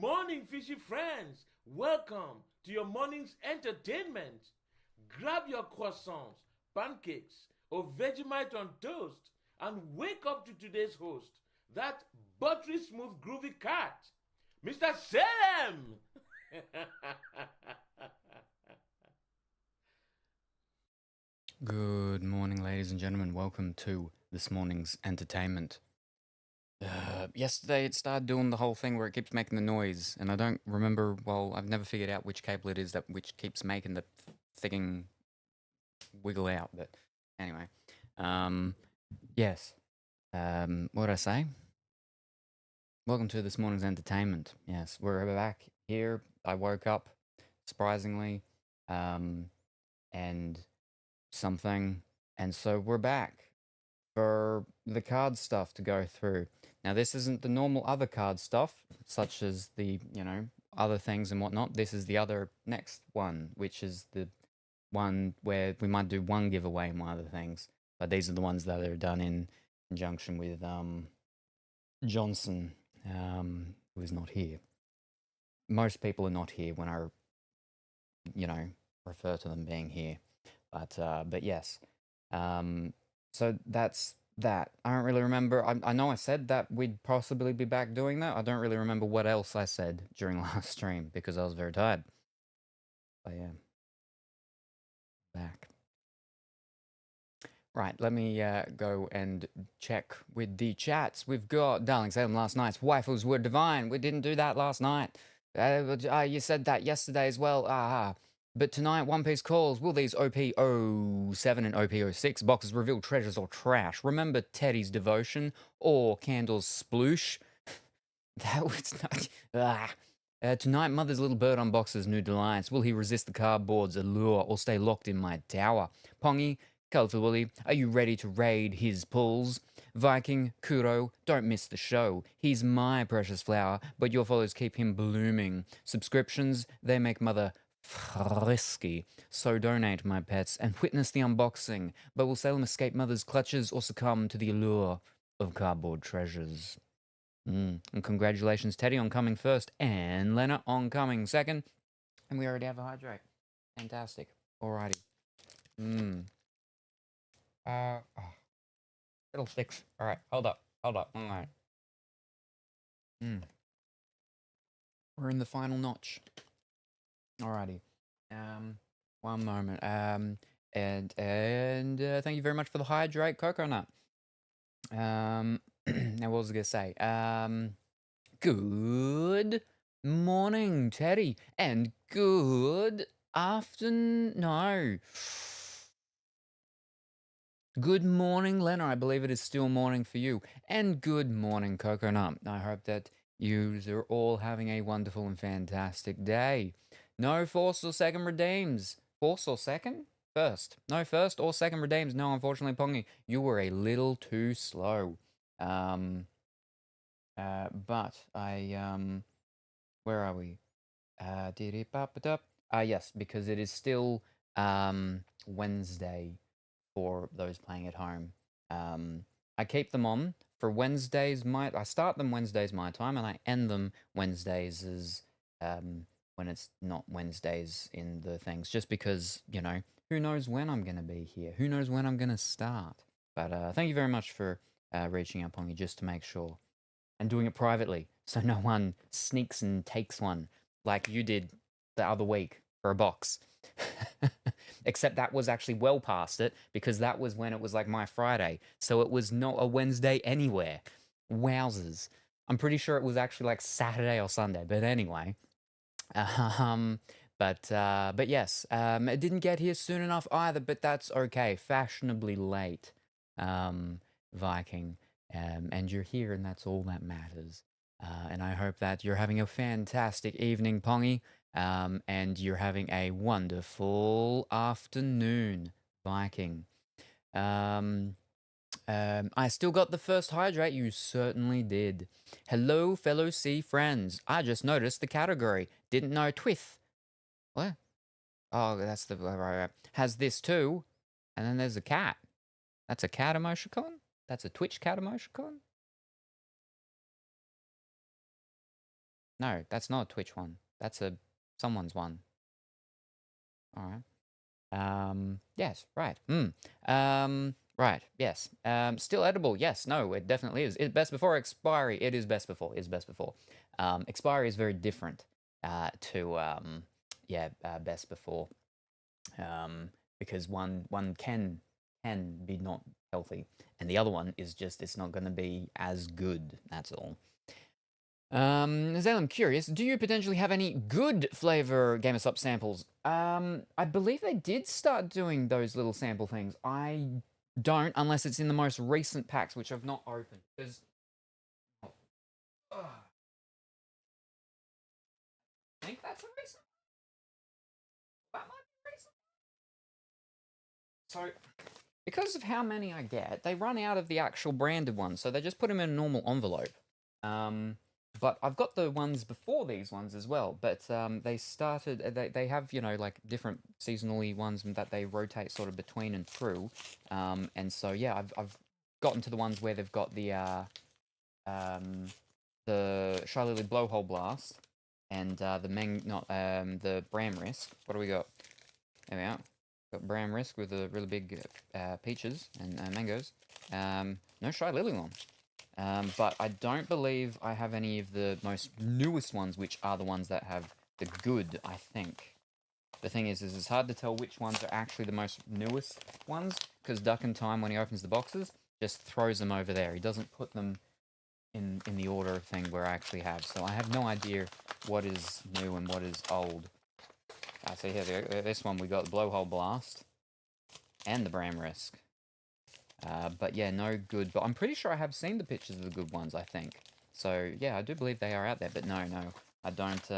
morning, fishy friends. Welcome to your morning's entertainment. Grab your croissants, pancakes, or Vegemite on toast and wake up to today's host, that buttery smooth groovy cat, Mr. Salem. Good morning, ladies and gentlemen. Welcome to this morning's entertainment. Yesterday it started doing the whole thing where it keeps making the noise, and I don't remember, well, I've never figured out which cable it is that which keeps making the thing wiggle out, but anyway. Yes. What did I say? Welcome to this morning's entertainment. Yes, we're back here. I woke up, surprisingly, and something, and so we're back for the card stuff to go through. Now, this isn't the normal other card stuff, such as the, other things and whatnot. This is the other next one, which is the one where we might do one giveaway and one other things. But these are the ones that are done in conjunction with Johnson, who is not here. Most people are not here when I, refer to them being here. But yes. So that's that. I don't really remember. I know I said that we'd possibly be back doing that. I don't really remember what else I said during last stream because I was very tired. But yeah. Back. Right, let me go and check with the chats. We've got Darling Salem last night's waifus were divine. We didn't do that last night. You said that yesterday as well. But tonight, One Piece calls. Will these OP07 and OP06 boxes reveal treasures or trash? Remember Teddy's devotion or Candle's sploosh? That was not. Tonight, Mother's little bird unboxes new delights. Will he resist the cardboard's allure or stay locked in my tower? Pongy, Colourful Willy, are you ready to raid his pools? Viking, Kuro, don't miss the show. He's my precious flower, but your followers keep him blooming. Subscriptions, they make Mother frisky. So donate, my pets, and witness the unboxing. But will Salem escape Mother's clutches or succumb to the allure of cardboard treasures? And congratulations, Teddy, on coming first, and Lena on coming second. And we already have a hydrate. Fantastic. Alrighty. Little six. Alright, hold up. Alright. We're in the final notch. Alrighty. One moment. And thank you very much for the hydrate coconut. Now what was I gonna say? Good morning, Teddy, and good afternoon. No. Good morning, Lena. I believe it is still morning for you. And good morning, Coconut. I hope that you are all having a wonderful and fantastic day. No first or second redeems. First or second? First. No first or second redeems. No, unfortunately, Pongy, you were a little too slow. But I, where are we? Yes, because it is still Wednesday for those playing at home. I keep them on for Wednesdays. I start them Wednesdays my time, and I end them Wednesdays as when it's not Wednesdays in the things. Just because who knows when I'm gonna be here? Who knows when I'm gonna start? But thank you very much for reaching out on me just to make sure and doing it privately, so no one sneaks and takes one like you did the other week for a box. Except that was actually well past it, because that was when it was like my Friday, so it was not a Wednesday anywhere. Wowzers. I'm pretty sure it was actually like Saturday or Sunday, but anyway. But yes, it didn't get here soon enough either, but that's okay. Fashionably late, Viking. And you're here, and that's all that matters. And I hope that you're having a fantastic evening, Pongy, and you're having a wonderful afternoon, Viking. I still got the first hydrate. You certainly did. Hello, fellow sea friends. I just noticed the category. Didn't know Twith. What? Oh, that's the has this too. And then there's a cat. That's a cat emoticon? That's a Twitch cat emoticon? No, that's not a Twitch one. That's a someone's one. All right. Yes, right. Right, yes. Still edible. Yes, no, it definitely is. It best before expiry. It is best before. Is best before. Expiry is very different to best before. Because one can be not healthy, and the other one is just it's not going to be as good. That's all. Salem, curious, do you potentially have any good flavor GamerStop samples? I believe they did start doing those little sample things. I don't, unless it's in the most recent packs, which I've not opened. Because I think that's a recent. That might be recent. So, because of how many I get, they run out of the actual branded ones, so they just put them in a normal envelope. But I've got the ones before these ones as well. But they started. They have like different seasonally ones that they rotate sort of between and through. And so yeah, I've gotten to the ones where they've got the Shy Lily Blowhole Blast and the Bram Risk. What do we got? There we are. Got Bram Risk with the really big peaches and mangoes. No Shy Lily one. But I don't believe I have any of the most newest ones, which are the ones that have the good, I think. The thing is it's hard to tell which ones are actually the most newest ones, because Duck in Time, when he opens the boxes, just throws them over there. He doesn't put them in the order of thing where I actually have. So I have no idea what is new and what is old. So here, this one we got the Blowhole Blast and the Bram Risk. But yeah, no good. But I'm pretty sure I have seen the pictures of the good ones, I think. So yeah, I do believe they are out there. But no, I don't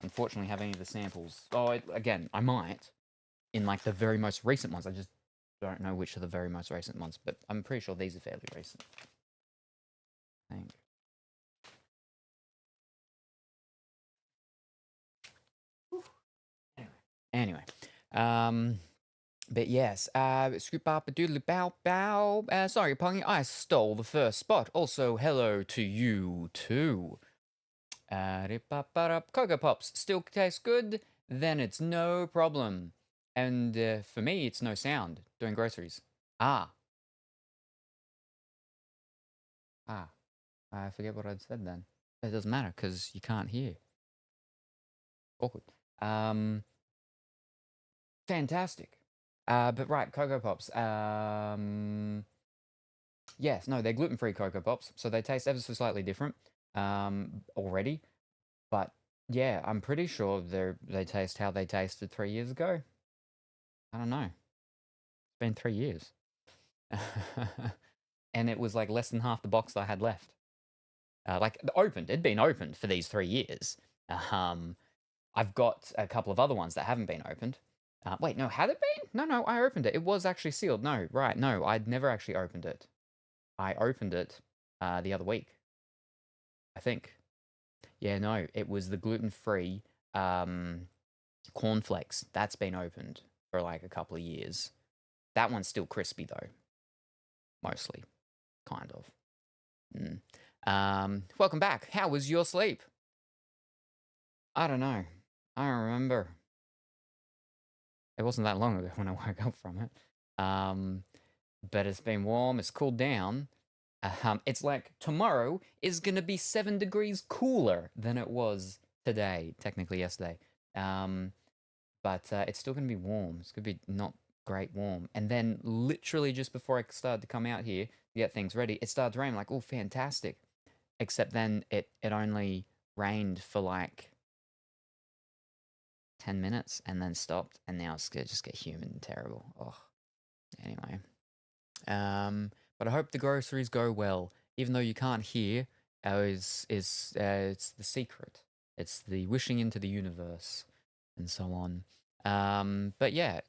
unfortunately have any of the samples. Oh, again, I might in like the very most recent ones. I just don't know which are the very most recent ones. But I'm pretty sure these are fairly recent. I think. Anyway. But yes, scoop up a doodly bow bow. Sorry, Pongy, I stole the first spot. Also, hello to you too. Cocoa Pops still taste good? Then it's no problem. And for me, it's no sound doing groceries. Ah. I forget what I'd said then. It doesn't matter because you can't hear. Awkward. Fantastic. But right, Cocoa Pops. Yes, no, they're gluten-free Cocoa Pops, so they taste ever so slightly different already. But yeah, I'm pretty sure they taste how they tasted 3 years ago. I don't know. It's been 3 years. And it was like less than half the box I had left. It'd been opened for these 3 years. I've got a couple of other ones that haven't been opened. Wait, no, had it been? No, I opened it. It was actually sealed. No, right, no, I'd never actually opened it. I opened it the other week, I think. Yeah, no, it was the gluten-free cornflakes. That's been opened for like a couple of years. That one's still crispy though, mostly, kind of. Welcome back. How was your sleep? I don't know. I don't remember. It wasn't that long ago when I woke up from it. But it's been warm. It's cooled down. It's like tomorrow is going to be 7 degrees cooler than it was today, technically yesterday. But it's still going to be warm. It's going to be not great warm. And then literally just before I started to come out here to get things ready, it started to rain. Like, oh, fantastic. Except then it only rained for like 10 minutes and then stopped. And now it's going to just get humid and terrible. Oh, anyway. But I hope the groceries go well, even though you can't hear. It's the secret. It's the wishing into the universe, and so on. But yeah,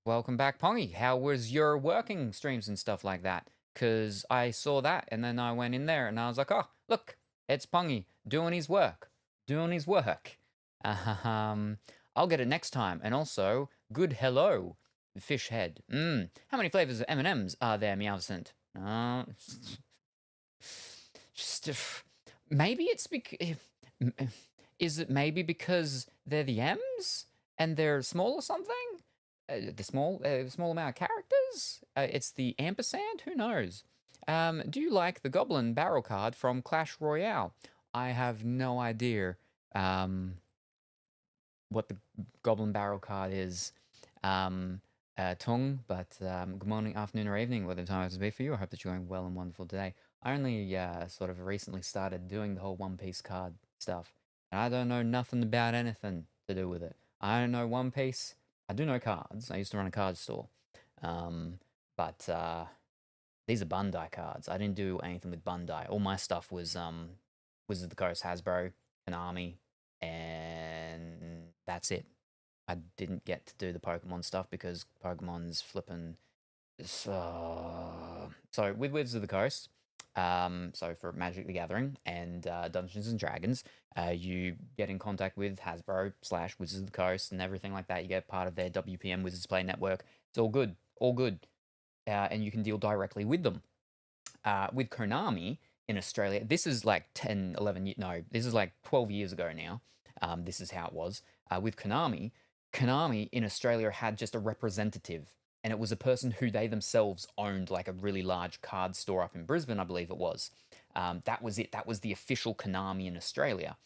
welcome back, Pongy. How was your working streams and stuff like that? Because I saw that, and then I went in there, and I was like, oh, look, it's Pongy doing his work, I'll get it next time, and also, good hello. Fish head. How many flavors of M&Ms are there, Meowcent? Just maybe it's Is it maybe because they're the M's and they're small or something? The small amount of characters? It's the ampersand? Who knows? Do you like the Goblin Barrel card from Clash Royale? I have no idea what the Goblin Barrel card is. Tung, but good morning, afternoon, or evening, whatever time it has to be for you. I hope that you're doing well and wonderful today. I only sort of recently started doing the whole One Piece card stuff, and I don't know nothing about anything to do with it. I don't know One Piece. I do know cards. I used to run a card store, but these are Bandai cards. I didn't do anything with Bandai. All my stuff was Wizards of the Coast, Hasbro, Konami, and that's it. I didn't get to do the Pokemon stuff because Pokemon's flipping. So with Wizards of the Coast, so for Magic the Gathering and Dungeons and Dragons, you get in contact with Hasbro / Wizards of the Coast and everything like that. You get part of their WPM Wizards Play Network. It's all good, all good, and you can deal directly with them. With Konami in Australia, this is like 10, 11 years, no, this is like 12 years ago now. This is how it was. With Konami, Konami in Australia had just a representative, and it was a person who they themselves owned, like a really large card store up in Brisbane, I believe it was. That was it. That was the official Konami in Australia.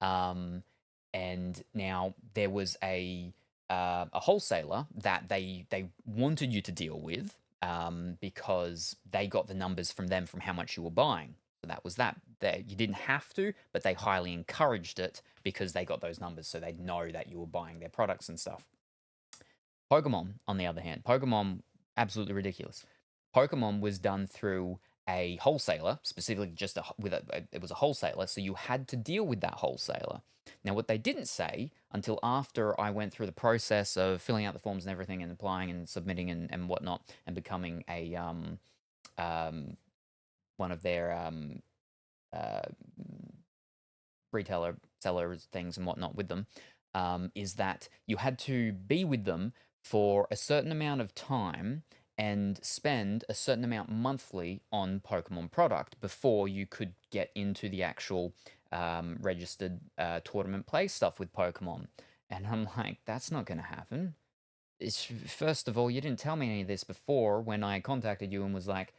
And now there was a wholesaler that they wanted you to deal with because they got the numbers from them from how much you were buying. So that was that. You didn't have to, but they highly encouraged it because they got those numbers, so they'd know that you were buying their products and stuff. Pokemon, on the other hand, Pokemon, absolutely ridiculous. Pokemon was done through a wholesaler, specifically just it was a wholesaler, so you had to deal with that wholesaler. Now, what they didn't say until after I went through the process of filling out the forms and everything and applying and submitting and whatnot and becoming a one of their uh, retailer sellers things and whatnot with them, is that you had to be with them for a certain amount of time and spend a certain amount monthly on Pokemon product before you could get into the actual registered tournament play stuff with Pokemon. And I'm like, that's not going to happen. First of all, you didn't tell me any of this before when I contacted you and was like,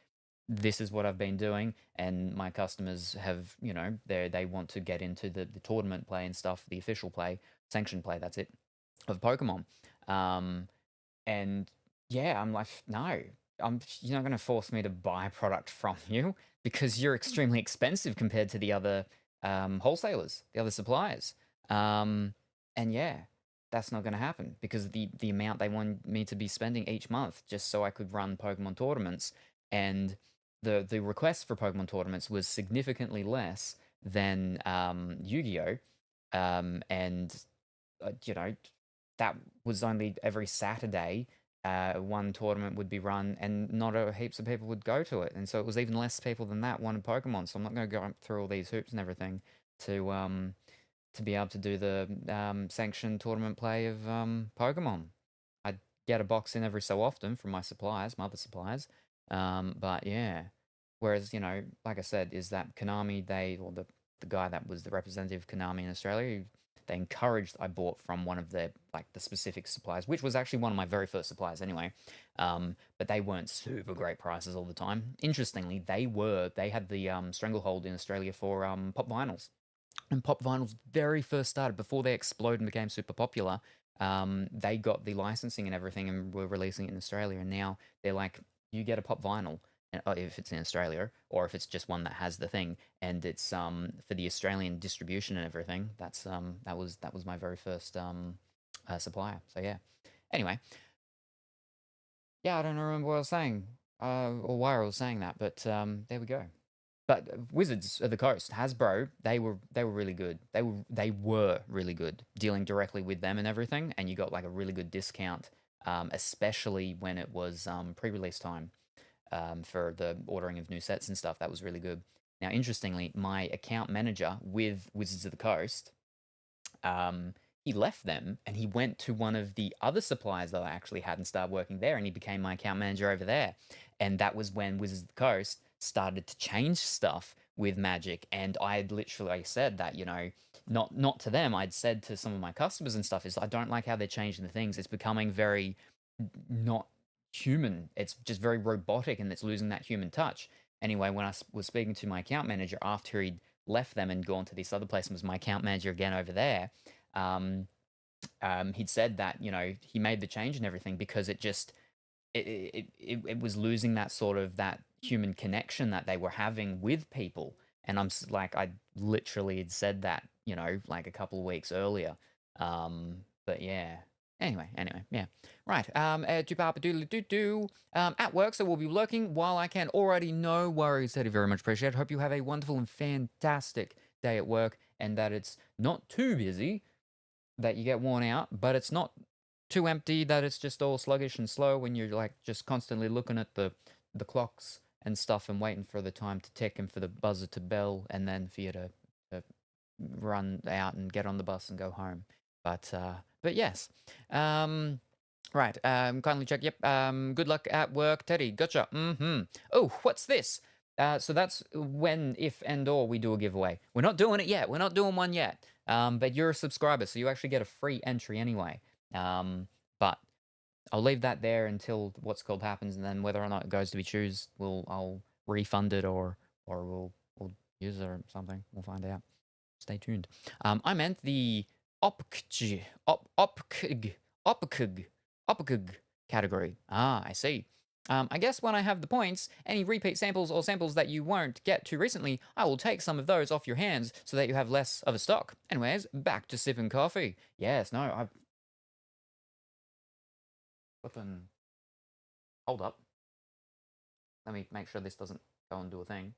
this is what I've been doing, and my customers have, they want to get into the tournament play and stuff, the official play, sanctioned play, that's it, of Pokemon. And yeah, I'm like, no, you're not going to force me to buy a product from you because you're extremely expensive compared to the other wholesalers, the other suppliers. And yeah, that's not going to happen because the amount they want me to be spending each month just so I could run Pokemon tournaments, and the request for Pokemon tournaments was significantly less than Yu-Gi-Oh, and that was only every Saturday. One tournament would be run, and not heaps of people would go to it, and so it was even less people than that wanted Pokemon. So I'm not going to go through all these hoops and everything to be able to do the sanctioned tournament play of Pokemon. I get a box in every so often from my suppliers, my other suppliers, but yeah. Whereas, like I said, is that Konami, the guy that was the representative of Konami in Australia, they encouraged I bought from one of the specific suppliers, which was actually one of my very first suppliers anyway. But they weren't super great prices all the time. Interestingly, they had the stranglehold in Australia for pop vinyls. And pop vinyls very first started, before they exploded and became super popular, they got the licensing and everything and were releasing it in Australia. And now they're like, you get a pop vinyl, if it's in Australia, or if it's just one that has the thing, and it's for the Australian distribution and everything. That was my very first supplier. So yeah. Anyway, yeah, I don't remember what I was saying or why I was saying that, but there we go. But Wizards of the Coast, Hasbro, they were really good. They were really good dealing directly with them and everything, and you got like a really good discount, especially when it was pre-release time for the ordering of new sets and stuff. That was really good. Now, interestingly, my account manager with Wizards of the Coast, he left them and he went to one of the other suppliers that I actually had and started working there, and he became my account manager over there. And that was when Wizards of the Coast started to change stuff with Magic. And I had literally said that, not to them, I'd said to some of my customers and stuff, is I don't like how they're changing the things. It's becoming very not human. It's just very robotic, and it's losing that human touch. Anyway, when I was speaking to my account manager after he'd left them and gone to this other place and was my account manager again over there, he'd said that, he made the change and everything because it just it was losing that sort of that human connection that they were having with people. And like, I literally had said that, like a couple of weeks earlier. But yeah. Anyway, yeah. Right. At work, so we'll be lurking while I can. Already, no worries. Teddy, very much appreciate it. Hope you have a wonderful and fantastic day at work, and that it's not too busy, that you get worn out, but it's not too empty, that it's just all sluggish and slow when you're like just constantly looking at the clocks and stuff and waiting for the time to tick and for the buzzer to bell and then for you to run out and get on the bus and go home. But yes. Right. Kindly check. Yep. Good luck at work, Teddy. Gotcha. Oh, what's this? So that's when, if, and or we do a giveaway. We're not doing it yet. We're not doing one yet. But you're a subscriber, so you actually get a free entry anyway. But I'll leave that there until what's called happens, and then whether or not it goes to be choose, I'll refund it or we'll use it or something. We'll find out. Stay tuned. I meant the opkg category. Ah, I see. I guess when I have the points, any repeat samples or samples that you won't get to recently, I will take some of those off your hands so that you have less of a stock. Anyways, back to sipping coffee. Yes, no, I've... Hold up. Let me make sure this doesn't go and do a thing.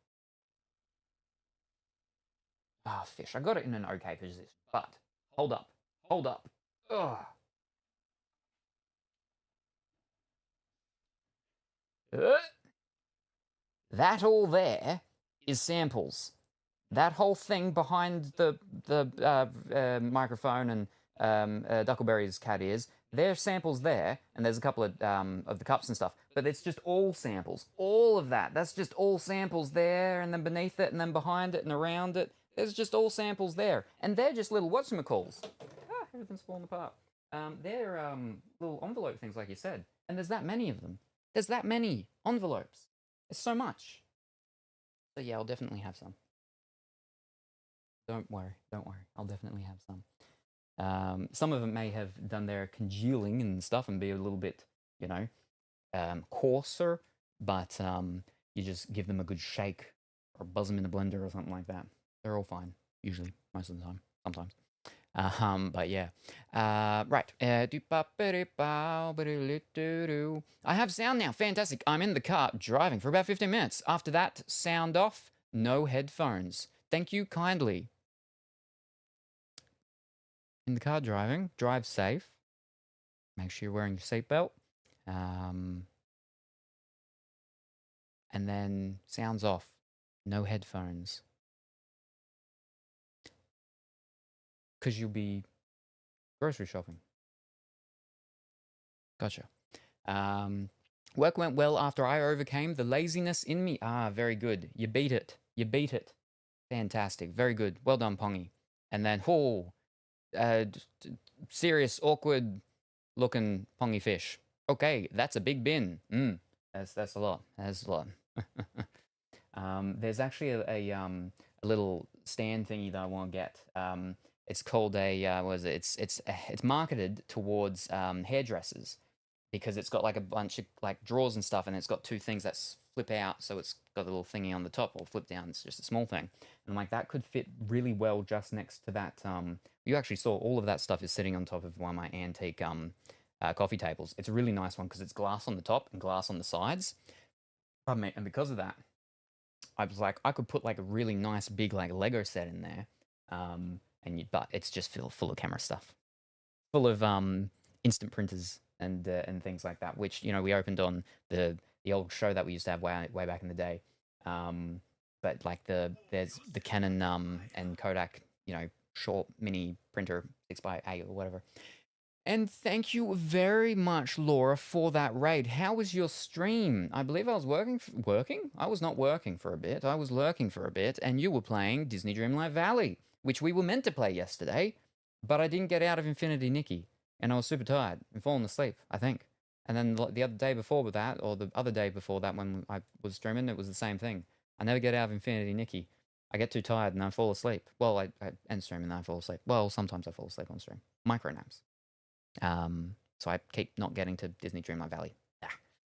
Ah, fish. I got it in an okay position, but... Hold up. Ugh. That all there is samples. That whole thing behind the microphone and Duckleberry's cat ears, they're samples there, and there's a couple of the cups and stuff, but it's just all samples. All of that. That's just all samples there, and then beneath it, and then behind it, and around it. There's just all samples there. And they're just little whatchamacalls. Ah, everything's falling apart. They're little envelope things, like you said. And there's that many of them. There's that many envelopes. It's so much. So yeah, I'll definitely have some. Don't worry. I'll definitely have some. Some of them may have done their congealing and stuff and be a little bit, coarser, but you just give them a good shake or buzz them in a blender or something like that. They're all fine, usually, most of the time, sometimes. But yeah. Right. I have sound now. Fantastic. I'm in the car driving for about 15 minutes. After that, sound off, no headphones. Thank you kindly. In the car driving, drive safe. Make sure you're wearing your seatbelt. And then sounds off, no headphones. Because you'll be grocery shopping. Gotcha. Work went well after I overcame the laziness in me. Ah, very good. You beat it. Fantastic. Very good. Well done, Pongy. And then, serious, awkward looking Pongy fish. Okay, that's a big bin. That's a lot. That's a lot. There's actually a little stand thingy that I want to get. It's called it's marketed towards hairdressers because it's got like a bunch of like drawers and stuff, and it's got two things that flip out, so it's got a little thingy on the top, or flip down, it's just a small thing. And like that could fit really well just next to that. You actually saw all of that stuff is sitting on top of one of my antique coffee tables. It's a really nice one because it's glass on the top and glass on the sides. Pardon me. And because of that, I was like, I could put like a really nice big like Lego set in there. But it's just full of camera stuff, full of instant printers and things like that, which we opened on the old show that we used to have way back in the day. But like there's the Canon and Kodak short mini printer 6x8 or whatever. And thank you very much, Laura, for that raid. How was your stream? I believe I was working? I was not working for a bit. I was lurking for a bit, and you were playing Disney Dreamlight Valley. which we were meant to play yesterday, but I didn't get out of Infinity Nikki, and I was super tired and falling asleep, I think. And then the other day before that, or the other day before that when I was streaming, it was the same thing. I never get out of Infinity Nikki. I get too tired and I fall asleep. Well, I end stream and then I fall asleep. Well, sometimes I fall asleep on stream. Micro naps. So I keep not getting to Disney Dreamlight Valley.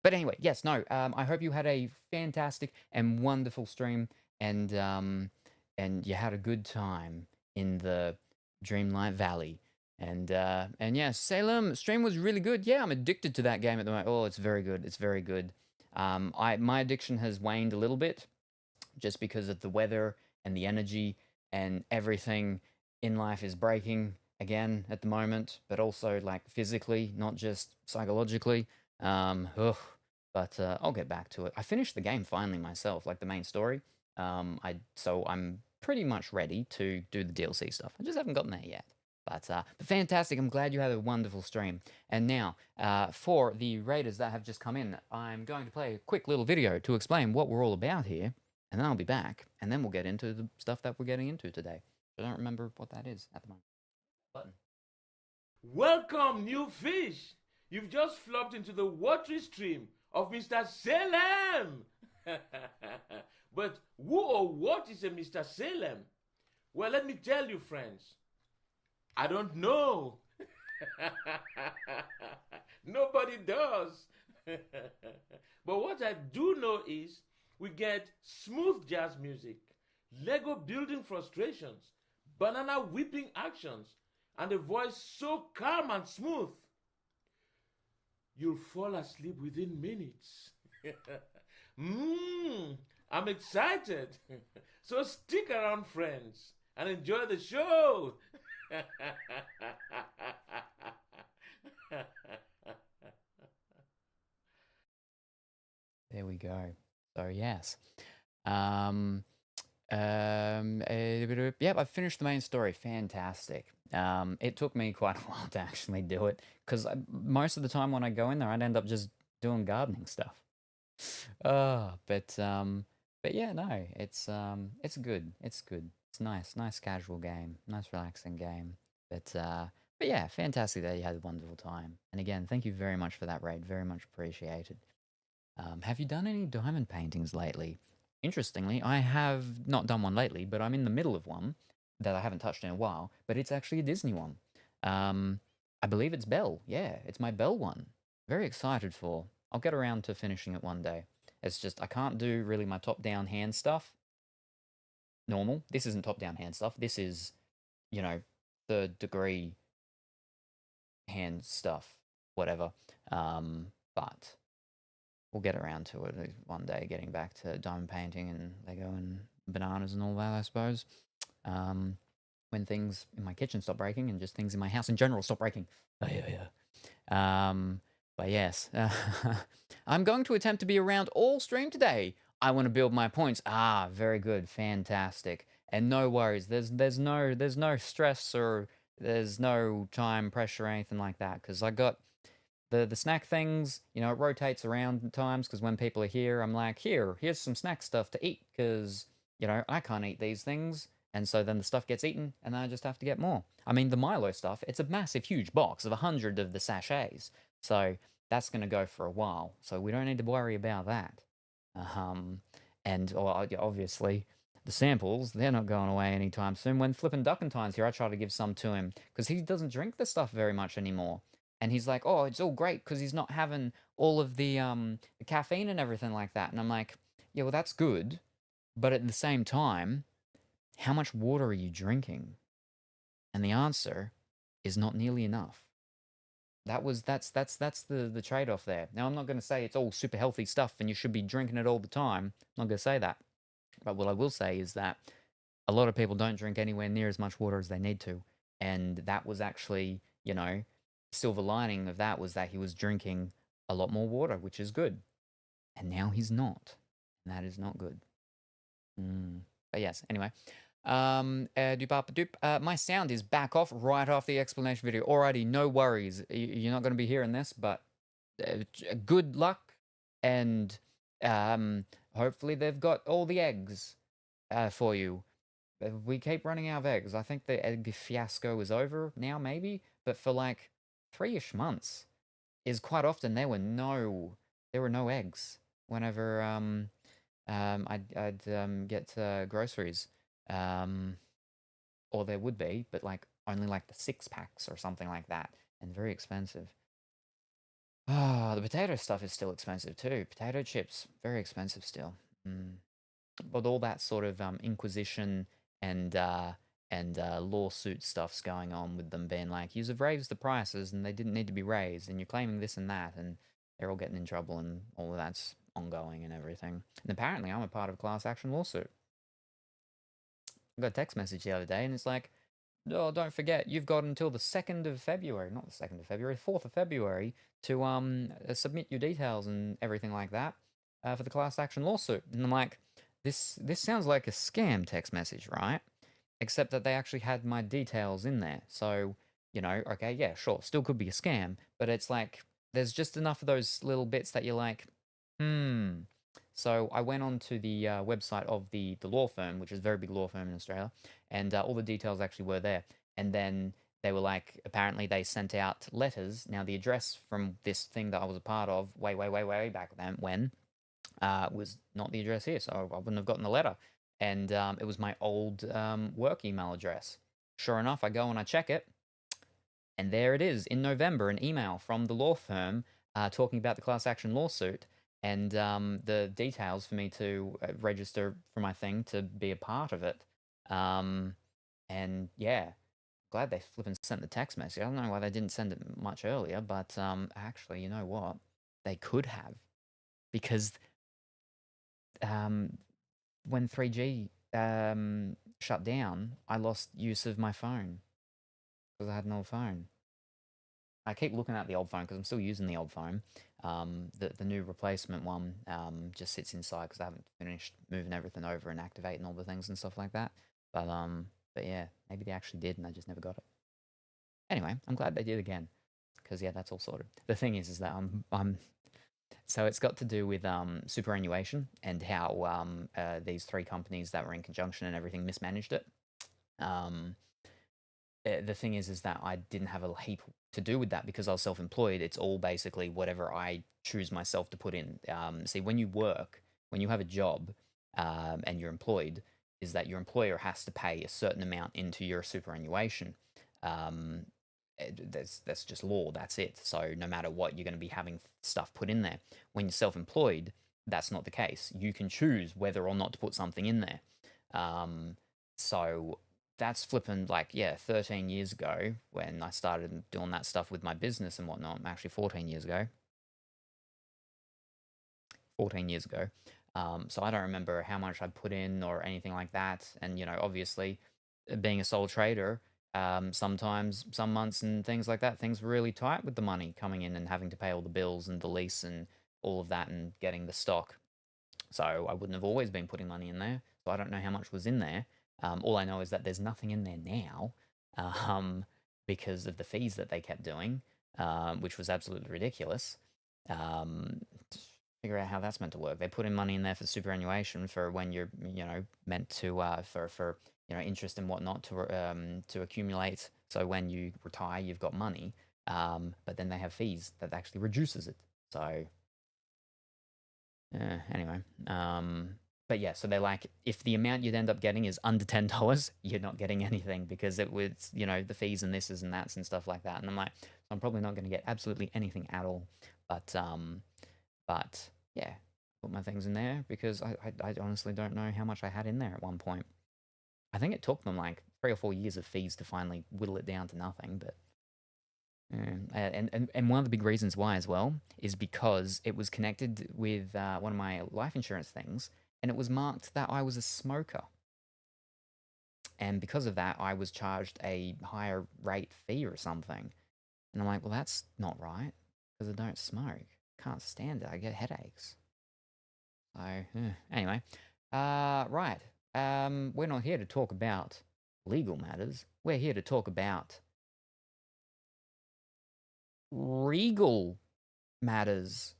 But anyway, yes, no. I hope you had a fantastic and wonderful stream, and you had a good time in the Dreamlight Valley. And yeah, Salem stream was really good. Yeah, I'm addicted to that game at the moment. Oh, it's very good. It's very good. My addiction has waned a little bit, just because of the weather and the energy and everything in life is breaking again at the moment, but also like physically, not just psychologically. But I'll get back to it. I finished the game finally myself, like the main story. So I'm pretty much ready to do the DLC stuff. I just haven't gotten there yet. But fantastic. I'm glad you had a wonderful stream. And now, for the raiders that have just come in, I'm going to play a quick little video to explain what we're all about here. And then I'll be back, and then we'll get into the stuff that we're getting into today. I don't remember what that is at the moment. Button. Welcome, new fish! You've just flopped into the watery stream of Mr. Salem! But who or what is a Mr. Salem? Well, let me tell you, friends. I don't know. Nobody does. But what I do know is we get smooth jazz music, Lego building frustrations, banana whipping actions, and a voice so calm and smooth, you'll fall asleep within minutes. I'm excited. So stick around, friends, and enjoy the show. There we go. So yes. Yep, I finished the main story. Fantastic. It took me quite a while to actually do it, because most of the time when I go in there, I'd end up just doing gardening stuff. But yeah, no, it's good. It's good. It's nice casual game, nice relaxing game. But yeah, fantastic that you had a wonderful time. And again, thank you very much for that raid. Very much appreciated. Have you done any diamond paintings lately? Interestingly, I have not done one lately, but I'm in the middle of one that I haven't touched in a while, but it's actually a Disney one. I believe it's Belle. Yeah, it's my Belle one. Very excited for. I'll get around to finishing it one day. It's just I can't do really my top-down hand stuff. Normal. This isn't top-down hand stuff. This is, third degree hand stuff, whatever. But we'll get around to it one day, getting back to diamond painting and Lego and bananas and all that, I suppose. When things in my kitchen stop breaking and just things in my house in general stop breaking. Oh, yeah. But yes, I'm going to attempt to be around all stream today. I want to build my points. Ah, very good. Fantastic. And no worries. There's no stress, or there's no time pressure or anything like that, because I got the snack things, it rotates around at times, because when people are here, I'm like, here's some snack stuff to eat, because, I can't eat these things. And so then the stuff gets eaten, and then I just have to get more. I mean, the Milo stuff, it's a massive, huge box of 100 of the sachets. So that's going to go for a while. So we don't need to worry about that. And obviously, the samples, they're not going away anytime soon. When Flippin' Duckentine's here, I try to give some to him, because he doesn't drink the stuff very much anymore. And he's like, oh, it's all great because he's not having all of the caffeine and everything like that. And I'm like, yeah, well, that's good. But at the same time, how much water are you drinking? And the answer is not nearly enough. That's the trade-off there. Now, I'm not going to say it's all super healthy stuff and you should be drinking it all the time. I'm not going to say that. But what I will say is that a lot of people don't drink anywhere near as much water as they need to. And that was actually, silver lining of that was that he was drinking a lot more water, which is good. And now he's not. And that is not good. But yes, anyway. My sound is back off right off the explanation video. Alrighty, no worries. You're not going to be hearing this, but good luck. And hopefully they've got all the eggs for you. we keep running out of eggs. I think the egg fiasco is over now, maybe, but for like 3-ish months, is quite often there were no eggs whenever I'd get groceries, um, or there would be, but like only like the 6 packs or something like that, and very expensive. Ah, the potato stuff is still expensive too. Potato chips, very expensive still. Mm. But all that sort of inquisition and lawsuit stuff's going on with them being like, you've raised the prices and they didn't need to be raised, and you're claiming this and that, and they're all getting in trouble, and all of that's ongoing and everything. And apparently, I'm a part of a class action lawsuit. I got a text message the other day, and it's like, oh, don't forget, you've got until the 2nd of February, not the 2nd of February, 4th of February, to submit your details and everything like that for the class action lawsuit. And I'm like, this sounds like a scam text message, right? Except that they actually had my details in there. So, okay, yeah, sure, still could be a scam, but it's like, there's just enough of those little bits that you're like, hmm. So I went on to the website of the law firm, which is a very big law firm in Australia, and all the details actually were there. And then they were like, apparently they sent out letters. Now the address from this thing that I was a part of way back then when was not the address here, so I wouldn't have gotten the letter. And it was my old work email address. Sure enough, I go and I check it, and there it is in November, an email from the law firm talking about the class action lawsuit and the details for me to register for my thing to be a part of it. And yeah, glad they flipping sent the text message. I don't know why they didn't send it much earlier, but actually, you know what? They could have, because when 3G shut down, I lost use of my phone because I had an old phone. I keep looking at the old phone because I'm still using the old phone. The new replacement one just sits inside because I haven't finished moving everything over and activating all the things and stuff like that. But yeah, maybe they actually did and I just never got it. Anyway, I'm glad they did again because yeah, that's all sorted. The thing is that I'm so it's got to do with superannuation and how these 3 companies that were in conjunction and everything mismanaged it. The thing is that I didn't have a heap to do with that because I was self-employed. It's all basically whatever I choose myself to put in. See, when you work, when you have a job, and you're employed, is that your employer has to pay a certain amount into your superannuation. That's just law. That's it. So no matter what, you're going to be having stuff put in there. When you're self-employed, that's not the case. You can choose whether or not to put something in there. So that's flipping like, yeah, 13 years ago when I started doing that stuff with my business and whatnot. Actually, 14 years ago. 14 years ago. So I don't remember how much I put in or anything like that. And, obviously, being a sole trader, sometimes, some months and things like that, things were really tight with the money coming in and having to pay all the bills and the lease and all of that and getting the stock. So I wouldn't have always been putting money in there. So I don't know how much was in there. All I know is that there's nothing in there now because of the fees that they kept doing, which was absolutely ridiculous. Figure out how that's meant to work. They put in money in there for superannuation for when you're, meant to for interest and whatnot to accumulate. So when you retire, you've got money. But then they have fees that actually reduces it. So anyway, but yeah, so they're like, if the amount you'd end up getting is under $10, you're not getting anything because it was, the fees and this and that's and stuff like that. And I'm like, so I'm probably not going to get absolutely anything at all. But yeah, put my things in there because I honestly don't know how much I had in there at one point. I think it took them like 3 or 4 years of fees to finally whittle it down to nothing, but and one of the big reasons why as well is because it was connected with one of my life insurance things, and it was marked that I was a smoker. And because of that, I was charged a higher rate fee or something. And I'm like, well, that's not right because I don't smoke. Can't stand it. I get headaches. So, anyway, right. We're not here to talk about legal matters. We're here to talk about regal matters.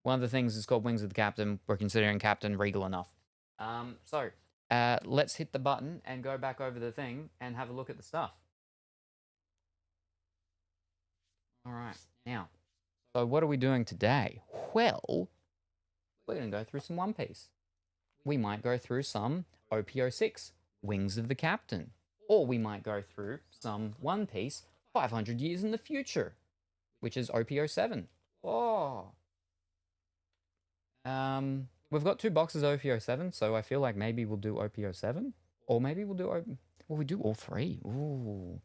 One of the things is called Wings of the Captain. We're considering Captain regal enough. So let's hit the button and go back over the thing and have a look at the stuff. All right, now, so what are we doing today? Well, we're going to go through some One Piece. We might go through some OP06, Wings of the Captain. Or we might go through some One Piece 500 years in the future, which is OP07. Oh. We've got 2 boxes of OP07, so I feel like maybe we'll do OP07. Or maybe we'll do, well, we do all 3. Ooh.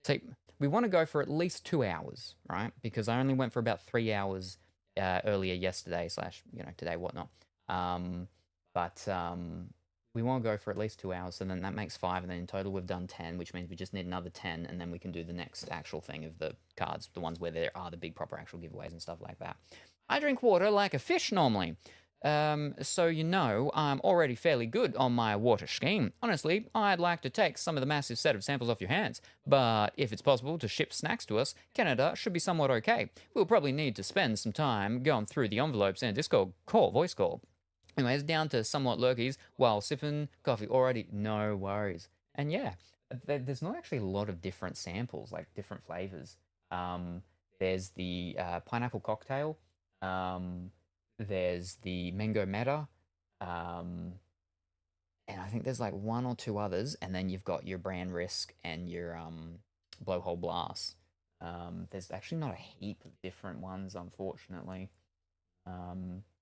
See, we want to go for at least 2 hours, right? Because I only went for about 3 hours earlier yesterday / today, whatnot. We want to go for at least 2 hours, so then that makes 5, and then in total we've done 10, which means we just need another 10, and then we can do the next actual thing of the cards, the ones where there are the big proper actual giveaways and stuff like that. I drink water like a fish normally. So I'm already fairly good on my water scheme. Honestly, I'd like to take some of the massive set of samples off your hands, but if it's possible to ship snacks to us, Canada should be somewhat okay. We'll probably need to spend some time going through the envelopes in a Discord voice call. Anyways, down to somewhat lurkies while sipping coffee already. No worries. And yeah, there's not actually a lot of different samples, like different flavors. There's the pineapple cocktail. There's the mango meta. And I think there's like 1 or 2 others. And then you've got your brand risk and your blowhole blast. There's actually not a heap of different ones, unfortunately.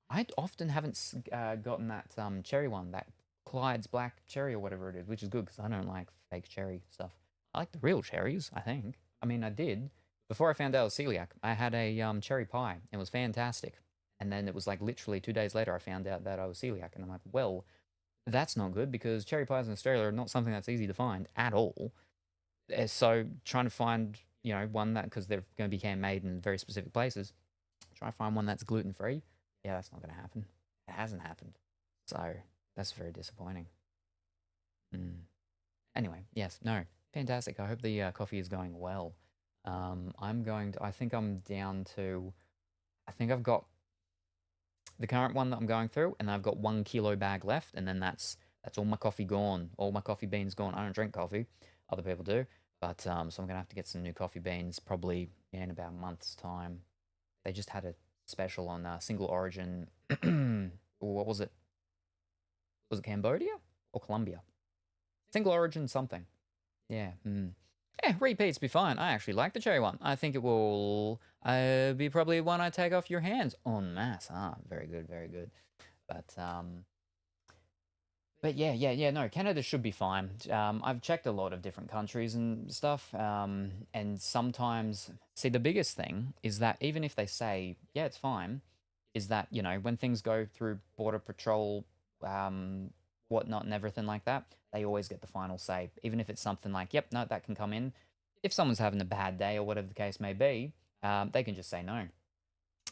I often haven't gotten that cherry one, that Clyde's black cherry or whatever it is, which is good because I don't like fake cherry stuff. I like the real cherries, I think. I mean, I did. Before I found out I was celiac, I had a cherry pie. It was fantastic. And then it was like literally 2 days later I found out that I was celiac. And I'm like, well, that's not good because cherry pies in Australia are not something that's easy to find at all. So trying to find, one that, because they're going to be handmade in very specific places, try to find one that's gluten-free. Yeah, that's not going to happen. It hasn't happened. So that's very disappointing. Anyway, yes, no, fantastic. I hope the coffee is going well. I think I'm down to, I think I've got the current one that I'm going through, and I've got 1 kilo bag left, and then that's all my coffee gone, all my coffee beans gone. I don't drink coffee, other people do, but so I'm gonna have to get some new coffee beans probably in about a month's time. They just had a special on single origin. What was it? Was it Cambodia or Colombia? Single origin something. Yeah. Yeah, repeats be fine. I actually like the cherry one. I think it will be probably one I take off your hands en masse. Very good, very good. But yeah, no, Canada should be fine. I've checked a lot of different countries and stuff, and sometimes, see, the biggest thing is that even if they say, yeah, it's fine, is that, when things go through Border Patrol, whatnot and everything like that, they always get the final say. Even if it's something like, yep, no, that can come in. If someone's having a bad day or whatever the case may be, they can just say no.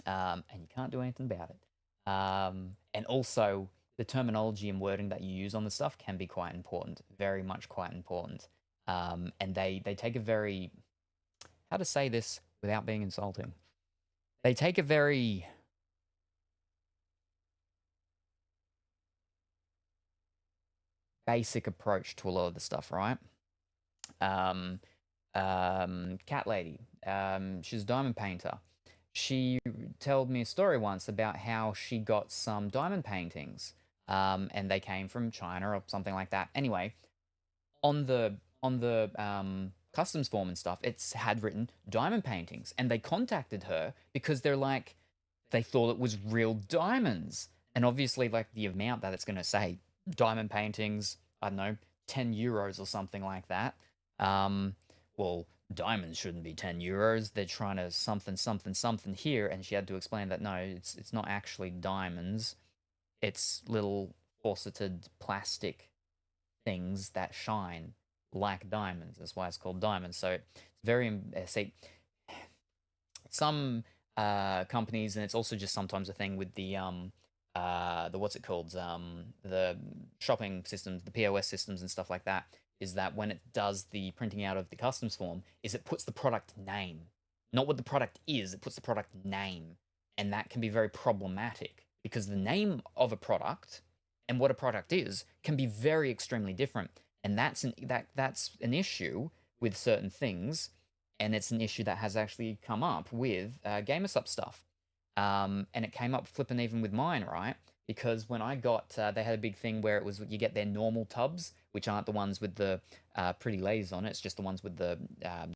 And you can't do anything about it. And also, the terminology and wording that you use on the stuff can be quite important, very much quite important. And they take a very, how to say this without being insulting? They take a very basic approach to a lot of the stuff, right? Cat lady, she's a diamond painter. She told me a story once about how she got some diamond paintings, and they came from China or something like that. Anyway, on the customs form and stuff, it's had written diamond paintings, and they contacted her because they thought it was real diamonds, and obviously, like, the amount that it's going to say diamond paintings, I don't know, 10 euros or something like that. Well, diamonds shouldn't be 10 euros. They're trying to something here. And she had to explain that, no, it's not actually diamonds. It's little fauceted plastic things that shine like diamonds. That's why it's called diamonds. So it's very, see, some companies, and it's also just sometimes a thing with the what's it called, the shopping systems, the POS systems and stuff like that, is that when it does the printing out of the customs form, is it puts the product name, not what the product is, it puts the product name. And that can be very problematic because the name of a product and what a product is can be very extremely different. And that's an issue with certain things, and it's an issue that has actually come up with GamerSup stuff. And it came up flipping even with mine, right? Because when I got, they had a big thing where it was you get their normal tubs, which aren't the ones with the pretty ladies on it. It's just the ones with the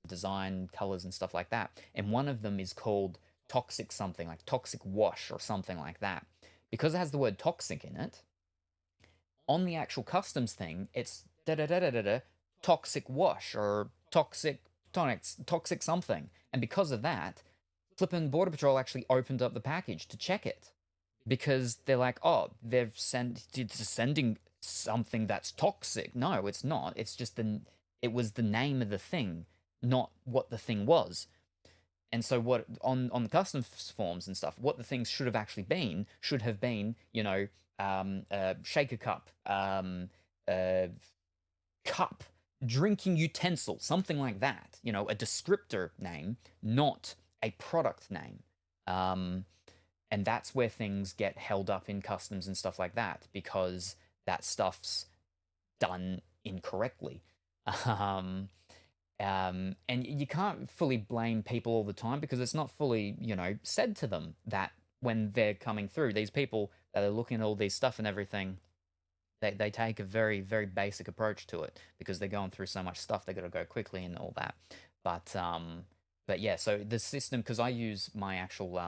design, colors, and stuff like that. And one of them is called toxic something, like toxic wash or something like that. Because it has the word toxic in it, on the actual customs thing, it's da da da da da da toxic wash or toxic tonics, toxic something. And because of that, flippin' Border Patrol actually opened up the package to check it because they're like, oh, it's sending something that's toxic. No, it's not. It's just it was the name of the thing, not what the thing was. And so what on the customs forms and stuff, what the things should have been, shaker cup, cup, drinking utensil, something like that. A descriptor name, not a product name. And that's where things get held up in customs and stuff like that, because that stuff's done incorrectly. And you can't fully blame people all the time, because it's not fully, said to them that when they're coming through, these people that are looking at all these stuff and everything, they take a very, very basic approach to it because they're going through so much stuff. They got to go quickly and all that. But yeah, so the system, because I use my actual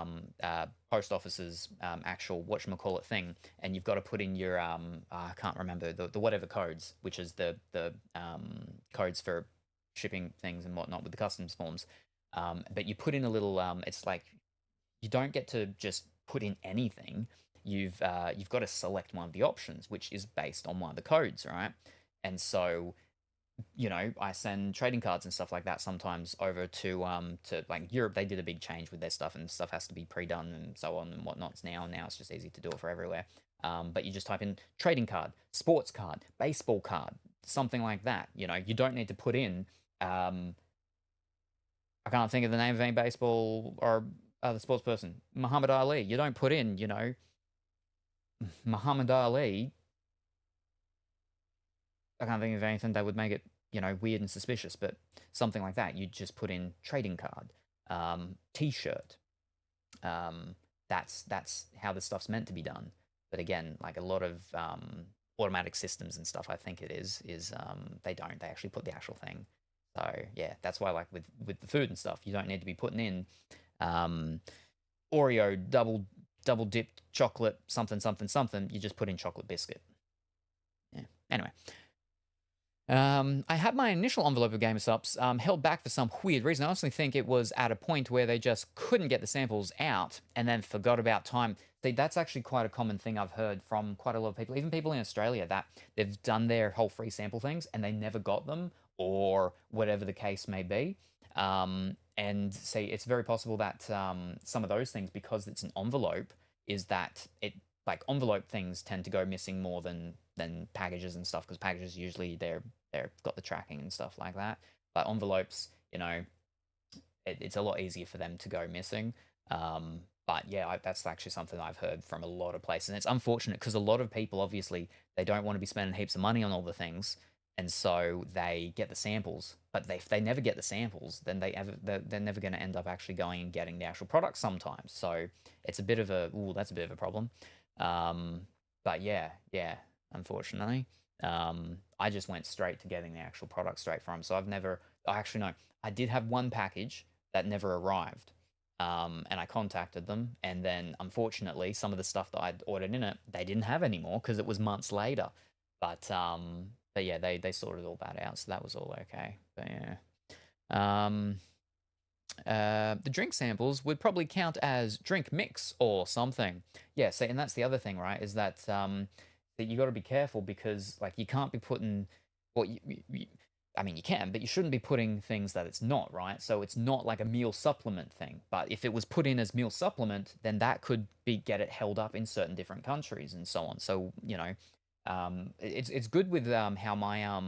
post office's actual whatchamacallit thing, and you've got to put in your I can't remember the whatever codes, which is the codes for shipping things and whatnot with the customs forms. But you put in a little it's like you don't get to just put in anything. You've got to select one of the options, which is based on one of the codes, right? And so I send trading cards and stuff like that sometimes over to like Europe. They did a big change with their stuff, and stuff has to be pre-done and so on and whatnots now. And now it's just easy to do it for everywhere. But you just type in trading card, sports card, baseball card, something like that. You don't need to put in. I can't think of the name of any baseball or other sports person. Muhammad Ali. You don't put in, Muhammad Ali. I can't think of anything that would make it, weird and suspicious, but something like that. You just put in trading card, T-shirt. That's how this stuff's meant to be done. But again, like a lot of automatic systems and stuff, I think it is they don't. They actually put the actual thing. So yeah, that's why like with the food and stuff, you don't need to be putting in Oreo double dipped chocolate something something something. You just put in chocolate biscuit. Yeah. Anyway. I had my initial envelope of GamerSups held back for some weird reason. I honestly think it was at a point where they just couldn't get the samples out and then forgot about time. See, that's actually quite a common thing I've heard from quite a lot of people, even people in Australia, that they've done their whole free sample things and they never got them, or whatever the case may be. And see, it's very possible that some of those things, because it's an envelope, is that it, like, envelope things tend to go missing more than packages and stuff, because packages usually they've got the tracking and stuff like that. But envelopes, it's a lot easier for them to go missing. But yeah, that's actually something I've heard from a lot of places, and it's unfortunate because a lot of people, obviously, they don't want to be spending heaps of money on all the things, and so they get the samples. But if they never get the samples, then they're never going to end up actually going and getting the actual product sometimes. So it's a bit of that's a bit of a problem. But yeah, unfortunately. I just went straight to getting the actual product straight from. So I did have one package that never arrived. And I contacted them, and then unfortunately some of the stuff that I'd ordered in it, they didn't have anymore because it was months later. But yeah, they sorted all that out, so that was all okay. But yeah. The drink samples would probably count as drink mix or something. Yeah, so, and that's the other thing, right? Is that that you got to be careful, because like you can't be putting I mean, you can, but you shouldn't be putting things that it's not, right? So it's not like a meal supplement thing. But if it was put in as meal supplement, then that could get it held up in certain different countries and so on. So it's good with how my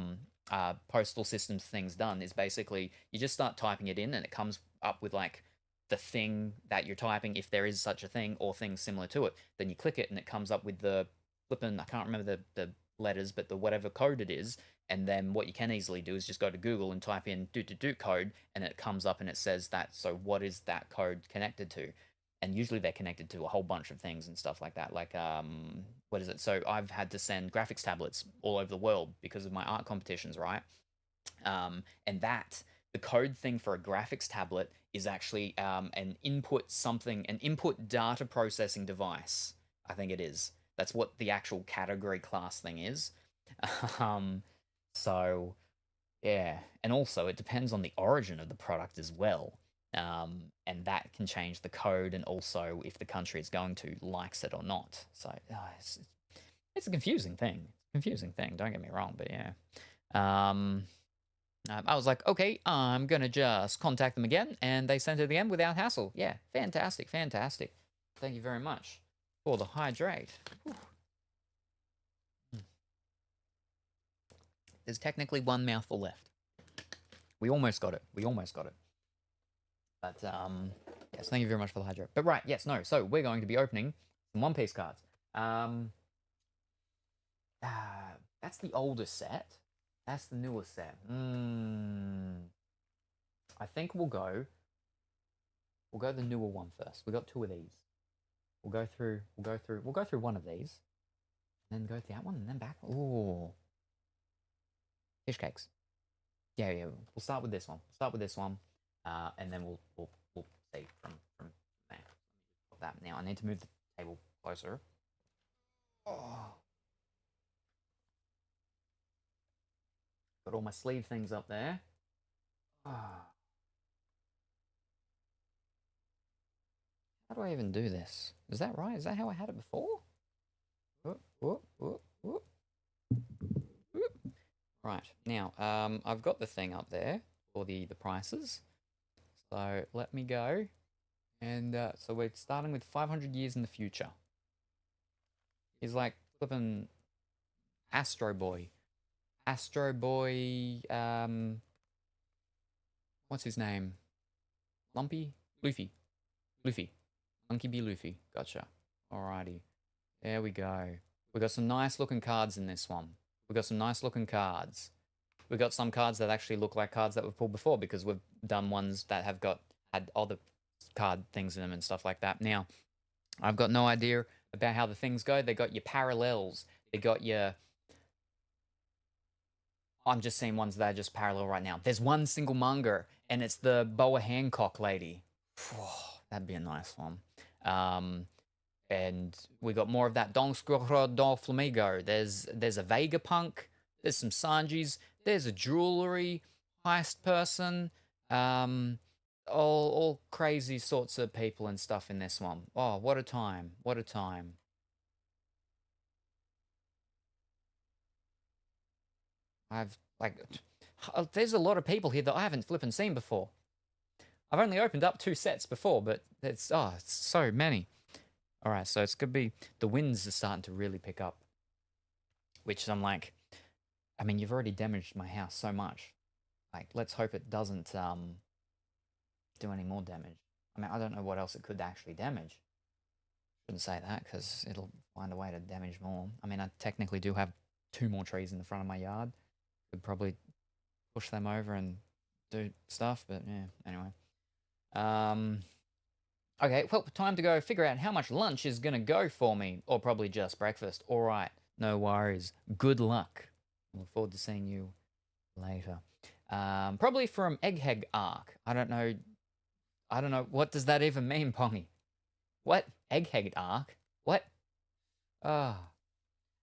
postal systems thing's done. Is basically you just start typing it in, and it comes up with like the thing that you're typing, if there is such a thing, or things similar to it. Then you click it, and it comes up with the flipping, I can't remember the letters, but the whatever code it is. And then what you can easily do is just go to Google and type in do code, and it comes up and it says that. So what is that code connected to? And usually they're connected to a whole bunch of things and stuff like that. Like, what is it? So I've had to send graphics tablets all over the world because of my art competitions, right? And that the code thing for a graphics tablet is actually an input data processing device. I think it is. That's what the actual category class thing is. um, so yeah, and also it depends on the origin of the product as well. And that can change the code, and also if the country it's going to likes it or not. So it's a confusing thing. Confusing thing. Don't get me wrong, but yeah. I was like, okay, I'm gonna just contact them again, and they sent it again without hassle. Yeah, fantastic, fantastic. Thank you very much for the hydrate. Whew. There's technically one mouthful left. We almost got it. We almost got it. But yes, thank you very much for the hydrate. But right, yes, no. So we're going to be opening some One Piece cards. That's the older set. That's the newer set. I think we'll go the newer one first. We got two of these. We'll go through one of these, and then go to that one, and then back. Ooh, fish cakes. Yeah. We'll start with this one. And then we'll see from there. Put that now. I need to move the table closer. Oh. Got all my sleeve things up there. Oh. How do I even do this? Is that right? Is that how I had it before? Right, now, I've got the thing up there for the prices. So let me go. And so we're starting with 500 years in the future. He's like flipping Astro Boy. Astro Boy, what's his name? Lumpy? Luffy. Monkey B. Luffy. Gotcha. Alrighty. There we go. We got some nice looking cards in this one. We got some some cards that actually look like cards that we've pulled before, because we've done ones that have had other card things in them and stuff like that. Now, I've got no idea about how the things go. They got your parallels. They got your... I'm just seeing ones that are just parallel right now. There's one single manga, and it's the Boa Hancock lady. That'd be a nice one. And we got more of that Don Scrocro do Flamigo. There's a Vegapunk. There's some Sanjis. There's a jewelry heist person. All crazy sorts of people and stuff in this one. Oh, what a time. What a time. There's a lot of people here that I haven't flippin' seen before. I've only opened up 2 sets before, but it's so many. All right, so it's gonna be, the winds are starting to really pick up, which I'm like, I mean, you've already damaged my house so much. Like, let's hope it doesn't do any more damage. I mean, I don't know what else it could actually damage. Shouldn't say that, because it'll find a way to damage more. I mean, I technically do have 2 more trees in the front of my yard. Could probably push them over and do stuff, but yeah, anyway. Okay, well, time to go figure out how much lunch is gonna go for me, or probably just breakfast. All right, no worries. Good luck. Look forward to seeing you later. Probably from Egghead Arc. I don't know. What does that even mean, Pongy? What? Egghead Arc? What? Are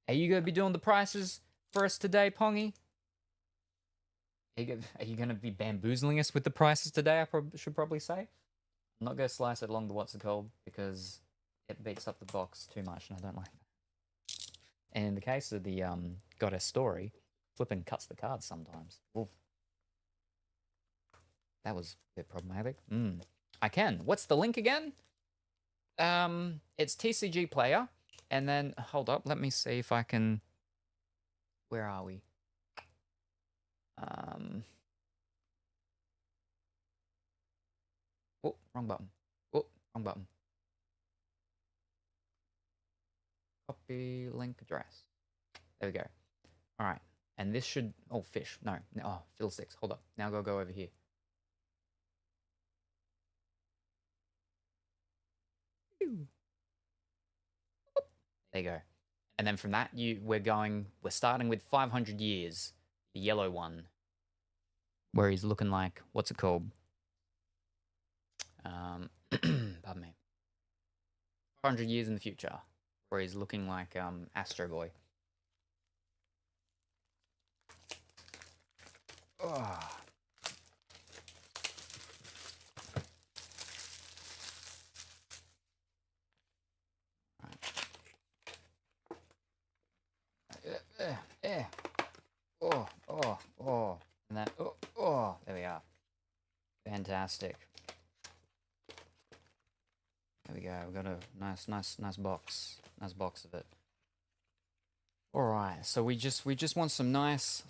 you gonna be doing the prices for us today, Pongy? Are you gonna be bamboozling us with the prices today? I should probably say. I'm not going to slice it along the what's it called, because it beats up the box too much, and I don't like that. And in the case of the Goddess story, flipping cuts the cards sometimes. Oof. That was a bit problematic. I can. What's the link again? It's TCG Player, and then, hold up, let me see if I can... Where are we? Oh, wrong button. Oh, wrong button. Copy link address. There we go. All right. And this should... Oh, fish. No. Oh, fiddlesticks. Hold up. Now go over here. There you go. And then from that, we're starting with 500 years. The yellow one. Where he's looking like... What's it called? Pardon me. 500 years in the future. Where he's looking like Astro Boy. Oh. Oh. And that, there we are. Fantastic. There we go. We've got a nice box. Nice box of it. Alright, so we just want some nice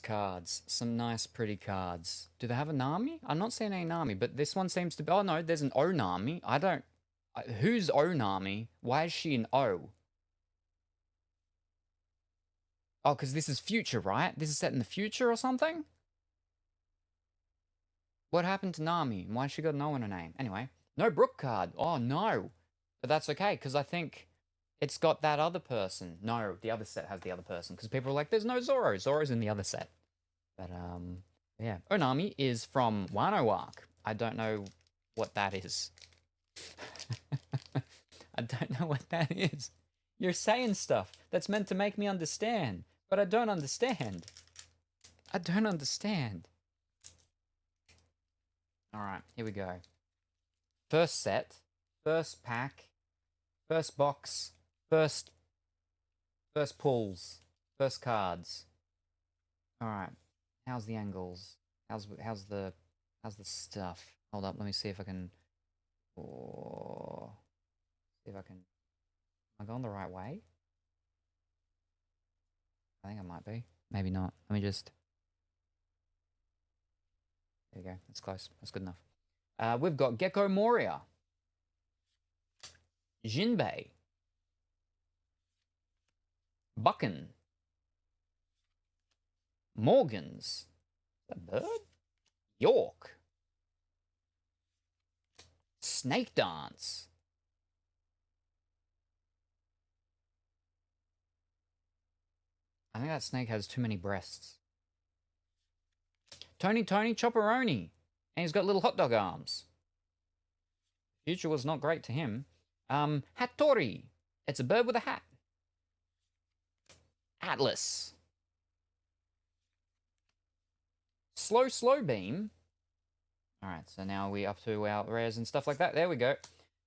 cards. Some nice pretty cards. Do they have a Nami? I'm not seeing any Nami, but this one seems to be... Oh no, there's an O Nami. Who's O Nami? Why is she an O? Oh, because this is future, right? This is set in the future or something? What happened to Nami? Why she got an O in her name? Anyway, no Brook card. Oh, no. But that's okay, because I think it's got that other person. No, the other set has the other person, because people are like, there's no Zoro. Zoro's in the other set. But, yeah. Onami is from Wano Arc. I don't know what that is. I don't know what that is. You're saying stuff that's meant to make me understand, but I don't understand. I don't understand. Alright, here we go. First set, first pack, first box, first pulls, first cards. Alright, how's the angles? How's the stuff? Hold up, let me see if I can... Oh, see if I can... Am I going the right way? I think I might be. Maybe not. Let me just... There you go. That's close. That's good enough. We've got Gecko Moria. Jinbei. Buchan. Morgans. Is that a bird? York. Snake Dance. I think that snake has too many breasts. Tony Chopperoni. And he's got little hot dog arms. Future was not great to him. Hattori. It's a bird with a hat. Atlas. Slow Beam. Alright, so now we're up to our rares and stuff like that. There we go.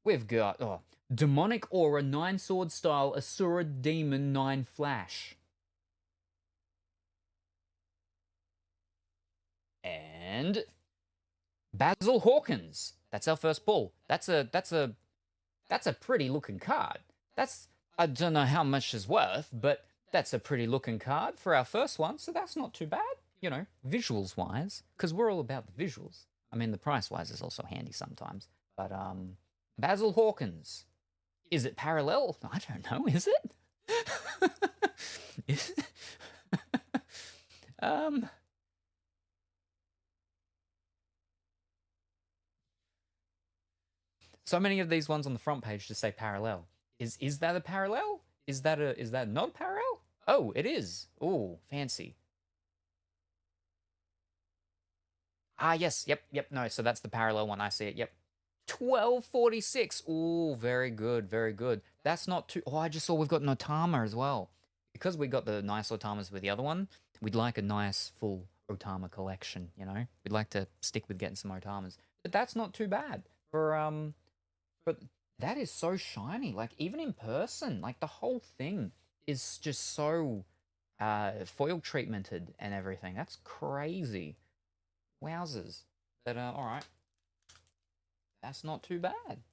We've got Demonic Aura 9 Sword Style Asura Demon 9 Flash. And Basil Hawkins. That's our first pull. That's a pretty looking card. I don't know how much it's worth, but that's a pretty looking card for our first one, so that's not too bad, you know, visuals wise, because we're all about the visuals. I mean, the price wise is also handy sometimes. But Basil Hawkins. Is it parallel? I don't know, is it? Is it? So many of these ones on the front page just say parallel. Is that a parallel? Is that not parallel? Oh, it is. Oh, fancy. Ah, yes. Yep. No, so that's the parallel one. I see it. Yep. 1246. Oh, very good. Very good. That's not too... Oh, I just saw we've got an Otama as well. Because we got the nice Otamas with the other one, we'd like a nice full Otama collection, you know? We'd like to stick with getting some Otamas. But that's not too bad for... But that is so shiny. Like, even in person, like, the whole thing is just so foil treatmented and everything. That's crazy. Wowzers. But, alright. That's not too bad.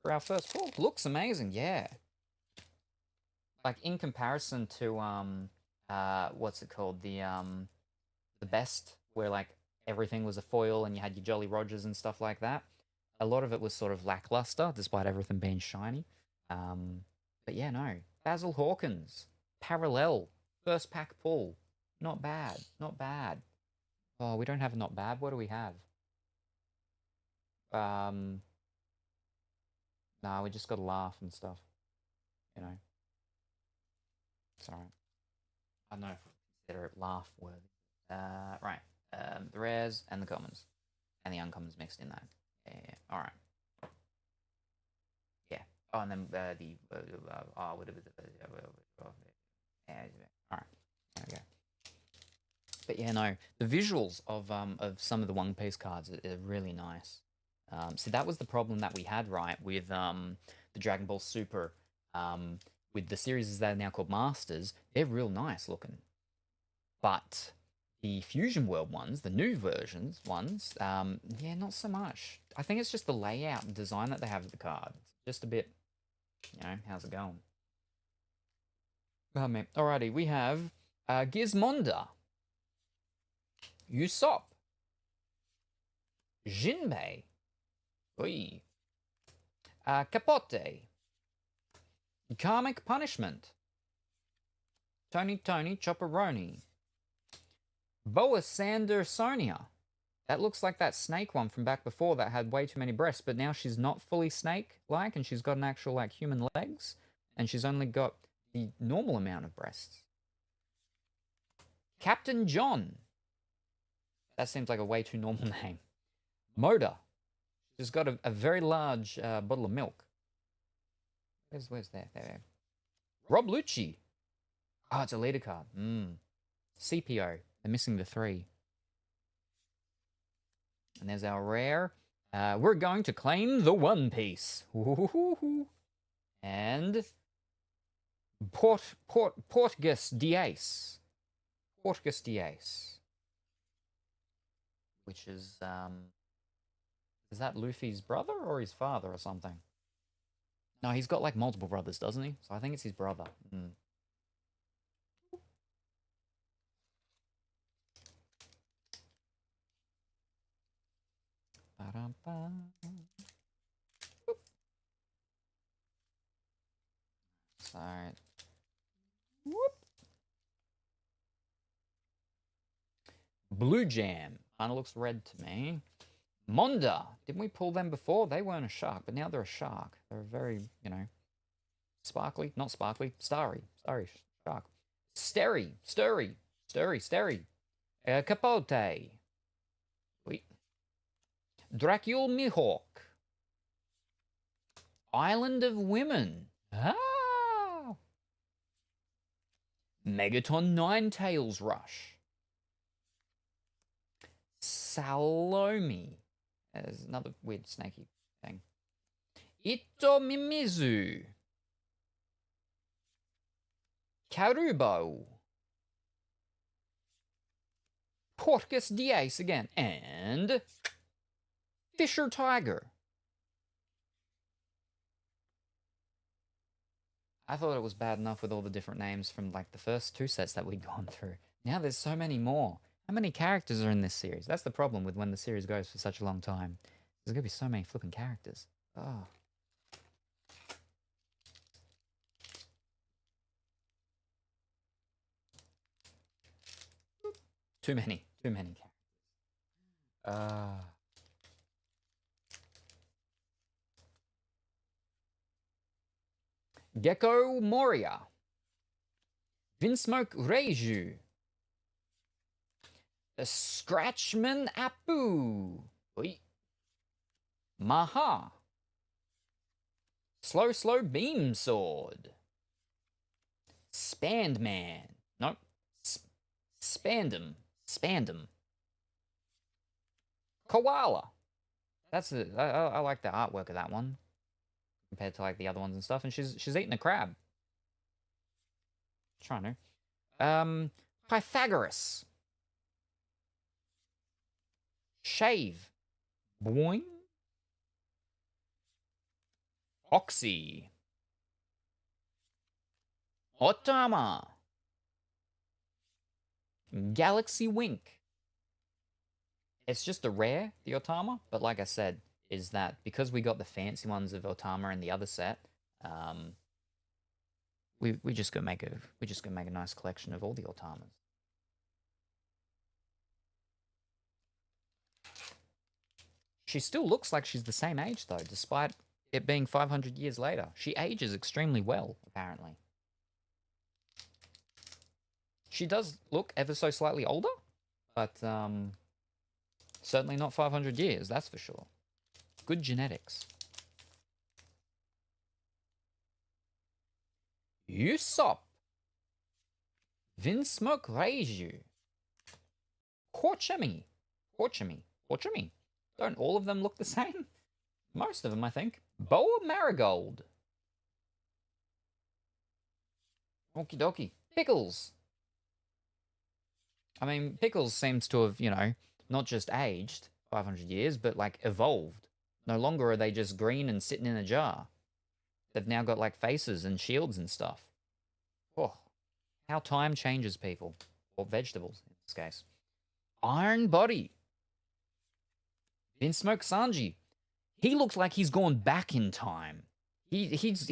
For our first pull. Looks amazing, yeah. Like, in comparison to, what's it called? The best, where, like, everything was a foil and you had your Jolly Rogers and stuff like that. A lot of it was sort of lackluster, despite everything being shiny. But yeah, no. Basil Hawkins. Parallel. First pack pull. Not bad. Not bad. Oh, we don't have a not bad. What do we have? Nah, we just got to laugh and stuff. You know. It's alright. I don't know if I consider it laugh worthy. Right. The rares and the commons. And the uncommons mixed in that. Yeah. Alright. Yeah. Oh, and then alright. There we go. But yeah, no. The visuals of some of the One Piece cards are really nice. So that was the problem that we had, right, with the Dragon Ball Super, with the series that are now called Masters. They're real nice looking. But the Fusion World ones, the new versions ones, yeah, not so much. I think it's just the layout and design that they have of the card. Just a bit, you know, how's it going? Oh, man. Alrighty, we have Gizmonda, Usopp, Jinbei, Oi. Capote, Karmic Punishment, Tony Chopperoni, Boa Sandersonia. That looks like that snake one from back before that had way too many breasts, but now she's not fully snake-like, and she's got an actual, like, human legs, and she's only got the normal amount of breasts. Captain John. That seems like a way too normal name. Moda. She's got a very large bottle of milk. Where's that? There. Rob Lucci. Oh, it's a leader card. CPO. They're missing the 3. And there's our rare. We're going to claim the One Piece. And Portgas Diaz. Portgas Diaz. Which is that Luffy's brother or his father or something? No, he's got like multiple brothers, doesn't he? So I think it's his brother. Alright. Blue Jam. Kinda looks red to me. Monda. Didn't we pull them before? They weren't a shark, but now they're a shark. They're very, you know, sparkly. Not sparkly. Starry shark. Sturry. Capote. Wait. Dracule Mihawk. Island of Women. Ah! Megaton Ninetails Rush. Salome. There's another weird snaky thing. Itomimizu. Karubo. Portgas Diaz again. And Fisher Tiger. I thought it was bad enough with all the different names from like the first 2 sets that we'd gone through. Now there's so many more. How many characters are in this series? That's the problem with when the series goes for such a long time. There's gonna be so many flipping characters. Oh. Too many characters. Gecko Moria. Vinsmoke Reiju. The Scratchman Apu. Oi. Maha. Slow Beam Sword. Spandman. Nope. Spandum. Koala. That's I like the artwork of that one compared to like the other ones and stuff. And she's eating a crab. Trying to. Pythagoras. Shave. Boing. Oxy. Otama. Galaxy Wink. It's just a rare, the Otama, but like I said, is that because we got the fancy ones of Otama in the other set, we just gonna make a nice collection of all the Otamas. She still looks like she's the same age though, despite it being 500 years later. She ages extremely well, apparently. She does look ever so slightly older, but certainly not 500 years, that's for sure. Good genetics. Usopp. Vinsmoke Reiju. Horchemi. Don't all of them look the same? Most of them, I think. Boa Marigold. Okie dokie. Pickles. I mean, Pickles seems to have, you know, not just aged 500 years, but like evolved. No longer are they just green and sitting in a jar. They've now got like faces and shields and stuff. Oh, how time changes people. Or vegetables, in this case. Iron Body. Vinsmoke Sanji. He looks like he's gone back in time. He's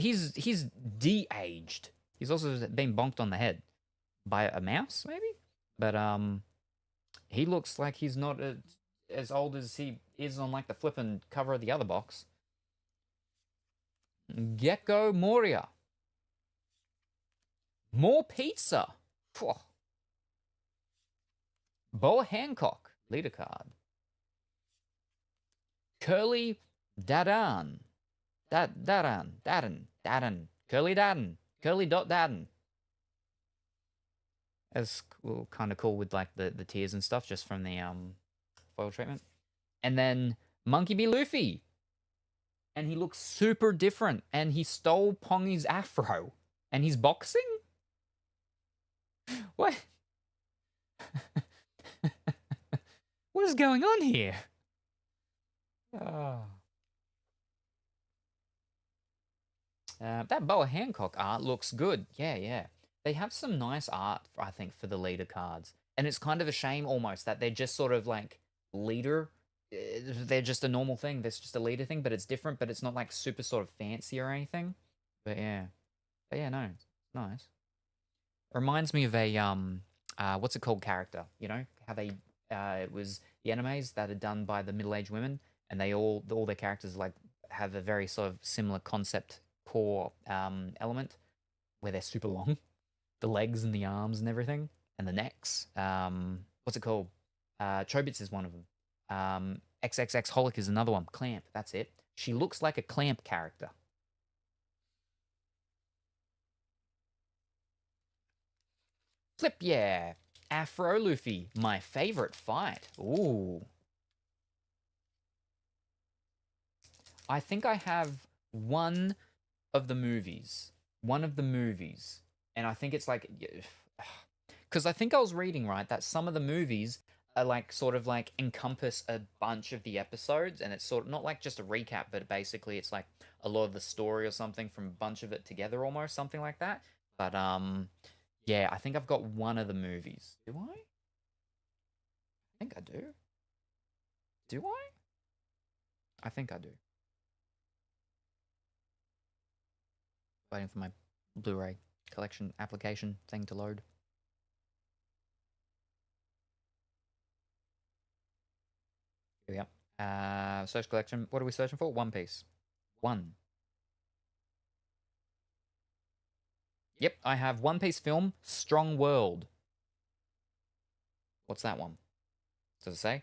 de-aged. He's also been bonked on the head by a mouse, maybe? But he looks like he's not as old as he is on like the flippin' cover of the other box. Gecko Moria. More pizza. Phew. Boa Hancock, leader card. Curly Dadan. Dadan. Curly Dadan. Curly dot Dadan. That's cool, kind of cool with like the tears and stuff just from the foil treatment. And then Monkey B. Luffy. And he looks super different. And he stole Pongy's afro. And he's boxing? What? What is going on here? Oh. That Boa Hancock art looks good. Yeah. They have some nice art, I think, for the leader cards. And it's kind of a shame almost that they're just sort of like leader. They're just a normal thing. There's just a leader thing, but it's different, but it's not like super sort of fancy or anything. But yeah. No, it's nice. Reminds me of a, what's it called character? You know, how they, it was the animes that are done by the middle-aged women, and they all their characters like have a very sort of similar concept core element where they're super long. The legs and the arms and everything, and the necks. What's it called? Chobits is one of them. XXX Holic is another one. Clamp, that's it. She looks like a Clamp character. Flip, yeah. Afro Luffy, my favorite fight. Ooh. I think I have one of the movies. And I think it's like, because I think I was reading, right, that some of the movies are like sort of like encompass a bunch of the episodes, and it's sort of not like just a recap, but basically it's like a lot of the story or something from a bunch of it together almost, something like that. But yeah, I think I've got one of the movies. Do I? I think I do. Do I? I think I do. Waiting for my Blu-ray collection application thing to load. Here we are. Search collection. What are we searching for? One Piece. One. Yep, I have One Piece film, Strong World. What's that one? Does it say?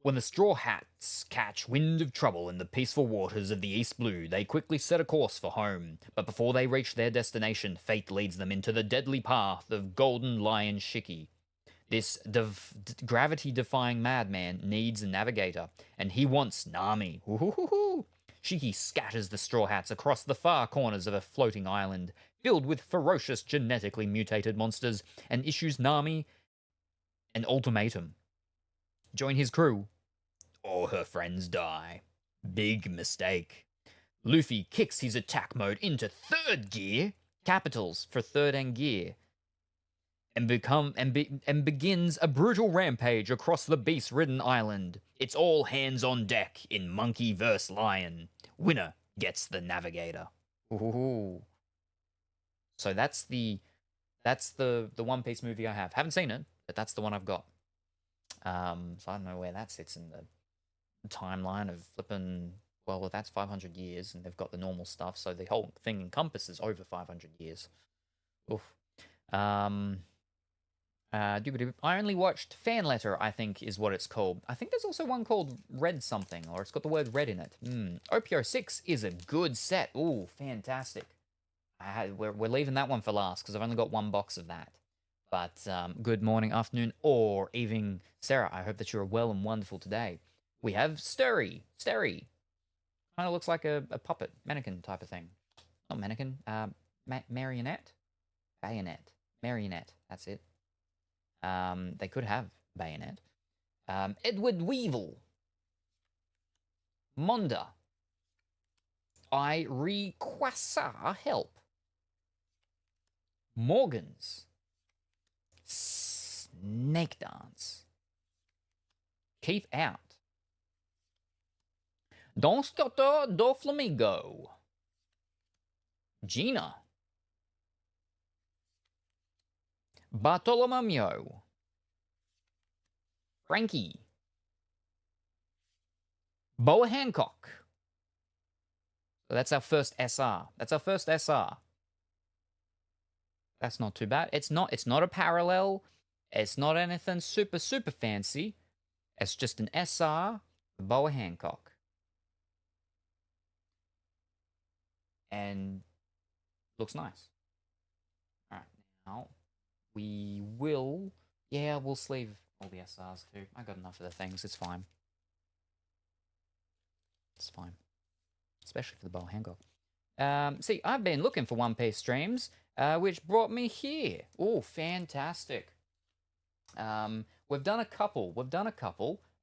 When the Straw Hats catch wind of trouble in the peaceful waters of the East Blue, they quickly set a course for home. But before they reach their destination, fate leads them into the deadly path of Golden Lion Shiki. This gravity-defying madman needs a navigator, and he wants Nami. Ooh-hoo-hoo-hoo. Shiki scatters the Straw Hats across the far corners of a floating island, filled with ferocious genetically mutated monsters, and issues Nami an ultimatum. Join his crew, or her friends die. Big mistake. Luffy kicks his attack mode into third gear, capitals for third and gear, and begins a brutal rampage across the beast-ridden island. It's all hands on deck in Monkey vs. Lion. Winner gets the navigator. Ooh. So that's the One Piece movie I have. Haven't seen it, but that's the one I've got. So I don't know where that sits in the timeline of flipping. Well, that's 500 years, and they've got the normal stuff, so the whole thing encompasses over 500 years. Oof. I only watched Fan Letter, I think is what it's called. I think there's also one called Red something, or it's got the word red in it. OP06 is a good set. Ooh, fantastic. We're leaving that one for last because I've only got one box of that. But good morning, afternoon, or evening, Sarah. I hope that you're well and wonderful today. We have Sterry. Kind of looks like a puppet, mannequin type of thing. Not mannequin, marionette? Bayonet. Marionette, that's it. They could have bayonet. Edward Weevil. Monda. I require help. Morgans. Snake Dance. Keith Out. Don Scotto do Flamingo. Gina. Bartolomeo. Frankie. Boa Hancock. So that's our first SR. That's not too bad. It's not a parallel. It's not anything super fancy. It's just an SR, Boa Hancock. And looks nice. All right, now we'll sleeve all the SRs too. I got enough of the things. It's fine. Especially for the Boa Hancock. See, I've been looking for One Piece streams, which brought me here. Oh, fantastic. We've done a couple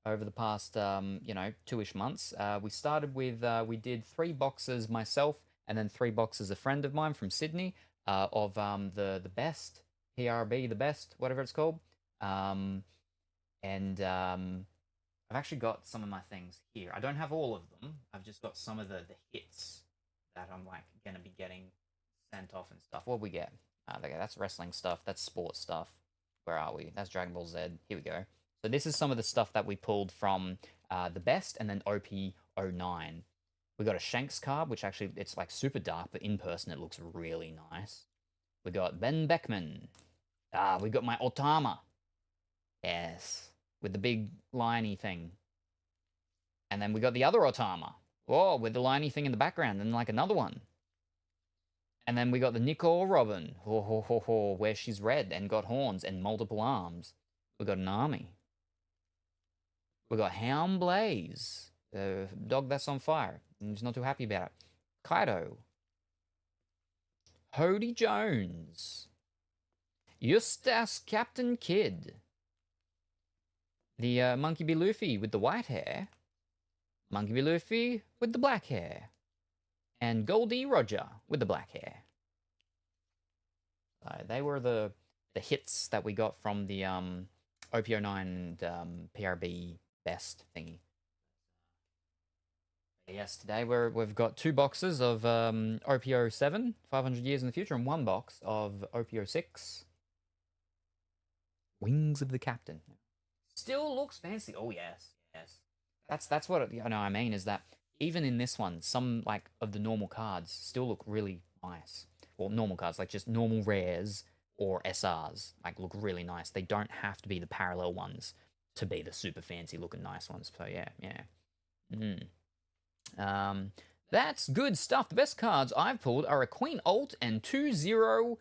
over the past, 2-ish months. We started with, we did 3 boxes myself, and then 3 boxes a friend of mine from Sydney, of the best, PRB, the best, whatever it's called. I've actually got some of my things here. I don't have all of them. I've just got some of the hits that I'm going to be getting sent off and stuff. What we get? That's wrestling stuff. That's sports stuff. Where are we? That's Dragon Ball Z. Here we go. So this is some of the stuff that we pulled from the best, and then OP09. We got a Shanks card, which actually, it's like super dark, but in person it looks really nice. We got Ben Beckman. We got my Otama. Yes. With the big liney thing. And then we got the other Otama. Oh, with the liney thing in the background, and like another one. And then we got the Nicole Robin. Where she's red and got horns and multiple arms. We got an army. We got Hound Blaze. The dog that's on fire. And he's not too happy about it. Kaido. Hody Jones. Eustace Captain Kidd. The Monkey B. Luffy with the white hair. Monkey B. Luffy with the black hair. And Goldie Roger with the black hair. They were the hits that we got from the OP09 and PRB best thingy. Yes, today we've got 2 boxes of OP07, 500 Years in the Future, and 1 box of OP06, Wings of the Captain. Still looks fancy. Oh yes. That's what I mean, is that even in this one, some like of the normal cards still look really nice. Well, normal cards, like just normal rares or SRs, like look really nice. They don't have to be the parallel ones to be the super fancy looking nice ones. So yeah. That's good stuff. The best cards I've pulled are a Queen Alt and 2 Zero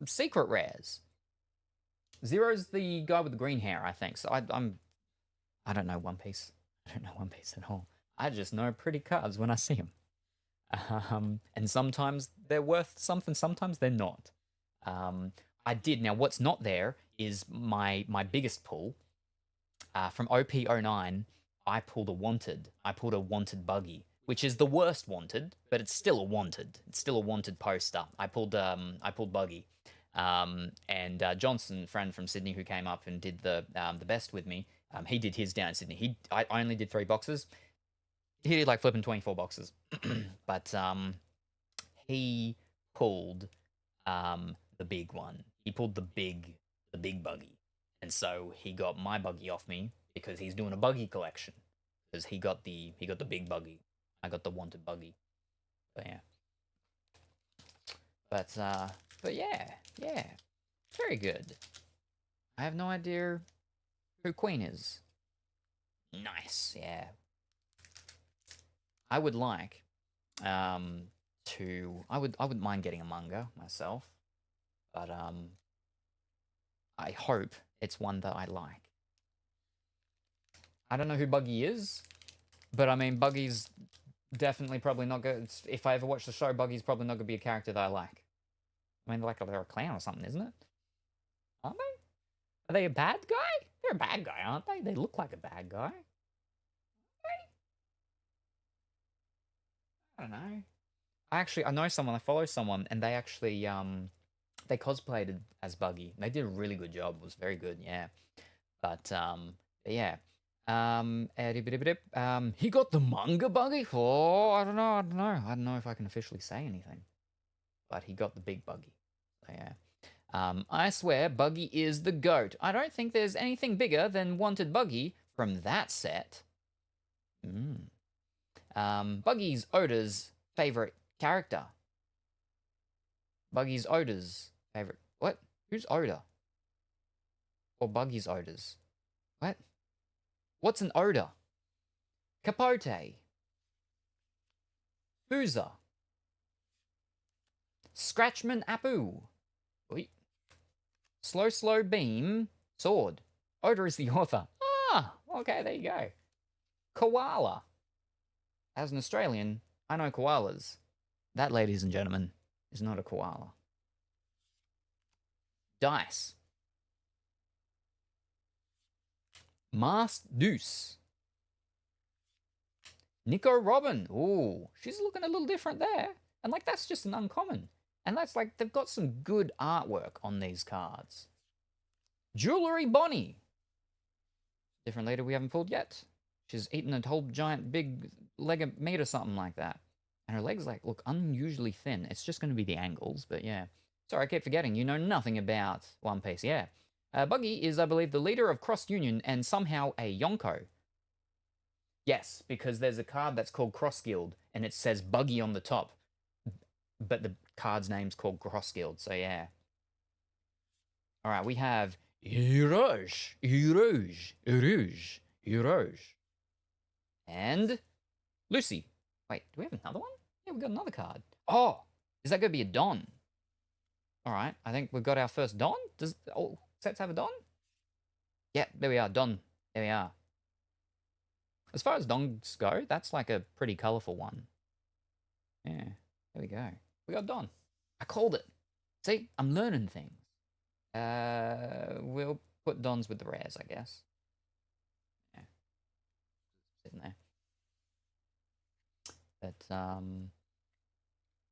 secret rares. Zero's the guy with the green hair, I think. So I don't know One Piece. I don't know One Piece at all. I just know pretty cards when I see them. And sometimes they're worth something, sometimes they're not. Now what's not there is my biggest pull. From OP09, I pulled a Wanted. I pulled a Wanted Buggy, which is the worst Wanted, but it's still a Wanted. It's still a Wanted poster. I pulled Buggy. And Johnson, friend from Sydney who came up and did the best with me, he did his down in Sydney. I only did 3 boxes. He did like flipping 24 boxes. But he pulled the big one. He pulled the big buggy, and so he got my buggy off me because he's doing a buggy collection. Because he got the big buggy, I got the wanted buggy. But yeah. But yeah, very good. I have no idea who Queen is. Nice, yeah. I would like I wouldn't mind getting a manga myself, but I hope it's one that I like. I don't know who Buggy is, but I mean Buggy's definitely probably not good. If I ever watch the show, Buggy's probably not gonna be a character that I like. I mean, like they're a clown or something, isn't it? Aren't they? Are they a bad guy? They're a bad guy, aren't they? They look like a bad guy. I don't know. I know someone, I follow someone, and they actually, they cosplayed as Buggy. They did a really good job. It was very good, yeah. But yeah. He got the manga Buggy? Oh, I don't know. I don't know if I can officially say anything. But he got the big Buggy. So, yeah. I swear, Buggy is the GOAT. I don't think there's anything bigger than Wanted Buggy from that set. Buggy's Oda's favorite character. Buggy's Oda's favorite. What? Who's Oda? Or Buggy's Oda's? What? What's an Oda? Capote. Boozer. Scratchman Apu. Wait. Slow Beam. Sword. Oda is the author. Ah, okay, there you go. Koala. As an Australian, I know koalas. That, ladies and gentlemen, is not a koala. Dice. Masked Deuce. Nico Robin. Ooh, she's looking a little different there. And like, that's just an uncommon. And that's like, they've got some good artwork on these cards. Jewelry Bonnie. Different lady we haven't pulled yet. She's eaten a whole giant big leg of meat or something like that. And her legs like look unusually thin. It's just going to be the angles, but yeah. Sorry, I keep forgetting. You know nothing about One Piece, yeah. Buggy is, I believe, the leader of Cross Union and somehow a Yonko. Yes, because there's a card that's called Cross Guild and it says Buggy on the top. But the card's name's called Cross Guild, so yeah. Alright, we have Erouge. And Lucy. Wait, do we have another one? Yeah, we got another card. Oh, is that going to be a Don? Alright, I think we've got our first Don. Does all sets have a Don? Yeah, there we are, Don. There we are. As far as Dons go, that's like a pretty colourful one. Yeah, there we go. We got Don. I called it. See, I'm learning things. We'll put Dons with the rares, I guess. Yeah. Sitting there.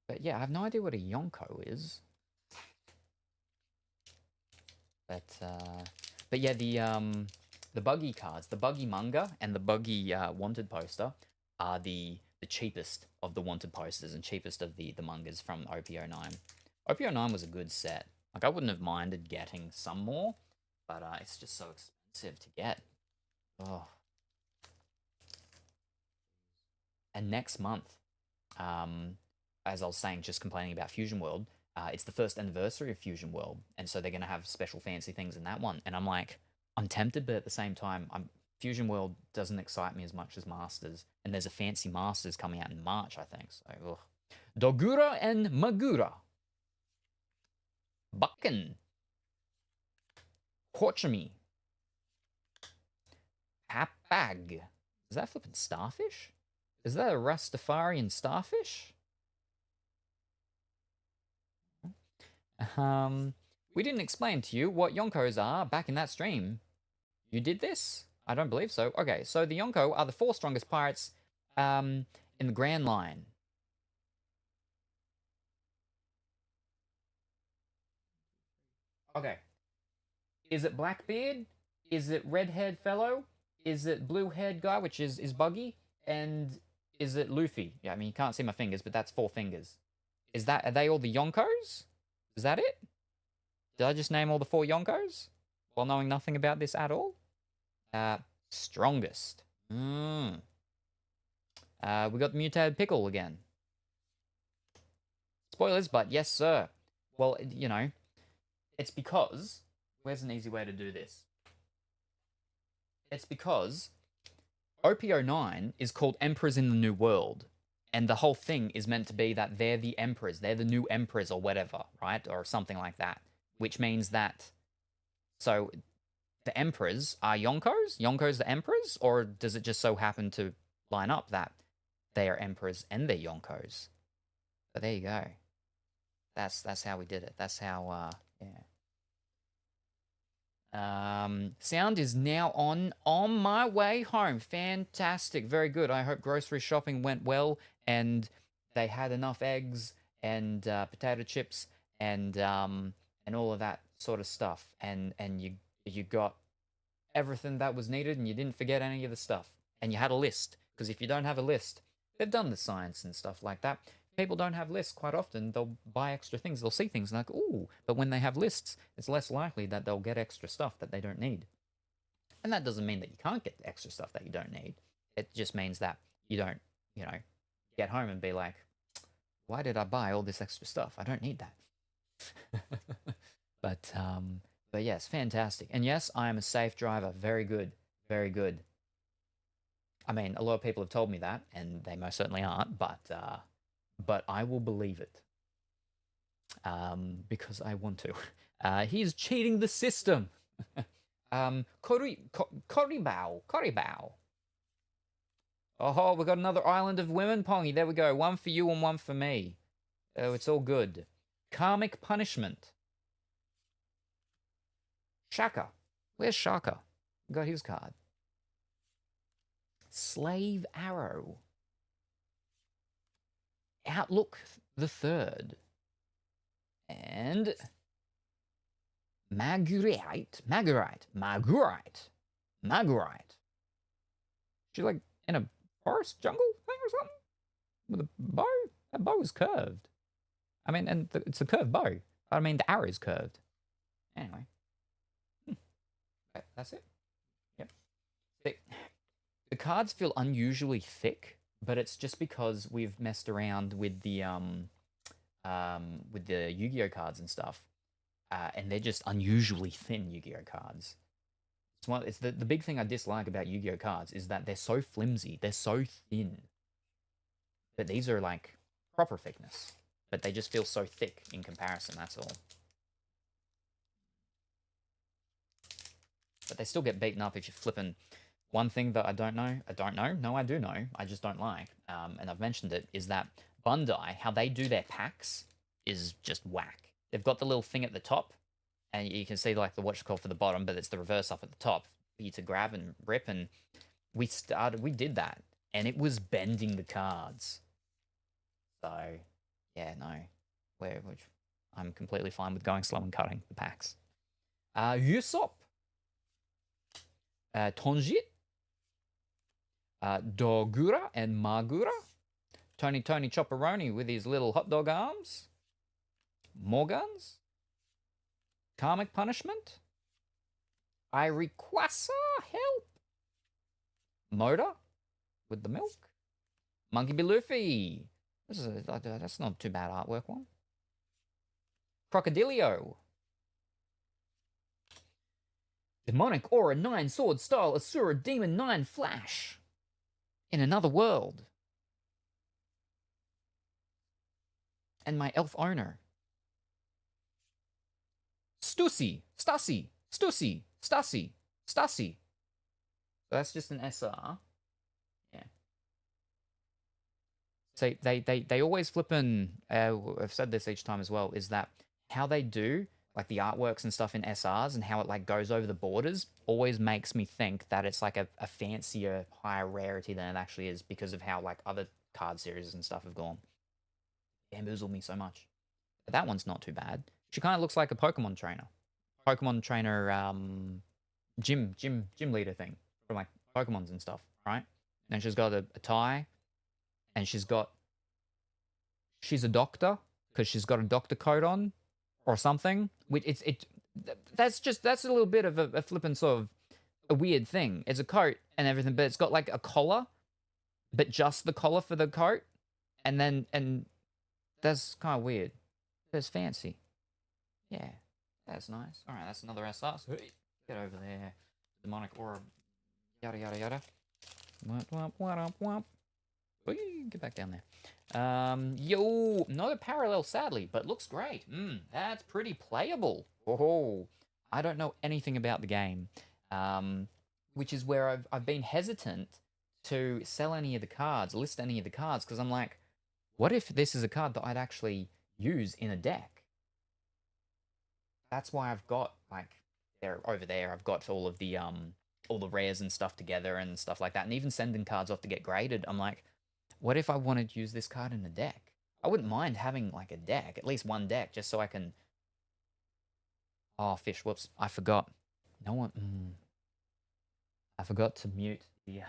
But yeah, I have no idea what a Yonko is. But yeah, the Buggy cards, the Buggy manga and the Buggy Wanted poster are the cheapest of the Wanted posters and cheapest of the mangas from OP09. OP09 was a good set. Like, I wouldn't have minded getting some more, but it's just so expensive to get. Oh. And next month, as I was saying, just complaining about Fusion World, it's the first anniversary of Fusion World, and so they're going to have special fancy things in that one. And I'm like, I'm tempted, but at the same time, Fusion World doesn't excite me as much as Masters, and there's a fancy Masters coming out in March, I think. So, ugh. Dogura and Magura. Bucken. Horchami. Hapag. Is that flipping starfish? Is that a Rastafarian starfish? We didn't explain to you what Yonkos are back in that stream. You did this? I don't believe so. Okay, so the Yonko are the 4 strongest pirates in the Grand Line. Okay. Is it Blackbeard? Is it red-haired fellow? Is it blue-haired guy, which is Buggy? And is it Luffy? Yeah, I mean, you can't see my fingers, but that's 4 fingers. Are they all the Yonkos? Is that it? Did I just name all the 4 Yonkos while knowing nothing about this at all? Strongest. We got the mutated pickle again. Spoilers, but yes, sir. Well, you know, it's because... Where's an easy way to do this? It's because OP09 is called Emperors in the New World. And the whole thing is meant to be that they're the emperors. They're the new emperors or whatever, right? Or something like that. Which means that... So, the emperors are Yonkos? Yonkos the emperors? Or does it just so happen to line up that they are emperors and they're Yonkos? But there you go. That's how we did it. That's how, yeah. Sound is now on my way home. Fantastic. Very good. I hope grocery shopping went well and they had enough eggs and potato chips and all of that sort of stuff. And you got everything that was needed and you didn't forget any of the stuff. And you had a list. Because if you don't have a list, they've done the science and stuff like that. People don't have lists quite often. They'll buy extra things. They'll see things and like, ooh. But when they have lists, it's less likely that they'll get extra stuff that they don't need. And that doesn't mean that you can't get the extra stuff that you don't need. It just means that you don't, you know, get home and be like, why did I buy all this extra stuff? I don't need that. But yes, fantastic. And yes, I am a safe driver. Very good. Very good. I mean, a lot of people have told me that, and they most certainly aren't, but I will believe it. Because I want to. He is cheating the system. Koribao. Oh, we got another Island of Women, Pongy. There we go. One for you and one for me. Oh, it's all good. Karmic Punishment. Shaka. Where's Shaka? Got his card. Slave Arrow. Outlook the Third. And Magurite. She's like in a forest jungle thing or something? With a bow? That bow is curved. I mean, and it's a curved bow. I mean, the arrow is curved. Anyway. That's it. Yep. The cards feel unusually thick, but it's just because we've messed around with the Yu-Gi-Oh cards and stuff, and they're just unusually thin Yu-Gi-Oh cards. It's the big thing I dislike about Yu-Gi-Oh cards is that they're so flimsy, they're so thin. But these are like proper thickness, but they just feel so thick in comparison. That's all. But they still get beaten up if you're flipping. One thing that I don't know, no, I do know, I just don't like, and I've mentioned it, is that Bandai, how they do their packs is just whack. They've got the little thing at the top, and you can see like the what's called for the bottom, but it's the reverse off at the top for you to grab and rip, and we did that, and it was bending the cards. So, yeah, no, which I'm completely fine with going slow and cutting the packs. Usopp. Tonjit, Dogura and Magura, Tony Chopperoni with his little hot dog arms, Morgans, Karmic Punishment, Iriquasa, help, Moda with the milk, Monkey B. Luffy, that's not too bad artwork one, Crocodilio, Demonic Aura 9 Sword Style Asura Demon 9 Flash. In another world. And my elf owner. Stasi. So that's just an SR. Yeah. So they always flippin', I've said this each time as well, is that how they do like the artworks and stuff in SRs and how it like goes over the borders always makes me think that it's like a fancier, higher rarity than it actually is because of how like other card series and stuff have gone. Bamboozled me so much. But that one's not too bad. She kind of looks like a Pokemon trainer. Gym leader thing from like Pokemons and stuff, right? And she's got a tie and she's a doctor because she's got a doctor coat on. or something. Which that's a little bit of a flippin' sort of a weird thing. It's a coat and everything, but it's got like a collar, but just the collar for the coat, and that's kind of weird. But it's fancy. Yeah, that's nice. All right, that's another SR. So get over there. Demonic aura. Yada yada yada. Womp womp womp womp. Get back down there. Yo, not a parallel, sadly, but looks great. That's pretty playable. Oh, I don't know anything about the game, which is where I've been hesitant to sell any of the cards, list any of the cards, because I'm like, what if this is a card that I'd actually use in a deck? That's why I've got like over there. I've got all the rares and stuff together and stuff like that, and even sending cards off to get graded. I'm like, what if I wanted to use this card in a deck? I wouldn't mind having like a deck, at least one deck, just so I can. Oh, fish! Whoops, I forgot. No one. I forgot to mute the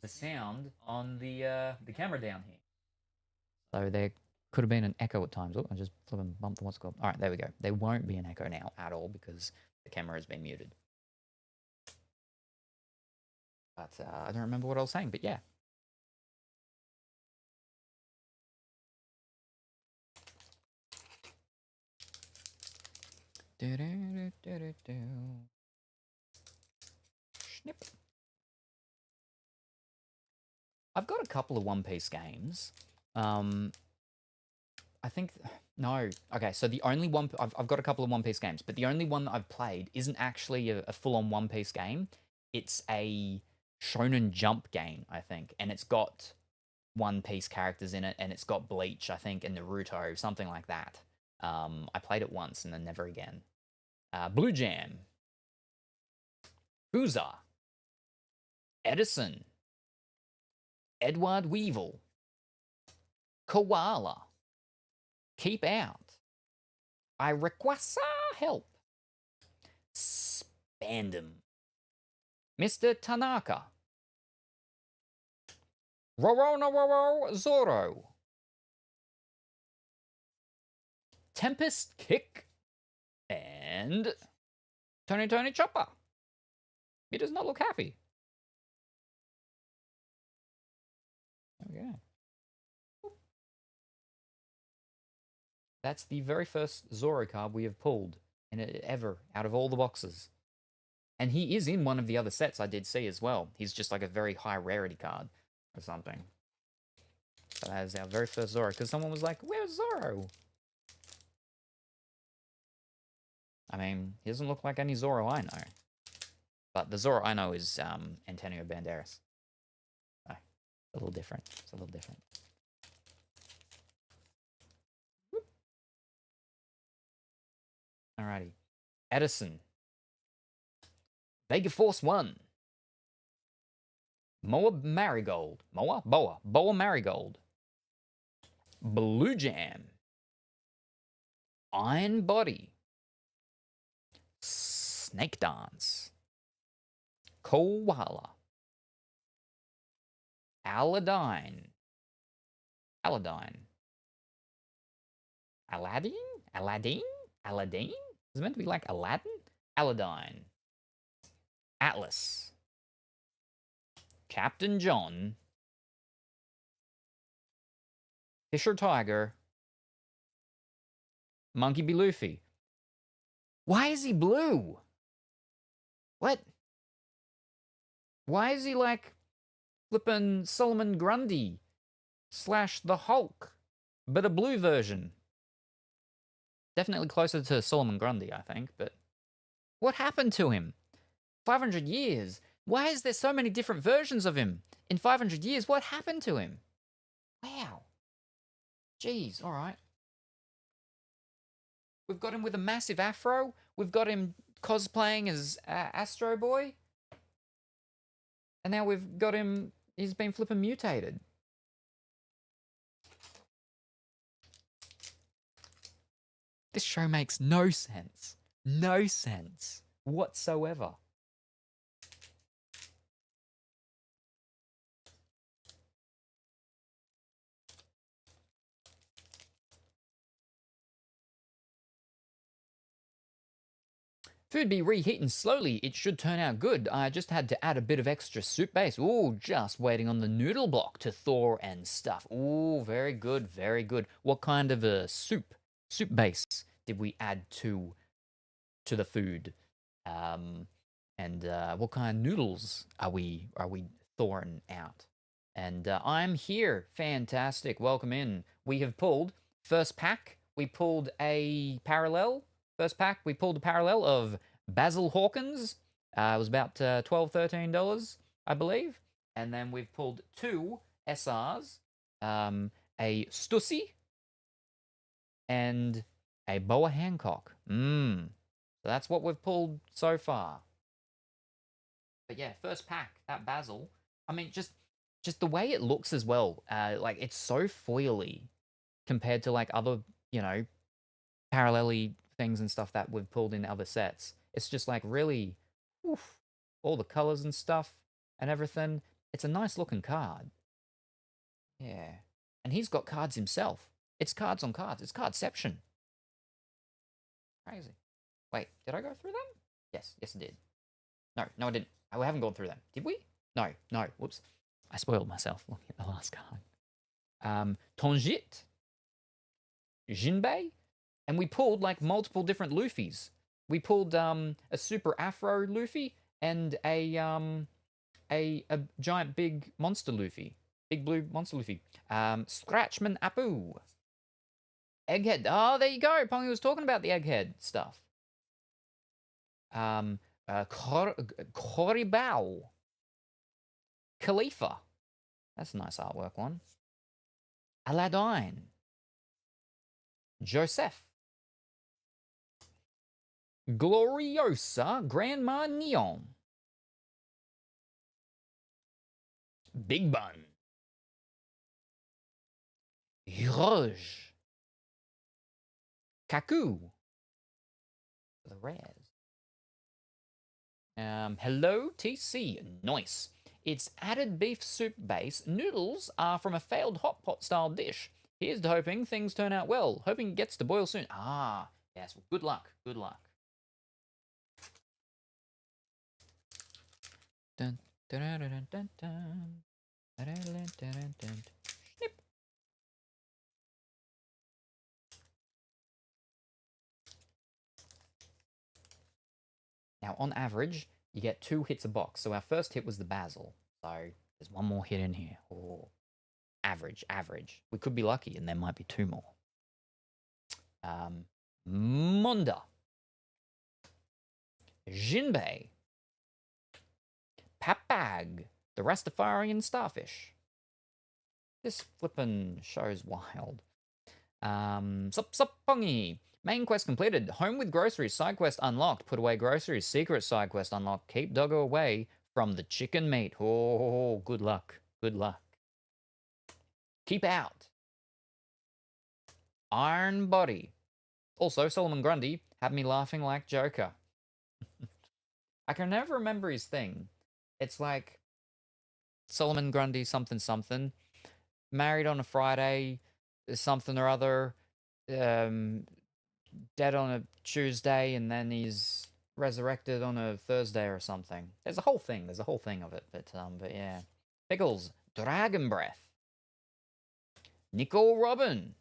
sound on the camera down here. So there could have been an echo at times. Oh, I just bumped the what's it called. All right, there we go. There won't be an echo now at all because the camera has been muted. But I don't remember what I was saying. But yeah. Snip. I've got a couple of One Piece games. I think no. Okay, so the only one I've got a couple of One Piece games, but the only one that I've played isn't actually a full-on One Piece game. It's a Shonen Jump game, I think, and it's got One Piece characters in it, and it's got Bleach, I think, and Naruto, something like that. I played it once and then never again. Blue Jam, Boozer, Edison, Edward Weevil, Koala, Keep Out, I Request Help, Spandam, Mr. Tanaka, Roro Zoro, Tempest Kick, and Tony Chopper. He does not look happy. Okay. That's the very first Zoro card we have pulled ever out of all the boxes. And he is in one of the other sets I did see as well. He's just like a very high rarity card or something. So that is our very first Zoro, because someone was like, where's Zoro? I mean, he doesn't look like any Zoro I know. But the Zoro I know is Antonio Banderas. So, a little different. It's a little different. Alrighty. Edison. Vega Force 1. Boa Marigold. Boa Marigold. Blue Jam. Iron Body. Snake Dance. Koala. Aladdin. Aladdin. Aladdin? Aladdin? Aladdin? Is it meant to be like Aladdin? Aladdin. Atlas. Captain John. Fisher Tiger. Monkey B. Luffy. Why is he blue? What? Why is he like flippin' Solomon Grundy / the Hulk, but a blue version? Definitely closer to Solomon Grundy, I think, but what happened to him? 500 years. Why is there so many different versions of him? In 500 years, what happened to him? Wow. Jeez, all right. We've got him with a massive afro. We've got him cosplaying as Astro Boy. And now we've got him, he's been flipping mutated. This show makes no sense. No sense whatsoever. Food be reheating slowly. It should turn out good. I just had to add a bit of extra soup base. Ooh, just waiting on the noodle block to thaw and stuff. Ooh, very good, very good. What kind of a soup base did we add to the food? And what kind of noodles are we thawing out? And I'm here. Fantastic. Welcome in. We have pulled first pack. We pulled a parallel. First pack, we pulled a parallel of Basil Hawkins. It was about $12, $13, I believe. And then we've pulled two SRs, a Stussy, and a Boa Hancock. So that's what we've pulled so far. But yeah, first pack, that Basil. I mean, just the way it looks as well. Like, it's so foily compared to like other, parallel things and stuff that we've pulled in other sets. It's just like really, all the colors and stuff and everything. It's a nice looking card. Yeah. And he's got cards himself. It's cards on cards. It's cardception. Crazy. Wait, did I go through them? Yes, I did. No, I didn't. We haven't gone through them. Did we? No. Whoops. I spoiled myself looking at the last card. Tonjit. Jinbei. And we pulled like multiple different Luffys. We pulled a super Afro Luffy and a giant big monster Luffy. Big blue monster Luffy. Scratchman Apu. Egghead. Oh, there you go. Pongy was talking about the Egghead stuff. Koribao. Khalifa. That's a nice artwork one. Aladdin. Joseph. Gloriosa Grandma Neon. Big Bun. Hiroj. Kaku. For the rares. Hello, TC. Nice. It's added beef soup base. Noodles are from a failed hot pot style dish. Here's to hoping things turn out well. Hoping it gets to boil soon. Ah, yes. Well, good luck. Good luck. Dun, dun, dun, dun, dun, dun. Dun, dun, dun, dun, dun. Snip. Now, on average, you get 2 hits a box. So our first hit was the Basil. So there's one more hit in here. Oh, average. We could be lucky, and there might be 2 more. Monda. Jinbei. Papag, the Rastafarian starfish. This flippin' show's wild. Pongy. Main quest completed. Home with groceries. Side quest unlocked. Put away groceries. Secret side quest unlocked. Keep Doggo away from the chicken meat. Oh, good luck. Good luck. Keep out. Iron Body. Also, Solomon Grundy had me laughing like Joker. I can never remember his thing. It's like Solomon Grundy something. Married on a Friday, something or other. Dead on a Tuesday, and then he's resurrected on a Thursday or something. There's a whole thing of it, but yeah. Pickles, Dragon Breath. Nicole Robin.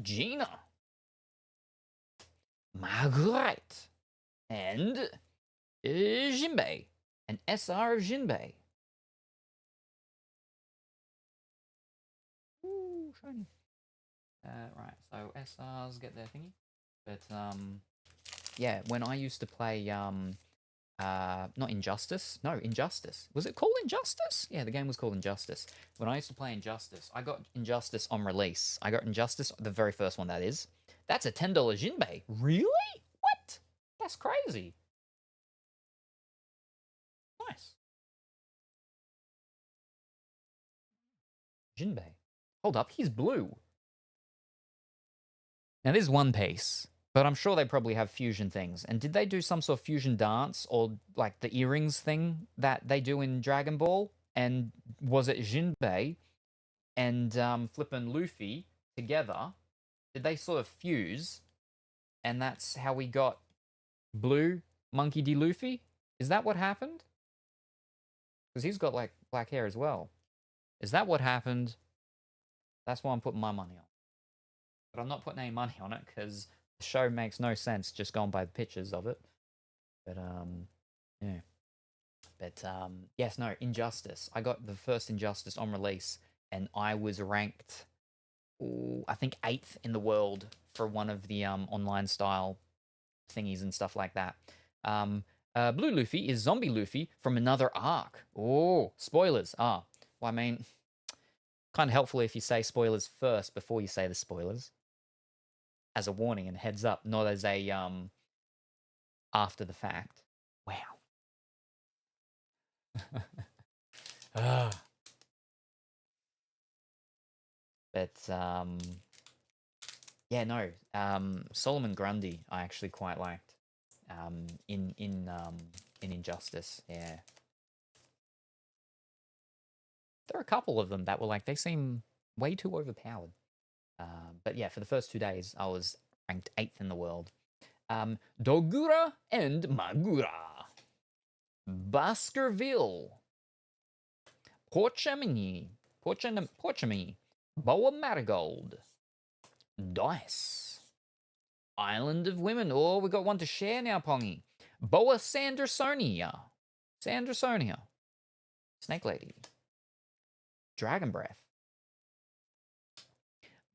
Gina. Margaret. And Jinbei. An SR Jinbei. Ooh, shiny. Right, so SRs get their thingy. But, yeah, when I used to play, not Injustice. No, Injustice. Was it called Injustice? Yeah, the game was called Injustice. When I used to play Injustice, I got Injustice on release. I got Injustice, the very first one, that is. That's a $10 Jinbei. Really? What? That's crazy. Nice. Jinbei. Hold up, he's blue. Now, this is One Piece, but I'm sure they probably have fusion things. And did they do some sort of fusion dance or like the earrings thing that they do in Dragon Ball? And was it Jinbei and flippin' Luffy together? Did they sort of fuse? And that's how we got Blue Monkey D. Luffy? Is that what happened? Because he's got like black hair as well. Is that what happened? That's why I'm putting my money on. But I'm not putting any money on it because the show makes no sense just going by the pictures of it. But yeah. But yes, no, Injustice. I got the first Injustice on release, and I was ranked, I think 8th in the world for one of the online style thingies and stuff like that. Blue Luffy is Zombie Luffy from another arc. Oh, spoilers. Well, I mean, kind of helpful if you say spoilers first before you say the spoilers, as a warning and heads up, not as a after the fact. Wow. But yeah, no. Solomon Grundy, I actually quite liked. In Injustice, yeah. There are a couple of them that were like they seem way too overpowered. But yeah, for the first 2 days, I was ranked 8th in the world. Dogura and Magura, Baskerville, Porchamini, Boa Marigold, Dice, Island of Women. Oh, we got one to share now, Pongy. Boa Sandersonia. Snake Lady. Dragon Breath.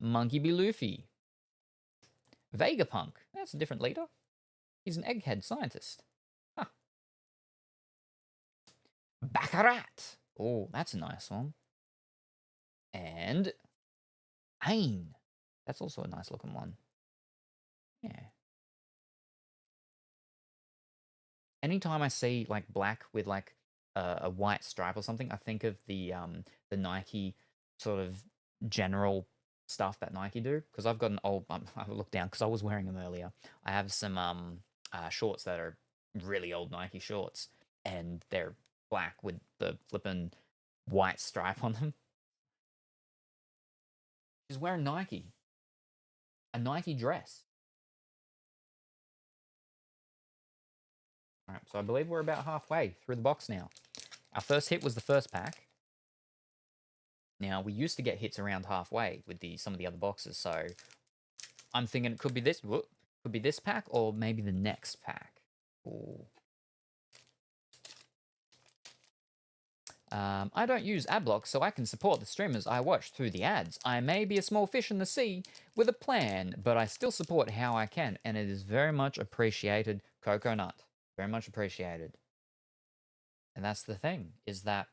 Monkey B. Luffy. Vegapunk. That's a different leader. He's an egghead scientist. Huh. Baccarat. Oh, that's a nice one. And Ain. That's also a nice looking one. Yeah. Anytime I see like black with like a white stripe or something, I think of the Nike sort of general stuff that Nike do. Because I've got an old, I looked down because I was wearing them earlier. I have some shorts that are really old Nike shorts, and they're black with the flippin' white stripe on them. She's wearing Nike, a Nike dress. All right, so I believe we're about halfway through the box now. Our first hit was the first pack. Now, we used to get hits around halfway with some of the other boxes, so I'm thinking it could be this pack or maybe the next pack. Ooh. I don't use ad blocks, so I can support the streamers I watch through the ads. I may be a small fish in the sea with a plan, but I still support how I can, and it is very much appreciated. Coconut. Very much appreciated. And that's the thing, is that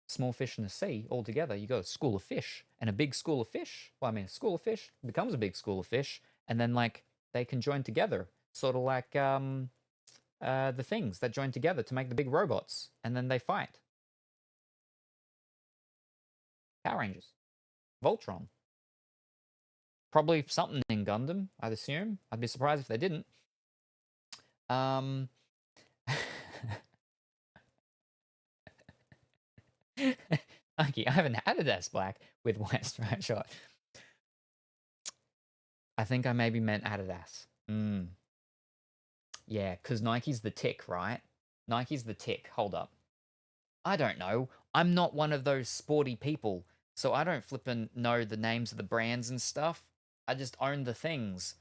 small fish in the sea altogether, you got a school of fish, and a big school of fish, well, I mean, a school of fish becomes a big school of fish, and then, like, they can join together, sort of like the things that join together to make the big robots, and then they fight. Power Rangers. Voltron. Probably something in Gundam, I'd assume. I'd be surprised if they didn't. Okay, I have an Adidas black with white stripe shot. I think I maybe meant Adidas. Yeah, because Nike's the tick, right? Nike's the tick. Hold up. I don't know. I'm not one of those sporty people, so I don't flippin' know the names of the brands and stuff. I just own the things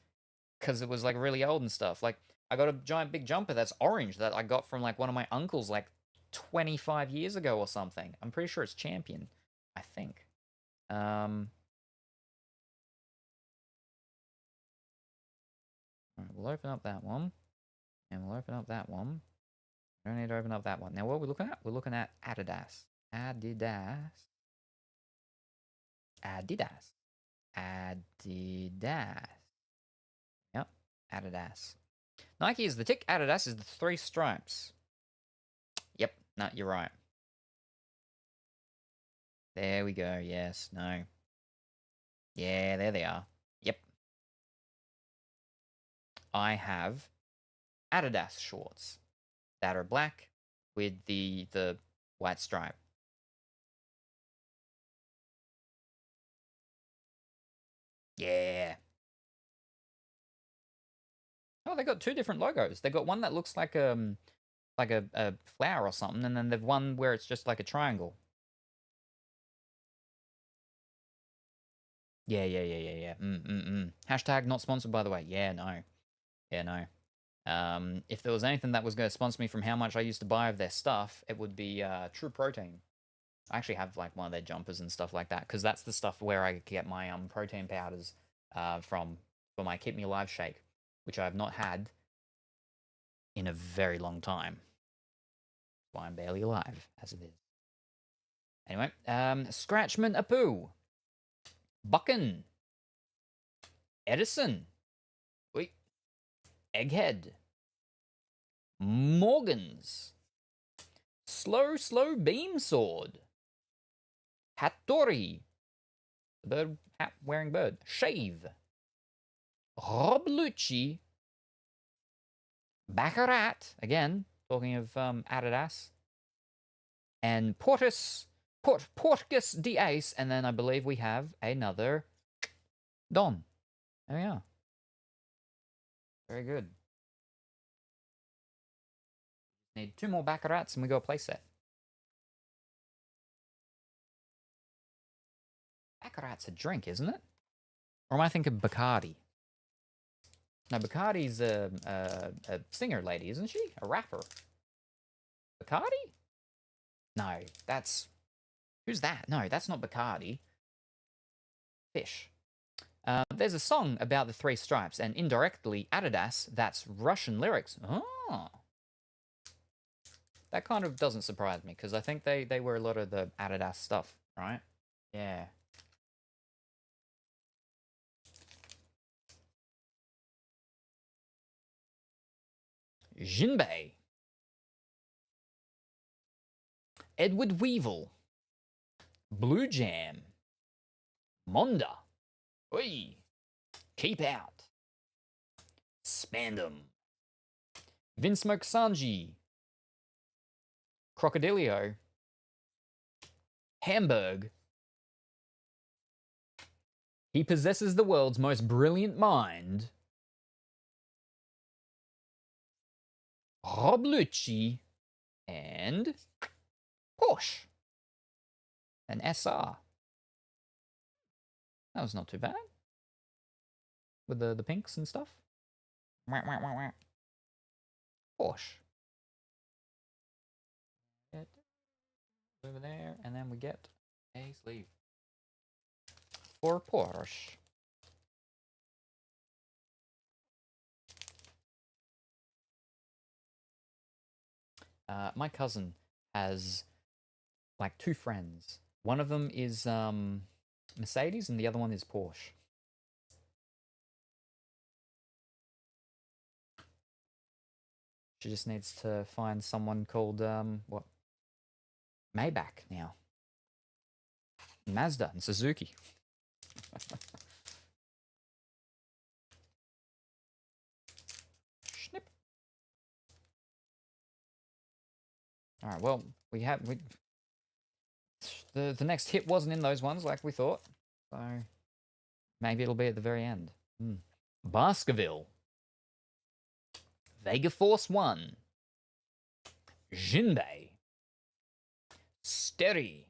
because it was like really old and stuff. Like, I got a giant big jumper that's orange that I got from like one of my uncles like 25 years ago or something. I'm pretty sure it's Champion, I think. We'll open up that one. And we'll open up that one. Don't need to open up that one. Now, what are we looking at? We're looking at Adidas. Adidas. Yep, Adidas. Nike is the tick. Adidas is the 3 stripes. Yep, no, you're right. There we go. Yes, no. Yeah, there they are. Yep. I have Adidas shorts that are black with the white stripe. Yeah. Oh, they got two different logos. They got one that looks like a flower or something, and then they've one where it's just like a triangle. Yeah. Hashtag not sponsored, by the way. Yeah, no. If there was anything that was going to sponsor me from how much I used to buy of their stuff, it would be True Protein. I actually have like one of their jumpers and stuff like that because that's the stuff where I get my protein powders from for my Keep Me Alive shake, which I have not had in a very long time. That's why I'm barely alive, as it is. Anyway, Scratchman Apu, Buckin, Edison, wait, Egghead, Morgans, Slow Beam Sword, Hattori, the bird hat wearing bird, Shave, Rob Lucci, Baccarat, again, talking of Adidas, and Portus de Ace, and then I believe we have another Don. There we are. Very good. Need two more Baccarats and we go a playset. Baccarat's a drink, isn't it? Or am I thinking Bacardi? No, Bacardi's a singer lady, isn't she? A rapper. Bacardi? No, that's... Who's that? No, that's not Bacardi. Fish. There's a song about the three stripes, and indirectly, Adidas, that's Russian lyrics. Oh. That kind of doesn't surprise me, because I think they wear a lot of the Adidas stuff, right? Yeah. Jinbei. Edward Weevil. Blue Jam. Monda. Oi. Keep Out. Spandam. Vinsmoke Sanji. Crocodilio. Hamburg. He possesses the world's most brilliant mind. Rob Lucci. And Porsche. An SR. That was not too bad. With the pinks and stuff. Porsche. Over there, and then we get a sleeve for Porsche. My cousin has like two friends. One of them is Mercedes, and the other one is Porsche. She just needs to find someone called what? Maybach now. Mazda and Suzuki. Snip. All right. Well, the next hit wasn't in those ones like we thought, so maybe it'll be at the very end. Baskerville. Vega Force 1. Jinbei. Steri.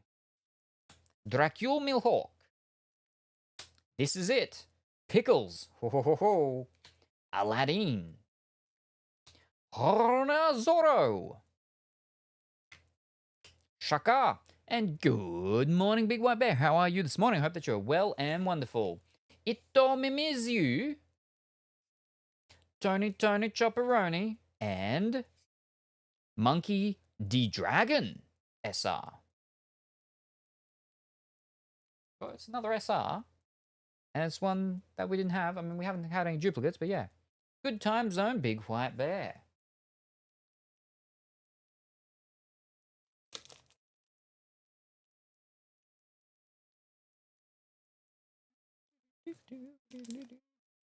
Dracule Milhawk. This is it. Pickles. Ho ho ho ho. Aladdin. Horna Zorro. Shaka. And good morning, Big White Bear. How are you this morning? I hope that you're well and wonderful. Ito Mimizu. Tony Chopperoni. And Monkey D Dragon SR. Well, it's another SR. And it's one that we didn't have. I mean, we haven't had any duplicates, but yeah. Good time zone, Big White Bear.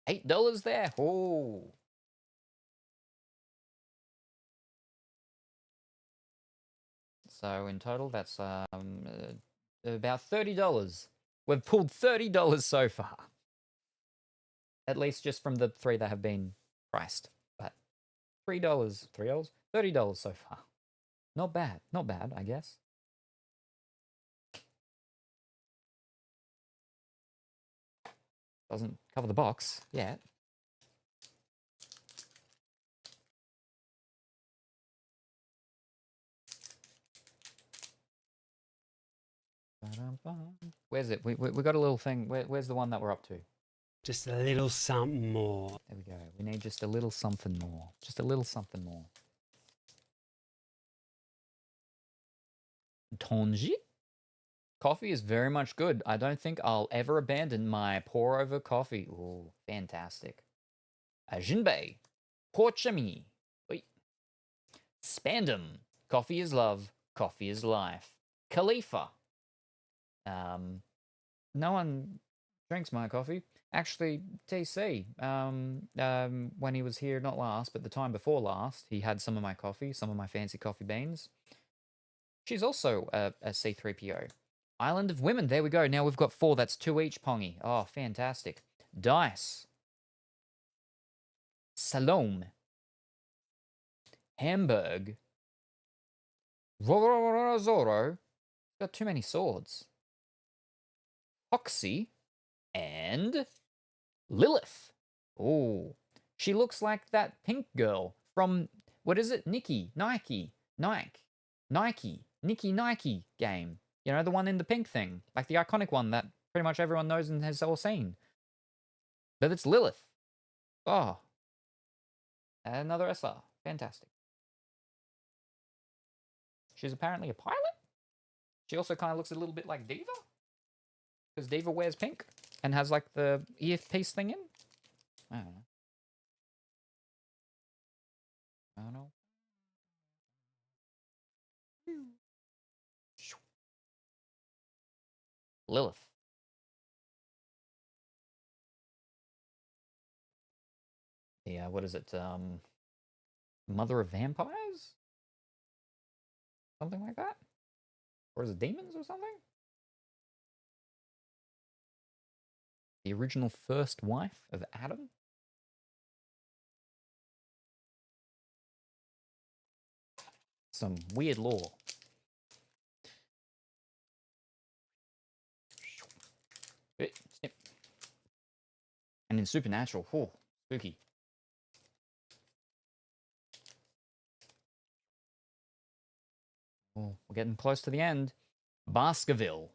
$8 there. Oh. So in total, that's about $30. We've pulled $30 so far. At least just from the three that have been priced. $3. $3? $30 so far. Not bad. Not bad, I guess. Doesn't cover the box yet. Where's it? We got a little thing. Where's the one that we're up to? Just a little something more. There we go. We need just a little something more. Just a little something more. Tonji? Coffee is very much good. I don't think I'll ever abandon my pour over coffee. Ooh, fantastic. Jinbei. Porchami. Spandam. Coffee is love. Coffee is life. Khalifa. No one drinks my coffee. Actually, TC, when he was here, not last, but the time before last, he had some of my coffee, some of my fancy coffee beans. She's also a C3PO. Island of Women, there we go. Now we've got 4, that's 2 each, Pongy. Oh, fantastic. Dice. Salome. Hamburg. Zoro. Got too many swords. Foxy. And Lilith. Oh, she looks like that pink girl from, what is it? Nike game. You know, the one in the pink thing. Like the iconic one that pretty much everyone knows and has all seen. But it's Lilith. Oh. Another SR. Fantastic. She's apparently a pilot? She also kind of looks a little bit like Diva. Because Diva wears pink. And has like the earpiece thing in? I don't know. I don't know. Lilith. Yeah, what is it? Mother of Vampires? Something like that? Or is it demons or something? The original first wife of Adam? Some weird lore. Snip. And in Supernatural, oh, spooky. Oh, we're getting close to the end. Baskerville.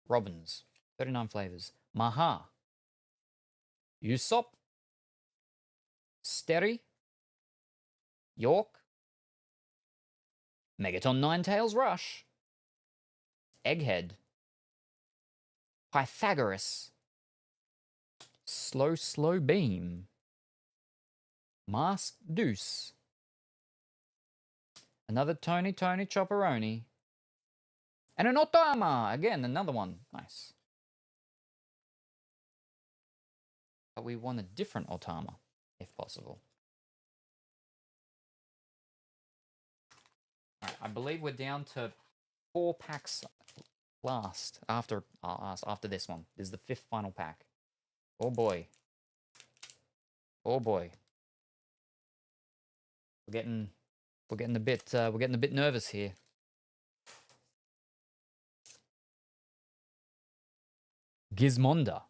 Robbins. 39 flavors. Maha. Usopp. Steri. York. Megaton Ninetails Rush. Egghead. Pythagoras. Slow Beam. Mask Deuce. Another Tony Chopperoni. And an Otama! Again, another one. Nice. But we want a different Otama, if possible. All right, I believe we're down to 4 packs last after this one. This is the 5th final pack. Oh boy. Oh boy. We're getting a bit nervous here. Gizmonda.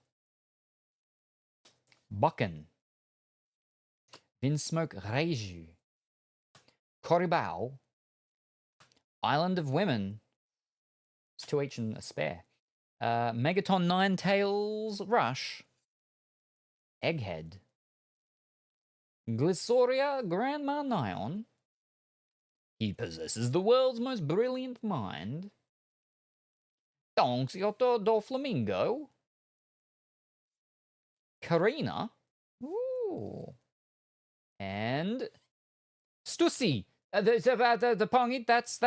Bucken. Vinsmoke Reiju. Koribao. Island of Women. It's 2 each and a spare. Megaton Ninetails Rush. Egghead. Glysoria Grandma Nion. He possesses the world's most brilliant mind. Donxiotto do Flamingo. Karina. Ooh. And Stussy. The Pongy, that's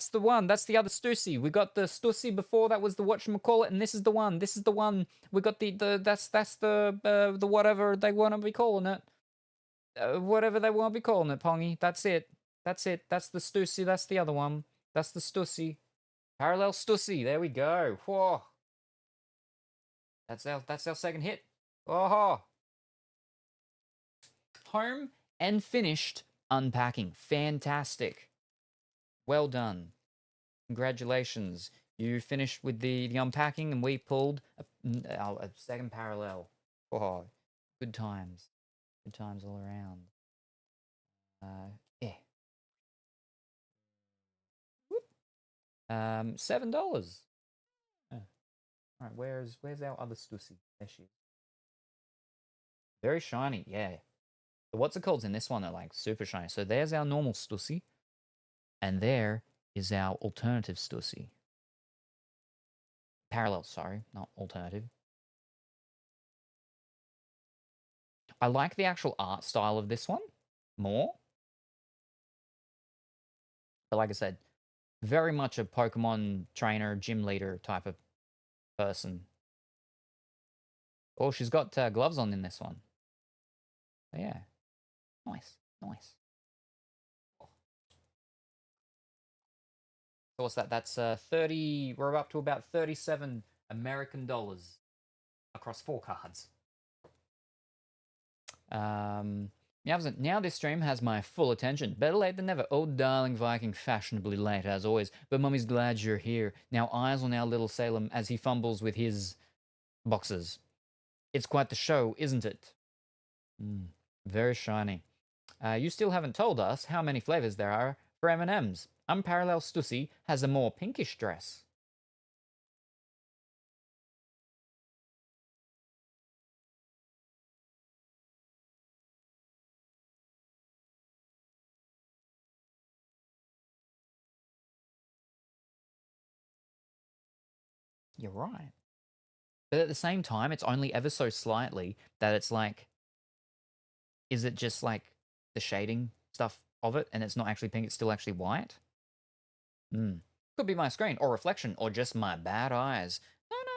the one. That's the other Stussy. We got the Stussy before, that was the whatchamacallit, and this is the one. This is the one. We got that's the whatever they want to be calling it. Whatever they want to be calling it, Pongy. That's it. That's it. That's the Stussy. That's the other one. That's the Stussy. Parallel Stussy. There we go. Whoa. That's our second hit. Oh. Home and finished unpacking. Fantastic. Well done. Congratulations. You finished with the unpacking and we pulled a second parallel. Oh, good times. Good times all around. Yeah. $7. Oh. All right, where's our other Stussy? There she is. Very shiny, yeah. The what's it called in this one are like super shiny. So there's our normal Stussy. And there is our alternative Stussy. Parallel, sorry, not alternative. I like the actual art style of this one more. But like I said, very much a Pokemon trainer, gym leader type of person. Oh, she's got gloves on in this one. So yeah, nice, nice. So what's that? That's 30. We're up to about 37 American dollars across 4 cards. Now this stream has my full attention. Better late than never. Oh, darling Viking, fashionably late as always. But Mummy's glad you're here. Now eyes on our little Salem as he fumbles with his boxes. It's quite the show, isn't it? Very shiny. You still haven't told us how many flavors there are for M&M's. Unparalleled Stussy has a more pinkish dress. You're right. But at the same time, it's only ever so slightly that it's like, is it just like the shading stuff of it and it's not actually pink, it's still actually white? Could be my screen or reflection or just my bad eyes.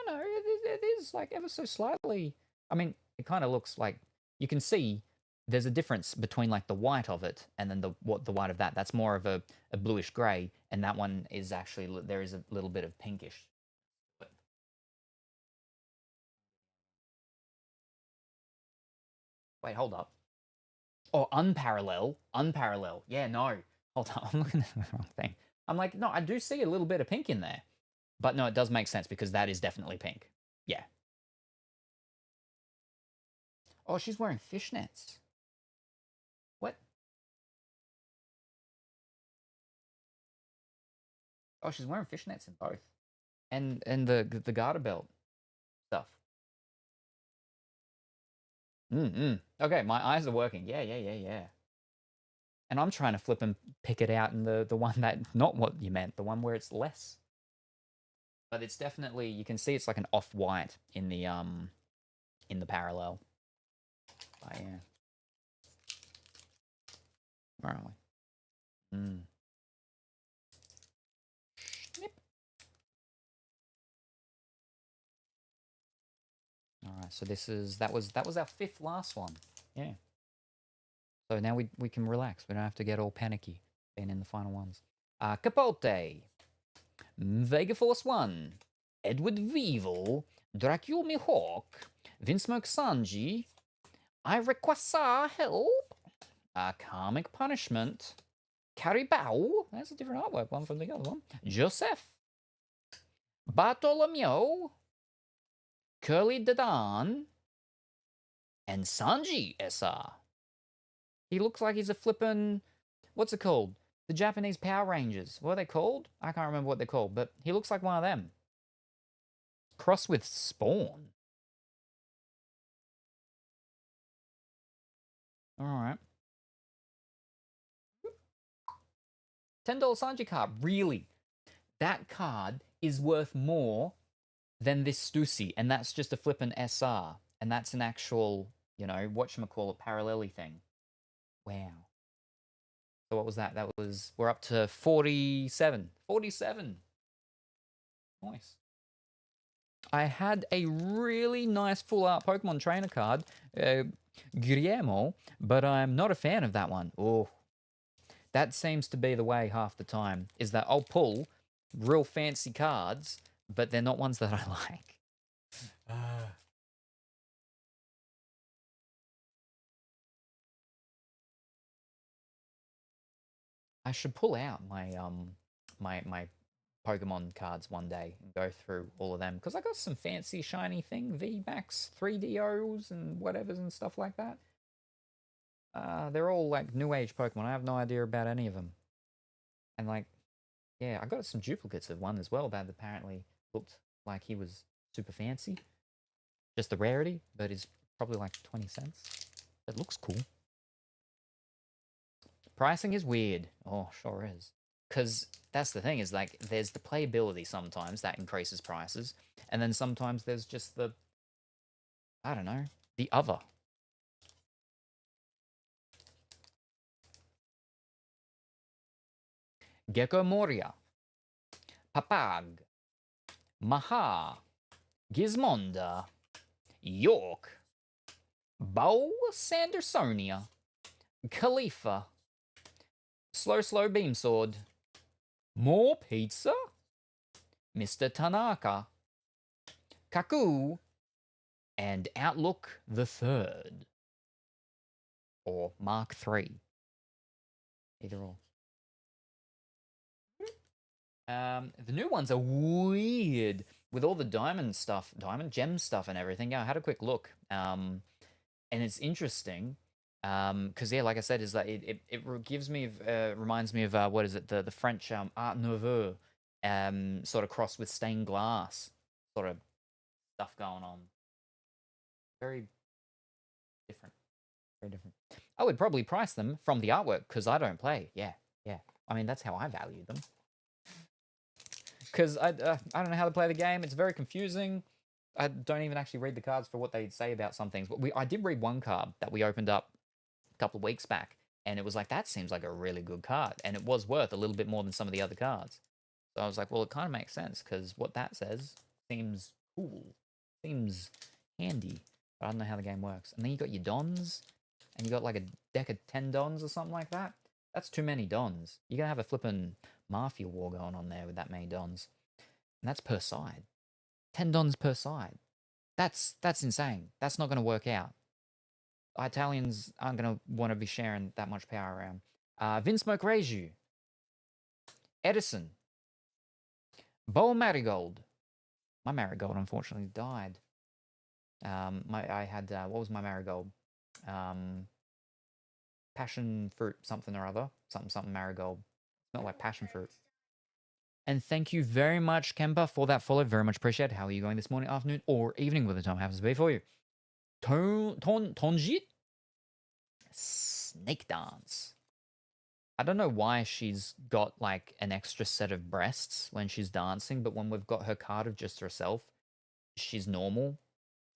No, it is like ever so slightly. I mean, it kind of looks like you can see there's a difference between like the white of it and then the white of that. That's more of a bluish gray, and that one is actually, there is a little bit of pinkish. Wait, hold up. Oh, unparallel. Yeah, no. Hold on, I'm looking at the wrong thing. I'm like, no, I do see a little bit of pink in there. But no, it does make sense because that is definitely pink. Yeah. Oh, she's wearing fishnets. What? Oh, she's wearing fishnets in both. And the garter belt stuff. Okay, my eyes are working. Yeah. And I'm trying to flip and pick it out in the one that, not what you meant, the one where it's less. But it's definitely, you can see it's like an off-white in the parallel. Oh, yeah. Where are we? Snip. All right, so that was our 5th last one. Yeah. So now we can relax. We don't have to get all panicky being in the final ones. Capote, Vega Force 1, Edward Weevil, Dracul Mihawk, Vinsmoke Sanji, I Requasa Help, Karmic Punishment, Caribou, that's a different artwork one from the other one, Joseph, Bartolomeo, Curly Dadan, and Sanji SR. He looks like he's a flippin', what's it called? The Japanese Power Rangers. What are they called? I can't remember what they're called, but he looks like one of them. Cross with Spawn. All right. $10 Sanji card. Really? That card is worth more than this Stussy, and that's just a flippin' SR. And that's an actual, you know, whatchamacallit, parallel-y thing. Wow. So what was that? That was, we're up to 47. 47. Nice. I had a really nice full art Pokemon trainer card, Guillermo, but I'm not a fan of that one. Oh, that seems to be the way half the time, is that I'll pull real fancy cards, but they're not ones that I like. I should pull out my my Pokemon cards one day and go through all of them because I got some fancy shiny thing VMAX 3DOs and whatevers and stuff like that. They're all like new age Pokemon. I have no idea about any of them. And like, yeah, I got some duplicates of one as well that apparently looked like he was super fancy. Just the rarity, but is probably like 20 cents. It looks cool. Pricing is weird. Oh, sure is. Because that's the thing, is like, there's the playability sometimes that increases prices, and then sometimes there's just the, I don't know, the other. Gecko Moria, Papag, Maha, Gizmonda, York, Bow Sandersonia, Khalifa, Slow Beam Sword, More Pizza, Mr. Tanaka, Kaku, and Outlook the Third. Or Mark III. Either or. The new ones are weird with all the diamond gem stuff and everything. Yeah, I had a quick look. And it's interesting. Because yeah, like I said, is that it gives me reminds me of what is it, the French Art Nouveau, sort of crossed with stained glass sort of stuff going on. Very different. Very different. I would probably price them from the artwork because I don't play. Yeah. I mean, that's how I value them. Because I don't know how to play the game. It's very confusing. I don't even actually read the cards for what they say about some things. But I did read one card that we opened up a couple of weeks back, and it was like, that seems like a really good card, and it was worth a little bit more than some of the other cards. So I was like, well, it kind of makes sense because what that says seems cool, seems handy. But I don't know how the game works. And then you got your Dons, and you got like a deck of 10 Dons or something like that. That's too many Dons. You're gonna have a flippin' Mafia war going on there with that many Dons, and that's per side. 10 Dons per side. That's insane. That's not gonna work out. Italians aren't going to want to be sharing that much power around. Vinsmoke Reiju, Edison, Bo Marigold. My Marigold unfortunately died. I had what was my Marigold? Passion fruit something or other. Something Marigold. Not like passion fruit. And thank you very much, Kemba, for that follow. Very much appreciate it. How are you going this morning, afternoon, or evening, where the time happens to be for you? Tonjit? Snake Dance. I don't know why she's got like an extra set of breasts when she's dancing, but when we've got her card of just herself, she's normal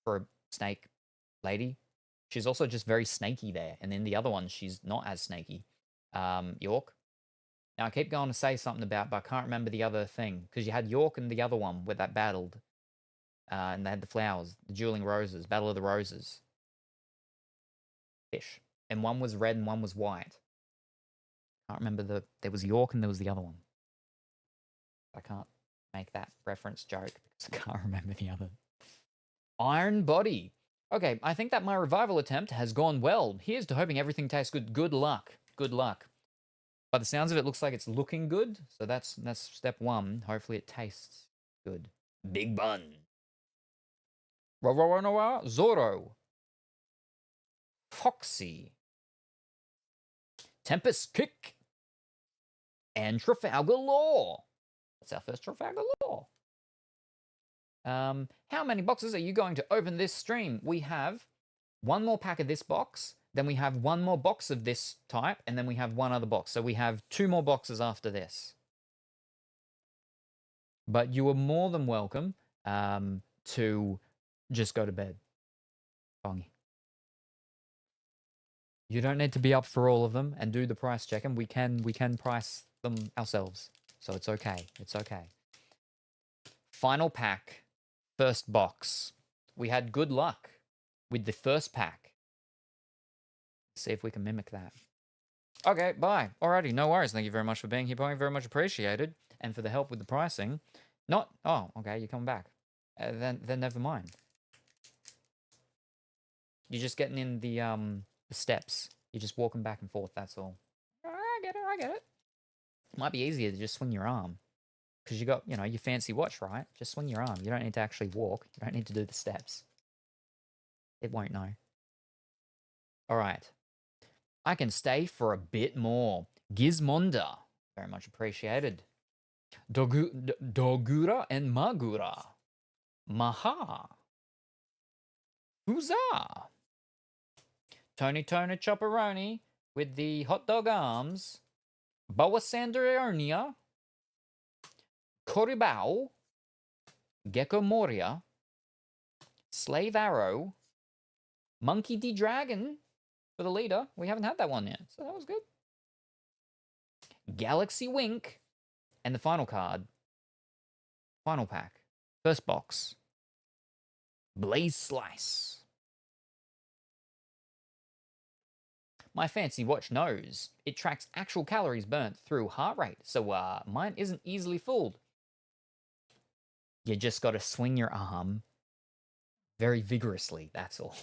for a snake lady. She's also just very snaky there. And then the other one, she's not as snaky. York. Now I keep going to say something about, but I can't remember the other thing. Because you had York and the other one where that battled. And they had the flowers, the dueling roses, Battle of the Roses. Fish. And one was red and one was white. I can't remember there was York and there was the other one. I can't make that reference joke because I can't remember the other. Iron Body. Okay, I think that my revival attempt has gone well. Here's to hoping everything tastes good. Good luck. Good luck. By the sounds of it, looks like it's looking good. So that's step one. Hopefully it tastes good. Big Bun. Zorro. Foxy. Tempest Kick. And Trafalgar Law. That's our first Trafalgar Law. How many boxes are you going to open this stream? We have one more pack of this box, then we have one more box of this type, and then we have one other box. So we have 2 more boxes after this. But you are more than welcome to just go to bed. Bongy. You don't need to be up for all of them and do the price check, and we can price them ourselves. So it's okay. It's okay. Final pack. First box. We had good luck with the first pack. Let's see if we can mimic that. Okay, bye. Alrighty, no worries. Thank you very much for being here, Bonnie. Very much appreciated. And for the help with the pricing. Oh, okay, you're coming back. Then never mind. You're just getting in the steps. You're just walking back and forth, that's all. I get it. Might be easier to just swing your arm. Because you got, your fancy watch, right? Just swing your arm. You don't need to actually walk. You don't need to do the steps. It won't know. All right. I can stay for a bit more. Gizmonda. Very much appreciated. Dogura and Magura. Maha. Huzzah. Tony Chopperoni with the hot dog arms. Boa Sandrionia. Koribao. Gecko Moria. Slave Arrow. Monkey D Dragon for the leader. We haven't had that one yet, so that was good. Galaxy Wink. And the final card. Final pack. First box. Blaze Slice. My fancy watch knows it tracks actual calories burnt through heart rate, so mine isn't easily fooled. You just got to swing your arm very vigorously, that's all.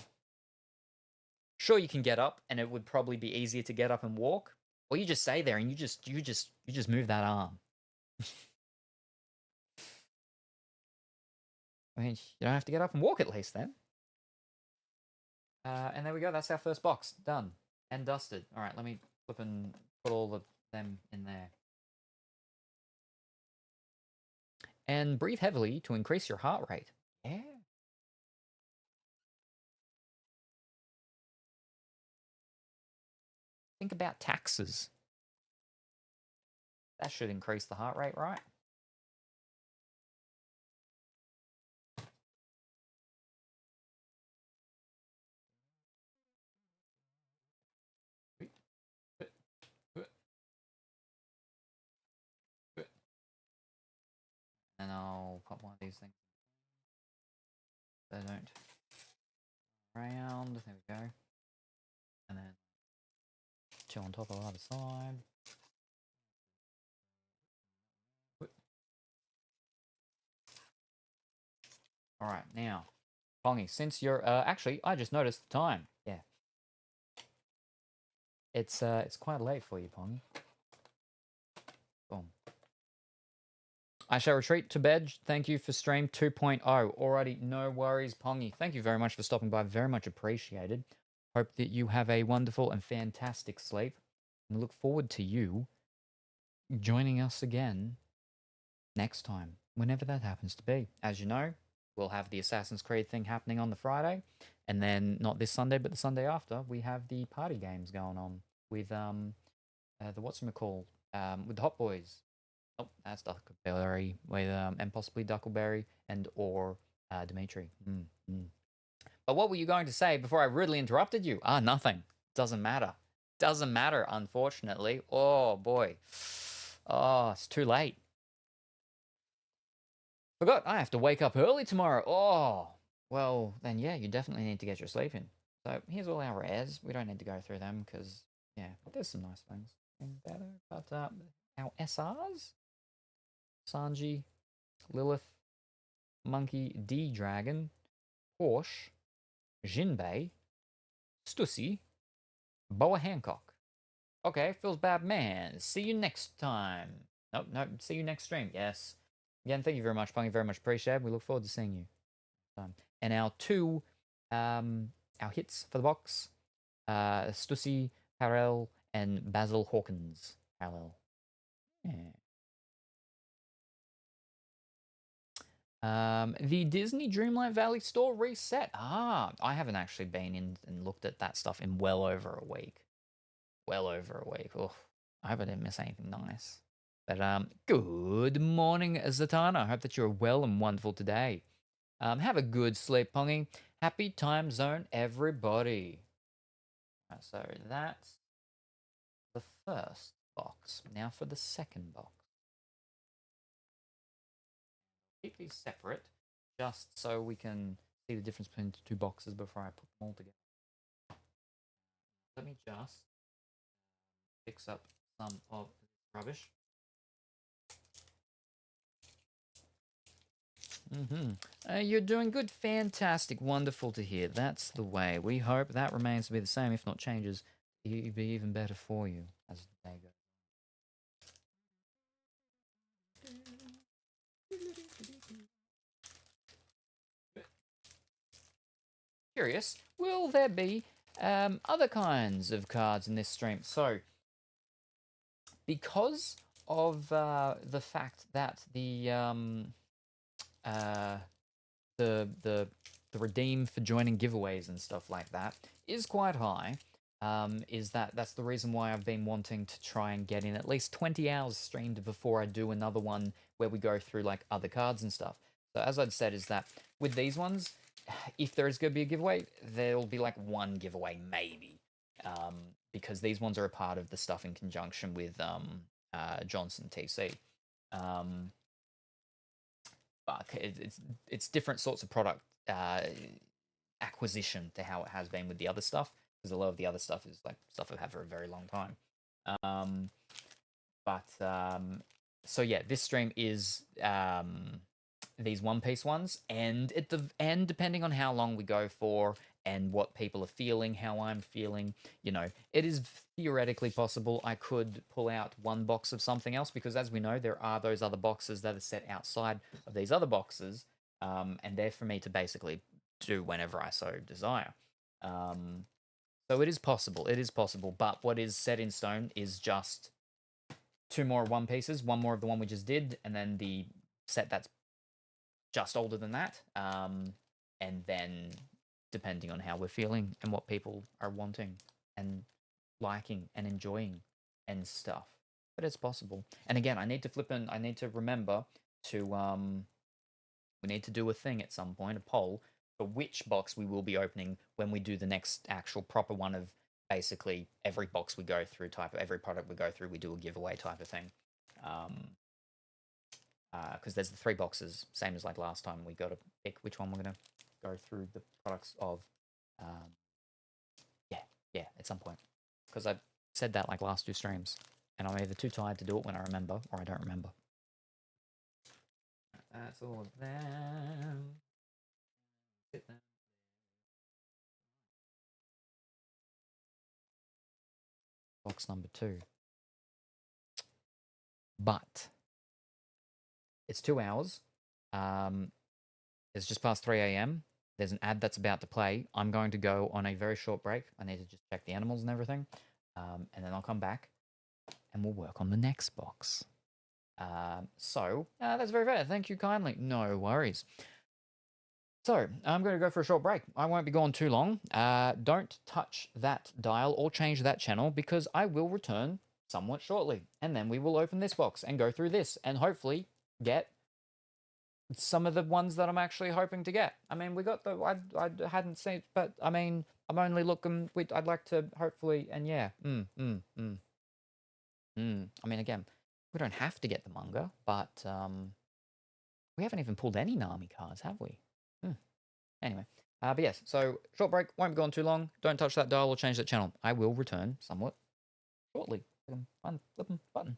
Sure, you can get up, and it would probably be easier to get up and walk, or you just stay there and you just move that arm. I mean, you don't have to get up and walk at least then. And there we go. That's our first box done and dusted. All right, let me flip and put all of them in there. And breathe heavily to increase your heart rate. Yeah. Think about taxes. That should increase the heart rate, right? And I'll pop one of these things. They don't round. There we go. And then two on top of the other side. All right, now, Pongy, since you're actually, I just noticed the time. Yeah, it's quite late for you, Pongy. Boom. I shall retreat to bed. Thank you for stream 2.0. Alrighty, no worries, Pongy. Thank you very much for stopping by. Very much appreciated. Hope that you have a wonderful and fantastic sleep. And look forward to you joining us again next time, whenever that happens to be. As you know, we'll have the Assassin's Creed thing happening on the Friday. And then, not this Sunday, but the Sunday after, we have the party games going on with the whatchamacall, with the Hot Boys. Oh, that's Duckleberry with and possibly Duckleberry and or Dimitri. But what were you going to say before I rudely interrupted you? Nothing. Doesn't matter. Doesn't matter, unfortunately. Oh boy. Oh, it's too late. Forgot I have to wake up early tomorrow. Oh, well then yeah, you definitely need to get your sleep in. So here's all our rares. We don't need to go through them because yeah, there's some nice things in better. But our SRs. Sanji, Lilith, Monkey D Dragon, Porsche, Jinbei, Stussy, Boa Hancock. Okay, feels bad, man. See you next time. Nope, see you next stream. Yes. Again, thank you very much, Punky. Very much appreciated. We look forward to seeing you. And our two, our hits for the box, Stussy, Parallel, and Basil Hawkins. Parallel. Yeah. The Disney Dreamlight Valley store reset. I haven't actually been in and looked at that stuff in well over a week. Oh, I hope I didn't miss anything nice. But good morning, Zatanna. I hope that you're well and wonderful today. Have a good sleep, Pongy. Happy time zone, everybody. Right, so that's the first box. Now for the second box. Keep these separate, just so we can see the difference between the two boxes before I put them all together. Let me just fix up some of the rubbish. You're doing good, fantastic, wonderful to hear. That's the way. We hope that remains to be the same, if not changes, it'll be even better for you as the day goes. curious, will there be other kinds of cards in this stream? So, because of the fact that the redeem for joining giveaways and stuff like that is quite high, that's the reason why I've been wanting to try and get in at least 20 hours streamed before I do another one where we go through like other cards and stuff. So as I'd said, is that with these ones, if there is going to be a giveaway, there'll be like one giveaway maybe, because these ones are a part of the stuff in conjunction with Johnson TC. But it's different sorts of product acquisition to how it has been with the other stuff, because a lot of the other stuff is like stuff I've had for a very long time. So yeah, this stream is these One Piece ones, and depending on how long we go for and what people are feeling, how I'm feeling, you know, it is theoretically possible I could pull out one box of something else, because as we know, there are those other boxes that are set outside of these other boxes, and they're for me to basically do whenever I so desire. So it is possible, but what is set in stone is just 2 more One Pieces, 1 more of the one we just did, and then the set that's just older than that, and then depending on how we're feeling and what people are wanting and liking and enjoying and stuff. But it's possible. And again, I need to remember to we need to do a thing at some point, a poll, for which box we will be opening when we do the next actual proper one of basically every box we go through, type of every product we go through, we do a giveaway type of thing. Because there's the 3 boxes, same as like last time. We got to pick which one we're going to go through the products of. Yeah, at some point. Because I said that like last 2 streams, and I'm either too tired to do it when I remember, or I don't remember. That's all of them. Box number 2. But it's 2 hours. It's just past 3 a.m. There's an ad that's about to play. I'm going to go on a very short break. I need to just check the animals and everything. And then I'll come back and we'll work on the next box. That's very fair. Thank you kindly. No worries. So, I'm going to go for a short break. I won't be gone too long. Don't touch that dial or change that channel, because I will return somewhat shortly. And then we will open this box and go through this and hopefully get some of the ones that I'm actually hoping to get. I mean, we got the... I hadn't seen... But, I mean, I'm only looking... I'd like to hopefully... And yeah. I mean, again, we don't have to get the manga, but we haven't even pulled any Nami cards, have we? Anyway. But yes, so short break. Won't be gone too long. Don't touch that dial or change that channel. I will return somewhat shortly. Fun flipping button.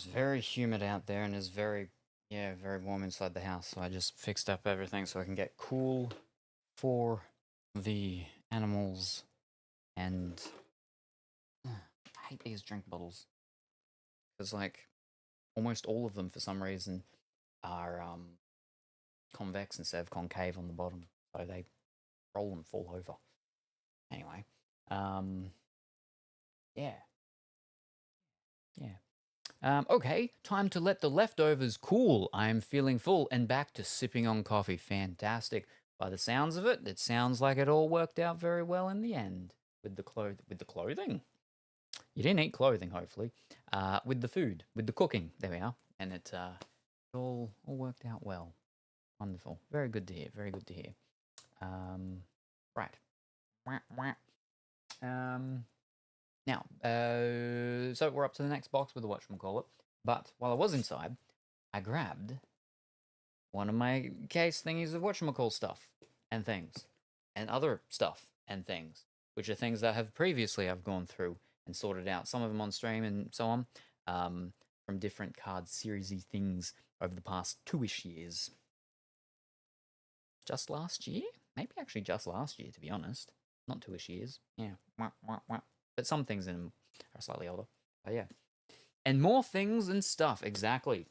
It's very humid out there, and it's very, very warm inside the house. So I just fixed up everything so I can get cool for the animals. And I hate these drink bottles because, like, almost all of them, for some reason, are convex instead of concave on the bottom, so they roll and fall over. Anyway, yeah. Okay, time to let the leftovers cool. I am feeling full and back to sipping on coffee. Fantastic. By the sounds of it, it sounds like it all worked out very well in the end with the clothing. You didn't eat clothing, hopefully. With the food, with the cooking. There we are. And it all worked out well. Wonderful. Very good to hear. Very good to hear. Right. Now, so we're up to the next box with the whatchamacallit. But while I was inside, I grabbed one of my case thingies of whatchamacall stuff and things. And other stuff and things. Which are things that have previously I've gone through and sorted out. Some of them on stream and so on. From different card seriesy things over the past 2-ish years. Just last year? Maybe actually just last year, to be honest. Not 2-ish years. Yeah. But some things in them are slightly older. But yeah. And more things and stuff. Exactly.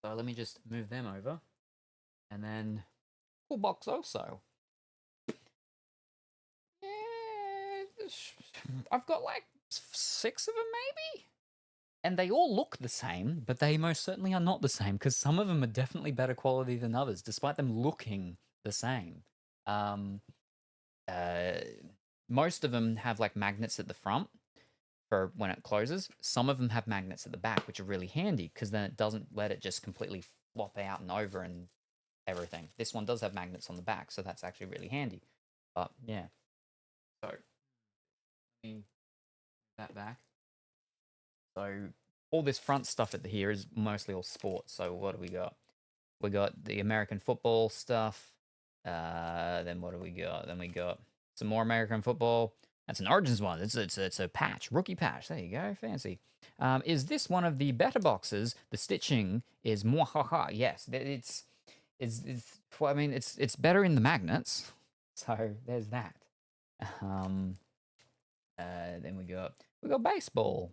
So let me just move them over. And then... Cool box also. Yeah. I've got like 6 of them maybe? And they all look the same, but they most certainly are not the same, because some of them are definitely better quality than others, despite them looking the same. Most of them have like magnets at the front for when it closes. Some of them have magnets at the back, which are really handy, because then it doesn't let it just completely flop out and over and everything. This one does have magnets on the back, so that's actually really handy. But yeah. So, let me move that back. So all this front stuff at here is mostly all sports. So what do we got? We got the American football stuff. Then what do we got? Then we got some more American football. That's an Origins one. It's a patch, rookie patch. There you go, fancy. Is this one of the better boxes? The stitching is more haha. Yes, it's I mean it's better in the magnets. So there's that. Then we got baseball.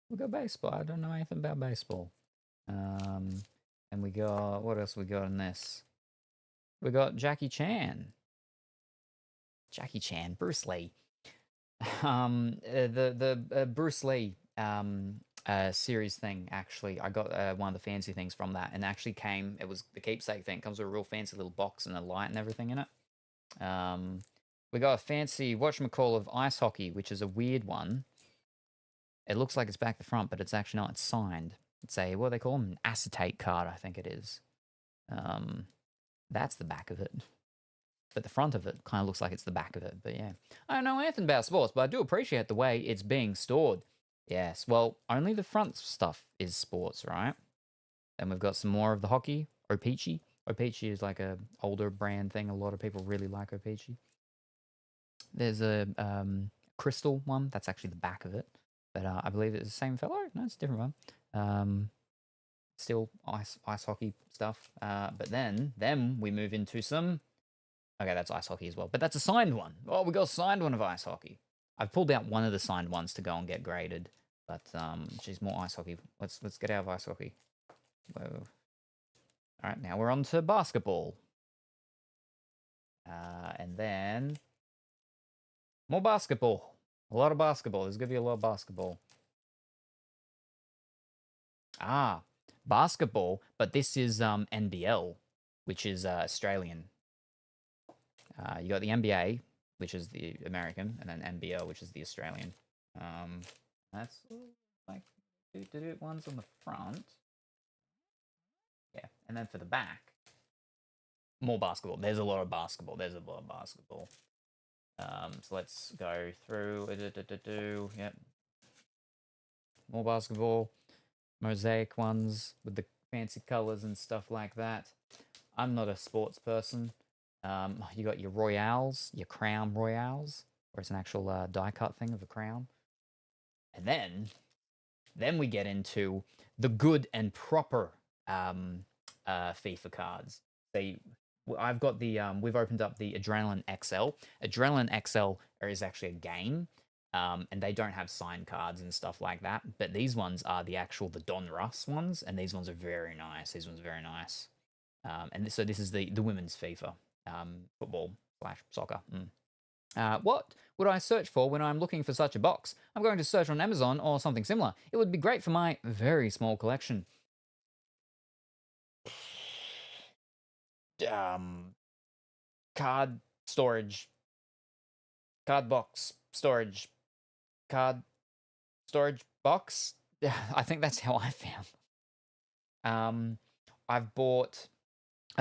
We got baseball. I don't know anything about baseball. And we got, what else we got in this? We got Jackie Chan. Bruce Lee. The Bruce Lee series thing, actually, I got one of the fancy things from that, and actually came, it was the keepsake thing. It comes with a real fancy little box and a light and everything in it. We got a fancy whatchamacall of ice hockey, which is a weird one. It looks like it's back to front, but it's actually not. It's signed. It's a, what do they call them? An acetate card, I think it is. That's the back of it. But the front of it kind of looks like it's the back of it. But yeah. I don't know anything about sports, but I do appreciate the way it's being stored. Yes, well, only the front stuff is sports, right? Then we've got some more of the hockey. OP07. OP07 is like a older brand thing. A lot of people really like OP07. There's a crystal one. That's actually the back of it. But I believe it's the same fellow. No, it's a different one. Still ice hockey stuff. But then we move into some... Okay, that's ice hockey as well. But that's a signed one. Oh, we got a signed one of ice hockey. I've pulled out one of the signed ones to go and get graded. But, geez, more ice hockey. Let's get out of ice hockey. Whoa. All right, now we're on to basketball. And then... more basketball. A lot of basketball. There's going to be a lot of basketball. Basketball, but this is NBL, which is Australian. You got the NBA, which is the American, and then NBL, which is the Australian. That's like ones on the front. Yeah, and then for the back, more basketball. There's a lot of basketball. So let's go through. Yep. More basketball. Mosaic ones with the fancy colors and stuff like that. I'm not a sports person. You got your Royales, your Crown Royales, where it's an actual die cut thing of a crown. And then Then we get into the good and proper FIFA cards. I've got the we've opened up the Adrenaline XL. Adrenaline XL is actually a game, and they don't have signed cards and stuff like that. But these ones are the Don Russ ones, and these ones are very nice. These ones are very nice. So this is the women's FIFA football / soccer. What would I search for when I'm looking for such a box? I'm going to search on Amazon or something similar. It would be great for my very small collection. Card storage. Card box storage. Card storage box. I think that's how I found. I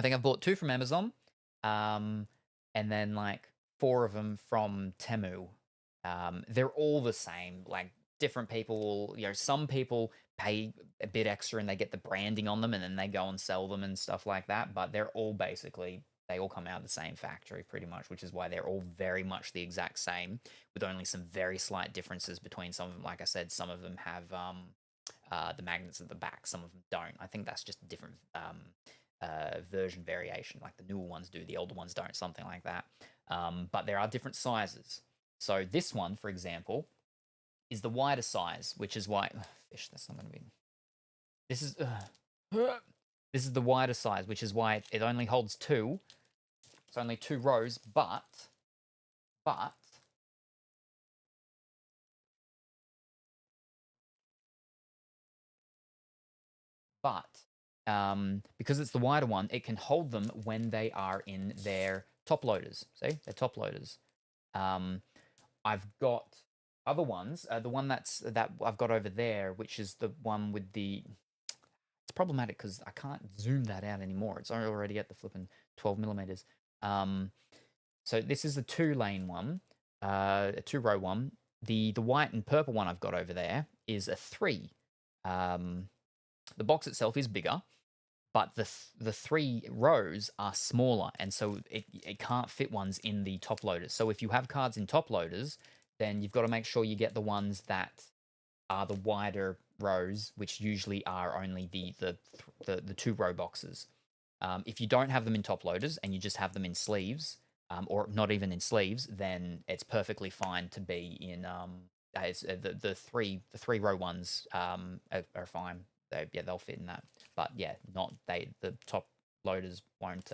think I've bought 2 from Amazon, and then like 4 of them from Temu. They're all the same. Like different people, some people pay a bit extra and they get the branding on them, and then they go and sell them and stuff like that. But they're all they all come out of the same factory pretty much, which is why they're all very much the exact same, with only some very slight differences between some of them. Like I said, some of them have the magnets at the back, some of them don't. I think that's just a different version variation. Like the newer ones do, the older ones don't, something like that. But there are different sizes. So this one, for example, is the wider size, which is why fish. That's not going to be. This is the wider size, which is why it only holds 2. It's only 2 rows, but because it's the wider one, it can hold them when they are in their top loaders. See, they're top loaders. I've got other ones. The one that I've got over there, which is the one with the. It's problematic because I can't zoom that out anymore. It's already at the flipping 12 millimeters. So this is the 2-lane one, a 2-row one. The white and purple one I've got over there is a 3. The box itself is bigger, but the 3 rows are smaller, and so it can't fit ones in the top loaders. So if you have cards in top loaders, then you've got to make sure you get the ones that are the wider rows, which usually are only the 2-row boxes. If you don't have them in top loaders and you just have them in sleeves, or not even in sleeves, then it's perfectly fine to be in the 3-row ones are fine. They'll fit in that, but yeah, the top loaders won't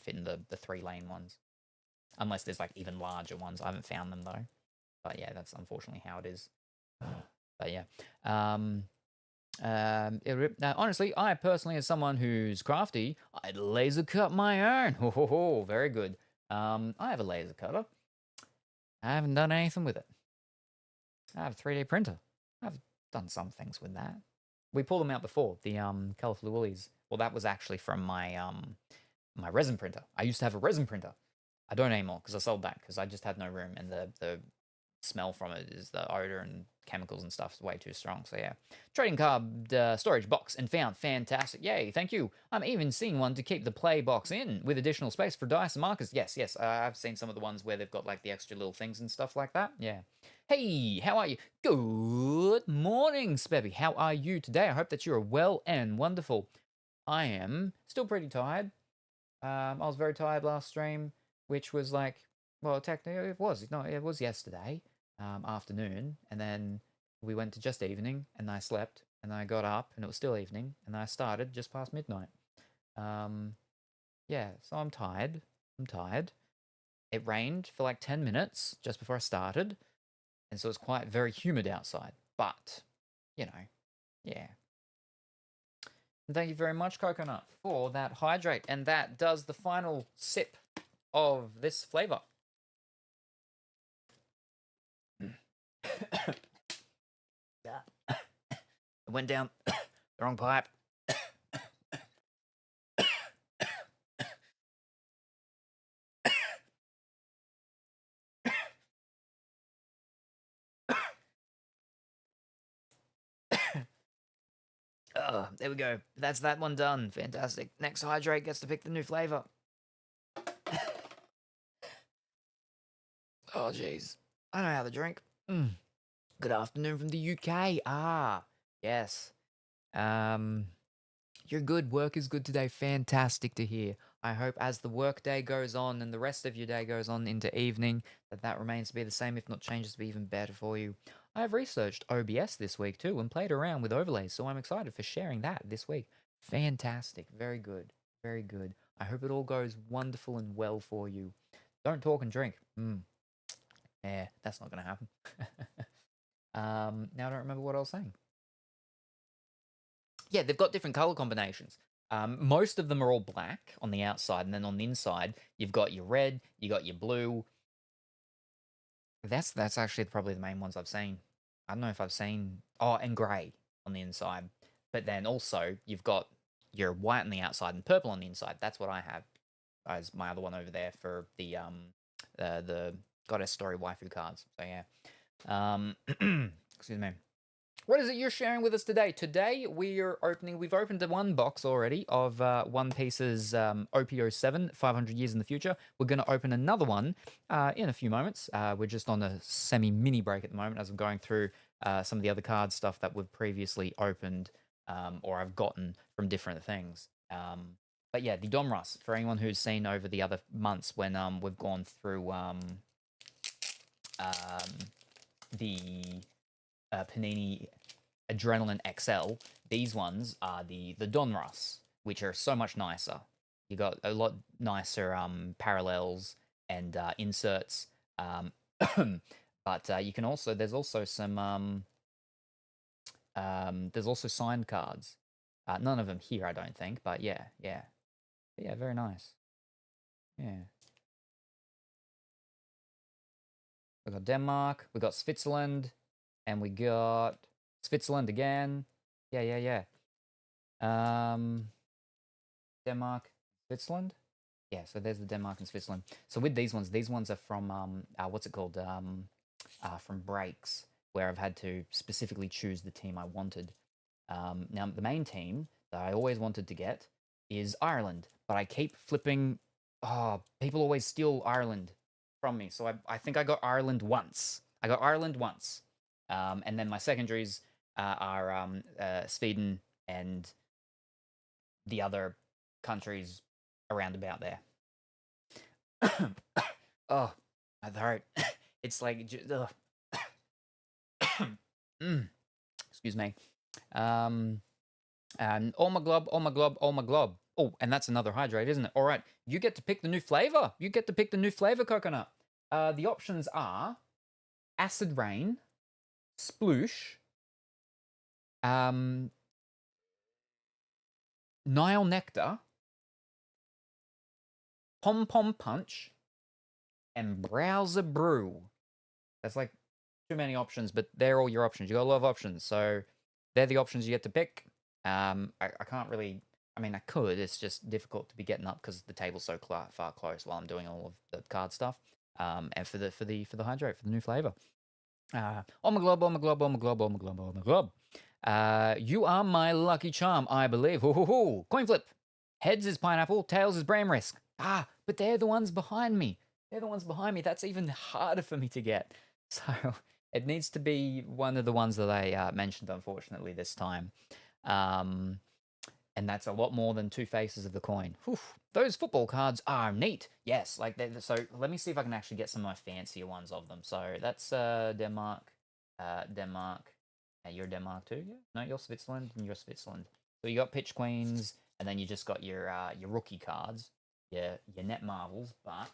fit in the 3-lane ones, unless there's like even larger ones. I haven't found them though, but yeah, that's unfortunately how it is. But yeah, honestly, I personally, as someone who's crafty, I'd laser cut my own. Oh, very good. I have a laser cutter. I haven't done anything with it. I have a 3D printer. I've done some things with that. We pulled them out before, the Colourful Woolies. Well, that was actually from my my resin printer. I used to have a resin printer. I don't anymore because I sold that because I just had no room, and the smell from it is the odor and chemicals and stuff is way too strong. So yeah, trading card storage box and found. Fantastic. Yay, thank you. I'm even seeing one to keep the play box in with additional space for dice and markers. Yes, I've seen some of the ones where they've got like the extra little things and stuff like that. Yeah. Hey, how are you? Good morning, Speppy. How are you today? I hope that you are well and wonderful. I am still pretty tired. I was very tired last stream, which was like, well, technically it was yesterday afternoon, and then we went to just evening, and I slept, and I got up, and it was still evening, and I started just past midnight. Yeah, so I'm tired. It rained for like 10 minutes just before I started, and so it's quite very humid outside, but, yeah. And thank you very much, Coconut, for that hydrate, and that does the final sip of this flavor. It went down the wrong pipe. There we go. That's that one done. Fantastic. Next hydrate gets to pick the new flavor. Oh, jeez. I know how to drink. Good afternoon from the UK. Yes. You're good. Work is good today. Fantastic to hear. I hope as the work day goes on and the rest of your day goes on into evening, that remains to be the same, if not changes to be even better for you. I've researched OBS this week too and played around with overlays, so I'm excited for sharing that this week. Fantastic. Very good. Very good. I hope it all goes wonderful and well for you. Don't talk and drink. Yeah, that's not going to happen. Now I don't remember what I was saying. Yeah, they've got different color combinations. Most of them are all black on the outside, and then on the inside, you've got your red, you got your blue. That's actually probably the main ones I've seen. I don't know if I've seen and grey on the inside, but then also you've got your white on the outside and purple on the inside. That's what I have as my other one over there for the Goddess Story waifu cards. So yeah, excuse me. What is it you're sharing with us today? Today we've opened one box already of One Piece's OP07, 500 Years in the Future. We're going to open another one in a few moments. We're just on a semi-mini break at the moment as I'm going through some of the other card stuff that we've previously opened or I've gotten from different things. But yeah, the Domras, for anyone who's seen over the other months when we've gone through the Panini Adrenaline XL, these ones are the Donruss, which are so much nicer. You got a lot nicer parallels and inserts, but you can also there's also some there's also signed cards. None of them here, I don't think, but yeah, very nice. Yeah, we got Denmark, we got Switzerland, and we got Switzerland again. Yeah. Denmark, Switzerland. Yeah, so there's the Denmark and Switzerland. So with these ones are from what's it called? From breaks, where I've had to specifically choose the team I wanted. Now the main team that I always wanted to get is Ireland, but I keep flipping. Oh, people always steal Ireland from me. So I think I got Ireland once. And then my secondaries are Sweden and the other countries around about there. Oh, my throat. It's like, excuse me. And oh my glob. Oh, and that's another hydrate, isn't it? All right, you get to pick the new flavor. Coconut. The options are Acid Rain, Sploosh, Nile Nectar, Pom Pom Punch, and Browser Brew. That's like too many options, but they're all your options. You got a lot of options, so they're the options you get to pick. I can't really. I mean, I could. It's just difficult to be getting up because the table's so far close while I'm doing all of the card stuff. And for the hydrate for the new flavor. Oh my glob. You are my lucky charm, I believe. Coin flip. Heads is pineapple, tails is brain risk. But they're the ones behind me. That's even harder for me to get. So it needs to be one of the ones that I mentioned, unfortunately, this time. And that's a lot more than two faces of the coin. Those football cards are neat. Yes, like so. Let me see if I can actually get some of my fancier ones of them. So that's Denmark. You're Denmark too, yeah? No, you're Switzerland, and you're Switzerland. So you got pitch queens, and then you just got your rookie cards, your net marbles. But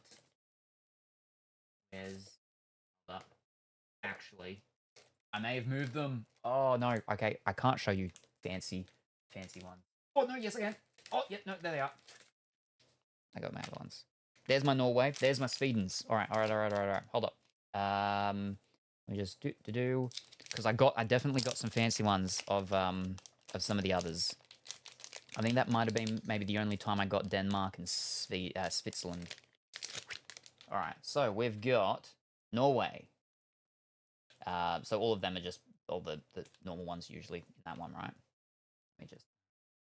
there's actually, I may have moved them. Oh no, okay, I can't show you fancy ones. Oh no, yes I can. Oh yeah, no, there they are. I got my other ones. There's my Norway. There's my Sweden's. All right. Hold up. Let me just do because I definitely got some fancy ones of some of the others. I think that might have been maybe the only time I got Denmark and Switzerland. All right. So we've got Norway. So all of them are just all the normal ones usually in that one, right? Let me just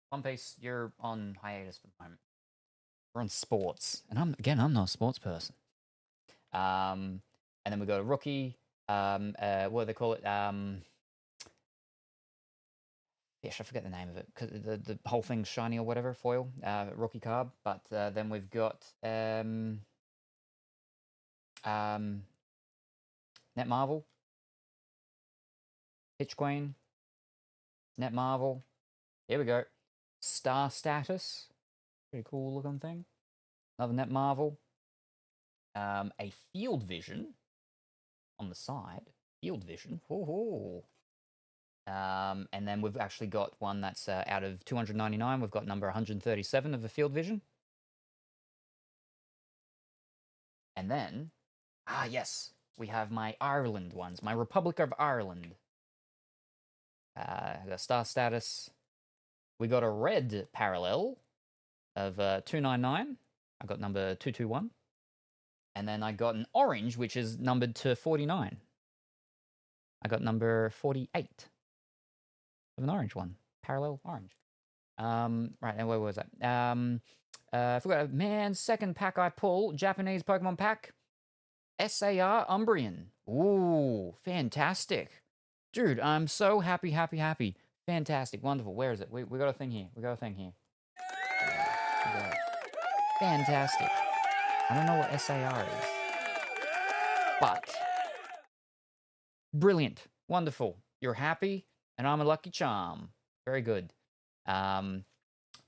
One Piece. You're on hiatus for the moment. We're on sports, and I'm not a sports person. And then we got a rookie. What do they call it? Fish, I forget the name of it because the whole thing's shiny or whatever, foil, rookie card. But then we've got Net Marvel, Pitch Queen, Net Marvel. Here we go. Star Status, pretty cool looking thing. Another Net Marvel. A Field Vision on the side. Field Vision. Ooh. And then we've actually got one that's out of 299. We've got number 137 of the Field Vision. And then, yes, we have my Ireland ones, my Republic of Ireland. The Star Status. We got a red parallel of 299. I got number 221. And then I got an orange, which is numbered to 49. I got number 48 of an orange one, parallel orange. Right, and where was that? I forgot, man, second pack I pull, Japanese Pokemon pack, SAR Umbreon. Ooh, fantastic. Dude, I'm so happy. Fantastic, wonderful. Where is it? We got a thing here. Fantastic. I don't know what SAR is, but brilliant, wonderful. You're happy, and I'm a lucky charm. Very good. I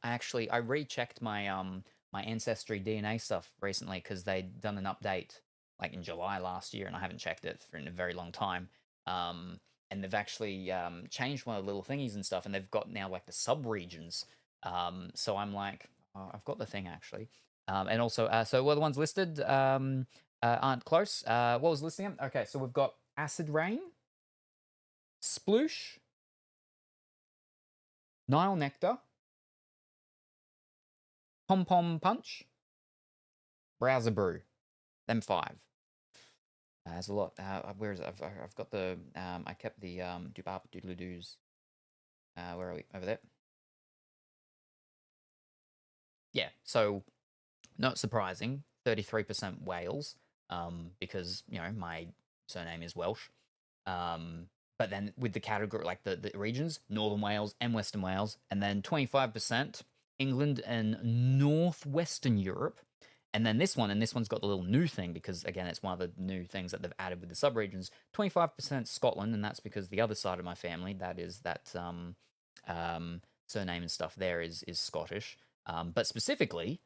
rechecked my my ancestry DNA stuff recently because they'd done an update like in July last year, and I haven't checked it for in a very long time. And they've actually changed one of the little thingies and stuff, and they've got now like the sub-regions. So I'm like, oh, I've got the thing actually. And also, so what the ones listed aren't close. What was listing them? Okay, so we've got Acid Rain, Sploosh, Nile Nectar, Pom Pom Punch, Browser Brew. Them 5. There's a lot. Where is it? I've got the. I kept the Doobop Doodle Doos. Where are we? Over there. Yeah. So, not surprising. 33% Wales. Because my surname is Welsh. But then with the category, like the regions, Northern Wales and Western Wales, and then 25% England and Northwestern Europe. And then this one, and this one's got the little new thing because, again, it's one of the new things that they've added with the subregions. 25% Scotland, and that's because the other side of my family, that is that surname and stuff there is Scottish. But specifically,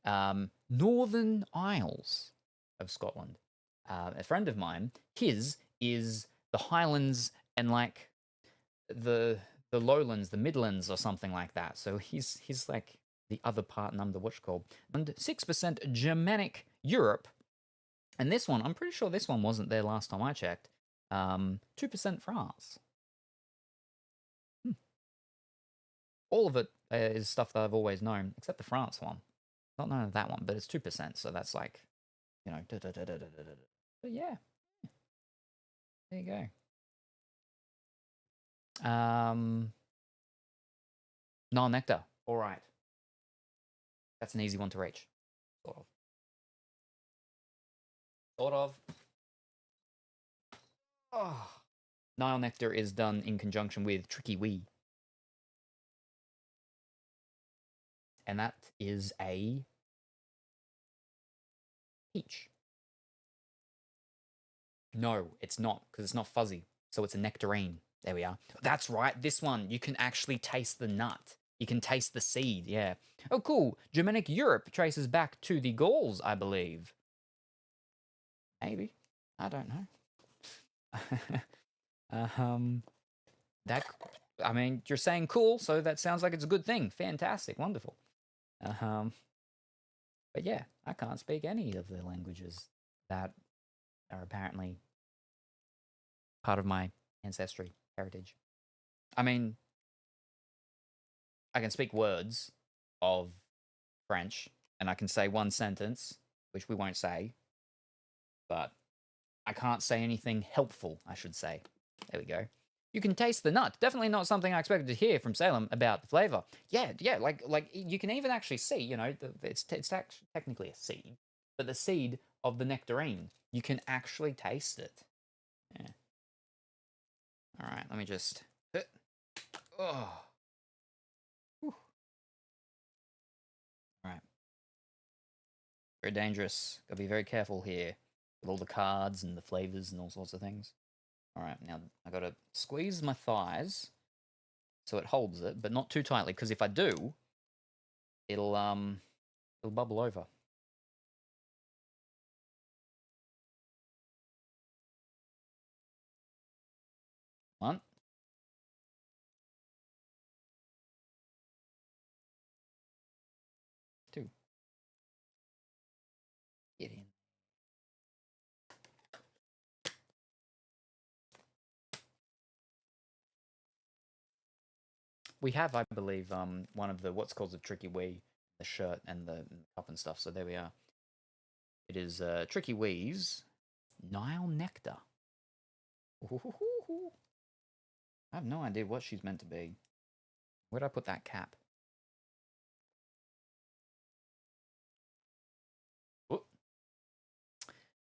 Northern Isles of Scotland. A friend of mine, his is the Highlands and like the Lowlands, the Midlands or something like that. So he's like the other part number, what's called, and 6% Germanic Europe. And this one, I'm pretty sure this one wasn't there last time I checked. 2% France. All of it is stuff that I've always known, except the France one. Not known of that one, but it's 2%, so that's like, But yeah. There you go. Nile Nectar. All right. That's an easy one to reach. Sort of. Oh. Nile Nectar is done in conjunction with Tricky Wee. And that is a peach. No, it's not, because it's not fuzzy. So it's a nectarine. There we are. That's right. This one, you can actually taste the nut. You can taste the seed, yeah. Oh, cool. Germanic Europe traces back to the Gauls, I believe. Maybe. I don't know. I mean, you're saying cool, so that sounds like it's a good thing. Fantastic. Wonderful. But yeah, I can't speak any of the languages that are apparently part of my ancestry heritage. I mean, I can speak words of French, and I can say one sentence, which we won't say, but I can't say anything helpful, I should say. There we go. You can taste the nut. Definitely not something I expected to hear from Salem about the flavor. Yeah, like you can even actually see, it's actually technically a seed, but the seed of the nectarine, you can actually taste it. Yeah. All right, let me just. Oh, Very dangerous. Gotta be very careful here with all the cards and the flavors and all sorts of things. All right, now I gotta squeeze my thighs so it holds it, but not too tightly, because if I do, it'll bubble over. One. Two. Get in. We have, I believe, one of the what's called the Tricky Wee, the shirt and the cup and stuff. So there we are. It is Tricky Wee's Nile Nectar. Ooh. I have no idea what she's meant to be. Where'd I put that cap?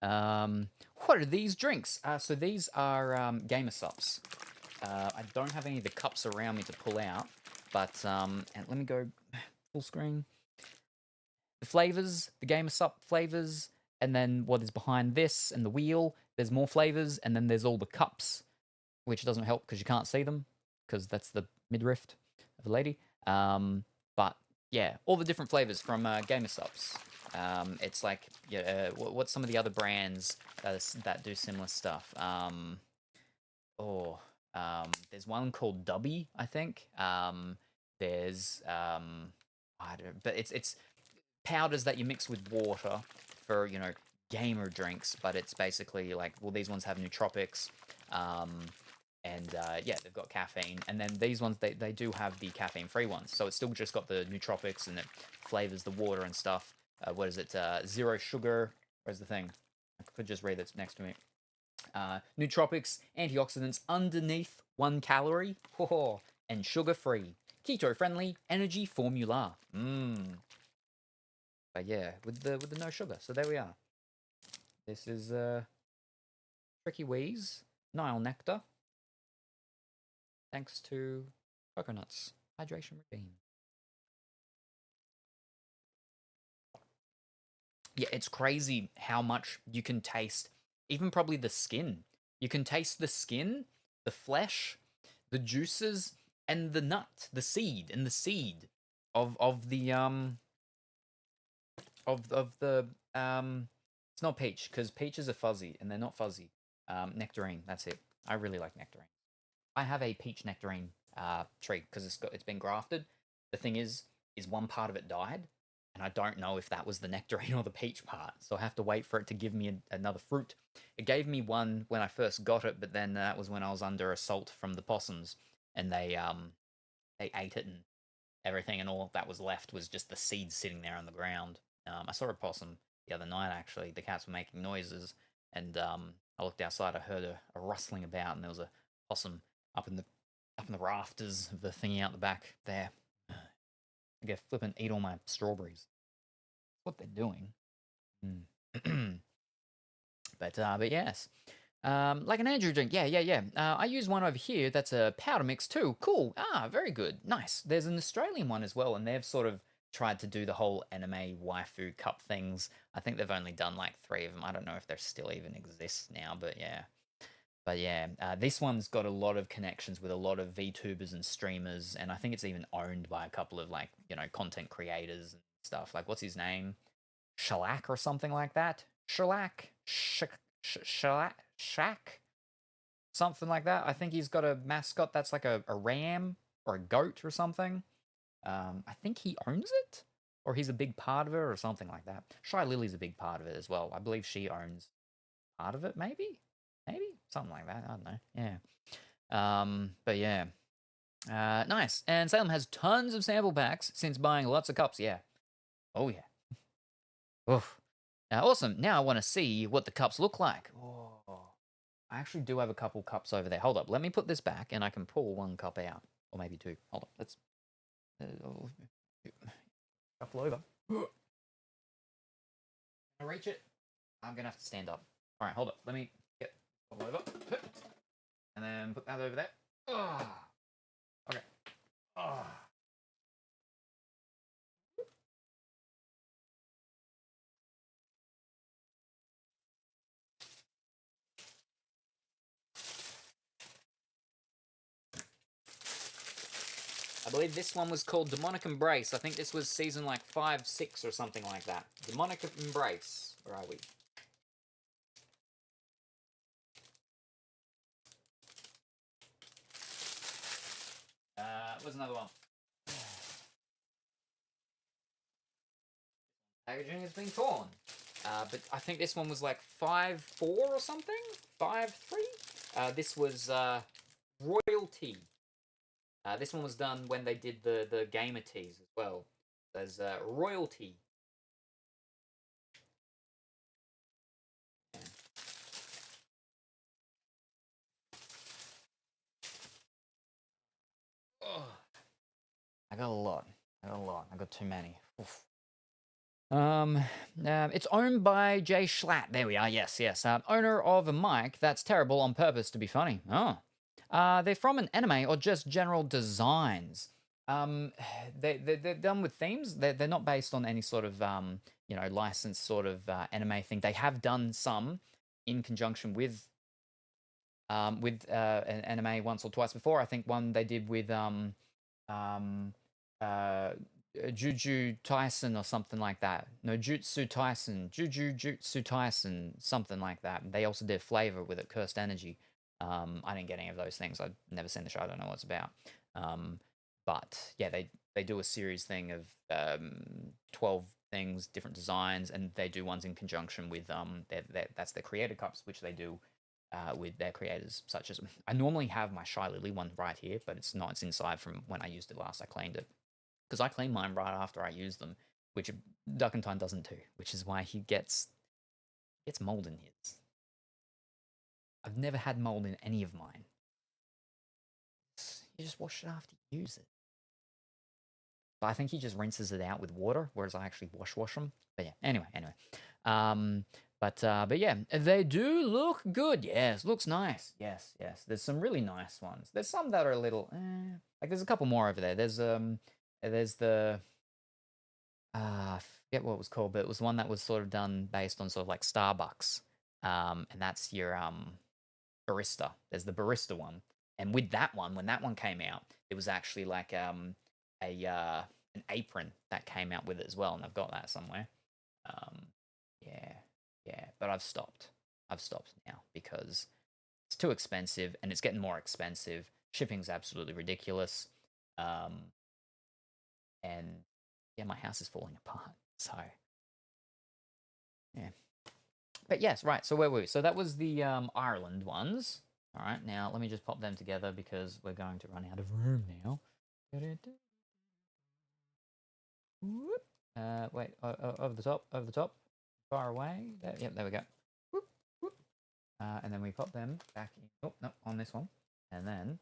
What are these drinks? So these are gamer subs. I don't have any of the cups around me to pull out, but and let me go full screen. The flavors, the gamer sub flavors, and then what is behind this and the wheel. There's more flavors, and then there's all the cups, which doesn't help because you can't see them because that's the midriff of a lady. But yeah, all the different flavors from gamer subs. It's like, yeah, what's some of the other brands that do similar stuff? There's one called Dubby, I think. There's I don't, but it's powders that you mix with water for, you know, gamer drinks, but it's basically like, well, these ones have nootropics, yeah, they've got caffeine, and then these ones they do have the caffeine-free ones, so it's still just got the nootropics and it flavors the water and stuff. What is it? Zero sugar. Where's the thing? I could just read that's next to me. Nootropics, antioxidants underneath 1 calorie, and sugar-free, keto-friendly energy formula. But yeah, with the no sugar. So there we are. This is Tricky Wee's Nile Nectar. Thanks to coconuts. Hydration routine. Yeah, it's crazy how much you can taste. Even probably the skin. You can taste the skin, the flesh, the juices, and the nut, the seed, and the seed of the it's not peach, because peaches are fuzzy and they're not fuzzy. Nectarine, that's it. I really like nectarine. I have a peach nectarine tree because it's been grafted. The thing is one part of it died, and I don't know if that was the nectarine or the peach part. So I have to wait for it to give me another fruit. It gave me one when I first got it, but then that was when I was under assault from the possums, and they ate it and everything, and all that was left was just the seeds sitting there on the ground. I saw a possum the other night, actually. The cats were making noises, and I looked outside. I heard a rustling about, and there was a possum up in the rafters of the thingy out the back there. I get flipping eat all my strawberries. That's what they're doing. But yes. Like an Andrew drink. Yeah. I use one over here that's a powder mix too. Cool. Very good. Nice. There's an Australian one as well, and they've sort of tried to do the whole anime waifu cup things. I think they've only done like 3 of them. I don't know if they still even exist now, but yeah. This one's got a lot of connections with a lot of VTubers and streamers, and I think it's even owned by a couple of, like, you know, content creators and stuff. Like, what's his name? Shellac or something like that? Shellac? Shack? Something like that. I think he's got a mascot that's like a ram or a goat or something. I think he owns it, or he's a big part of it or something like that. Shy Lily's a big part of it as well. I believe she owns part of it, maybe? Something like that. I don't know. Yeah. But yeah. Nice. And Salem has tons of sample packs since buying lots of cups. Yeah. Oh, yeah. Oof. Awesome. Now I want to see what the cups look like. Oh, I actually do have a couple cups over there. Hold up. Let me put this back, and I can pull 1 cup out. Or maybe 2. Hold on. Let's... couple over. Can I reach it? I'm going to have to stand up. All right, hold up. Let me get all over. And then put that over there. Okay. I believe this one was called Demonic Embrace. I think this was season like 5, 6 or something like that. Demonic Embrace. Where are we? Where's another one? Packaging has been torn. But I think this one was like 5-4 or something? 5-3? This was Royalty. This one was done when they did the gamer teas as well. There's Royalty. Yeah. Oh. I got a lot. I got too many. Oof. It's owned by Jay Schlatt. There we are. Yes. Owner of a mic that's terrible on purpose to be funny. Oh. They're from an anime or just general designs. They're done with themes. They're not based on any sort of licensed sort of anime thing. They have done some in conjunction with an anime once or twice before. I think one they did with Juju Tyson or something like that. No, Jutsu Tyson. Jutsu Tyson, something like that. They also did Flavor with it, Cursed Energy. I didn't get any of those things. I've never seen the show. I don't know what it's about. But yeah, they do a series thing of 12 things, different designs, and they do ones in conjunction with that's their creator cups, which they do with their creators, such as I normally have my Shy Lily one right here, but it's not. It's inside from when I used it last. I cleaned it because I cleaned mine right after I used them, which Duckentine doesn't do, which is why he gets mold in his. I've never had mold in any of mine. You just wash it after you use it. But I think he just rinses it out with water, whereas I actually wash them. But yeah, anyway. But yeah, they do look good. Yes, looks nice. Yes. There's some really nice ones. There's some that are a little like there's a couple more over there. There's the I forget what it was called, but it was one that was sort of done based on sort of like Starbucks. And that's your barista. There's the barista one. And with that one, when that one came out, it was actually like an apron that came out with it as well, and I've got that somewhere. Yeah, but I've stopped. I've stopped now because it's too expensive, and it's getting more expensive. Shipping's absolutely ridiculous. And yeah, my house is falling apart. So yeah. But yes, right. So where were we? So that was the Ireland ones. All right, now let me just pop them together because we're going to run out of room now. Wait, over the top, far away. Yep, there we go. Whoop, whoop. And then we pop them back in. Oh, no, on this one. And then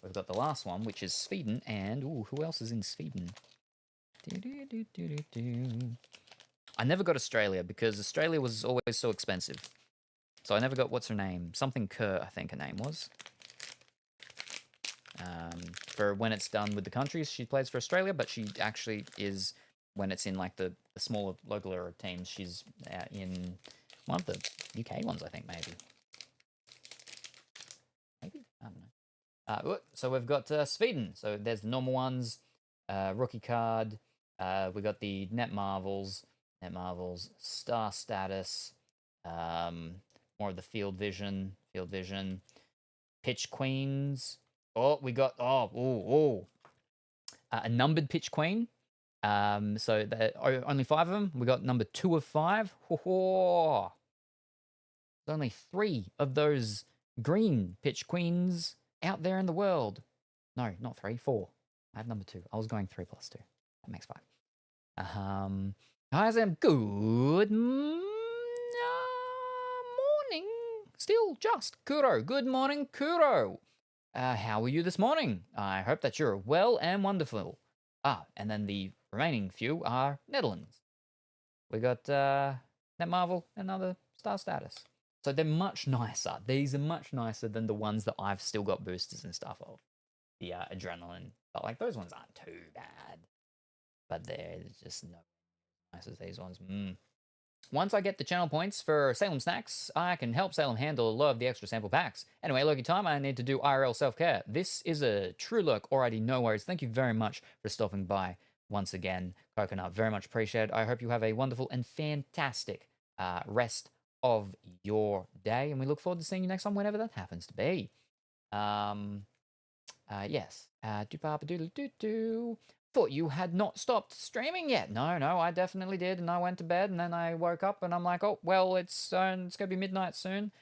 we've got the last one, which is Sweden. And, ooh, who else is in Sweden? I never got Australia because Australia was always so expensive. So I never got, what's her name? Something Kerr, I think her name was. For when it's done with the countries, she plays for Australia, but she actually is, when it's in like the smaller local teams, she's in one of the UK ones, I think, maybe. I don't know. So we've got Sweden. So there's the normal ones, rookie card. We got the Net Marvels, Star Status, more of the Field Vision, Pitch Queens. Oh, we got a numbered Pitch Queen. So only 5 of them. We got number 2 of 5. There's only 3 of those green Pitch Queens out there in the world. No, not 3, 4. I have number 2. I was going 3 plus 2. That makes 5. Guys, good morning. Still just Kuro. Good morning, Kuro. How are you this morning? I hope that you're well and wonderful. And then the remaining few are Netherlands. We got Net Marvel and other Star Status. So they're much nicer. These are much nicer than the ones that I've still got boosters and stuff of. The Adrenaline. But like those ones aren't too bad. But they're just not as nice as these ones. once I get the channel points for Salem Snacks, I can help Salem handle a lot of the extra sample packs. Anyway, Loki time, I need to do IRL self-care. This is a true look. Alrighty, no worries. Thank you very much for stopping by once again, Coconut. Very much appreciated. I hope you have a wonderful and fantastic rest of your day, and we look forward to seeing you next time, whenever that happens to be. Yes. Do-ba-ba-doodle-doo-doo. Thought you had not stopped streaming yet. No, I definitely did, and I went to bed, and then I woke up, and I'm like, oh, well, it's gonna be midnight soon.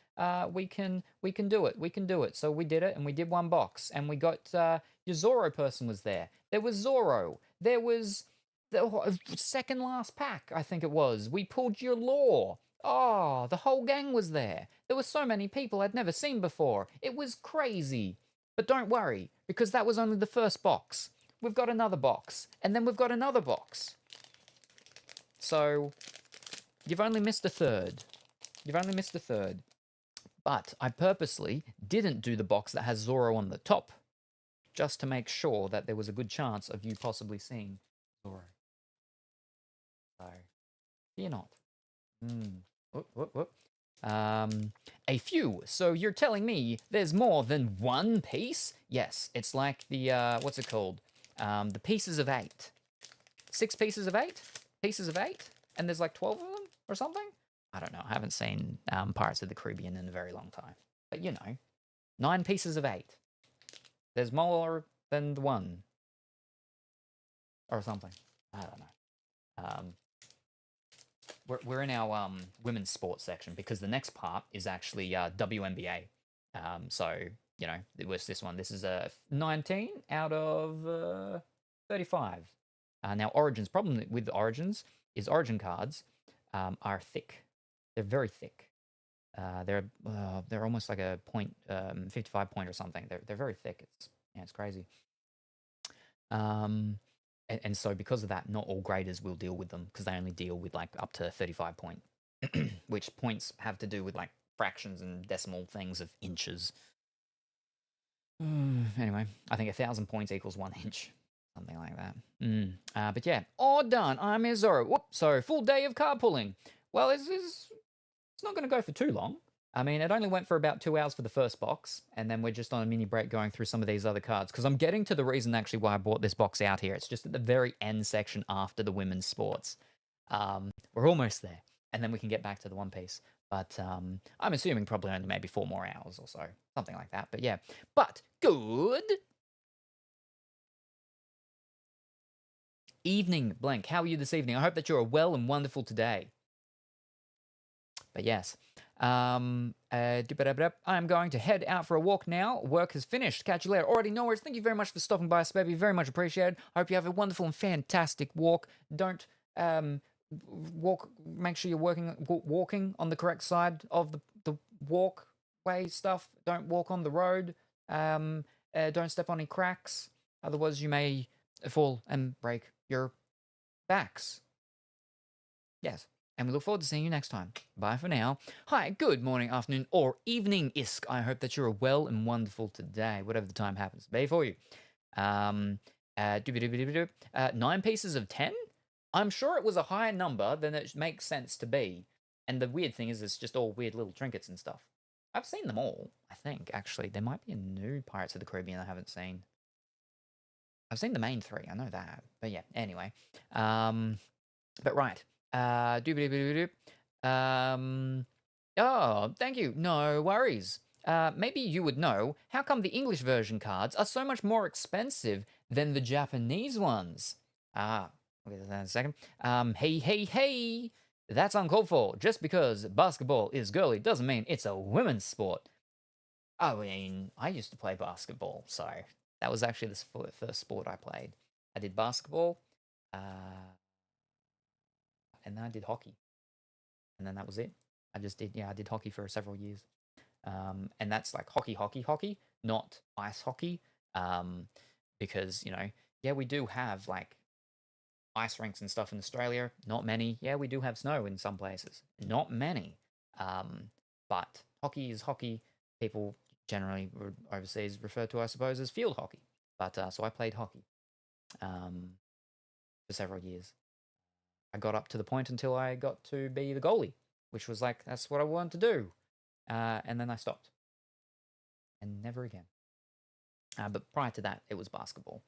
We can do it. We can do it. So we did it, and we did one box, and we got your Zorro person was there. There was Zorro. There was the second last pack, I think it was. We pulled your Law. Oh, the whole gang was there. There were so many people I'd never seen before. It was crazy. But don't worry, because that was only the first box. We've got another box, and then we've got another box. So, you've only missed a third. You've only missed a third. But I purposely didn't do the box that has Zorro on the top, just to make sure that there was a good chance of you possibly seeing Zorro. So, fear not. A few. So you're telling me there's more than one piece? Yes, it's like the, what's it called? The pieces of 8. 6 pieces of 8? Pieces of 8? And there's like 12 of them or something? I don't know. I haven't seen Pirates of the Caribbean in a very long time. But you know, 9 pieces of 8. There's more than one. Or something. I don't know. We're in our women's sports section because the next part is actually WNBA. So, you know, it was this one. This is a 19 out of 35. Now, Origins, problem with Origins is Origin cards are thick. They're very thick. They're almost like a 55 point or something. They're very thick. It's crazy. And so because of that, not all graders will deal with them because they only deal with like up to 35 point, which points have to do with like fractions and decimal things of inches. Anyway, I think 1,000 points equals 1 inch, something like that. But yeah, all done. I'm Zoro. Whoop, so full day of card pulling. Well, it's not going to go for too long. I mean, it only went for about 2 hours for the first box, and then we're just on a mini break going through some of these other cards, because I'm getting to the reason actually why I bought this box out here. It's just at the very end section after the women's sports. We're almost there, and then we can get back to the One Piece. But I'm assuming probably only maybe 4 more hours or so, something like that. But yeah, but good evening, Blank. How are you this evening? I hope that you're well and wonderful today. But yes. I'm going to head out for a walk now. Work has finished. Catch you later. Already, no worries. Thank you very much for stopping by, Spebby. Very much appreciated. I hope you have a wonderful and fantastic walk. Don't walk. Make sure you're walking on the correct side of the walkway stuff. Don't walk on the road. Don't step on any cracks. Otherwise, you may fall and break your backs. Yes. And we look forward to seeing you next time. Bye for now. Hi, good morning, afternoon, or evening, Isk. I hope that you're well and wonderful today, whatever the time happens to be for you. 9 pieces of 10? I'm sure it was a higher number than it makes sense to be. And the weird thing is it's just all weird little trinkets and stuff. I've seen them all, I think, actually. There might be a new Pirates of the Caribbean I haven't seen. I've seen the main 3, I know that. But yeah, anyway. But right. Oh, thank you. No worries. Maybe you would know, how come the English version cards are so much more expensive than the Japanese ones? I'll get to that in a second. Hey. That's uncalled for. Just because basketball is girly doesn't mean it's a women's sport. I mean, I used to play basketball, so that was actually the first sport I played. I did basketball. And then I did hockey. And then that was it. I did hockey for several years. And that's like hockey, not ice hockey. Because, you know, yeah, we do have like ice rinks and stuff in Australia. Not many. Yeah, we do have snow in some places. Not many. But hockey is hockey. People generally overseas refer to, I suppose, as field hockey. But so I played hockey for several years. I got up to the point until I got to be the goalie, which was like, that's what I wanted to do. And then I stopped. And never again. But prior to that, it was basketball.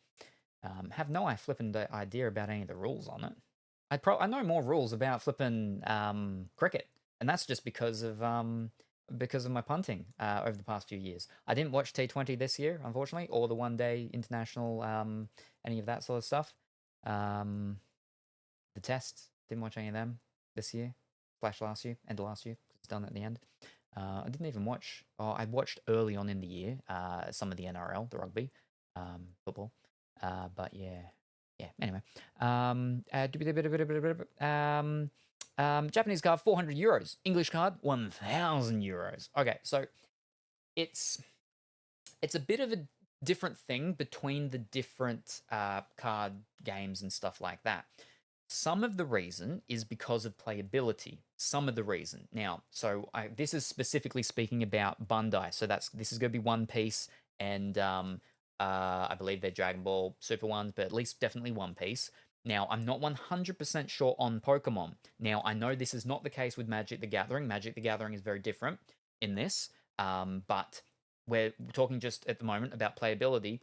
Have no flipping idea about any of the rules on it. I know more rules about flipping cricket, and that's just because of my punting over the past few years. I didn't watch T20 this year, unfortunately, or the one day international, any of that sort of stuff. The tests, didn't watch any of them this year, / last year, end of last year, because it's done at the end. I didn't even watch. Oh, I watched early on in the year some of the NRL, the rugby, football. But yeah. Anyway, Japanese card 400 euros. English card 1,000 euros. Okay, so it's a bit of a different thing between the different card games and stuff like that. Some of the reason is because of playability. Some of the reason. Now, so this is specifically speaking about Bandai. So this is going to be One Piece and I believe they're Dragon Ball Super ones, but at least definitely One Piece. Now, I'm not 100% sure on Pokemon. Now, I know this is not the case with Magic the Gathering. Magic the Gathering is very different in this, but we're talking just at the moment about playability,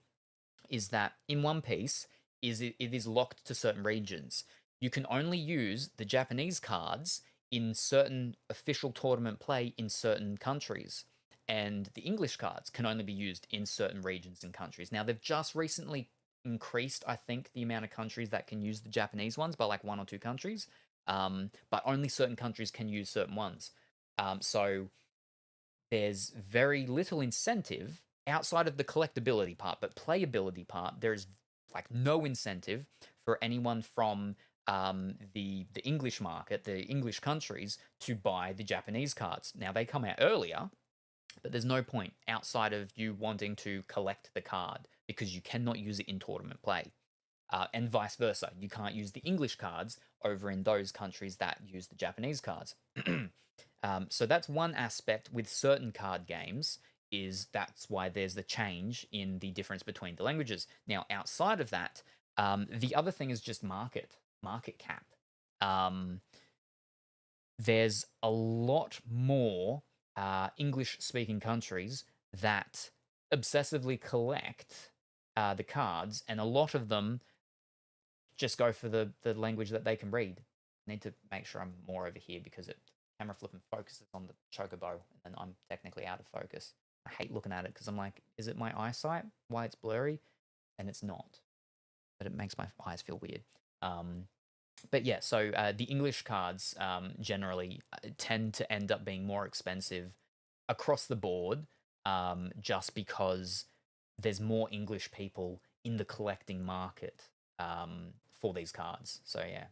is that in One Piece, it is locked to certain regions. You can only use the Japanese cards in certain official tournament play in certain countries. And the English cards can only be used in certain regions and countries. Now, they've just recently increased, I think, the amount of countries that can use the Japanese ones by like 1 or 2 countries. But only certain countries can use certain ones. So there's very little incentive outside of the collectability part, but playability part, there's like no incentive for anyone from the English market, the English countries, to buy the Japanese cards. Now, they come out earlier, but there's no point outside of you wanting to collect the card because you cannot use it in tournament play. And vice versa. You can't use the English cards over in those countries that use the Japanese cards. So that's one aspect with certain card games, that's why there's the change in the difference between the languages. Now, outside of that, the other thing is just market cap. There's a lot more English-speaking countries that obsessively collect the cards, and a lot of them just go for the language that they can read. I need to make sure I'm more over here because camera flipping focuses on the chocobo, and I'm technically out of focus. I hate looking at it because I'm like, is it my eyesight? Why it's blurry? And it's not. But it makes my eyes feel weird. But yeah, so the English cards generally tend to end up being more expensive across the board, just because there's more English people in the collecting market for these cards. So yeah.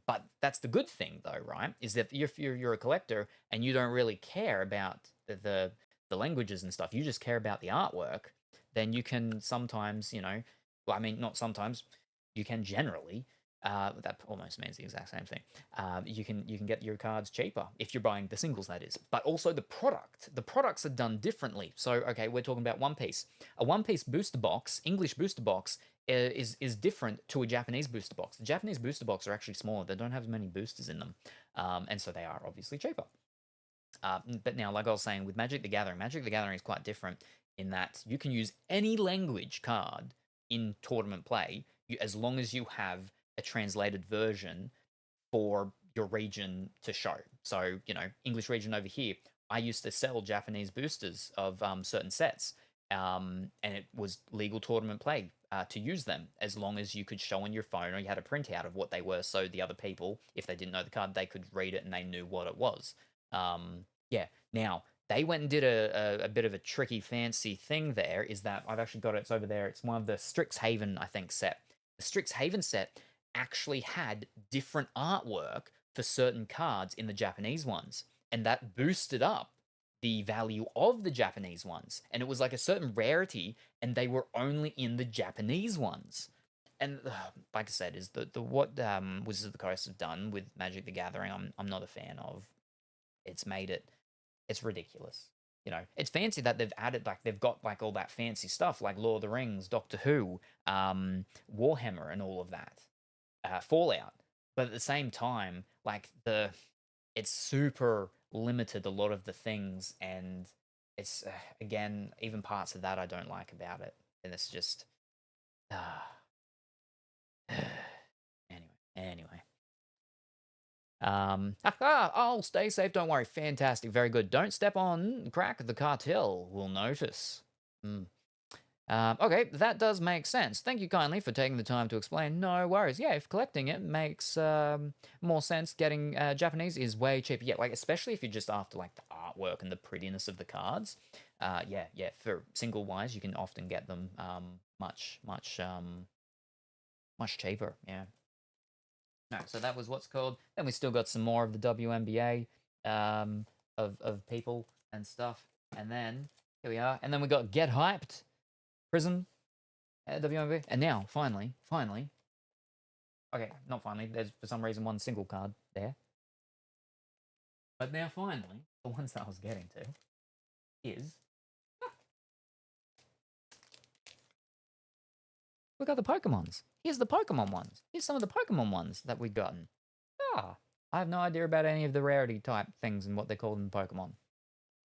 But that's the good thing, though, right? Is that if you're a collector and you don't really care about the languages and stuff, you just care about the artwork, then you can sometimes, well, I mean, not sometimes, you can generally. That almost means the exact same thing. You can get your cards cheaper if you're buying the singles, that is. But also the products are done differently. So okay, we're talking about One Piece. A One Piece booster box, English booster box, is different to a Japanese booster box. The Japanese booster box are actually smaller. They don't have as many boosters in them, and so they are obviously cheaper. But now, like I was saying, with Magic the Gathering is quite different in that you can use any language card in tournament play, as long as you have a translated version for your region to show. So, English region over here, I used to sell Japanese boosters of certain sets, and it was legal tournament play to use them, as long as you could show on your phone or you had a printout of what they were, so the other people, if they didn't know the card, they could read it and they knew what it was. Yeah, now, they went and did a bit of a tricky, fancy thing there, is that I've actually got it, it's over there, it's one of the Strixhaven, I think, set. The Strixhaven set actually had different artwork for certain cards in the Japanese ones, and that boosted up the value of the Japanese ones, and it was like a certain rarity, and they were only in the Japanese ones. And like I said, is the what Wizards of the Coast have done with Magic the Gathering, I'm not a fan of. It's ridiculous. It's fancy that they've added, like, they've got, like, all that fancy stuff, like Lord of the Rings, Doctor Who, Warhammer, and all of that. Fallout. but at the same time, like it's super limited a lot of the things, and it's again even parts of that I don't like about it, and it's just anyway. I'll stay safe, don't worry. Fantastic, very good. Don't step on crack, the cartel will notice. Okay, that does make sense. Thank you kindly for taking the time to explain. No worries. Yeah, if collecting it makes more sense, getting Japanese is way cheaper. Yeah, like especially if you're just after like the artwork and the prettiness of the cards. Yeah, for single wise, you can often get them much cheaper. Yeah. No, so that was what's called. Then we still got some more of the WNBA of people and stuff. And then here we are. And then we got Get Hyped, Prism, WNBA. And now, finally, okay, not finally. There's for some reason one single card there. But now finally, the ones that I was getting to is we got the Pokemons. Here's the Pokemon ones. Here's some of the Pokemon ones that we've gotten. I have no idea about any of the rarity type things and what they're called in Pokemon.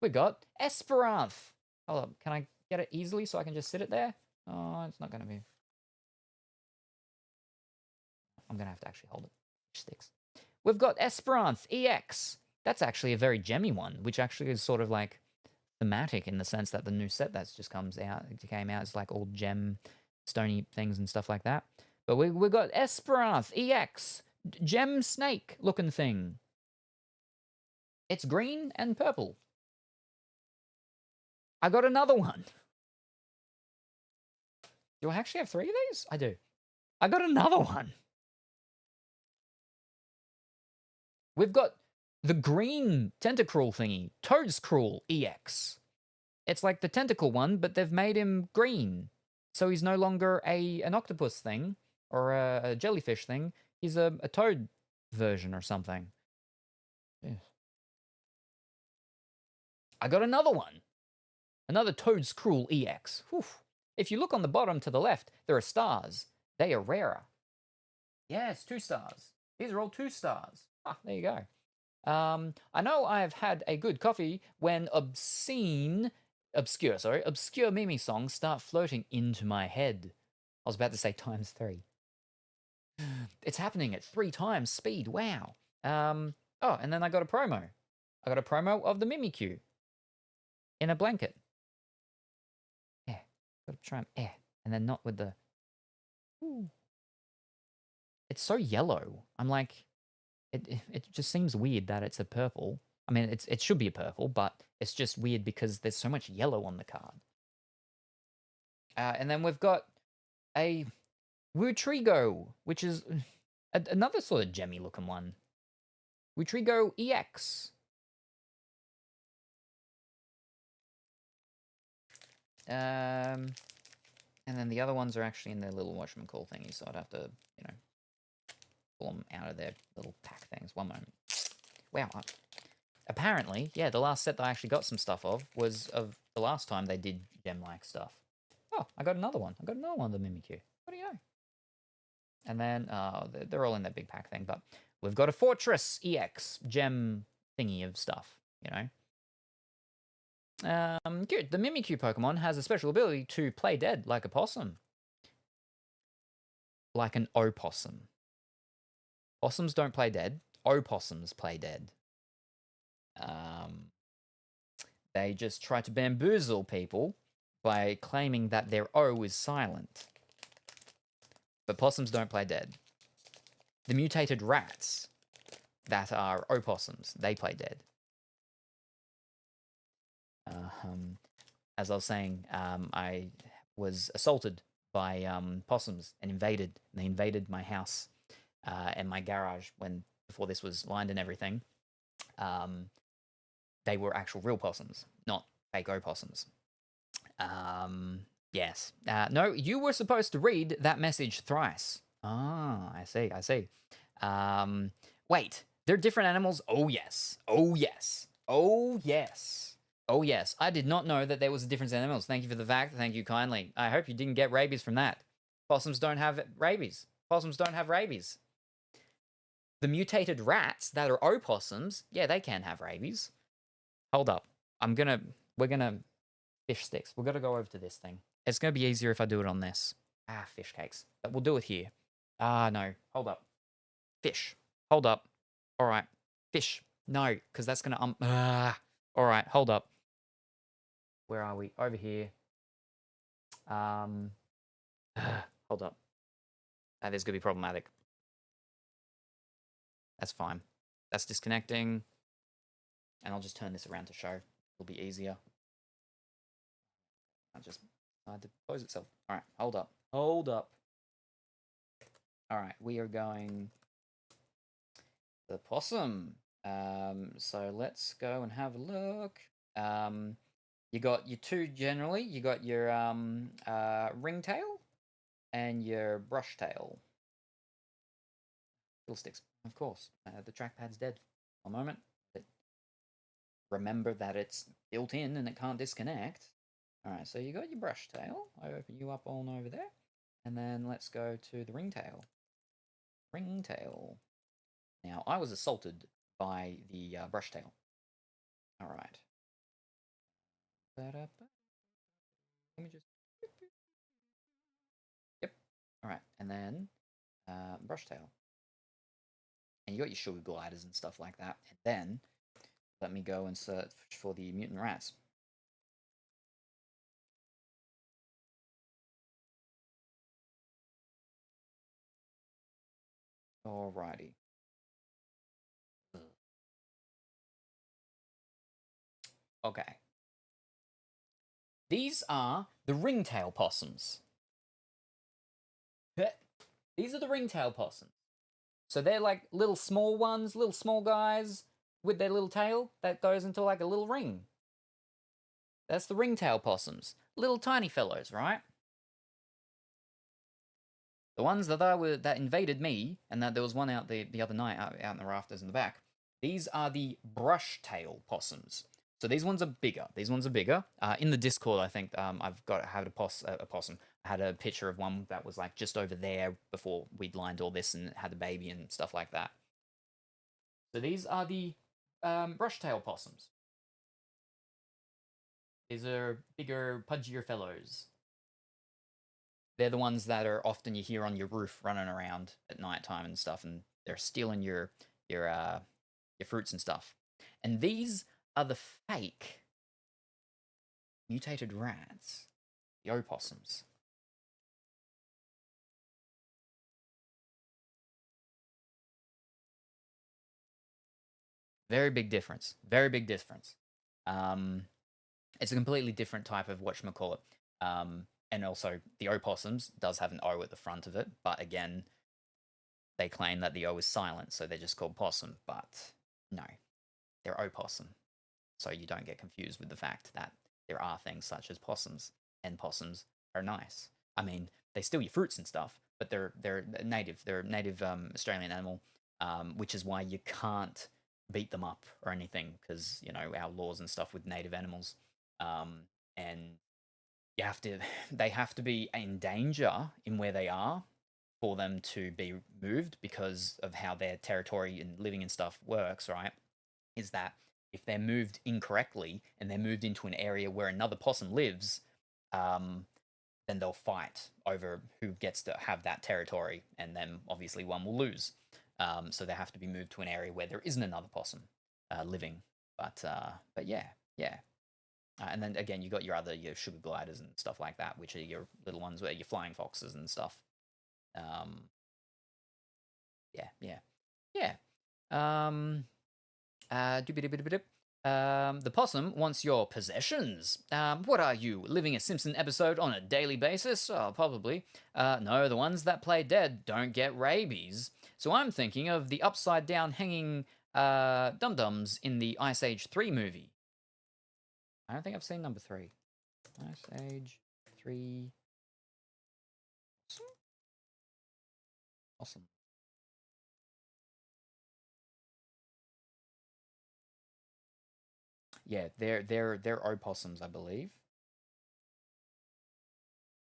We got Esperanth. Hold up, can I get it easily so I can just sit it there? Oh, it's not going to be. I'm going to have to actually hold it. Sticks. We've got Esperanth EX. That's actually a very gemmy one, which actually is sort of like thematic in the sense that the new set that's just came out, it's like all gem, stony things and stuff like that. But we got Esperanth EX, gem snake looking thing. It's green and purple. I got another one. Do I actually have 3 of these? I do. I got another one. We've got the green tentacruel thingy, Toadscruel EX. It's like the tentacle one, but they've made him green. So he's no longer an octopus thing or a jellyfish thing. He's a toad version or something. Yes. I got another one. Another Toadscruel EX. Whew. If you look on the bottom to the left, there are stars. They are rarer. Yeah, it's 2 stars. These are all 2 stars. There you go. I know I've had a good coffee when obscure Mimi songs start floating into my head. I was about to say times 3. It's happening at 3 times speed. Wow. Oh, and then I got a promo. I got a promo of the Mimikyu in a blanket. Yeah. Got to try and then not with the. Ooh. It's so yellow. I'm like, it just seems weird that it's a purple. I mean, it should be a purple, but it's just weird because there's so much yellow on the card. And then we've got a Wutrigo, which is another sort of gemmy looking one. Wutrigo EX. And then the other ones are actually in their little whatchamacall thingies, so I'd have to, pull them out of their little pack things. One moment. Wow. Apparently, yeah, the last set that I actually got some stuff of was of the last time they did gem-like stuff. Oh, I got another one. I got another one of the Mimikyu. What do you know? And then, they're all in that big pack thing, but we've got a Fortress EX gem thingy of stuff, Good. The Mimikyu Pokemon has a special ability to play dead like a possum. Like an opossum. Possums don't play dead. Opossums play dead. They just try to bamboozle people by claiming that their O is silent. But possums don't play dead. The mutated rats that are opossums, they play dead. As I was saying, I was assaulted by possums and they invaded my house and my garage before this was lined and everything. They were actual real possums, not fake opossums. Yes. No, you were supposed to read that message thrice. I see. Wait, they're different animals? Oh, yes. I did not know that there was a difference in animals. Thank you for the fact. Thank you kindly. I hope you didn't get rabies from that. Possums don't have rabies. The mutated rats that are opossums, yeah, they can have rabies. Hold up. We're gonna fish sticks. We're gonna go over to this thing. It's gonna be easier if I do it on this. Fish cakes. But we'll do it here. No. Hold up. Fish. Hold up. All right. Fish. No, because that's gonna All right. Hold up. Where are we? Over here. Hold up. That is gonna be problematic. That's fine. That's disconnecting. And I'll just turn this around to show. It'll be easier. I'll just decide to close itself. All right, hold up. Hold up. All right, we are going the possum. So let's go and have a look. You got your two generally. You got your ringtail and your brush tail. Fiddlesticks, of course. The trackpad's dead. One moment. Remember that it's built in and it can't disconnect. All right, so you got your brush tail. I open you up on over there. And then let's go to the ringtail. Ringtail. Now, I was assaulted by the brush tail. All right. Let me just... Yep. All right, and then brush tail. And you got your sugar gliders and stuff like that. And then let me go and search for the mutant rats. Alrighty. Okay. These are the ringtail possums. These are the ringtail possums. So they're like little small ones, little small guys with their little tail that goes into like a little ring. That's the ringtail possums. Little tiny fellows, right? The ones that invaded me, and that there was one out the other night out in the rafters in the back. These are the brush tail possums. So these ones are bigger. In the Discord, I think had a possum. I had a picture of one that was like just over there before we'd lined all this and had a baby and stuff like that. So these are the brush tail possums. These are bigger, pudgier fellows. They're the ones that are often you hear on your roof running around at nighttime and stuff, and they're stealing your fruits and stuff. And these are the fake mutated rats, the opossums. Very big difference. Very big difference. It's a completely different type of whatchamacallit. And also, the opossums does have an O at the front of it, but again, they claim that the O is silent, so they're just called possum. But no, they're opossum. So you don't get confused with the fact that there are things such as possums, and possums are nice. I mean, they steal your fruits and stuff, but they're native. They're a native Australian animal, which is why you can't beat them up or anything, because our laws and stuff with native animals, and they have to be in danger in where they are for them to be moved because of how their territory and living and stuff works, right? Is that if they're moved incorrectly and they're moved into an area where another possum lives, then they'll fight over who gets to have that territory, and then obviously one will lose. So they have to be moved to an area where there isn't another possum living. But yeah. And then again, you got your sugar gliders and stuff like that, which are your little ones where your flying foxes and stuff. Yeah. The possum wants your possessions. What are you, living a Simpson episode on a daily basis? Oh, probably. No, the ones that play dead don't get rabies. So I'm thinking of the upside down hanging dum-dums in the Ice Age 3 movie. I don't think I've seen number 3. Ice Age 3. Awesome. Yeah, they're opossums, I believe.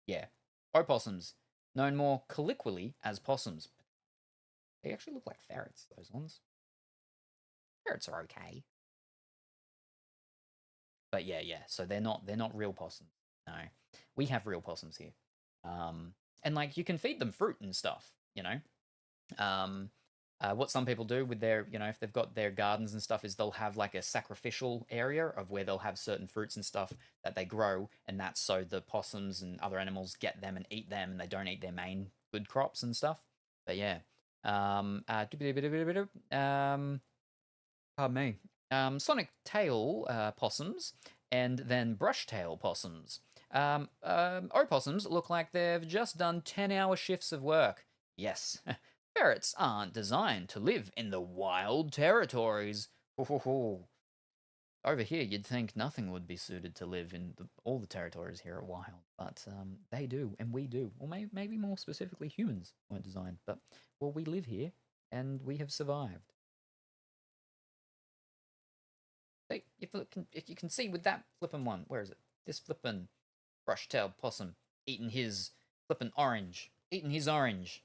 Yeah, opossums, known more colloquially as possums. They actually look like ferrets, those ones. Ferrets are okay. But yeah, so they're not real possums. No. We have real possums here. And like you can feed them fruit and stuff, you know. What some people do with their, if they've got their gardens and stuff, is they'll have like a sacrificial area of where they'll have certain fruits and stuff that they grow, and that's so the possums and other animals get them and eat them, and they don't eat their main good crops and stuff. But yeah, pardon me. Sonic tail possums and then brush tail possums. Opossums look like they've just done 10-hour shifts of work. Yes, ferrets aren't designed to live in the wild territories. Over here, you'd think nothing would be suited to live in all the territories here are wild, but they do, and we do. Or maybe more specifically, humans weren't designed, but well, we live here, and we have survived. If you can see with that flippin' one, where is it? This flippin' brush-tailed possum eating his flippin' orange. Eating his orange.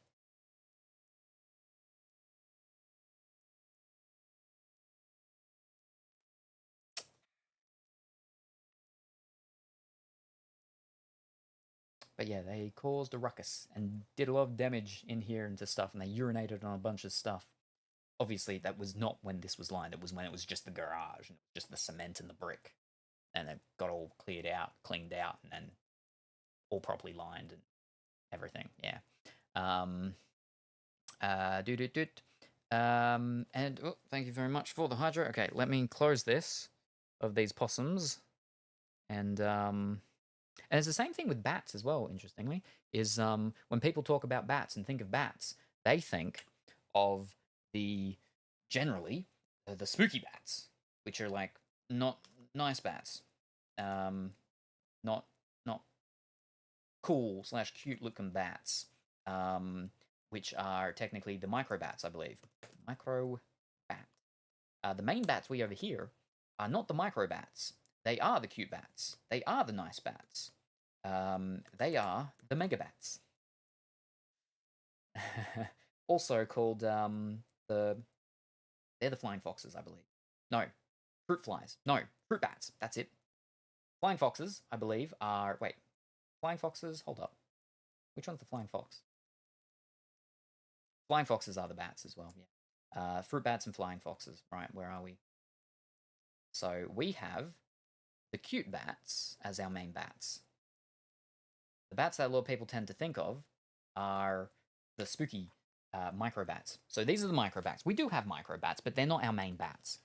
But yeah, they caused a ruckus and did a lot of damage in here and to stuff, and they urinated on a bunch of stuff. Obviously, that was not when this was lined. It was when it was just the garage, and just the cement and the brick. And it got all cleaned out, and then all properly lined and everything. Yeah. And oh, thank you very much for the hydro. Okay, let me close this of these possums. And it's the same thing with bats as well, interestingly, is when people talk about bats and think of bats, they think of generally the spooky bats, which are like not nice bats, not cool / cute looking bats, which are technically the micro bats, I believe. Micro bat. The main bats we over here are not the micro bats. They are the cute bats. They are the nice bats. They are the mega bats. Also called they're the flying foxes, I believe. No, fruit flies. No, fruit bats. That's it. Flying foxes, I believe, are flying foxes. Hold up. Which one's the flying fox? Flying foxes are the bats as well. Yeah. Fruit bats and flying foxes. Right, where are we? So we have the cute bats as our main bats. The bats that a lot of people tend to think of are the spooky microbats. So these are the microbats. We do have microbats, but they're not our main bats.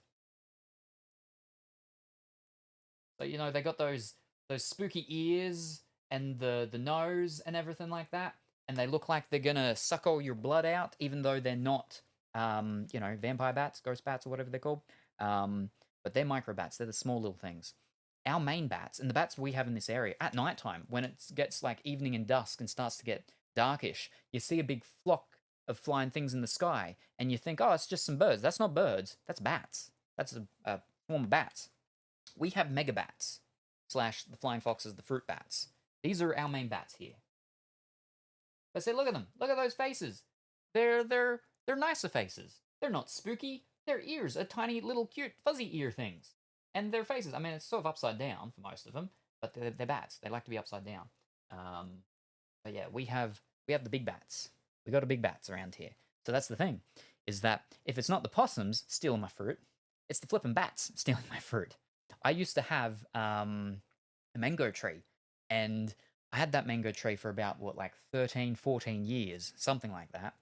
So they got those spooky ears and the nose and everything like that, and they look like they're gonna suck all your blood out, even though they're not, vampire bats, ghost bats, or whatever they're called. But they're microbats. They're the small little things. Our main bats, and the bats we have in this area, at nighttime, when it gets like evening and dusk and starts to get darkish, you see a big flock of flying things in the sky, and you think, oh, it's just some birds. That's not birds. That's bats. That's a swarm of bats. We have megabats / the flying foxes, the fruit bats. These are our main bats here. But say, look at them. Look at those faces. They're nicer faces. They're not spooky. Their ears are tiny little cute fuzzy ear things. And their faces, I mean, it's sort of upside down for most of them, but they're bats. They like to be upside down. But yeah, we have the big bats. We got a big bats around here. So that's the thing, is that if it's not the possums stealing my fruit, it's the flippin' bats stealing my fruit. I used to have a mango tree, and I had that mango tree for about, 13, 14 years, something like that.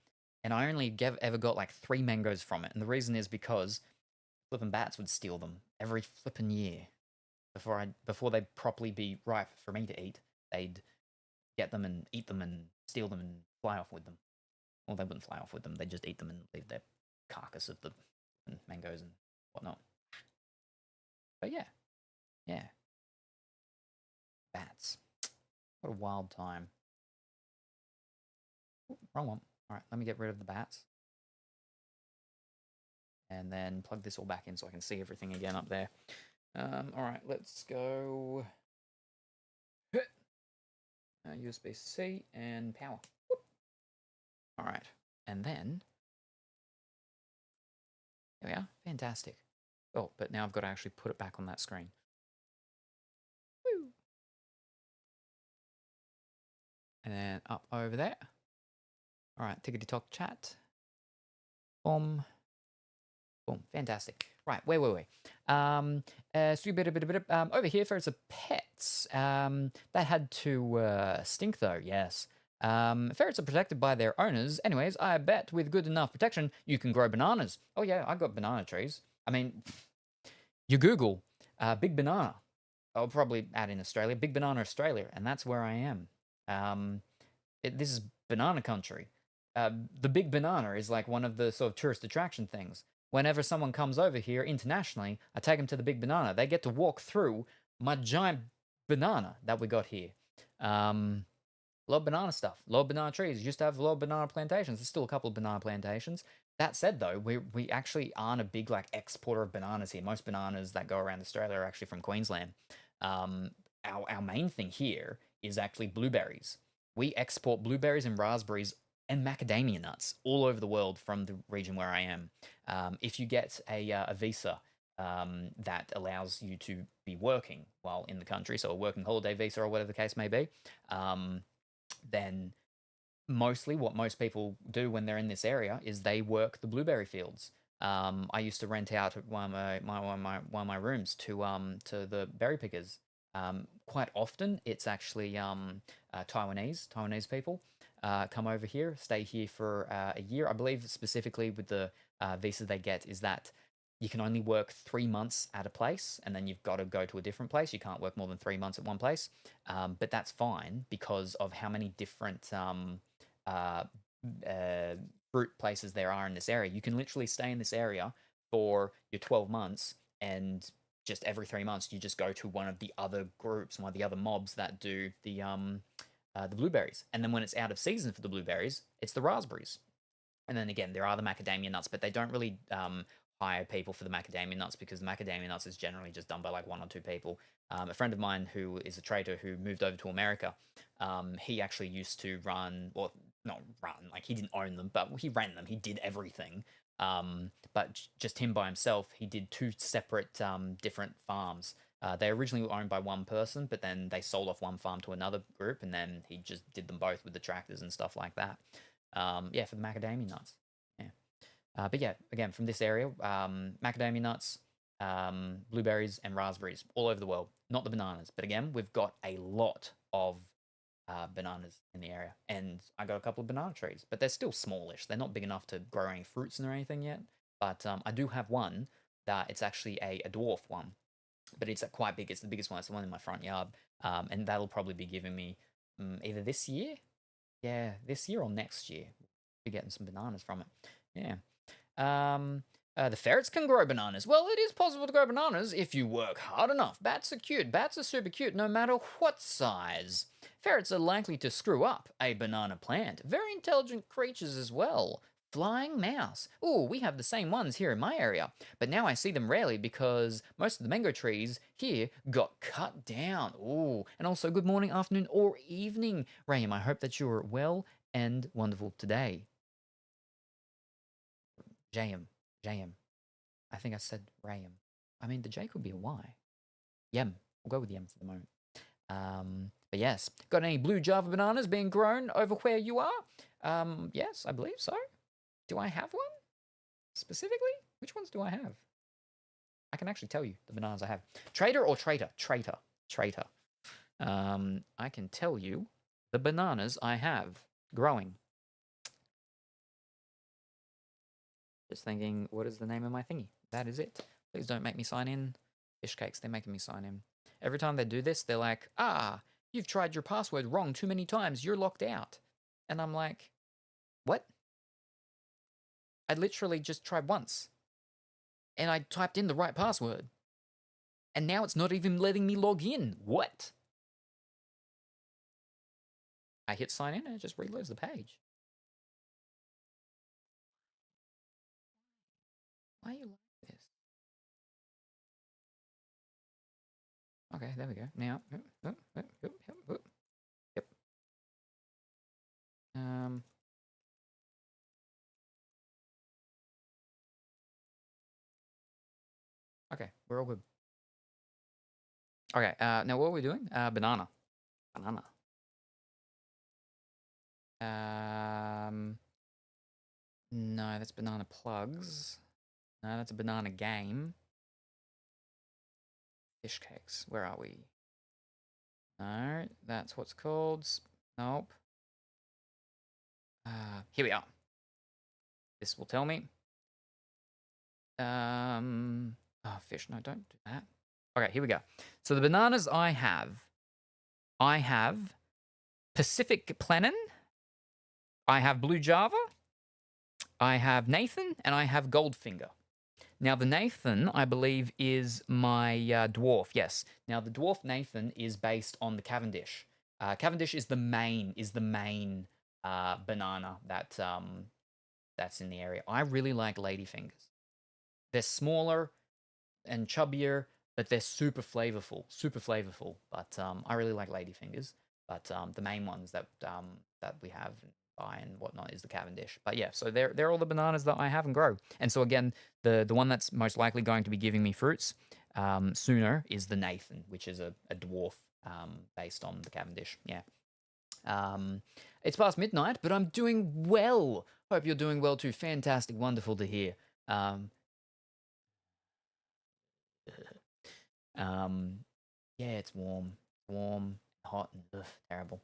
And I only ever got like 3 mangoes from it. And the reason is because flippin' bats would steal them every flippin' year. Before they'd properly be ripe for me to eat, they'd get them and eat them and steal them and fly off with them. Well, they wouldn't fly off with them. They'd just eat them and leave their carcass of the mangoes and whatnot. But yeah. Bats. What a wild time. Ooh, wrong one. All right, let me get rid of the bats. And then plug this all back in so I can see everything again up there. All right, let's go USB-C and power. Whoop. All right, and then There we are. Fantastic. Oh, but now I've got to actually put it back on that screen. Woo. And then up over there. All right, tickety-tock chat. Boom. Boom. Fantastic. Right, where were we? Over here, ferrets are pets. That had to stink, though, yes. Ferrets are protected by their owners. Anyways, I bet with good enough protection, you can grow bananas. Oh, yeah, I got banana trees. I mean, you Google big banana. I'll probably add in Australia, big banana Australia, and that's where I am. This is banana country. The big banana is like one of the sort of tourist attraction things. Whenever someone comes over here internationally, I take them to the big banana. They get to walk through my giant banana that we got here. Lot of banana stuff, lot of banana trees. Used to have a lot of banana plantations. There's still a couple of banana plantations. That said, though, we actually aren't a big like exporter of bananas here. Most bananas that go around Australia are actually from Queensland. Our main thing here is actually blueberries. We export blueberries and raspberries and macadamia nuts all over the world from the region where I am. If you get a visa that allows you to be working while in the country, so a working holiday visa or whatever the case may be, then mostly what most people do when they're in this area is they work the blueberry fields. I used to rent out one of my rooms to the berry pickers. Quite often, it's actually Taiwanese people come over here, stay here for a year. I believe specifically with the visa they get is that you can only work 3 months at a place, and then you've got to go to a different place. You can't work more than 3 months at one place, but that's fine because of how many different fruit places there are in this area. You can literally stay in this area for your 12 months, and just every 3 months you just go to one of the other groups, one of the other mobs that do the blueberries. And then when it's out of season for the blueberries, it's the raspberries. And then again, there are the macadamia nuts, but they don't really hire people for the macadamia nuts because the macadamia nuts is generally just done by like 1 or 2 people. A friend of mine who is a trader who moved over to America, he actually used to run, or not run, like he didn't own them, but he ran them. He did everything. But just him by himself, he did 2 separate different farms. They originally were owned by one person, but then they sold off one farm to another group, and then he just did them both with the tractors and stuff like that. Yeah, for the macadamia nuts. Yeah. But yeah, again, from this area, macadamia nuts, blueberries, and raspberries all over the world. Not the bananas, but again, we've got a lot of bananas in the area, and I got a couple of banana trees, but they're still smallish. They're not big enough to grow any fruits or anything yet. But I do have one that it's actually a dwarf one, but it's quite big. It's the biggest one. It's the one in my front yard, and that'll probably be giving me either this year, yeah, this year or next year. Be getting some bananas from it. Yeah. The ferrets can grow bananas. Well, it is possible to grow bananas if you work hard enough. Bats are cute. Bats are super cute no matter what size. Ferrets are likely to screw up a banana plant. Very intelligent creatures as well. Flying mouse. Ooh, we have the same ones here in my area, but now I see them rarely because most of the mango trees here got cut down. Ooh, and also good morning, afternoon, or evening, Rayam. I hope that you are well and wonderful today. Jayam. I think I said Rayam. I mean, the J could be a Y. Yem. We'll go with Yem for the moment. But yes, got any blue Java bananas being grown over where you are? Yes, I believe so. Do I have one? Specifically? Which ones do I have? I can actually tell you the bananas I have. Trader or traitor? Traitor. I can tell you the bananas I have growing. Just thinking, what is the name of my thingy? That is it. Please don't make me sign in. Fish cakes, they're making me sign in. Every time they do this, they're like, you've tried your password wrong too many times. You're locked out. And I'm like, what? I literally just tried once. And I typed in the right password. And now it's not even letting me log in. What? I hit sign in and it just reloads the page. Why are you like this? Okay, there we go. Now, yep. We're all good. Okay, now what are we doing? Banana. Banana. No, that's banana plugs. No, that's a banana game. Fish cakes. Where are we? No, that's what's called. Nope. Here we are. This will tell me. Oh, fish. No, don't do that. Okay, here we go. So the bananas I have Pacific Plenum, I have Blue Java, I have Nathan, and I have Goldfinger. Now the Nathan, I believe, is my dwarf. Yes. Now the dwarf Nathan is based on the Cavendish. Cavendish is the main banana that's in the area. I really like ladyfingers. They're smaller and chubbier, but they're super flavorful. But I really like ladyfingers. But the main ones that we have and buy and whatnot is the Cavendish. But yeah, so they're all the bananas that I have and grow. And so again, the one that's most likely going to be giving me fruits sooner is the Nathan, which is a dwarf based on the Cavendish. Yeah. It's past midnight, but I'm doing well. Hope you're doing well too. Fantastic, wonderful to hear. Yeah, it's warm, hot, and terrible.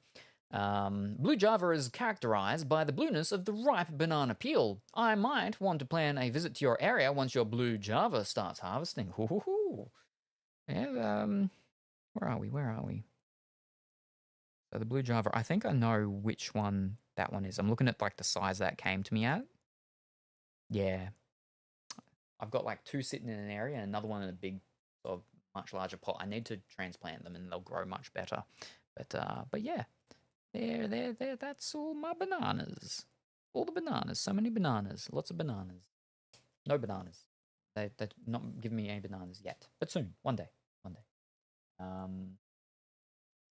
Blue Java is characterized by the blueness of the ripe banana peel. I might want to plan a visit to your area once your Blue Java starts harvesting. Hoo-hoo-hoo. Yeah, where are we? So the Blue Java, I think I know which one that one is. I'm looking at like the size that came to me at. Yeah. I've got like 2 sitting in an area and another one in a big, sort of much larger pot. I need to transplant them and they'll grow much better. But yeah, there. That's all my bananas. All the bananas. So many bananas. Lots of bananas. No bananas. They're not giving me any bananas yet. But soon. One day.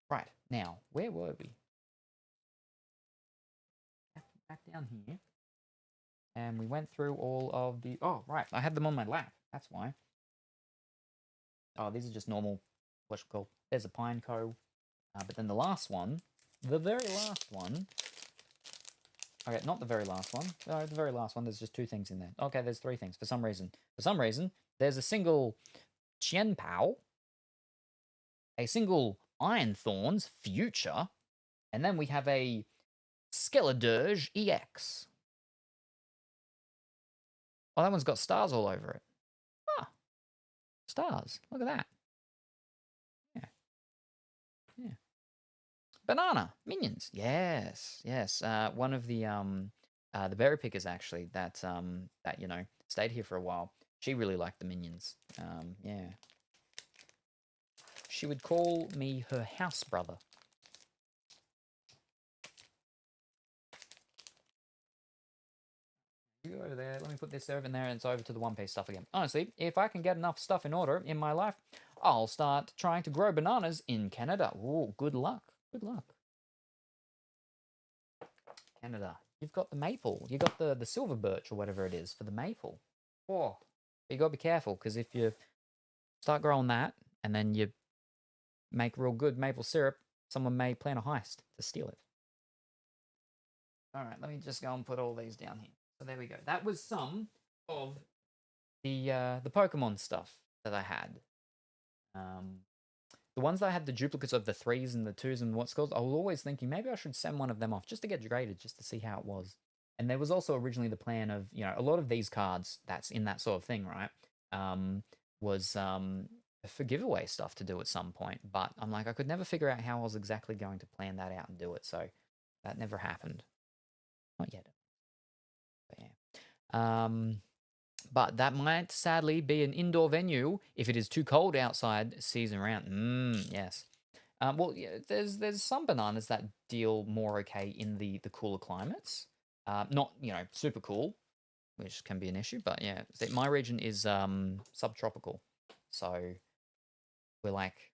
Right. Now, where were we? Back down here. And we went through all of the... Oh, right. I had them on my lap. That's why. Oh, these are just normal... What's it called? There's a pine cone. But then the last one... The very last one... Okay, not the very last one. No, the very last one, there's just 2 things in there. Okay, there's 3 things for some reason. There's a single Chien Pao, a single Iron Thorns Future, and then we have a Skeledirge EX. Oh, that one's got stars all over it. Ah, stars. Look at that. Yeah. Banana minions. Yes. One of the berry pickers actually that stayed here for a while. She really liked the minions. Yeah. She would call me her house brother. You go over there. Let me put this over in there, and it's over to the One Piece stuff again. Honestly, if I can get enough stuff in order in my life, I'll start trying to grow bananas in Canada. Ooh, good luck. Canada. You've got the maple. You got the silver birch or whatever it is for the maple. Oh, you got to be careful because if you start growing that and then you make real good maple syrup, someone may plan a heist to steal it. All right, let me just go and put all these down here. So there we go. That was some of the Pokemon stuff that I had. The ones that I had the duplicates of the 3s and the 2s and what's called, I was always thinking maybe I should send one of them off just to get graded, just to see how it was. And there was also originally the plan of, a lot of these cards that's in that sort of thing, right? Was for giveaway stuff to do at some point. But I'm like, I could never figure out how I was exactly going to plan that out and do it. So that never happened. Not yet. But yeah. But that might sadly be an indoor venue if it is too cold outside season round. Yes. Well, yeah, there's some bananas that deal more okay in the cooler climates. Not, super cool, which can be an issue. But yeah, my region is subtropical. So we're like,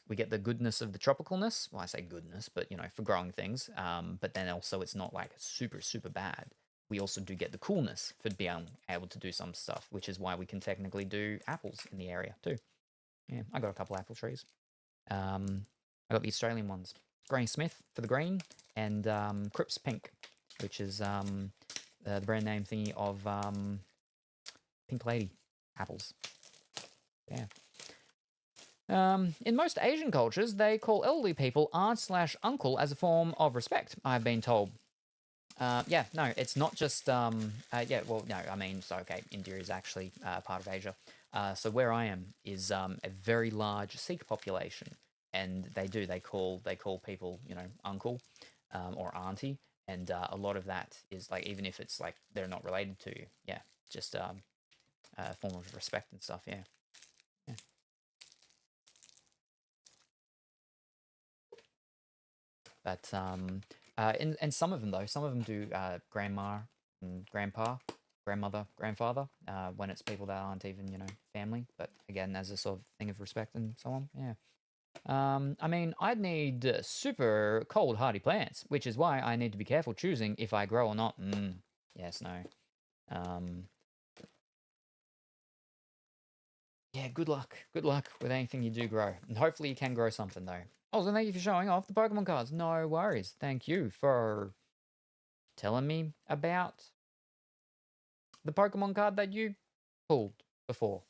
we get the goodness of the tropicalness. Well, I say goodness, but, for growing things. But then also it's not like super, super bad. we also do get the coolness for being able to do some stuff, which is why we can technically do apples in the area too. Yeah, I got a couple apple trees. I got the Australian ones. Granny Smith for the green, and Crips Pink, which is the brand name thingy of Pink Lady apples. Yeah. In most Asian cultures, they call elderly people aunt/uncle as a form of respect, I've been told. Yeah, no, it's not just, yeah, well, no, I mean, so, okay, India is actually part of Asia. So where I am is a very large Sikh population, and they call people, you know, uncle or auntie, and a lot of that is, like, even if it's, like, they're not related to you, yeah, just a form of respect and stuff, yeah. Yeah. But and some of them though, some of them do grandma and grandpa, grandmother, grandfather, when it's people that aren't even, you know, family. But again, as a sort of thing of respect and so on. Yeah. I mean, I'd need super cold hardy plants, which is why I need to be careful choosing if I grow or not. Yes, no. Yeah, good luck. Good luck with anything you do grow. And hopefully you can grow something, though. Also, thank you for showing off the Pokemon cards. No worries. Thank you for telling me about the Pokemon card that you pulled before.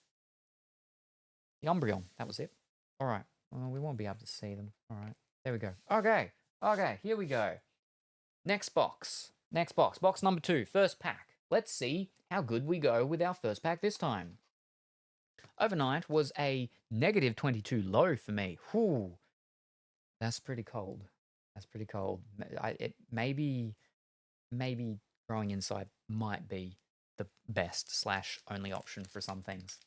The Umbreon. That was it. All right. Well, we won't be able to see them. All right. There we go. Okay. Okay, here we go. Next box. Next box. Box number 2. First pack. Let's see how good we go with our first pack this time. Overnight was a negative 22 low for me. Whew. That's pretty cold. That's pretty cold. Maybe growing inside might be the best / only option for some things.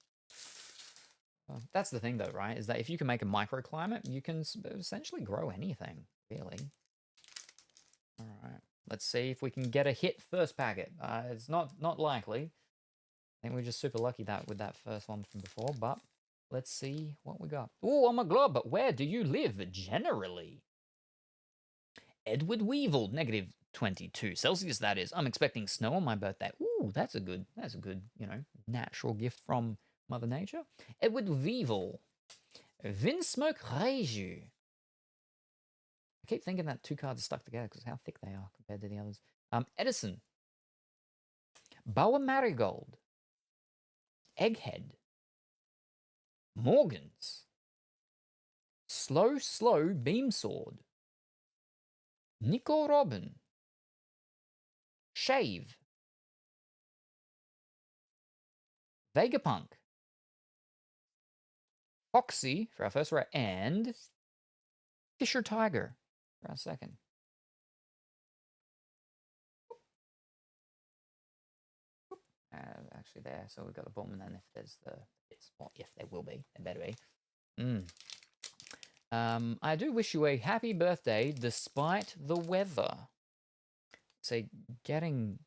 That's the thing though, right? Is that if you can make a microclimate, you can essentially grow anything, really. All right. Let's see if we can get a hit first packet. It's not likely. I think we're just super lucky that with that first one from before, but let's see what we got. Oh, I'm a glob, but where do you live generally? Edward Weevil, negative 22 Celsius, that is. I'm expecting snow on my birthday. Ooh, that's a good, you know, natural gift from Mother Nature. Edward Weevil. Vinsmoke Reiju. I keep thinking that 2 cards are stuck together because how thick they are compared to the others. Edison. Boa Marigold. Egghead. Morgans. Slow Beam Sword. Nico Robin. Shave. Vegapunk. Foxy for our first rare, and Fisher Tiger for our second. Actually there, so we've got a bottom, and then if there's the bits, well, if there will be, there better be. I do wish you a happy birthday despite the weather. So going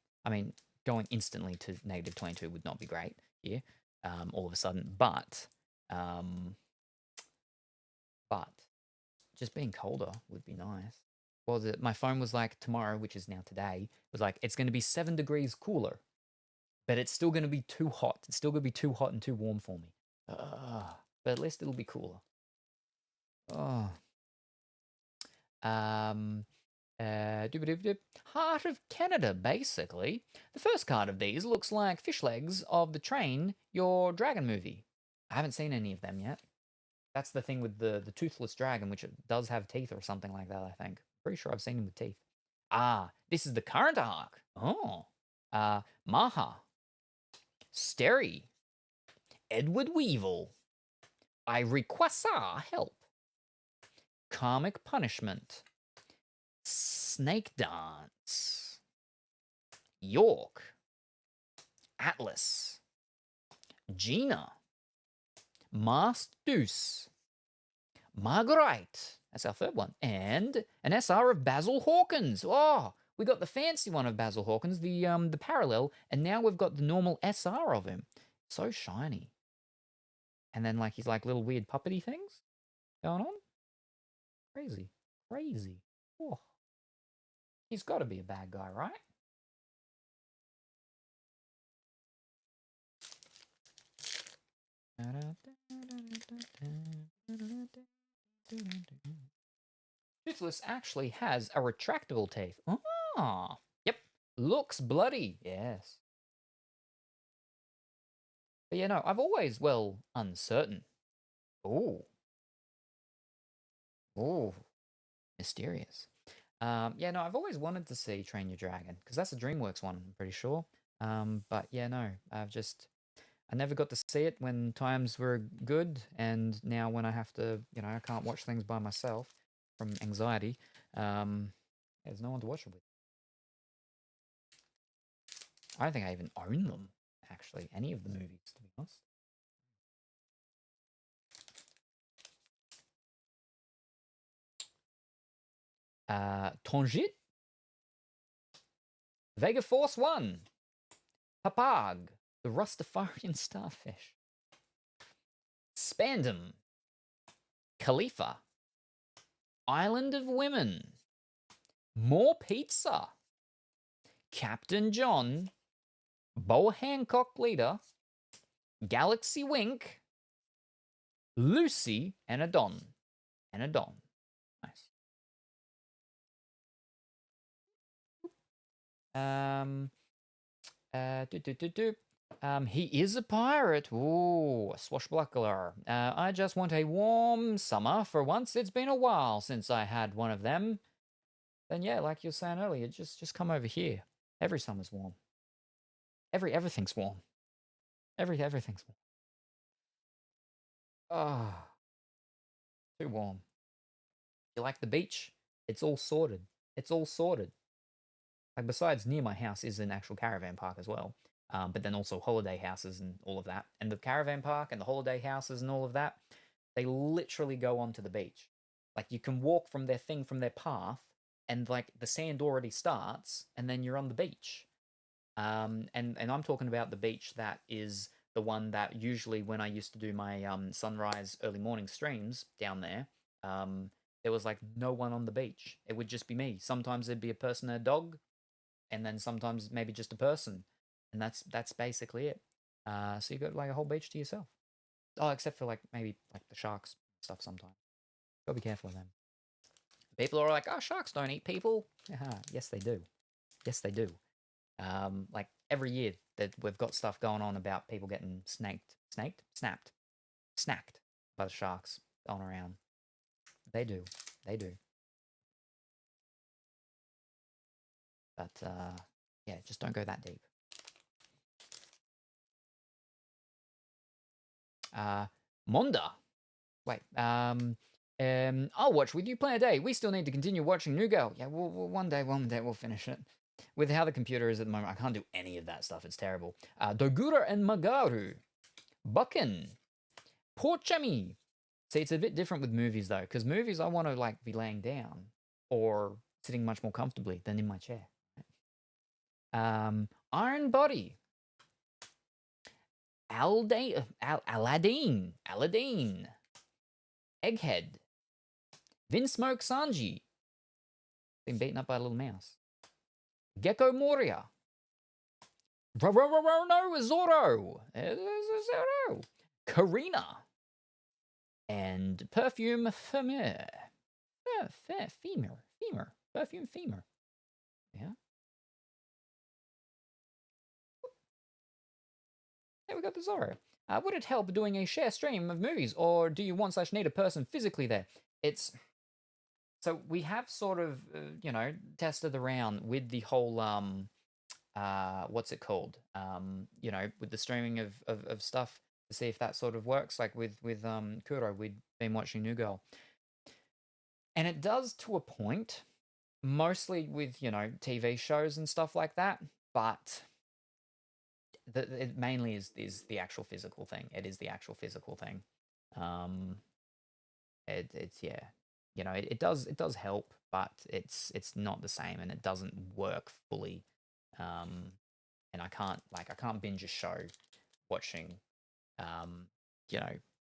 instantly to negative 22 would not be great here, all of a sudden, but just being colder would be nice. Well, my phone was like tomorrow, which is now today, was like, it's going to be 7 degrees cooler, but it's still going to be too hot. It's still going to be too hot and too warm for me. But at least it'll be cooler. Oh. Heart of Canada, basically. The first card of these looks like fish legs of the Train Your Dragon movie. I haven't seen any of them yet. That's the thing with the toothless dragon, which it does have teeth or something like that, I think. Pretty sure I've seen him with teeth. This is the current arc. Oh. Maha. Steri. Edward Weevil. I request help. Karmic Punishment. Snake Dance. York. Atlas. Gina. Masked Deuce. Marguerite. That's our third one. And an SR of Basil Hawkins. Oh, we got the fancy one of Basil Hawkins, the parallel, and now we've got the normal SR of him. So shiny. And then like he's like little weird puppety things going on. Crazy. Crazy. Oh. He's got to be a bad guy, right? Toothless actually has a retractable teeth. Ah, yep. Looks bloody. Yes. But yeah, no, I've always, well, uncertain. Ooh. Ooh. Mysterious. Yeah, no, I've always wanted to see Train Your Dragon, because that's a DreamWorks one, I'm pretty sure. But yeah, no, I never got to see it when times were good, and now when I have to, I can't watch things by myself from anxiety, there's no one to watch it with. I don't think I even own them, actually, any of the movies, to be honest. Tongit, Vega Force 1, Papag, the Rastafarian Starfish, Spandam, Khalifa, Island of Women, More Pizza, Captain John, Bo Hancock Leader, Galaxy Wink, Lucy, and a Don. And a Don. Nice. He is a pirate. Ooh, a swashbuckler. I just want a warm summer. For once, it's been a while since I had one of them. Then yeah, like you were saying earlier, just come over here. Every summer's warm. Everything's warm. Everything's warm. Ah, too warm. You like the beach? It's all sorted. It's all sorted. Like, besides, near my house is an actual caravan park as well. But then also holiday houses and all of that. And the caravan park and the holiday houses and all of that, they literally go onto the beach. Like, you can walk from their path, and like the sand already starts, and then you're on the beach. And I'm talking about the beach that is the one that usually when I used to do my sunrise early morning streams down there, there was like no one on the beach. It would just be me. Sometimes there'd be a person and a dog, and then sometimes maybe just a person, and that's basically it. So you got like a whole beach to yourself. Oh, except for like maybe like the sharks stuff sometimes. Gotta be careful of them. People are like, oh, sharks don't eat people. Yes, they do. Yes, they do. Like every year that we've got stuff going on about people getting snapped by the sharks going around. They do. But yeah, just don't go that deep. Monda. Wait. I'll watch with you. Plan a day. We still need to continue watching New Girl. Yeah, one day we'll finish it. With how the computer is at the moment, I can't do any of that stuff. It's terrible. Dogura and Magaru. Buckin. Porchami. See, it's a bit different with movies, though, because movies I want to, like, be laying down or sitting much more comfortably than in my chair. Iron Body. Aladdin. Egghead. Vinsmoke Sanji. Been beaten up by a little mouse. Gecko Moria. No, Zorro. Zorro. Karina. And Perfume Femur. Femur. Perfume Femur. Yeah. There we got the Zorro. Would it help doing a share stream of movies, or do you want/need a person physically there? So we have sort of, tested around with the whole, what's it called? With the streaming of stuff to see if that sort of works. Like with Kuro, we'd been watching New Girl. And it does to a point, mostly with, TV shows and stuff like that, but it mainly is the actual physical thing. It is the actual physical thing. It's yeah. It does help, but it's not the same, and it doesn't work fully. And I can't binge a show watching,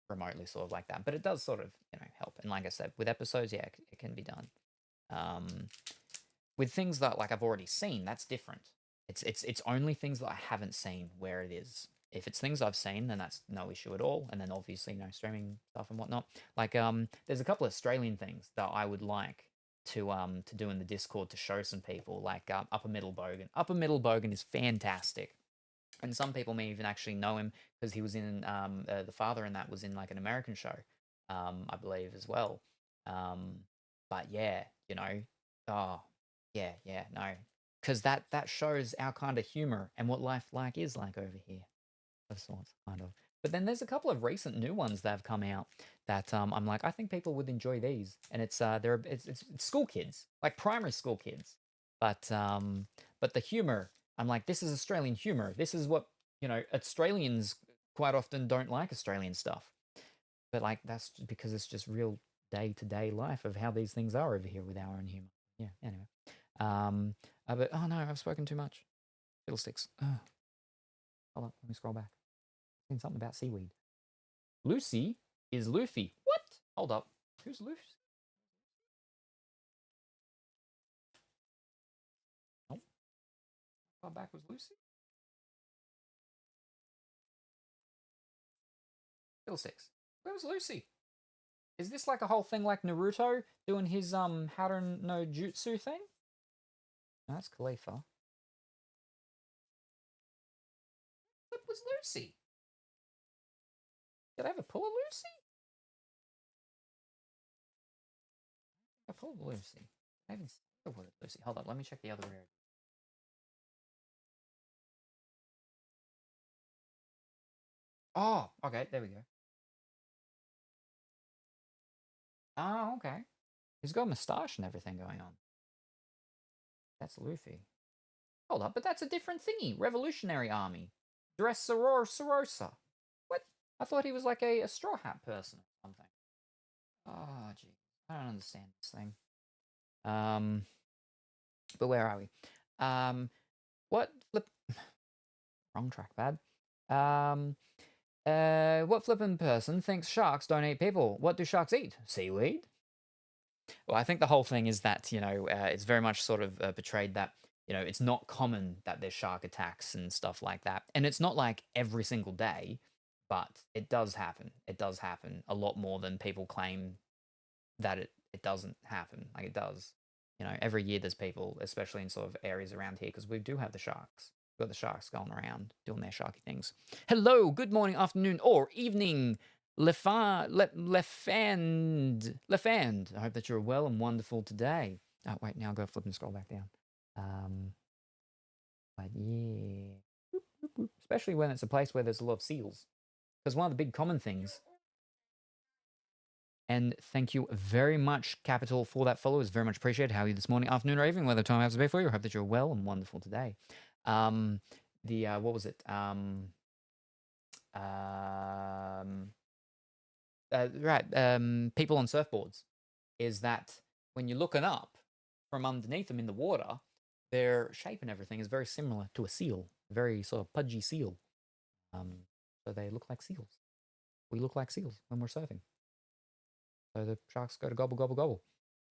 remotely sort of like that. But it does sort of, help. And like I said, with episodes, yeah, it can be done. With things that like I've already seen, that's different. It's only things that I haven't seen where it is If it's things I've seen, then that's no issue at all. And then obviously, streaming stuff and whatnot. Like, there's a couple of Australian things that I would like to do in the Discord to show some people, like Upper Middle Bogan. Upper Middle Bogan is fantastic, and some people may even actually know him because he was in the father in that was in like an American show, I believe as well. But yeah, oh yeah, no, because that shows our kind of humor and what life is like over here, of sorts, kind of. But then there's a couple of recent new ones that have come out that I'm like, I think people would enjoy these, and it's school kids, like primary school kids, but the humor, I'm like, this is Australian humor. This is what Australians quite often don't like Australian stuff, but like that's because it's just real day-to-day life of how these things are over here with our own humor. Yeah. Anyway, but oh no, I've spoken too much. Fiddlesticks. Ugh. Hold up, let me scroll back. Something about seaweed. Lucy is Luffy. What? Hold up. Who's Lucy? Nope. How far back was Lucy? Fiddlesticks. Where was Lucy? Is this like a whole thing like Naruto doing his Haru no Jutsu thing? No, that's Khalifa. What was Lucy? Did I ever pull a Lucy? I pulled a Lucy. I haven't seen a Lucy. Hold on, let me check the other area. Oh, okay, there we go. Oh, okay. He's got a moustache and everything going on. That's Luffy. Hold up, but that's a different thingy. Revolutionary Army. Dress Sorosa. What? I thought he was like a straw hat person or something. Oh, gee. I don't understand this thing. But where are we? What flip? Wrong trackpad. What flippin' person thinks sharks don't eat people? What do sharks eat? Seaweed? Well, I think the whole thing is that, it's very much sort of portrayed that, it's not common that there's shark attacks and stuff like that. And it's not like every single day, but it does happen. It does happen a lot more than people claim that it doesn't happen. Like it does. Every year there's people, especially in sort of areas around here, because we do have the sharks. We've got the sharks going around doing their sharky things. Hello, good morning, afternoon, or evening, Lefand. I hope that you're well and wonderful today. Oh, wait, now I'll go flip and scroll back down. But yeah. Especially when it's a place where there's a lot of seals. Because one of the big common things. And thank you very much, Capital, for that follow. It's very much appreciated. How are you this morning, afternoon, or evening, whether time I have to be for you. I hope that you're well and wonderful today. What was it? People on surfboards, is that when you're looking up from underneath them in the water, their shape and everything is very similar to a seal, a very sort of pudgy seal. So they look like seals. We look like seals when we're surfing. So the sharks go to gobble, gobble, gobble.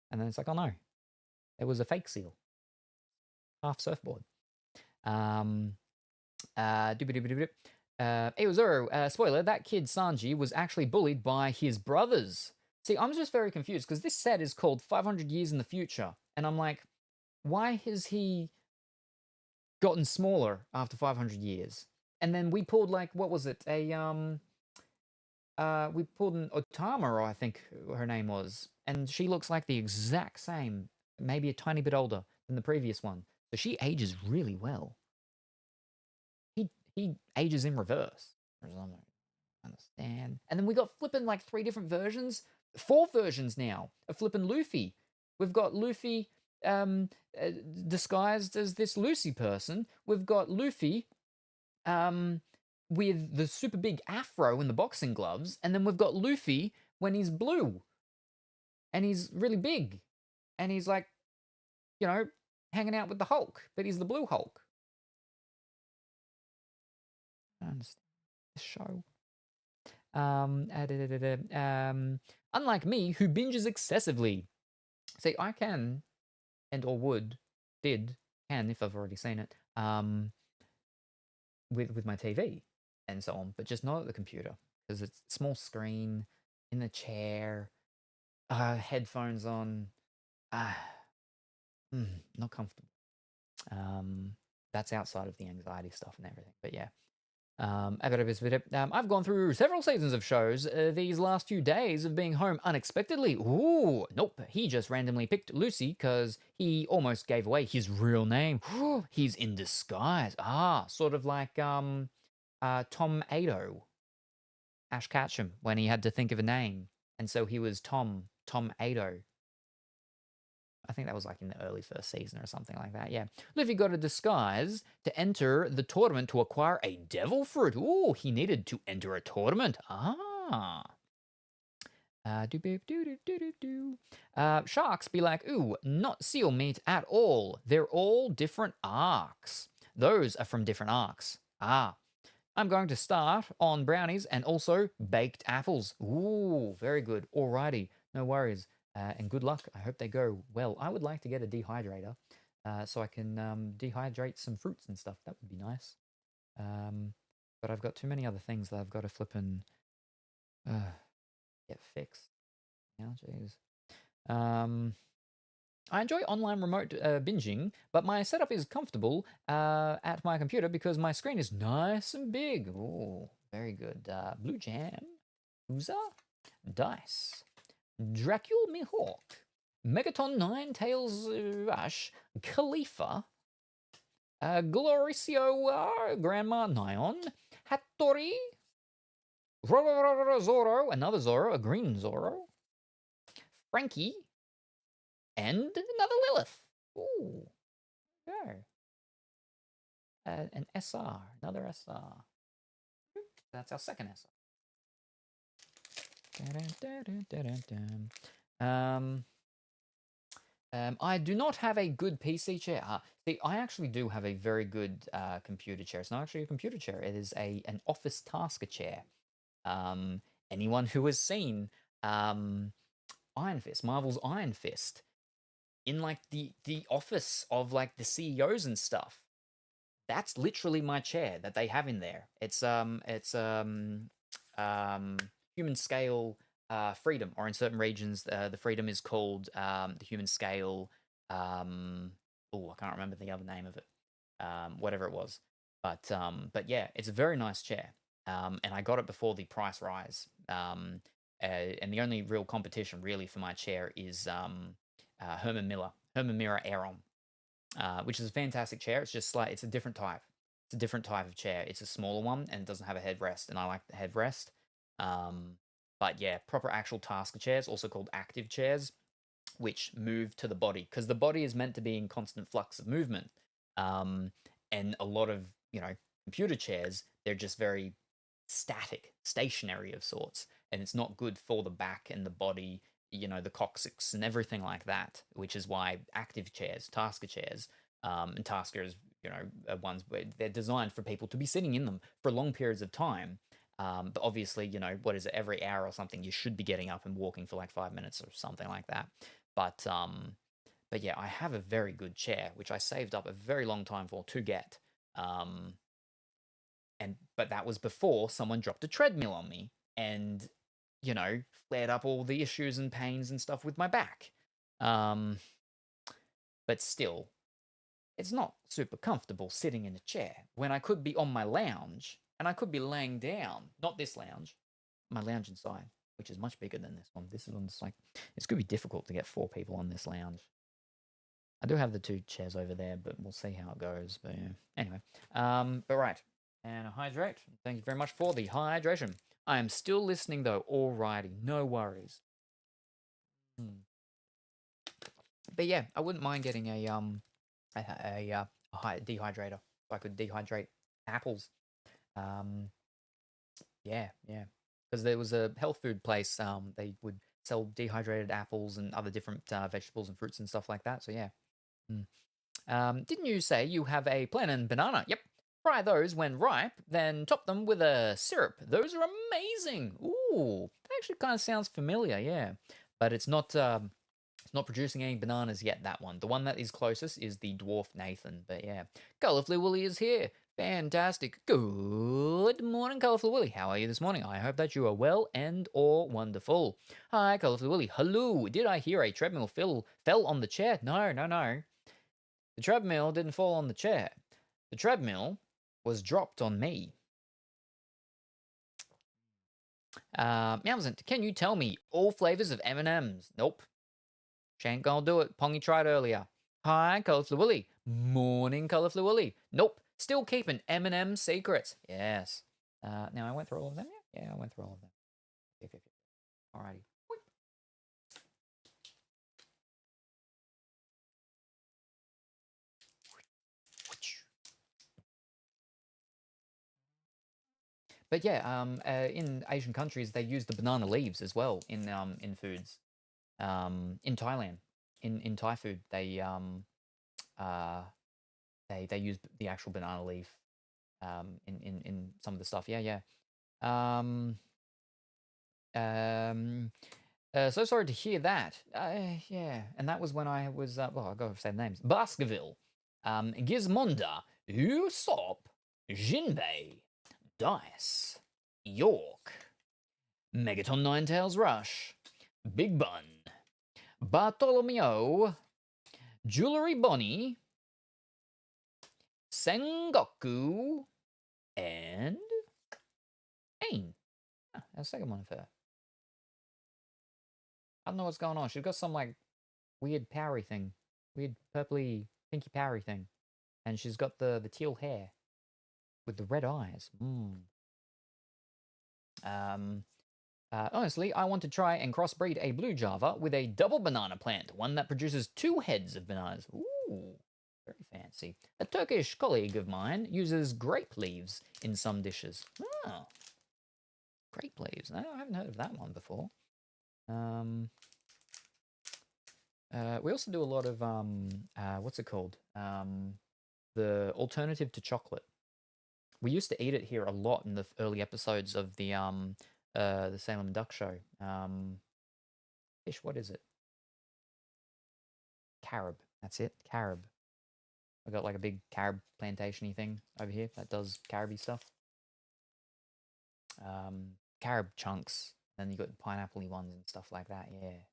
And then it's like, oh no, it was a fake seal. Half surfboard. Spoiler, that kid Sanji was actually bullied by his brothers. See, I'm just very confused because this set is called 500 Years in the Future. And I'm like, why has he gotten smaller after 500 years? And then we pulled like, what was it? We pulled an Otama, I think her name was. And she looks like the exact same, maybe a tiny bit older than the previous one. So she ages really well. He ages in reverse. I don't understand. And then we got flipping like 3 different versions, 4 versions now of flipping Luffy. We've got Luffy disguised as this Lucy person. We've got Luffy with the super big afro and the boxing gloves. And then we've got Luffy when he's blue. And he's really big. And he's like, hanging out with the Hulk. But he's the blue Hulk. I understand this show. Unlike me, who binges excessively. See, I can, and or would, can if I've already seen it, with my TV, and so on, but just not at the computer because it's small screen in the chair, headphones on, not comfortable. That's outside of the anxiety stuff and everything, but yeah. I've gone through several seasons of shows these last few days of being home unexpectedly. Ooh, nope. He just randomly picked Lucy because he almost gave away his real name. He's in disguise. Sort of like Tom Ado, Ash Ketchum, when he had to think of a name. And so he was Tom Ado. I think that was like in the early first season or something like that, yeah. Luffy got a disguise to enter the tournament to acquire a devil fruit. Ooh, he needed to enter a tournament. Sharks be like, ooh, not seal meat at all. They're all different arcs. Those are from different arcs. I'm going to start on brownies and also baked apples. Ooh, very good. Alrighty, no worries. And good luck. I hope they go well. I would like to get a dehydrator so I can dehydrate some fruits and stuff. That would be nice. But I've got too many other things that I've got to flip and get fixed. Now, jeez. I enjoy online remote binging, but my setup is comfortable at my computer because my screen is nice and big. Ooh, very good. Blue Jam, Uza, Dice, Dracul Mihawk, Megaton Nine Tails Rush, Khalifa, Gloricio Grandma Nyon, Hattori, Zoro, another Zoro, a green Zoro, Frankie, and another Lilith. Ooh, okay. An SR, another SR. That's our second SR. I do not have a good PC chair. See, I actually do have a very good computer chair. It's not actually a computer chair. It is an office tasker chair. Anyone who has seen Iron Fist, Marvel's Iron Fist, in like the office of like the CEOs and stuff, that's literally my chair that they have in there. It's human scale freedom, or in certain regions the freedom is called the human scale. I can't remember the other name of it. Whatever it was, but yeah, it's a very nice chair. And I got it before the price rise. And the only real competition really for my chair is Herman Miller Aeron, which is a fantastic chair. It's just like, it's a different type. It's a different type of chair. It's a smaller one and it doesn't have a headrest, and I like the headrest. But yeah, proper actual tasker chairs, also called active chairs, which move to the body, because the body is meant to be in constant flux of movement. And a lot of, computer chairs, they're just very static, stationary of sorts, and it's not good for the back and the body, the coccyx and everything like that, which is why active chairs, tasker chairs, and taskers, are ones where they're designed for people to be sitting in them for long periods of time. But obviously, what is it, every hour or something, you should be getting up and walking for like 5 minutes or something like that. But yeah, I have a very good chair, which I saved up a very long time for to get. But that was before someone dropped a treadmill on me and, flared up all the issues and pains and stuff with my back. But still, it's not super comfortable sitting in a chair when I could be on my lounge and I could be laying down. Not this lounge, my lounge inside, which is much bigger than this one. This one's like, it's going to be difficult to get 4 people on this lounge. I do have the 2 chairs over there, but we'll see how it goes. But yeah, anyway, but right. And hydrate. Thank you very much for the hydration. I am still listening though. Alrighty, no worries. But yeah, I wouldn't mind getting a dehydrator so I could dehydrate apples. Yeah. Because there was a health food place. They would sell dehydrated apples and other different vegetables and fruits and stuff like that. So yeah. Didn't you say you have a plain banana? Yep. Fry those when ripe, then top them with a syrup. Those are amazing. Ooh, that actually kind of sounds familiar, yeah. But it's not producing any bananas yet, that one. The one that is closest is the Dwarf Nathan, but yeah. Colorfully Willy is here. Fantastic. Good morning, Colourful Willy. How are you this morning? I hope that you are well and or wonderful. Hi, Colourful Willy. Hello. Did I hear a treadmill fell on the chair? No. The treadmill didn't fall on the chair. The treadmill was dropped on me. Meowsant, can you tell me all flavors of M&Ms? Nope. She ain't gonna do it. Pongy tried earlier. Hi, Colourful Willy. Morning, Colourful Willy. Nope. Still keeping M&M secrets. Yes. Now I went through all of them. Yeah, I went through all of them. Okay. Alrighty. But yeah, in Asian countries they use the banana leaves as well in foods. In Thailand, in Thai food, they use the actual banana leaf in some of the stuff. Yeah. So sorry to hear that. Yeah, and that was when I was well, I'll go say the names. Baskerville, Gizmonda, Usopp, Jinbei, Dice, York, Megaton Ninetails Rush, Big Bun, Bartolomeo, Jewelry Bonnie, Sengoku, and Ain. Ah, that's the second one for her. I don't know what's going on. She's got some like weird powery thing. Weird purpley pinky powery thing. And she's got the teal hair with the red eyes. Honestly, I want to try and crossbreed a blue Java with a double banana plant, one that produces 2 heads of bananas. Ooh, very fancy. A Turkish colleague of mine uses grape leaves in some dishes. Oh, grape leaves. No, I haven't heard of that one before. We also do a lot of what's it called? The alternative to chocolate. We used to eat it here a lot in the early episodes of the Salem Duck Show. Fish, what is it? Carob. That's it. Carob. I got like a big carob plantation-y thing over here that does caroby stuff. Carob chunks. Then you got the pineapple-y ones and stuff like that. Yeah.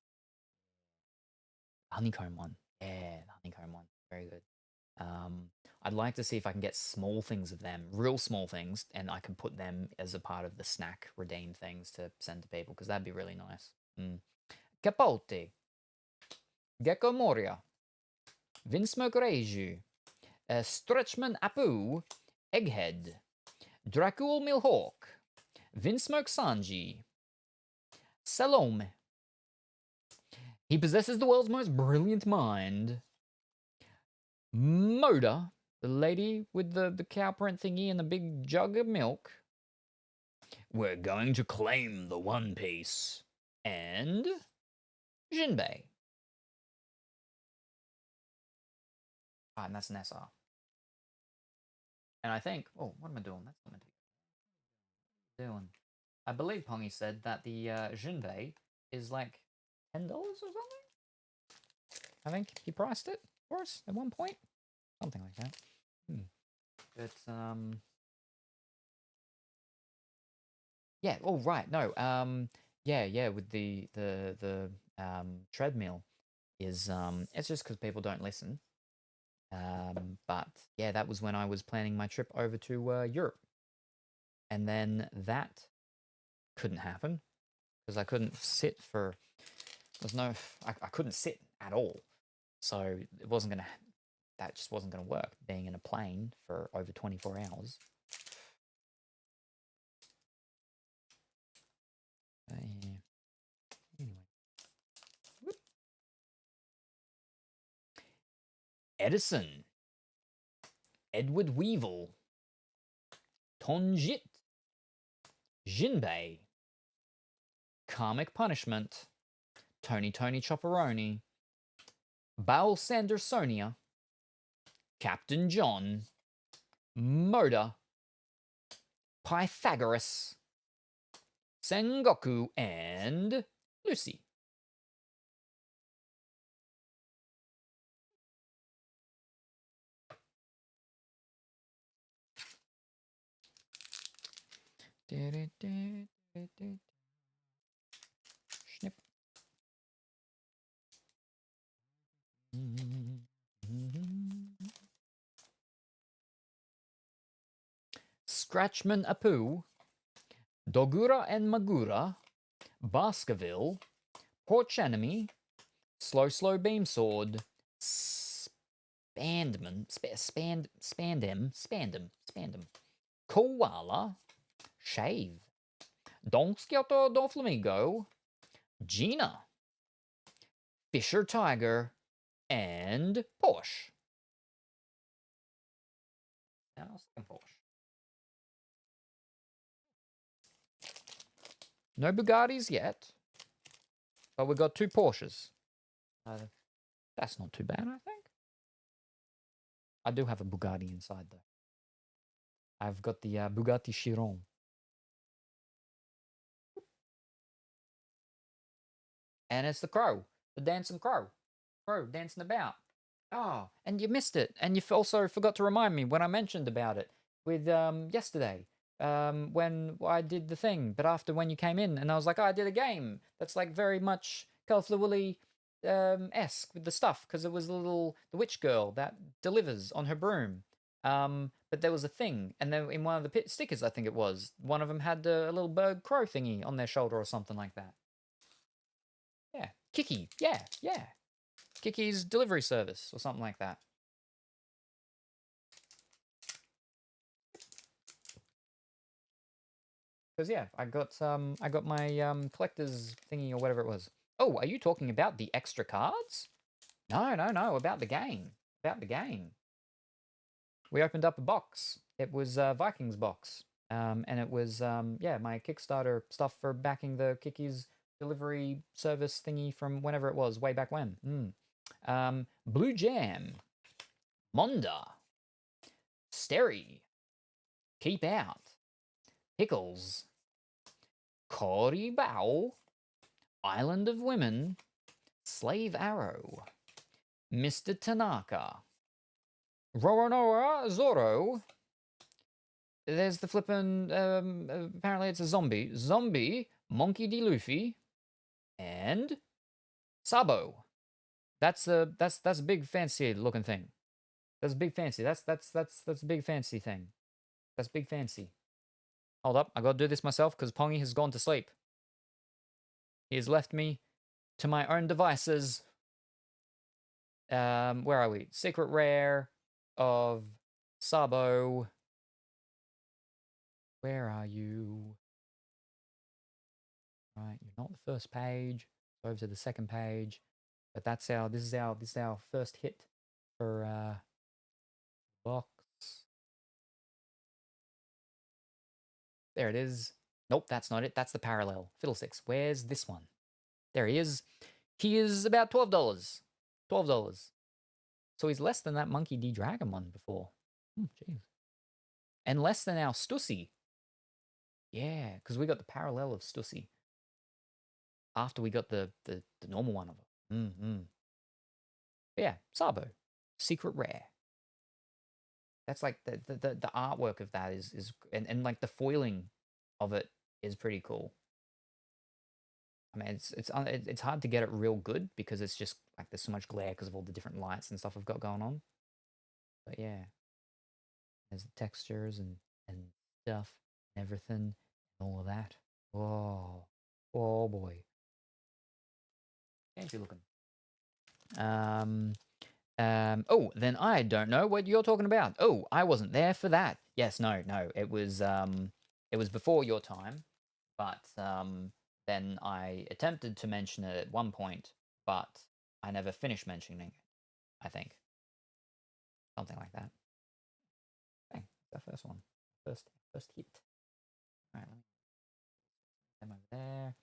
Honeycomb one. Yeah, the honeycomb one. Very good. I'd like to see if I can get small things of them, real small things, and I can put them as a part of the snack redeem things to send to people, because that'd be really nice. Capote, Gecko Moria, Vinsmoke Reiju, Stretchman Apu, Egghead, Dracul Milhawk, Vinsmoke Sanji, Salome. He possesses the world's most brilliant mind. Moda, the lady with the cow print thingy and the big jug of milk. We're going to claim the One Piece. And Jinbei. Ah, and that's an SR. And I think, oh, what am I doing? That's not meant to be doing. I believe Pongy said that the Jinbei is like $10 or something. I think he priced it for us at one point. Something like that. But yeah, oh right, no. Yeah, with the treadmill is it's just because people don't listen. But yeah, that was when I was planning my trip over to Europe. And then that couldn't happen because I couldn't sit for I couldn't sit at all. So it wasn't gonna that just wasn't gonna work, being in a plane for over 24 hours. Anyway. Whoop. Edison, Edward Weevil, Tonjit, Jinbei, Karmic Punishment, Tony Chopperoni, Baal Sandersonia, Captain John, Moda, Pythagoras, Sengoku, and Lucy. Snip. Scratchman Apu, Dogura and Magura, Baskerville, Porch Enemy, Slow Beam Sword, Spandem, Koala, Shave, Don Sciotto do Flamingo, Gina, Fisher Tiger, and Porsche. Now, second Porsche. No Bugattis yet, but we got 2 Porsches. That's not too bad, I think. I do have a Bugatti inside, though. I've got the Bugatti Chiron. And it's the crow, the dancing crow. Crow dancing about. Oh, and you missed it. And you also forgot to remind me when I mentioned about it with yesterday. When I did the thing, but after when you came in, and I was like, oh, I did a game that's like very much Calflewilly esque with the stuff, because it was the witch girl that delivers on her broom. But there was a thing, and then in one of the stickers, I think it was, one of them had a little bird crow thingy on their shoulder or something like that. Yeah, Kiki. Yeah. Kiki's delivery service or something like that. Because yeah, I got my collector's thingy or whatever it was. Oh, are you talking about the extra cards? No, about the game. About the game. We opened up a box. It was Vikings box. And it was yeah, my Kickstarter stuff for backing the Kiki's delivery service thingy from whenever it was, way back when. Blue Jam, Monda, Sterry, Keep Out, Pickles, Cory Bow, Island of Women, Slave Arrow, Mr. Tanaka, Roronoa Zoro. There's the flippin', apparently it's a zombie. Zombie, Monkey D. Luffy, and Sabo. That's a big fancy looking thing. That's big fancy. That's a big fancy thing. That's big fancy. Hold up, I gotta do this myself because Pongy has gone to sleep. He has left me to my own devices. Where are we? Secret Rare of Sabo. Where are you? Right, you're not the first page. Over to the second page. But this is our first hit for box. There it is. Nope, that's not it. That's the parallel. Fiddlesticks. Where's this one? There he is. He is about $12. $12. So he's less than that Monkey D. Dragon one before. Jeez. And less than our Stussy. Yeah, because we got the parallel of Stussy. After we got the normal one of it. Yeah, Sabo. Secret Rare. That's like the artwork of that is and like the foiling of it is pretty cool. I mean, it's hard to get it real good because it's just like there's so much glare because of all the different lights and stuff I've got going on. But yeah, there's the textures and stuff and everything and all of that. Oh boy. Fancy looking. Oh, then I don't know what you're talking about. Oh, I wasn't there for that. Yes, no. It was before your time, but then I attempted to mention it at one point, but I never finished mentioning it, I think. Something like that. Bang, the first one. First hit. All right, let me them over there.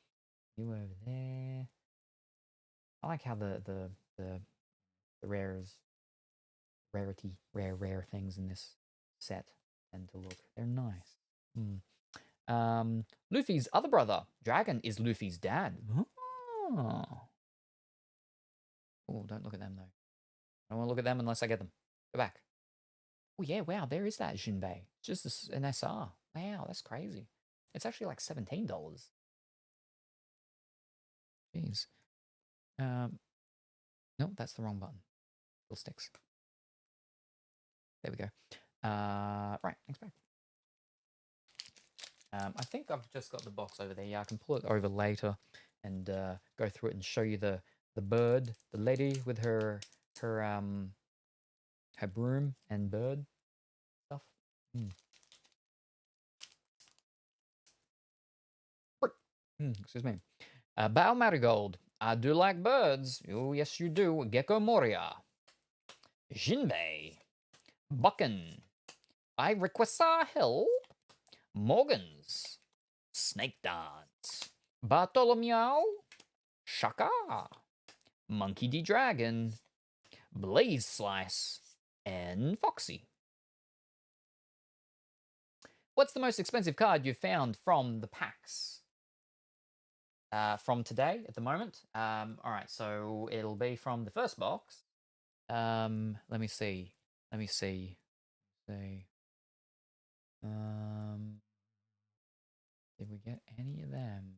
You over there. I like how the rare things in this set tend to look. They're nice. Luffy's other brother, Dragon, is Luffy's dad. Oh, don't look at them though. I don't want to look at them unless I get them. Go back. Oh yeah, wow, there is that Jinbei. Just an SR. Wow, that's crazy. It's actually like $17. Jeez. No, that's the wrong button. Still sticks. There we go. Right, next back. I think I've just got the box over there. Yeah, I can pull it over later and go through it and show you the bird, the lady with her broom and bird stuff. Excuse me. Bao Marigold. I do like birds. Oh, yes, you do. Gecko Moria. Jinbei. Buckin. I request help. Morgans. Snake Dance. Bartholomew. Shaka. Monkey D. Dragon. Blaze Slice. And Foxy. What's the most expensive card you've found from the packs? From today at the moment. All right, so it'll be from the first box. Let me see. Did we get any of them?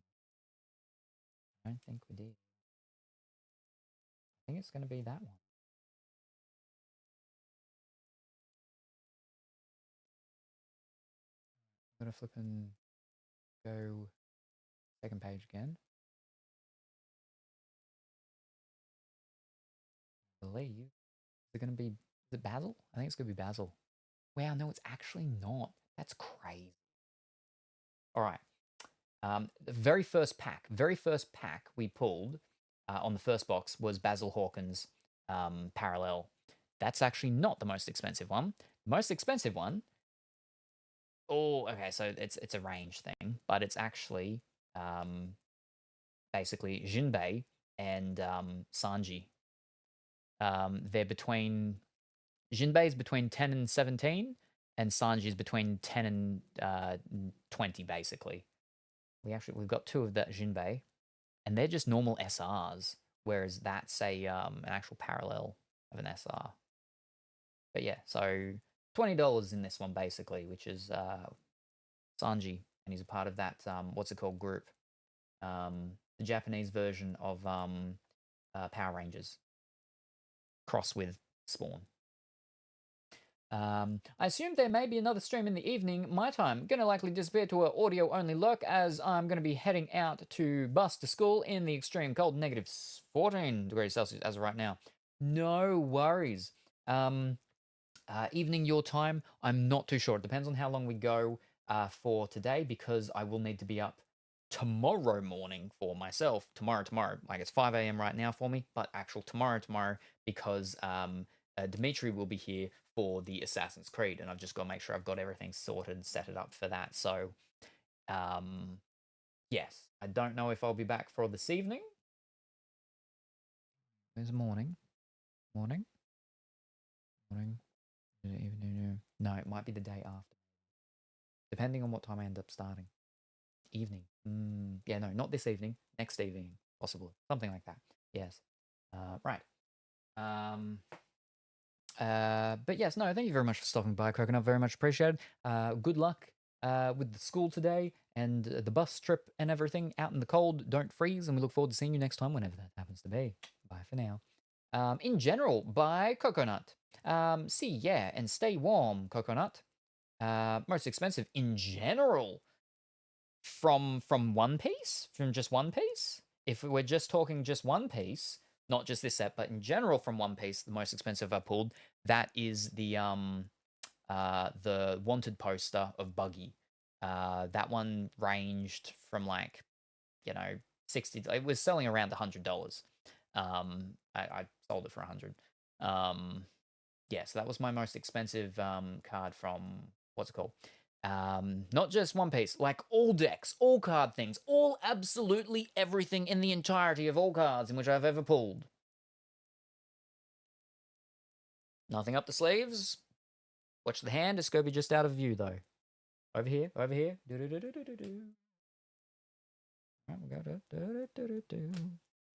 I don't think we did. I think it's going to be that one. I'm going to flip and go second page again. I believe. Is it going to be, is it Basil? I think it's going to be Basil. Wow, no, it's actually not. That's crazy. All right. The very first pack we pulled on the first box was Basil Hawkins Parallel. That's actually not the most expensive one. The most expensive one, oh, okay, so it's a range thing, but it's actually basically Jinbei and Sanji. They're between, Jinbei's between 10 and 17, and Sanji's between 10 and 20, basically. We've got two of that Jinbei, and they're just normal SRs, whereas that's an actual parallel of an SR. But yeah, so $20 in this one basically, which is Sanji, and he's a part of that what's it called group, the Japanese version of Power Rangers, cross with Spawn. I assume there may be another stream in the evening. My time gonna likely disappear to an audio only lurk as I'm gonna be heading out to bus to school in the extreme cold, negative 14 degrees Celsius as of right now. No worries. Evening your time, I'm not too sure. It depends on how long we go for today, because I will need to be up tomorrow morning for myself. Tomorrow, like it's 5 a.m. right now for me, but actual tomorrow, because Dimitri will be here for the Assassin's Creed, and I've just got to make sure I've got everything sorted and set it up for that. So, yes, I don't know if I'll be back for this evening. Where's morning? Morning? Evening? No, it might be the day after. Depending on what time I end up starting. Evening. Yeah, no, not this evening. Next evening, possibly. Something like that. Yes. Right. But yes, no, thank you very much for stopping by, Coconut. Very much appreciated. Good luck with the school today and the bus trip and everything out in the cold. Don't freeze, and we look forward to seeing you next time, whenever that happens to be. Bye for now. In general, bye, Coconut. See, yeah, and stay warm, Coconut. Most expensive in general from One Piece? From just One Piece? If we're just talking just One Piece, not just this set, but in general from One Piece, the most expensive I pulled, that is the wanted poster of Buggy. That one ranged from like, 60. It was selling around $100. I sold it for 100. Yeah, so that was my most expensive card from, what's it called? Not just One Piece, like all decks, all card things, all absolutely everything in the entirety of all cards in which I've ever pulled. Nothing up the sleeves. Watch the hand. It's going to be just out of view though. Over here, over here.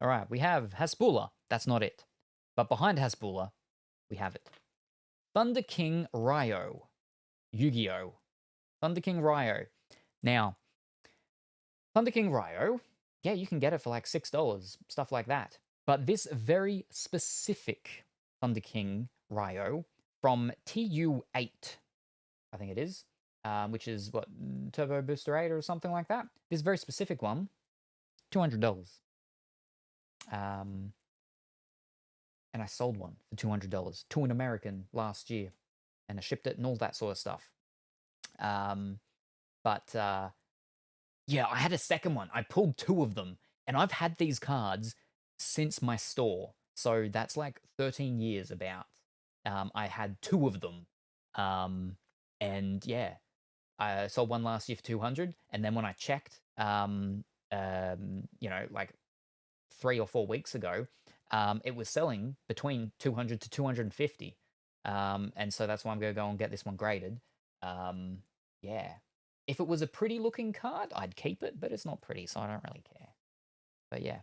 All right, we have Hasbulla. That's not it. But behind Hasbulla, we have it. Thunder King Ryo. Yu-Gi-Oh! Thunder King Ryo. Now, Thunder King Ryo, yeah, you can get it for like $6, stuff like that. But this very specific Thunder King Ryo from TU8, I think it is, which is what, Turbo Booster 8 or something like that. This very specific one, $200. And I sold one for $200 to an American last year, and I shipped it and all that sort of stuff. Yeah, I had a second one. I pulled 2 of them, and I've had these cards since my store. So that's like 13 years about. I had 2 of them. And yeah, I sold one last year for 200, and then when I checked, like 3 or 4 weeks ago, it was selling between 200 to 250. And so that's why I'm going to go and get this one graded. Yeah. If it was a pretty looking card, I'd keep it, but it's not pretty, so I don't really care. But yeah.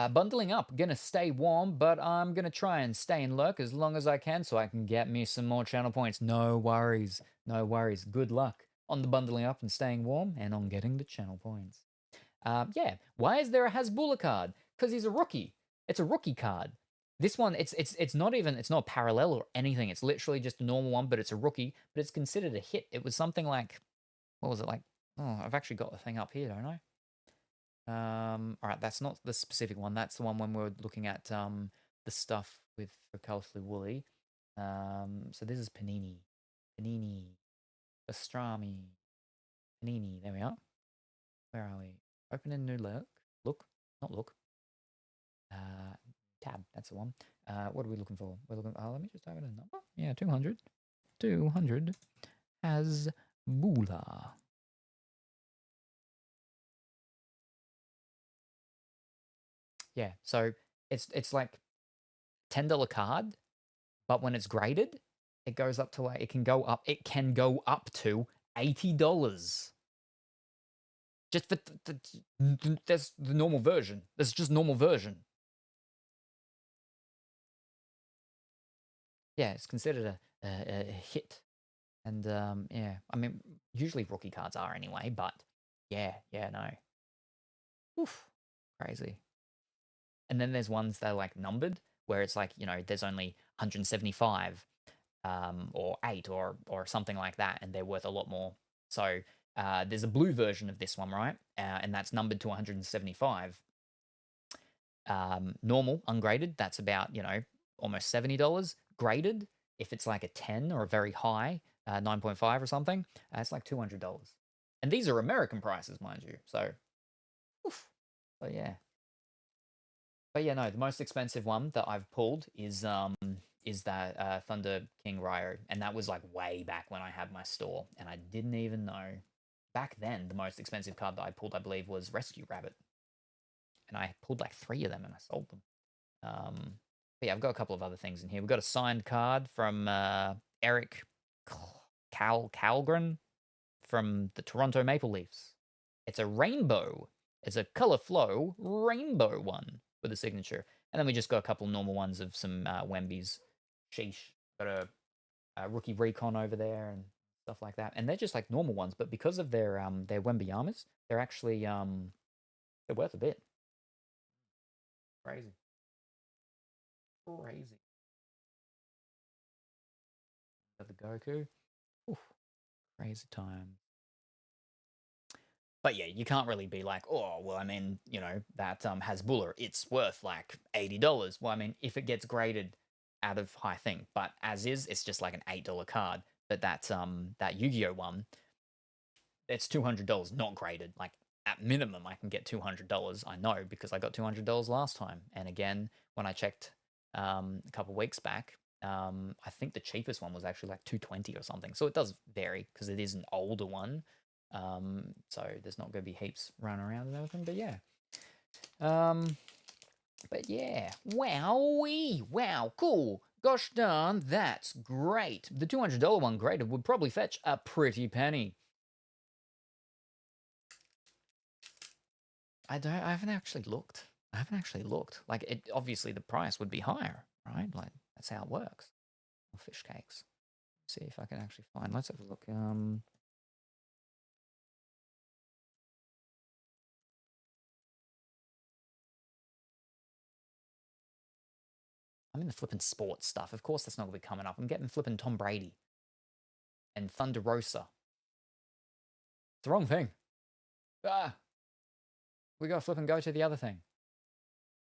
Bundling up, gonna stay warm, but I'm gonna try and stay in lurk as long as I can so I can get me some more channel points. No worries. No worries. Good luck on the bundling up and staying warm and on getting the channel points. Yeah. Why is there a Hasbulla card? Because he's a rookie. It's a rookie card. This one, it's not parallel or anything. It's literally just a normal one, but it's a rookie. But it's considered a hit. It was something like, what was it like? Oh, I've actually got the thing up here, don't I? All right, that's not the specific one. That's the one when we were looking at the stuff with for Colorfully Woolly. So this is Panini, Pastrami, Panini. There we are. Where are we? Open a new look. Tab, that's the one. What are we looking for? We're looking. Let me just type in a number. Yeah, 200. 200 Hasbulla. Yeah, so it's like $10 card, but when it's graded, it goes up to like it can go up to $80. Just for that's the normal version. That's just normal version. Yeah, it's considered a hit. And yeah, I mean, usually rookie cards are anyway, but yeah, no. Oof, crazy. And then there's ones that are like numbered, where it's like, there's only 175 or 8 or something like that, and they're worth a lot more. So there's a blue version of this one, right? And that's numbered to 175. Normal, ungraded, that's about, almost $70. Graded, if it's like a 10 or a very high, 9.5 or something, it's like $200. And these are American prices, mind you. So, oof. So yeah. But yeah, no, the most expensive one that I've pulled is that Thunder King Ryo, and that was like way back when I had my store, and I didn't even know. Back then, the most expensive card that I pulled, I believe, was Rescue Rabbit, and I pulled like 3 of them, and I sold them. But yeah, I've got a couple of other things in here. We've got a signed card from Eric Kalgren from the Toronto Maple Leafs. It's a rainbow. It's a color flow rainbow one with a signature. And then we just got a couple normal ones of some Wembies. Sheesh. Got a rookie recon over there and stuff like that. And they're just like normal ones, but because of their Wemby armors, they're actually they're worth a bit. Crazy. Got the Goku. Oof. Crazy time. But yeah, you can't really be like, oh, well, I mean, that Hasbulla, it's worth like $80. Well, I mean, if it gets graded out of high thing, but as is, it's just like an $8 card. But that Yu-Gi-Oh one, it's $200 not graded. Like at minimum, I can get $200. I know because I got $200 last time. And again, when I checked a couple weeks back, I think the cheapest one was actually like $220 or something. So it does vary because it is an older one. So there's not going to be heaps running around and everything, but yeah. But yeah, wow, cool. Gosh darn, that's great. The $200 one graded would probably fetch a pretty penny. I haven't actually looked. Like, it obviously the price would be higher, right? Like, that's how it works. Fish cakes. Let's see if I can actually find. Let's have a look. I'm in the flipping sports stuff. Of course that's not going to be coming up. I'm getting flipping Tom Brady and Thunder Rosa. It's the wrong thing. Ah, we got to flip and go to the other thing.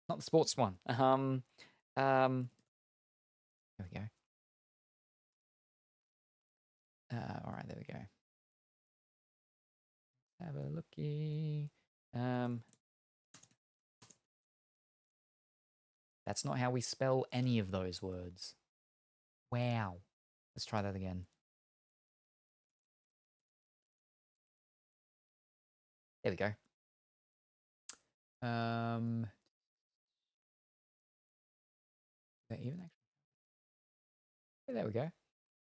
Not the sports one. There we go. All right, there we go. Have a looky. That's not how we spell any of those words. Wow. Let's try that again. There we go. That even actually? Yeah, there we go.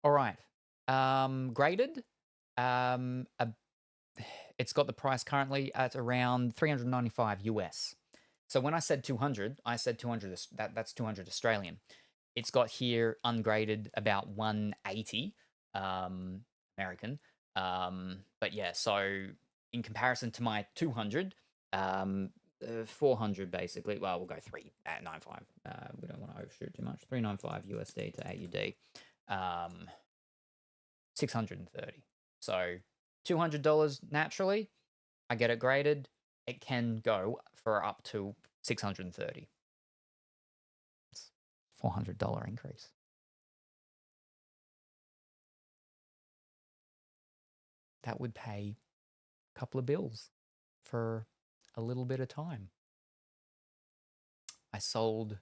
All right. Graded. It's got the price currently at around $395 US. So when I said 200, I said 200. That's 200 Australian. It's got here ungraded about 180 American. But yeah, so in comparison to my 200, 400 basically. Well, we'll go 395. We don't want to overshoot too much. 395 USD to AUD. 630. So $200 naturally. I get it graded. It can go for up to 630. It's $400 increase. That would pay a couple of bills for a little bit of time. I sold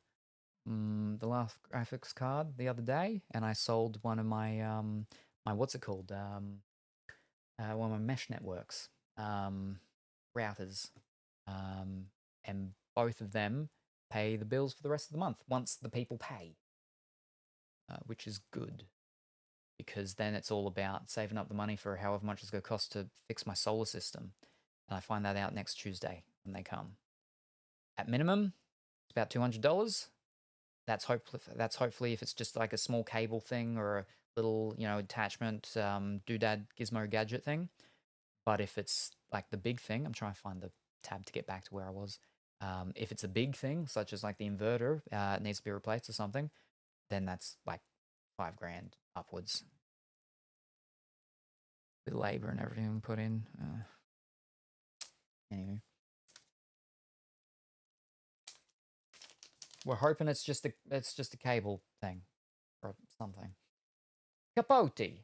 the last graphics card the other day, and I sold one of my my what's it called? One of my mesh networks routers, and both of them pay the bills for the rest of the month once the people pay, which is good. Because then it's all about saving up the money for however much it's going to cost to fix my solar system. And I find that out next Tuesday when they come. At minimum, it's about $200. That's hopefully if it's just like a small cable thing or a little, attachment, doodad gizmo gadget thing. But if it's like the big thing, I'm trying to find the tab to get back to where I was. If it's a big thing, such as like the inverter, it needs to be replaced or something, then that's like $5,000 upwards. With labor and everything put in. Anyway. We're hoping it's just a cable thing or something. Capote.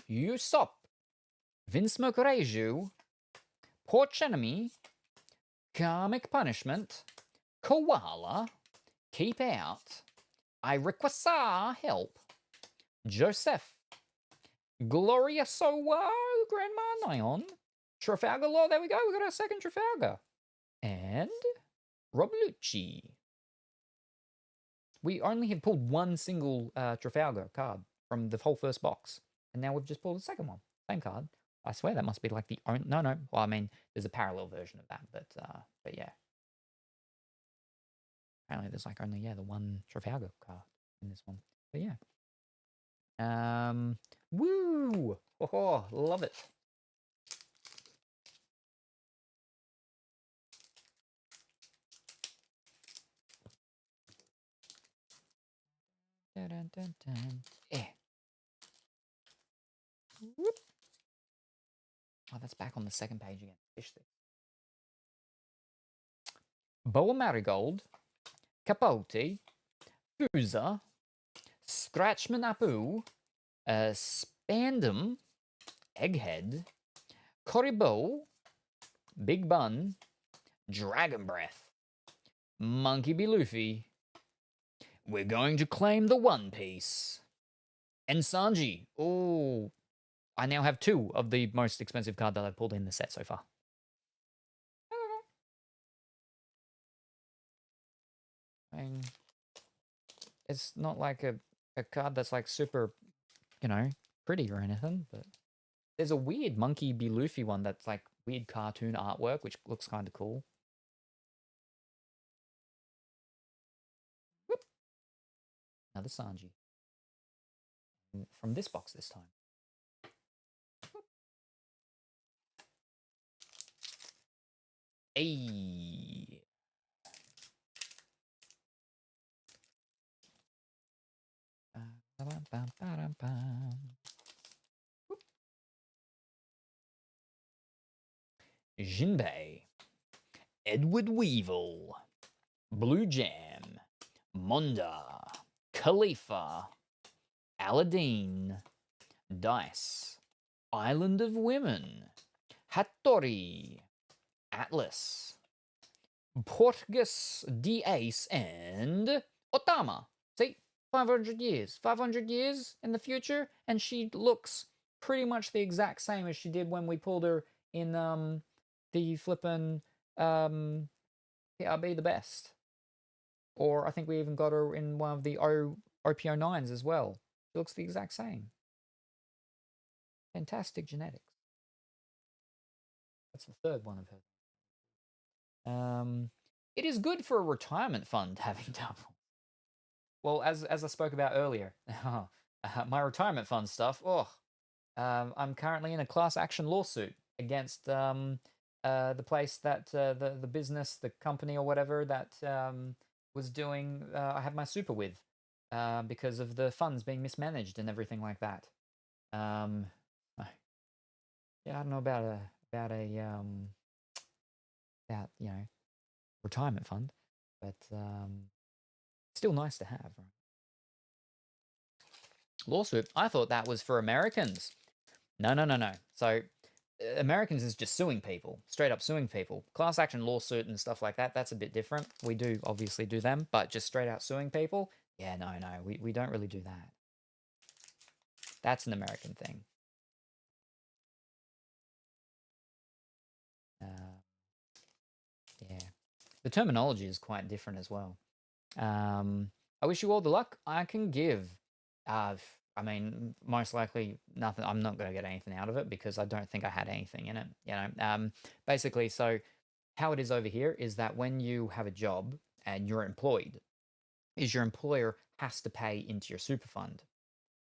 Usopp. Vinsmoke Reiju. Porch Enemy. Karmic Punishment. Koala. Keep Out. I request help. Joseph. Glorioso Grandma Nion. Trafalgar Law. There we go. We got our second Trafalgar. And Rob Lucci. We only have pulled one single Trafalgar card from the whole first box. And now we've just pulled the second one. Same card. I swear that must be like the only... No. Well, I mean, there's a parallel version of that. But yeah. Apparently there's like only, the one Trafalgar card in this one. But yeah. Woo! Oh, love it. Dun, dun, dun, dun. Whoop. Oh, that's back on the second page again. Fish stick. Boa Marigold, Capote, Fusa, Scratchman Apu, Spandam, Egghead, Koribo, Big Bun, Dragon Breath, Monkey B. Luffy. We're going to claim the One Piece. And Sanji. Oh, I now have two of the most expensive card that I've pulled in the set so far. I mean, it's not like a card that's like super, pretty or anything, but there's a weird Monkey B. Luffy one that's like weird cartoon artwork, which looks kind of cool. Whoop. Another Sanji. From this box this time. Hey. Jinbei, Edward Weevil, Blue Jam, Monda, Khalifa, Aladdin, Dice, Island of Women, Hattori, Atlas, Portgas the Ace, and Otama. See, 500 years. 500 years in the future, and she looks pretty much the exact same as she did when we pulled her in the flippin' PRB the best. Or I think we even got her in one of the OP09s as well. She looks the exact same. Fantastic genetics. That's the third one of her. It is good for a retirement fund having double. Well, as I spoke about earlier, my retirement fund stuff. I'm currently in a class action lawsuit against the place that the business, the company or whatever that was doing. I had my super with because of the funds being mismanaged and everything like that. Yeah, I don't know about retirement fund, but still nice to have, right? Lawsuit. I thought that was for Americans. No. So Americans is just suing people, straight up suing people. Class action lawsuit and stuff like that, that's a bit different. We do obviously do them, but just straight out suing people, yeah, no, we don't really do that. That's an American thing. Yeah, the terminology is quite different as well. I wish you all the luck I can give. I mean, most likely nothing. I'm not going to get anything out of it because I don't think I had anything in it. You know, basically, so how it is over here is that when you have a job and you're employed, is your employer has to pay into your super fund,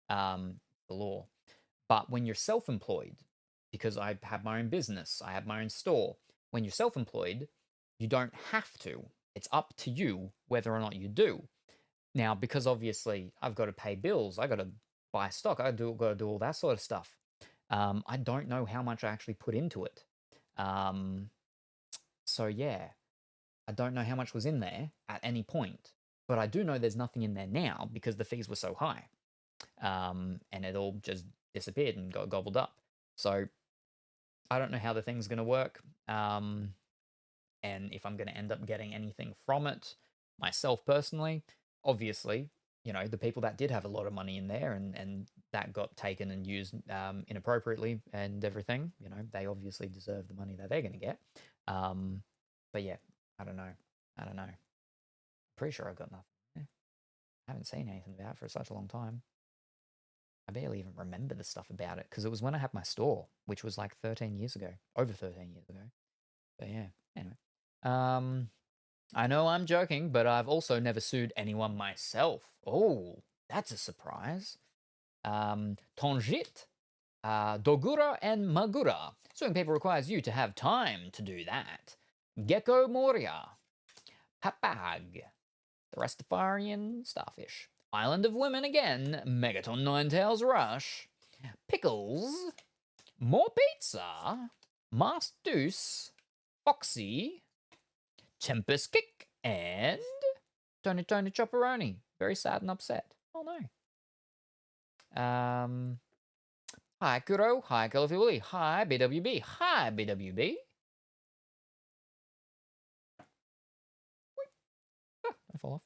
the law. But when you're self-employed, because I have my own business, I have my own store. When you're self-employed, you don't have to. It's up to you whether or not you do. Now, because obviously I've got to pay bills, I got to buy stock, got to do all that sort of stuff. I don't know how much I actually put into it. So yeah, I don't know how much was in there at any point, but I do know there's nothing in there now because the fees were so high, and it all just disappeared and got gobbled up. So I don't know how the thing's going to work, and if I'm going to end up getting anything from it myself personally. Obviously, you know, the people that did have a lot of money in there and that got taken and used inappropriately and everything, you know, they obviously deserve the money that they're going to get. But yeah, I don't know. Pretty sure I got nothing. I haven't seen anything about it for such a long time. I barely even remember the stuff about it because it was when I had my store, which was like 13 years ago, over 13 years ago. But yeah, anyway. I know I'm joking, but I've also never sued anyone myself. Oh, that's a surprise. Tonjit, Dogura, and Magura. Suing people requires you to have time to do that. Gecko Moria, Papag, the Rastafarian Starfish. Island of Women again, Megaton Ninetails Rush, Pickles, More Pizza, Masked Deuce, Foxy, Tempest Kick, and Tony Chopperoni. Very sad and upset. Oh no. Hi Kuro, hi Colorful Willy, hi BWB, hi BWB. Don't fall off.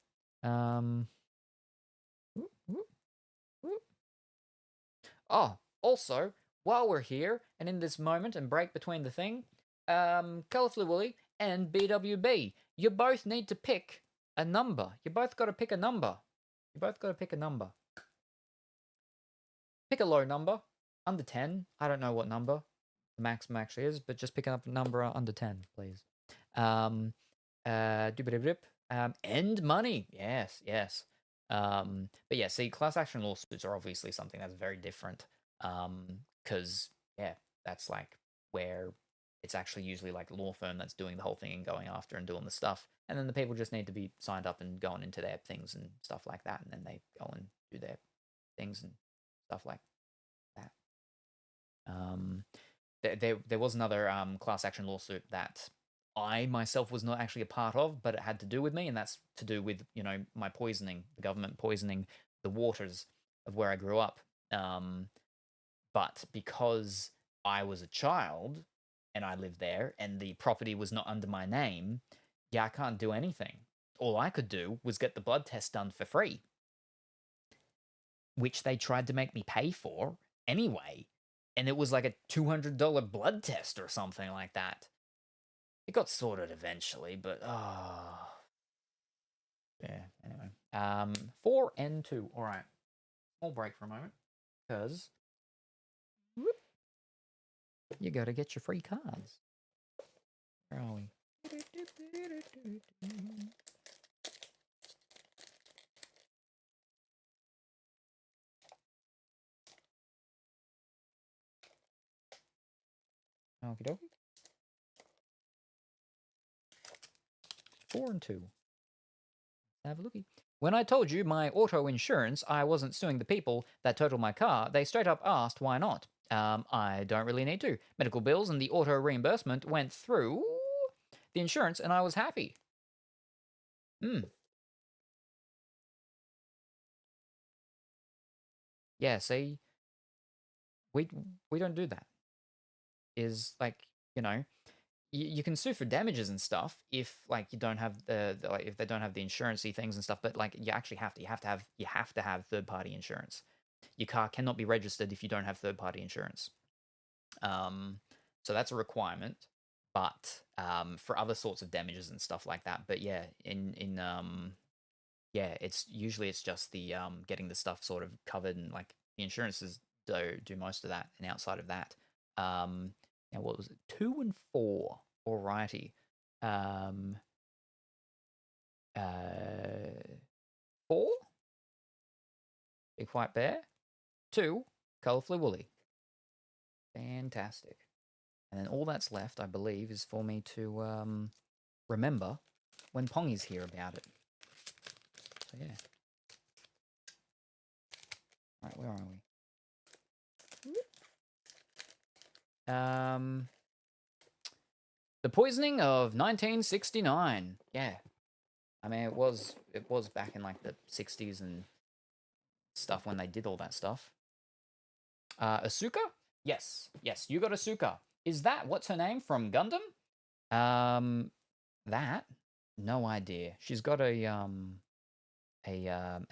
Oh, also, while we're here and in this moment and break between the thing, Colorful Willy and BWB, you both need to pick a number. You both got to pick a number. Pick a low number, under 10. I don't know what number the maximum actually is, but just pick up a number under 10, please. End money. Yes. But yeah, see, class action lawsuits are obviously something that's very different. Because yeah, that's like where it's actually usually like a law firm that's doing the whole thing and going after and doing the stuff. And then the people just need to be signed up and going into their things and stuff like that. And then they go and do their things and stuff like that. There was another class action lawsuit that I myself was not actually a part of, but it had to do with me, and that's to do with, you know, my poisoning, the government poisoning the waters of where I grew up. But because I was a child and I lived there and the property was not under my name, yeah, I can't do anything. All I could do was get the blood test done for free, which they tried to make me pay for anyway. And it was like a $200 blood test or something like that. It got sorted eventually, but yeah, anyway. 4 and 2. All right. Small break for a moment, because you got to get your free cards. Where are we? Okie dokie. 4 and 2. Have a looky. When I told you my auto insurance, I wasn't suing the people that totaled my car, they straight up asked why not. I don't really need to. Medical bills and the auto reimbursement went through the insurance and I was happy. Yeah, see, we don't do that. Is like, you know, you can sue for damages and stuff if like you don't have the like, if they don't have the insurance-y things and stuff, but like you actually have to have third-party insurance. Your car cannot be registered if you don't have third-party insurance. So that's a requirement, but for other sorts of damages and stuff like that. But yeah, it's just the getting the stuff sort of covered, and like the insurances do most of that, and outside of that, now what was it? 2 and 4. Alrighty. 4. Big White Bear. 2. Colorfully Woolly. Fantastic. And then all that's left, I believe, is for me to remember when Pongy's here about it. So yeah. Alright, where are we? The poisoning of 1969. Yeah. I mean, it was back in like the 60s and stuff when they did all that stuff. Asuka? Yes, you got Asuka. Is that what's her name from Gundam? That? No idea. She's got a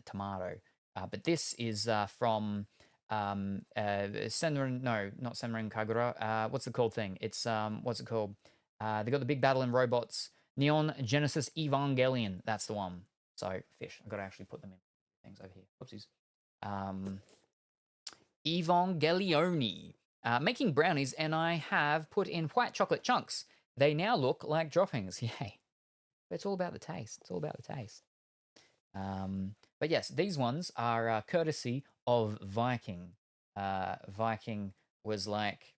tomato. But this is from Senran. No, not Senran Kagura. What's the called thing? It's what's it called? They got the big battle in robots. Neon Genesis Evangelion. That's the one. So fish. I've got to actually put them in things over here. Whoopsies. Evangelioni. Making brownies, and I have put in white chocolate chunks. They now look like droppings. Yay. But it's all about the taste. It's all about the taste. But yes, these ones are courtesy of Viking. Viking was like,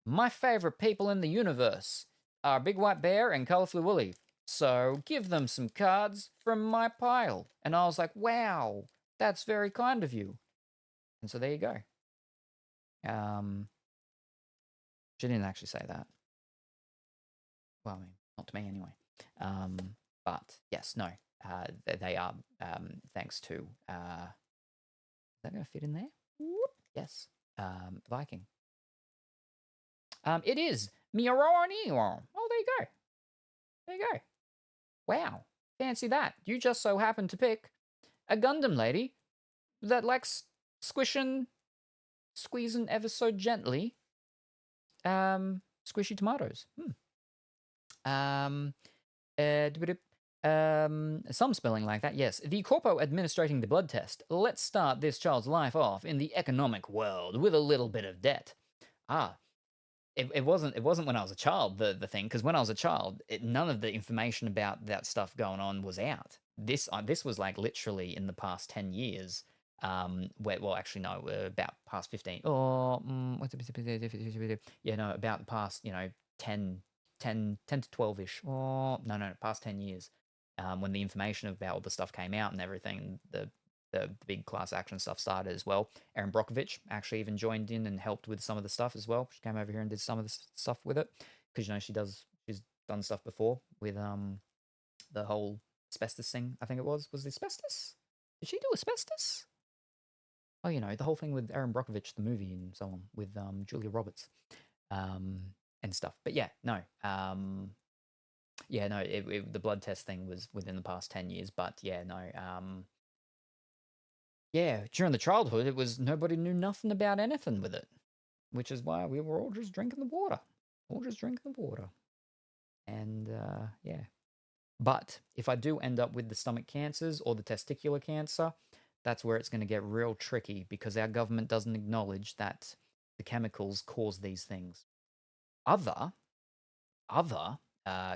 my favorite people in the universe are Big White Bear and Colorfully Woolly. So give them some cards from my pile. And I was like, wow, that's very kind of you. And so there you go. She didn't actually say that. Well, I mean, not to me anyway. But yes, no, they are thanks to. Is that going to fit in there? Yes, Viking. It is Mioroni. Oh, there you go. There you go. Wow, fancy that. You just so happen to pick a Gundam lady that likes squishing, squeezing ever so gently, squishy tomatoes. Some spelling like that, yes. The corpo administrating the blood test. Let's start this child's life off in the economic world with a little bit of debt. It wasn't when I was a child, the thing, because when I was a child, none of the information about that stuff going on was out. This was like literally in the past 10 years. Well, actually, no, about past 15. Oh, yeah, no, about the past, 10 to 12-ish. Oh, no, past 10 years. When the information about all the stuff came out and everything, the the big class action stuff started as well. Erin Brockovich actually even joined in and helped with some of the stuff as well. She came over here and did some of the stuff with it because she's done stuff before with the whole asbestos thing. I think it was the asbestos. Did she do asbestos? Oh, the whole thing with Erin Brockovich, the movie and so on, with Julia Roberts, and stuff. But yeah, no, the blood test thing was within the past 10 years. But yeah, no, during the childhood, it was nobody knew nothing about anything with it, which is why we were all just drinking the water, and yeah. But if I do end up with the stomach cancers or the testicular cancer, that's where it's going to get real tricky because our government doesn't acknowledge that the chemicals cause these things. Other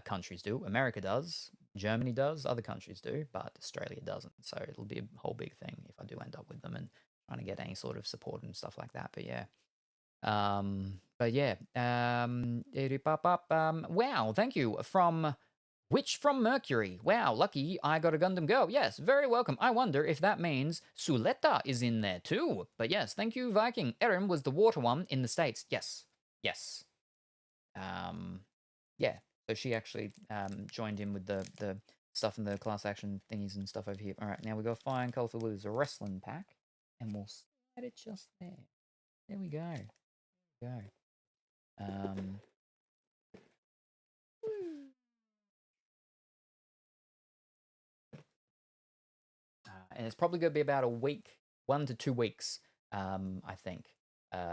countries do. America does. Germany does. Other countries do, but Australia doesn't. So it'll be a whole big thing if I do end up with them and trying to get any sort of support and stuff like that. But yeah. Wow, thank you. From Mercury. Wow, lucky I got a Gundam Girl. Yes, very welcome. I wonder if that means Suletta is in there too. But yes, thank you, Viking. Erin was the water one in the States. Yes. Yeah. So she actually joined in with the stuff in the class action thingies and stuff over here. All right, now we got Fire and Colorful Blues, a wrestling pack, and we'll slide it just there. There we go. And it's probably going to be about a week, 1 to 2 weeks, I think,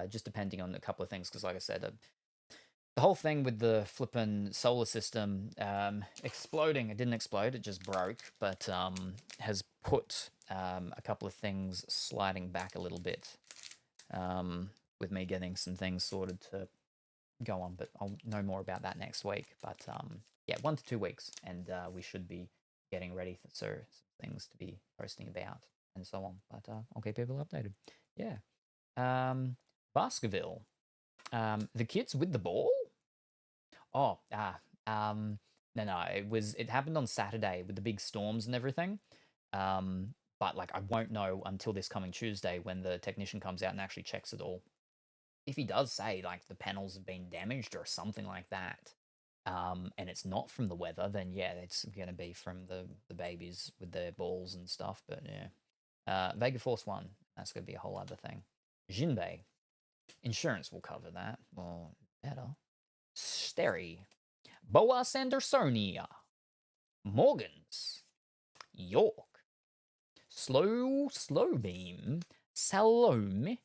just depending on a couple of things. Because, like I said, the whole thing with the flippin' solar system exploding, it didn't explode, it just broke, but has put a couple of things sliding back a little bit with me getting some things sorted to go on. But I'll know more about that next week. But yeah, 1 to 2 weeks, and we should be getting ready for some things to be posting about and so on. But I'll keep people updated. Yeah. Baskerville. The kids with the ball? Oh, no, it happened on Saturday with the big storms and everything. But like I won't know until this coming Tuesday when the technician comes out and actually checks it all. If he does say like the panels have been damaged or something like that, and it's not from the weather, then yeah, it's going to be from the babies with their balls and stuff. But yeah, Vega Force 1, that's going to be a whole other thing. Jinbei, insurance will cover that. Well, better. Sterry, Boa Sandersonia, Morgans, York, Slow Beam, Salome,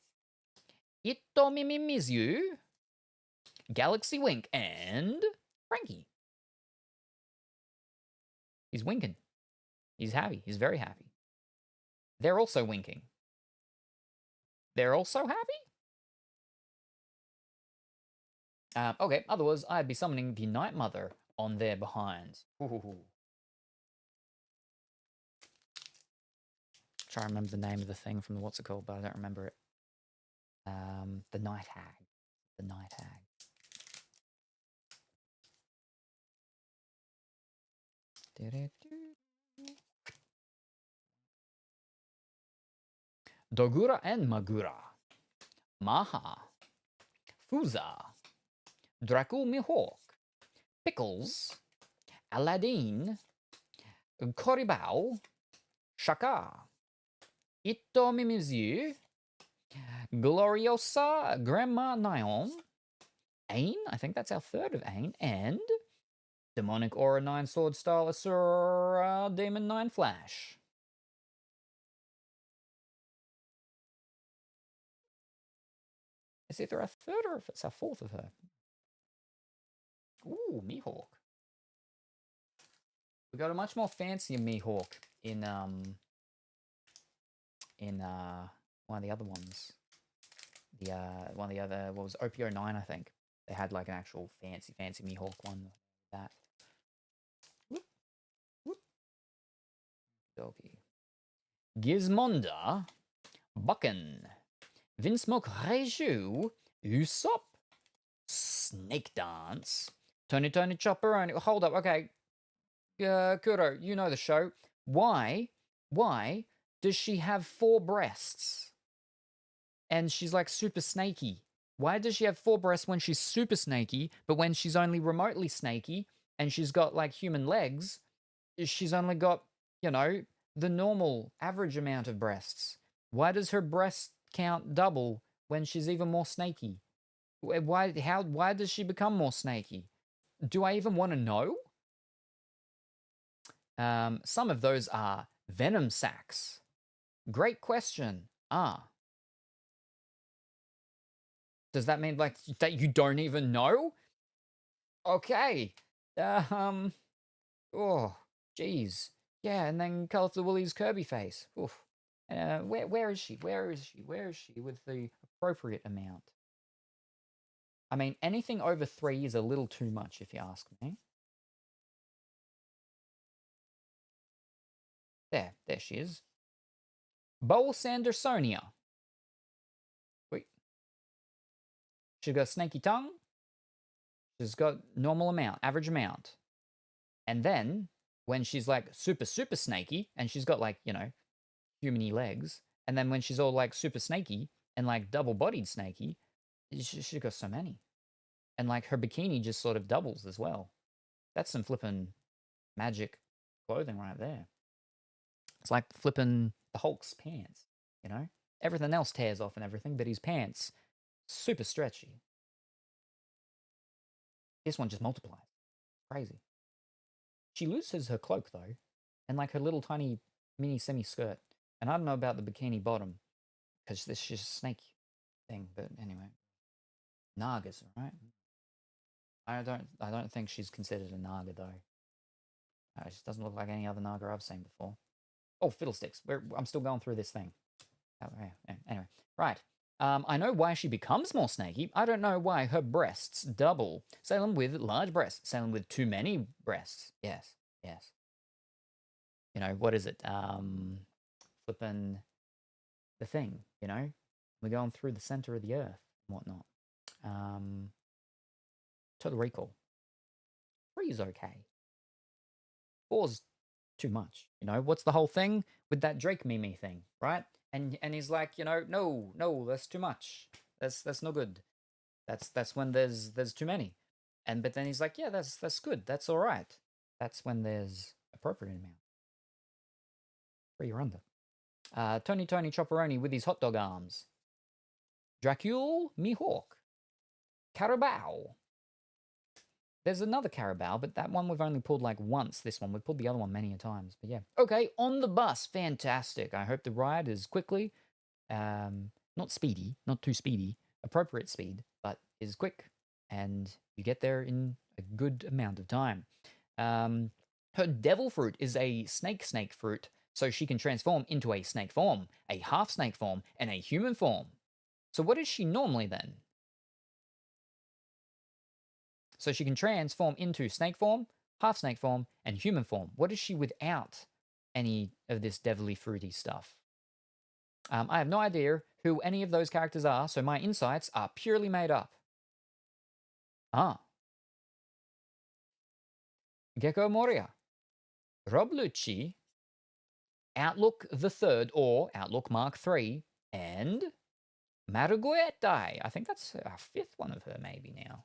Itomimimizu, Galaxy Wink, and Frankie. He's winking. He's happy. He's very happy. They're also winking. They're also happy? Okay, otherwise I'd be summoning the Night Mother on their behinds. Ooh. Try to remember the name of the thing from the what's it called, but I don't remember it. The Night Hag. The Night Hag. Dogura and Magura. Maha. Fuza. Dracul Mihawk. Pickles. Aladdin. Koribao. Shaka. Ito Mimizu. Gloriosa Grandma Nyon. Ain, I think that's our third of Ain, and Demonic Aura 9 Sword Style Asura Demon 9 Flash. It's either our third or if it's our fourth of her. Ooh, Mihawk. We got a much more fancier Mihawk in one of the other ones. One of the other, what was it, OP09, I think. They had like an actual fancy Mihawk one. That. Whoop. Whoop. Doggy. Gizmonda. Bucken. Vinsmoke Reju. Usopp. Snake Dance. Tony Chopperoni. Hold up, okay. Kuro, you know the show. Why does she have 4 breasts? And she's like super snaky. Why does she have 4 breasts when she's super snaky, but when she's only remotely snaky and she's got like human legs, she's only got, you know, the normal average amount of breasts? Why does her breast count double when she's even more snaky? Why does she become more snaky? Do I even want to know? Some of those are venom sacs. Great question. Does that mean like that you don't even know? Okay. Oh, geez. Yeah, and then Colorful Willie's Kirby face. Oof. Where is she? Where is she? Where is she with the appropriate amount? I mean, anything over 3 is a little too much, if you ask me. There she is. Bowl Sandersonia. Wait. She's got a snaky tongue. She's got normal amount, average amount. And then, when she's like super, super snaky, and she's got like, you know, human-y legs, and then when she's all like super snaky and like double-bodied snaky, she's got so many. And like her bikini just sort of doubles as well. That's some flippin' magic clothing right there. It's like flipping the Hulk's pants, you know? Everything else tears off and everything, but his pants, super stretchy. This one just multiplies. Crazy. She loses her cloak, though, and like her little tiny mini semi-skirt. And I don't know about the bikini bottom, because this is just a snake thing, but anyway. Nagas, right? I don't think she's considered a Naga, though. It just doesn't look like any other Naga I've seen before. Oh, fiddlesticks. I'm still going through this thing. Oh, yeah. Anyway, right. I know why she becomes more snaky. I don't know why her breasts double. Salem with large breasts. Salem with too many breasts. Yes. You know, what is it? Flipping the thing, you know? We're going through the center of the earth and whatnot. Total Recall. 3 is okay. 4's too much. You know, what's the whole thing with that Drake Mimi thing, right? And he's like, you know, no, that's too much. That's no good. That's when there's too many. But then he's like, yeah, that's good. That's all right. That's when there's appropriate amount. 3 or under. Tony Chopperoni with his hot dog arms. Dracule Mihawk. Carabao. There's another Carabao, but that one we've only pulled like once. This one, we've pulled the other one many a times. But yeah. Okay, on the bus. Fantastic. I hope the ride is quickly. Not speedy, not too speedy. Appropriate speed, but is quick. And you get there in a good amount of time. Her devil fruit is a snake fruit, so she can transform into a snake form, a half snake form, and a human form. So what is she normally then? So she can transform into snake form, half snake form, and human form. What is she without any of this devilly fruity stuff? I have no idea who any of those characters are, so my insights are purely made up. Gecko Moria, Rob Lucci, Outlook the Third, or Outlook Mark III, and Maruguetai. I think that's our 5th one of her maybe now.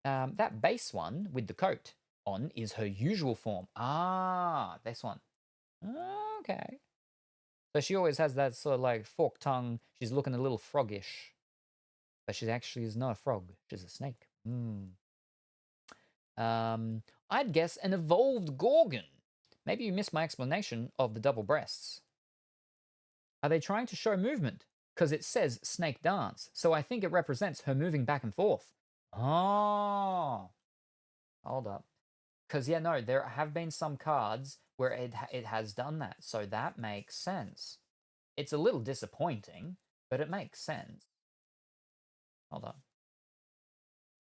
That base one with the coat on is her usual form. This one. Okay. So she always has that sort of like forked tongue. She's looking a little froggish. But she actually is not a frog. She's a snake. I'd guess an evolved Gorgon. Maybe you missed my explanation of the double breasts. Are they trying to show movement? Because it says snake dance. So I think it represents her moving back and forth. Oh. Hold up. Because, yeah, no, there have been some cards where it has done that. So that makes sense. It's a little disappointing, but it makes sense. Hold on.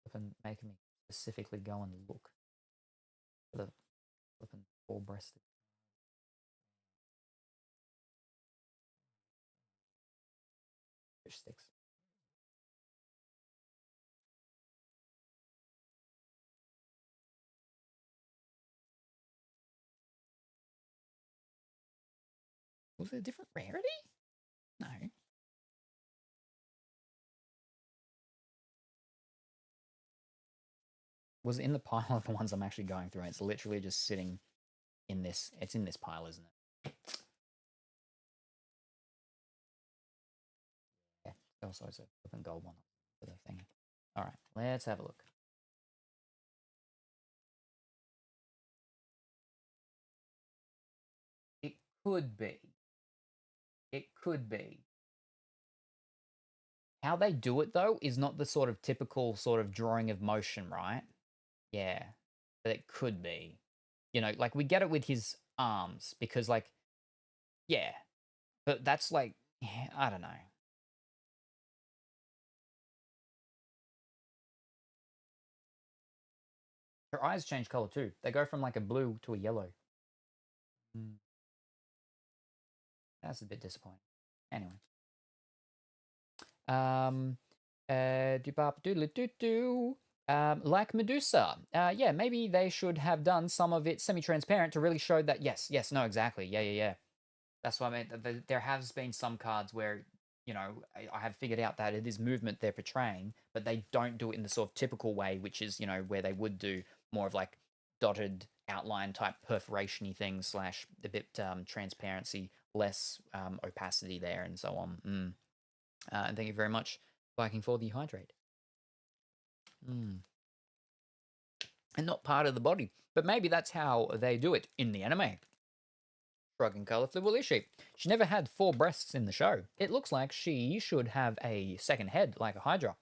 Flippin' making me specifically go and look for the flippin' four-breasted. Fish sticks. Was it a different rarity? No. Was it in the pile of the ones I'm actually going through? It's literally just sitting in this. It's in this pile, isn't it? Yeah. Also, it's a flipping gold one for the thing. All right, let's have a look. It could be. It could be. How they do it, though, is not the sort of typical sort of drawing of motion, right? Yeah. But it could be. You know, like, we get it with his arms, because, like, yeah. But that's, like, I don't know. Her eyes change color, too. They go from, like, a blue to a yellow. That's a bit disappointing. Anyway. Like Medusa. Yeah, maybe they should have done some of it semi-transparent to really show that, yes, no, exactly. Yeah. That's what I meant. There has been some cards where, you know, I have figured out that it is movement they're portraying, but they don't do it in the sort of typical way, which is, you know, where they would do more of like dotted outline type perforation-y things / a bit transparency, less opacity there and so on. And thank you very much, Viking, for the hydrate. And not part of the body, but maybe that's how they do it in the anime. Shrugging colorfully, well, is she? She never had 4 breasts in the show. It looks like she should have a second head, like a Hydra.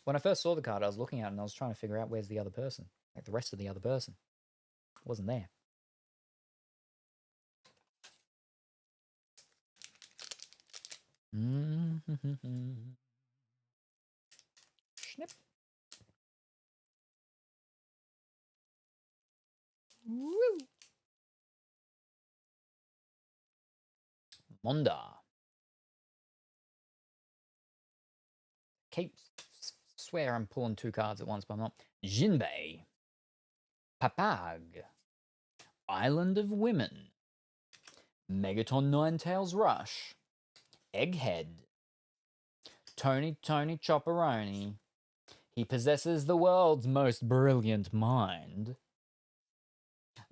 When I first saw the card, I was looking at it and I was trying to figure out where's the other person, like the rest of the other person. It wasn't there. Snip. Woo. Monda. Swear I'm pulling 2 cards at once, but I'm not. Jinbei. Papag. Island of Women. Megaton Ninetales Rush. Egghead. Tony Chopperoni. He possesses the world's most brilliant mind.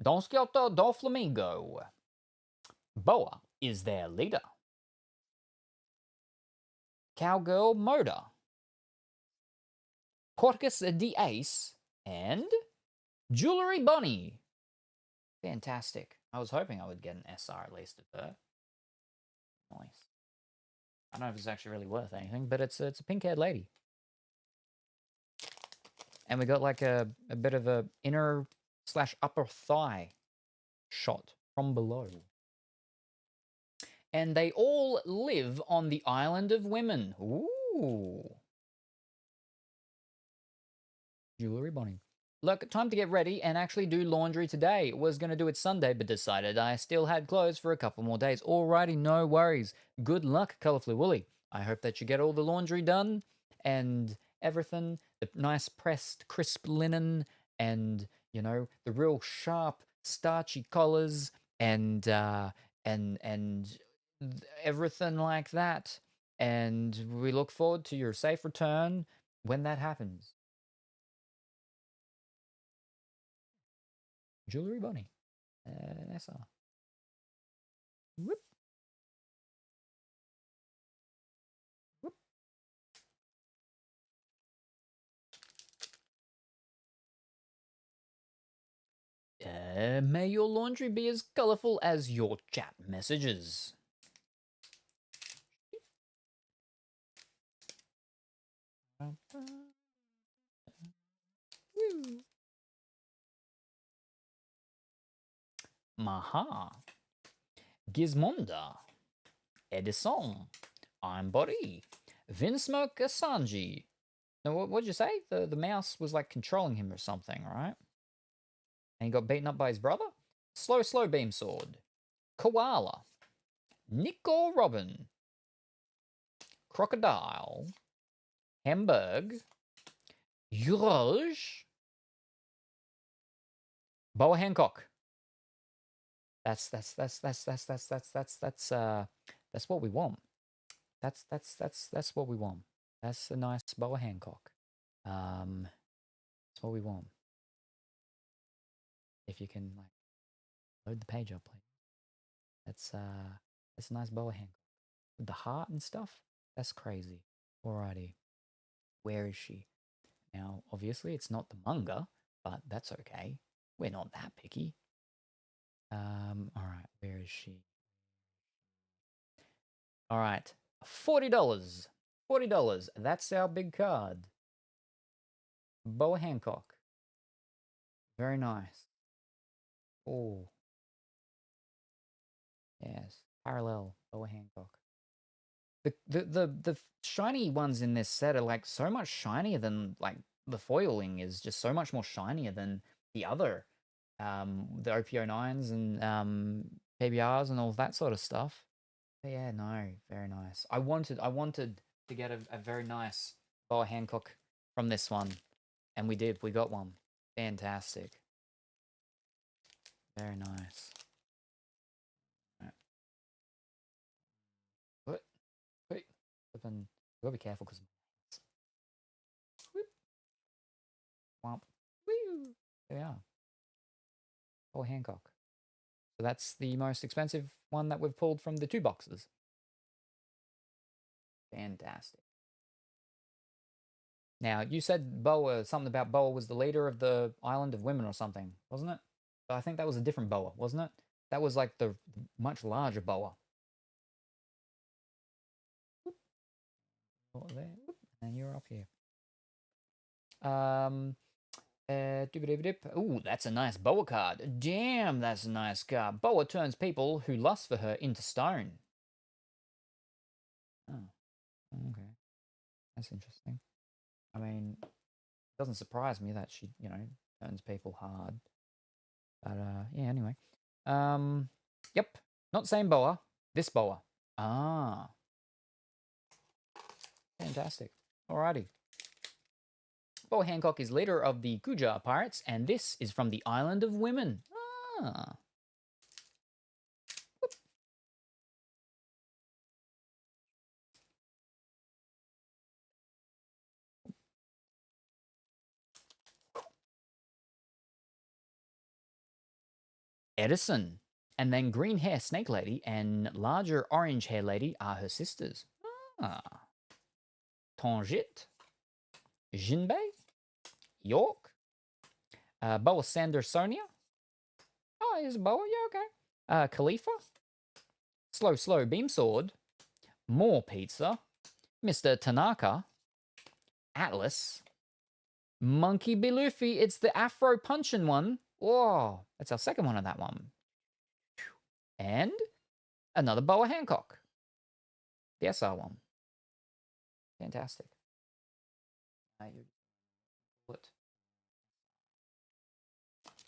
Don Sciotto do Flamingo. Boa is their leader. Cowgirl Moda. Porticus de Ace. And Jewelry Bunny. Fantastic. I was hoping I would get an SR at least of her. Nice. I don't know if it's actually really worth anything, but it's a pink-haired lady. And we got like a bit of a inner / upper thigh shot from below. And they all live on the Island of Women. Ooh. Jewelry Bunny. Look, time to get ready and actually do laundry today. Was going to do it Sunday, but decided I still had clothes for a couple more days. Alrighty, no worries. Good luck, Colourfully Woolly. I hope that you get all the laundry done and everything. The nice pressed, crisp linen and, you know, the real sharp, starchy collars and everything like that. And we look forward to your safe return when that happens. Jewelry Bunny. SR. Whoop. Whoop. May your laundry be as colorful as your chat messages. Woo. Maha. Gizmonda. Edison. I'm Body. Vinsmoke Asanji. Now, what'd you say? The mouse was like controlling him or something, right? And he got beaten up by his brother? Slow beam sword. Koala. Nico Robin. Crocodile. Hamburg. Urge. Boa Hancock. That's what we want. That's what we want. That's a nice boa Hancock. That's what we want. If you can like load the page up, please. That's a nice boa Hancock with the heart and stuff. That's crazy. Alrighty, where is she? Now, obviously, it's not the manga, but that's okay. We're not that picky. All right, where is she? All right, $40. $40. That's our big card. Boa Hancock. Very nice. Oh. Yes, parallel Boa Hancock. The shiny ones in this set are like so much shinier than like the foiling is just so much more shinier than the other the OP09s and PBRs and all that sort of stuff. But yeah, no, very nice. I wanted to get a very nice Boa Hancock from this one, and we did. We got one. Fantastic. Very nice. What? Wait. Flippin'. You gotta be careful because. Womp. Woo! There we are. Boa Hancock. So that's the most expensive one that we've pulled from the 2 boxes. Fantastic. Now, you said Boa, something about Boa was the leader of the Island of Women or something, wasn't it? I think that was a different Boa, wasn't it? That was like the much larger Boa. There. And you're up here. Ooh, that's a nice Boa card. Damn, that's a nice card. Boa turns people who lust for her into stone. Oh, okay. That's interesting. I mean, it doesn't surprise me that she, turns people hard. But, yeah, anyway. Yep. Not same Boa. This Boa. Ah. Fantastic. Alrighty. Boa Hancock is leader of the Gujar pirates, and this is from the Island of Women. Ah. Whoop. Edison. And then green hair snake lady and larger orange hair lady are her sisters. Ah. Tangit. Jinbei. York. Boa Sandersonia. Oh, here's a Boa. Yeah, okay. Khalifa. Slow beam sword. More pizza. Mr. Tanaka. Atlas. Monkey B. Luffy. It's the Afro Punchin' one. Whoa, that's our second one of that one. And another Boa Hancock. The SR one. Fantastic.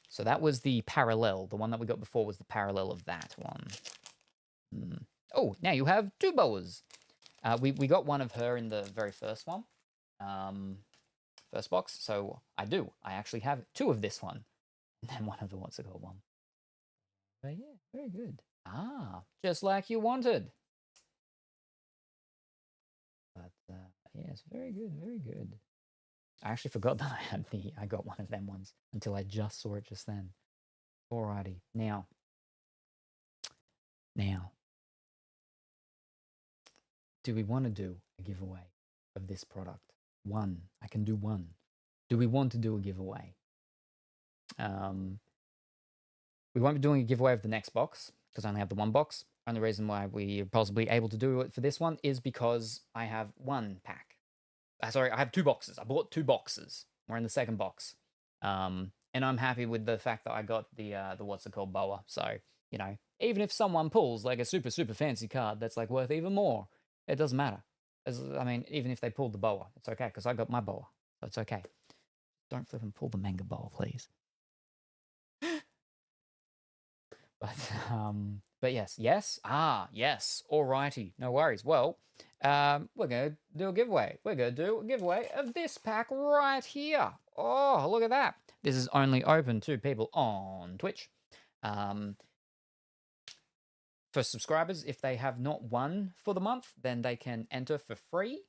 So that was the parallel. The one that we got before was the parallel of that one. Oh, now you have 2 Boas. We got one of her in the very first one. First box. So I actually have 2 of this one. And then one of the what's it called one. But yeah, very good. Ah, just like you wanted. But yes, very good, very good. I actually forgot that I got one of them ones until I just saw it just then. Alrighty, now, do we want to do a giveaway of this product? One, I can do one. Do we want to do a giveaway? We won't be doing a giveaway of the next box because I only have the 1 box. Only reason why we're possibly able to do it for this one is because I have 1 pack. Sorry, I have 2 boxes. I bought 2 boxes. We're in the second box. And I'm happy with the fact that I got the what's it called Boa. So, even if someone pulls like a super fancy card that's like worth even more, it doesn't matter. Even if they pulled the Boa, it's okay because I got my Boa. So it's okay. Don't flip and pull the manga Boa, please. But yes. Yes. Alrighty. No worries. Well, we're going to do a giveaway. We're going to do a giveaway of this pack right here. Oh, look at that. This is only open to people on Twitch. For subscribers, if they have not won for the month, then they can enter for free.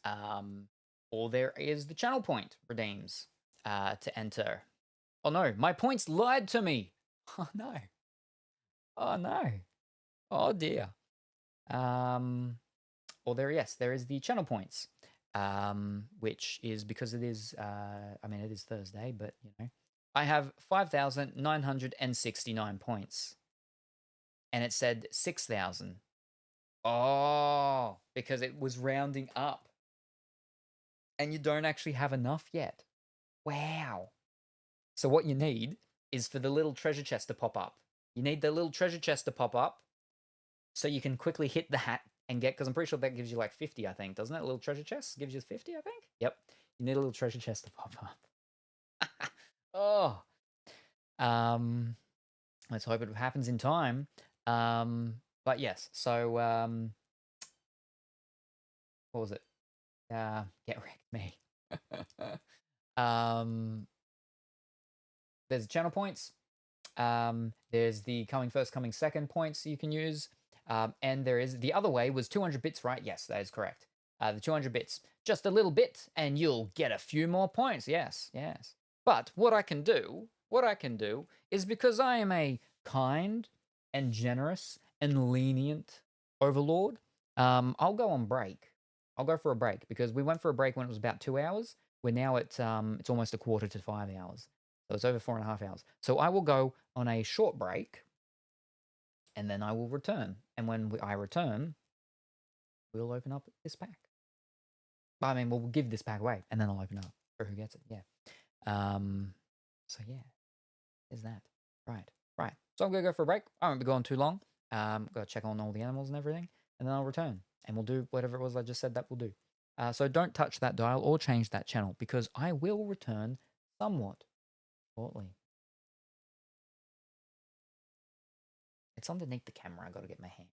Or there is the channel point redeems to enter. Oh no, my points lied to me. Oh no. Oh no. Oh dear. Or there is the channel points, which is because it is, it is Thursday, but you know, I have 5,969 points, and it said 6,000. Oh, because it was rounding up, and you don't actually have enough yet. Wow. So what you need is for the little treasure chest to pop up. You need the little treasure chest to pop up so you can quickly hit the hat and get, because I'm pretty sure that gives you like 50, I think, doesn't it? A little treasure chest gives you 50, I think. Yep. You need a little treasure chest to pop up. Oh. Let's hope it happens in time. But yes, so what was it? Get wrecked me. There's channel points. There's the coming first, coming second points you can use. And there is the other way was 200 bits, right? Yes, that is correct. The 200 bits, just a little bit, and you'll get a few more points. Yes, yes. But what I can do is, because I am a kind and generous and lenient overlord, I'll go on break. I'll go for a break, because we went for a break when it was about 2 hours. We're now at it's almost a quarter to 5 hours. So it's over 4.5 hours. So I will go on a short break, and then I will return. And when I return, we'll open up this pack. I mean, we'll give this pack away, and then I'll open it up for who gets it. Yeah. So yeah, there's that. Right. So I'm gonna go for a break. I won't be going too long. Gotta check on all the animals and everything, and then I'll return, and we'll do whatever it was I just said that we'll do. So don't touch that dial or change that channel, because I will return somewhat shortly. It's underneath the camera. I gotta get my hand.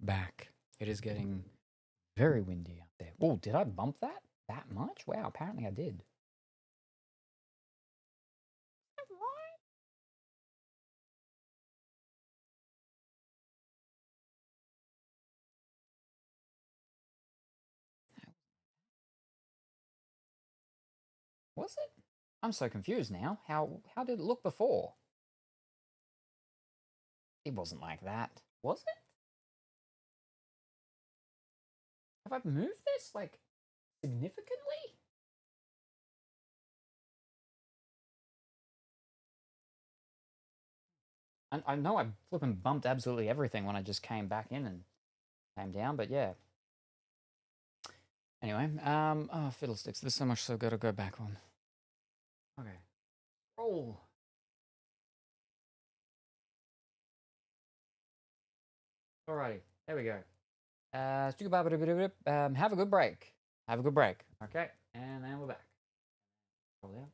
back. It is getting very windy out there. Oh, did I bump that much? Wow, apparently I did. Was it? I'm so confused now. How did it look before? It wasn't like that, was it? Have I moved this like significantly? I know I flipping bumped absolutely everything when I just came back in and came down, but yeah. Anyway, oh fiddlesticks, there's so much so gotta go back on. Okay. Roll. Alrighty, there we go. Have a good break. Have a good break. Okay, and then we're back. Roll out.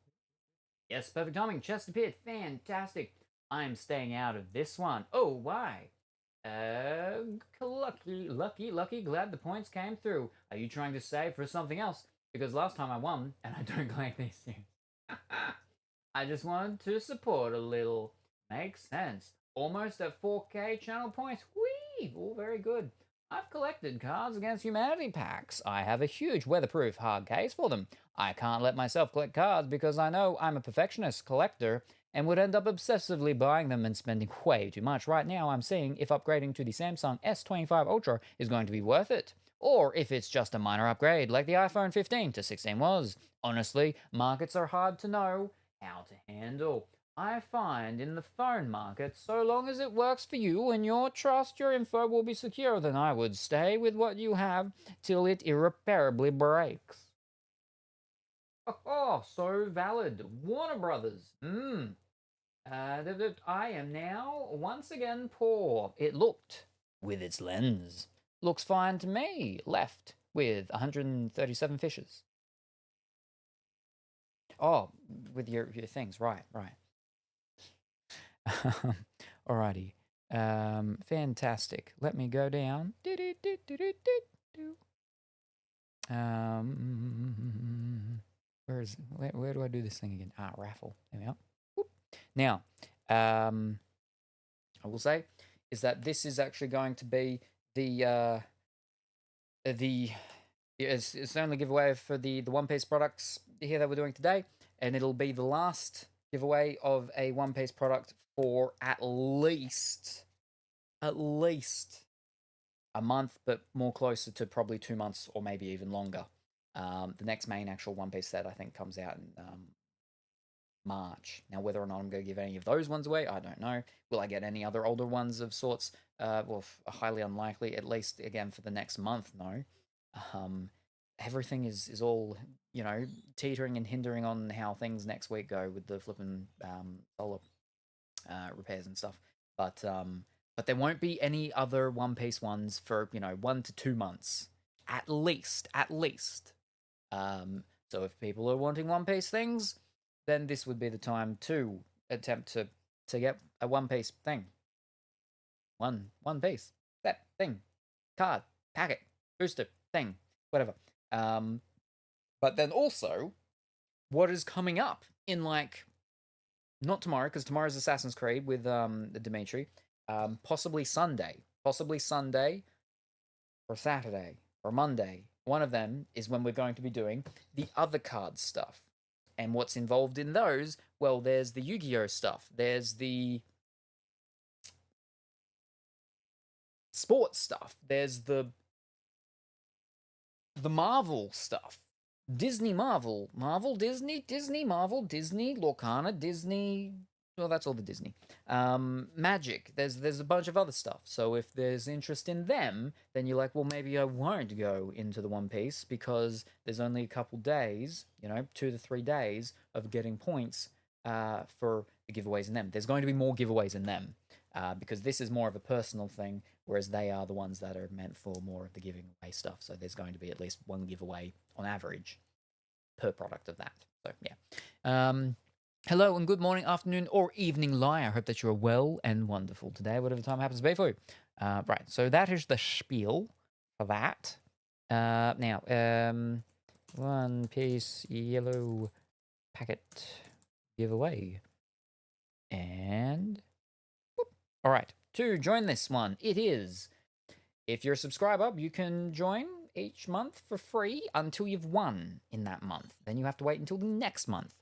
Yes, perfect timing. Chester Pitt, fantastic. I'm staying out of this one. Oh, why? Lucky. Glad the points came through. Are you trying to save for something else? Because last time I won, and I don't collect these things. I just wanted to support a little. Makes sense. Almost at 4K channel points. Whee! All very good. I've collected Cards Against Humanity packs. I have a huge weatherproof hard case for them. I can't let myself collect cards because I know I'm a perfectionist collector and would end up obsessively buying them and spending way too much. Right now, I'm seeing if upgrading to the Samsung S25 Ultra is going to be worth it, or if it's just a minor upgrade like the iPhone 15 to 16 was. Honestly, markets are hard to know how to handle. I find in the phone market, so long as it works for you and you trust your info will be secure, then I would stay with what you have till it irreparably breaks. Oh, so valid. Warner Brothers. I am now once again poor. It looked, with its lens, looks fine to me. Left with 137 fishes. Oh, with your things, right. Alrighty. Fantastic. Let me go down. Where do I do this thing again? Raffle. There we are. Whoop. Now, I will say is that this is actually going to be it's the only giveaway for the One Piece products here that we're doing today, and it'll be the last giveaway of a One Piece product for at least a month, but more closer to probably 2 months or maybe even longer. The next main actual One Piece set I think comes out in March. Now, whether or not I'm going to give any of those ones away, I don't know. Will I get any other older ones of sorts? Well, highly unlikely. At least again for the next month, no. Everything is all teetering and hindering on how things next week go with the flipping solar repairs and stuff. But there won't be any other One Piece ones for 1 to 2 months at least. So if people are wanting One Piece things, then this would be the time to attempt to get a One Piece thing. One Piece that thing, card, packet, booster thing, whatever. But then also, what is coming up in not tomorrow, because tomorrow's Assassin's Creed with Dimitri. Possibly Sunday or Saturday or Monday. One of them is when we're going to be doing the other card stuff. And what's involved in those? Well, there's the Yu-Gi-Oh stuff. There's the sports stuff. There's the Marvel stuff. Disney, Marvel, Disney, Marvel, Disney, Lorcana, Disney. Well, that's all the Disney. Magic. There's a bunch of other stuff. So if there's interest in them, then you're like, well, maybe I won't go into the One Piece because there's only a couple days, 2 to 3 days of getting points for the giveaways in them. There's going to be more giveaways in them because this is more of a personal thing, whereas they are the ones that are meant for more of the giving away stuff. So there's going to be at least one giveaway on average per product of that. So yeah. Hello and good morning, afternoon, or evening lie. I hope that you're well and wonderful today, whatever time happens to be for you. Right, so that is the spiel for that. Now, One Piece yellow packet giveaway. And, whoop. All right, to join this one, it is, if you're a subscriber, you can join each month for free until you've won in that month. Then you have to wait until the next month.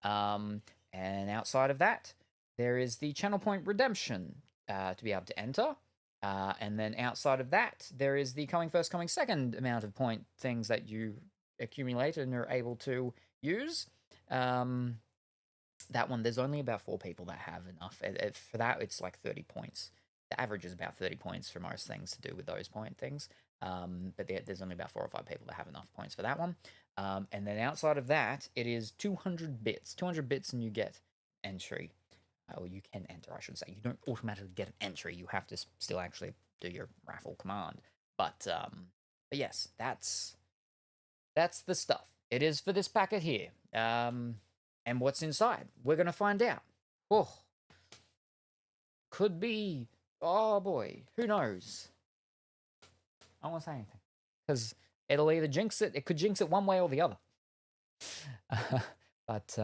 And outside of that, there is the channel point redemption to be able to enter. And then outside of that, there is the coming first, coming second amount of point things that you accumulate and are able to use. That one, there's only about 4 people that have enough. For that, it's like 30 points. The average is about 30 points for most things to do with those point things. But there's only about 4 or 5 people that have enough points for that one. And then outside of that, it is 200 bits. 200 bits and you get entry. Or you can enter, I should say. You don't automatically get an entry. You have to still actually do your raffle command. But yes, that's the stuff. It is for this packet here. And what's inside? We're going to find out. Oh. Could be... Oh, boy. Who knows? I don't want to say anything. Because it'll either jinx it... It could jinx it one way or the other. But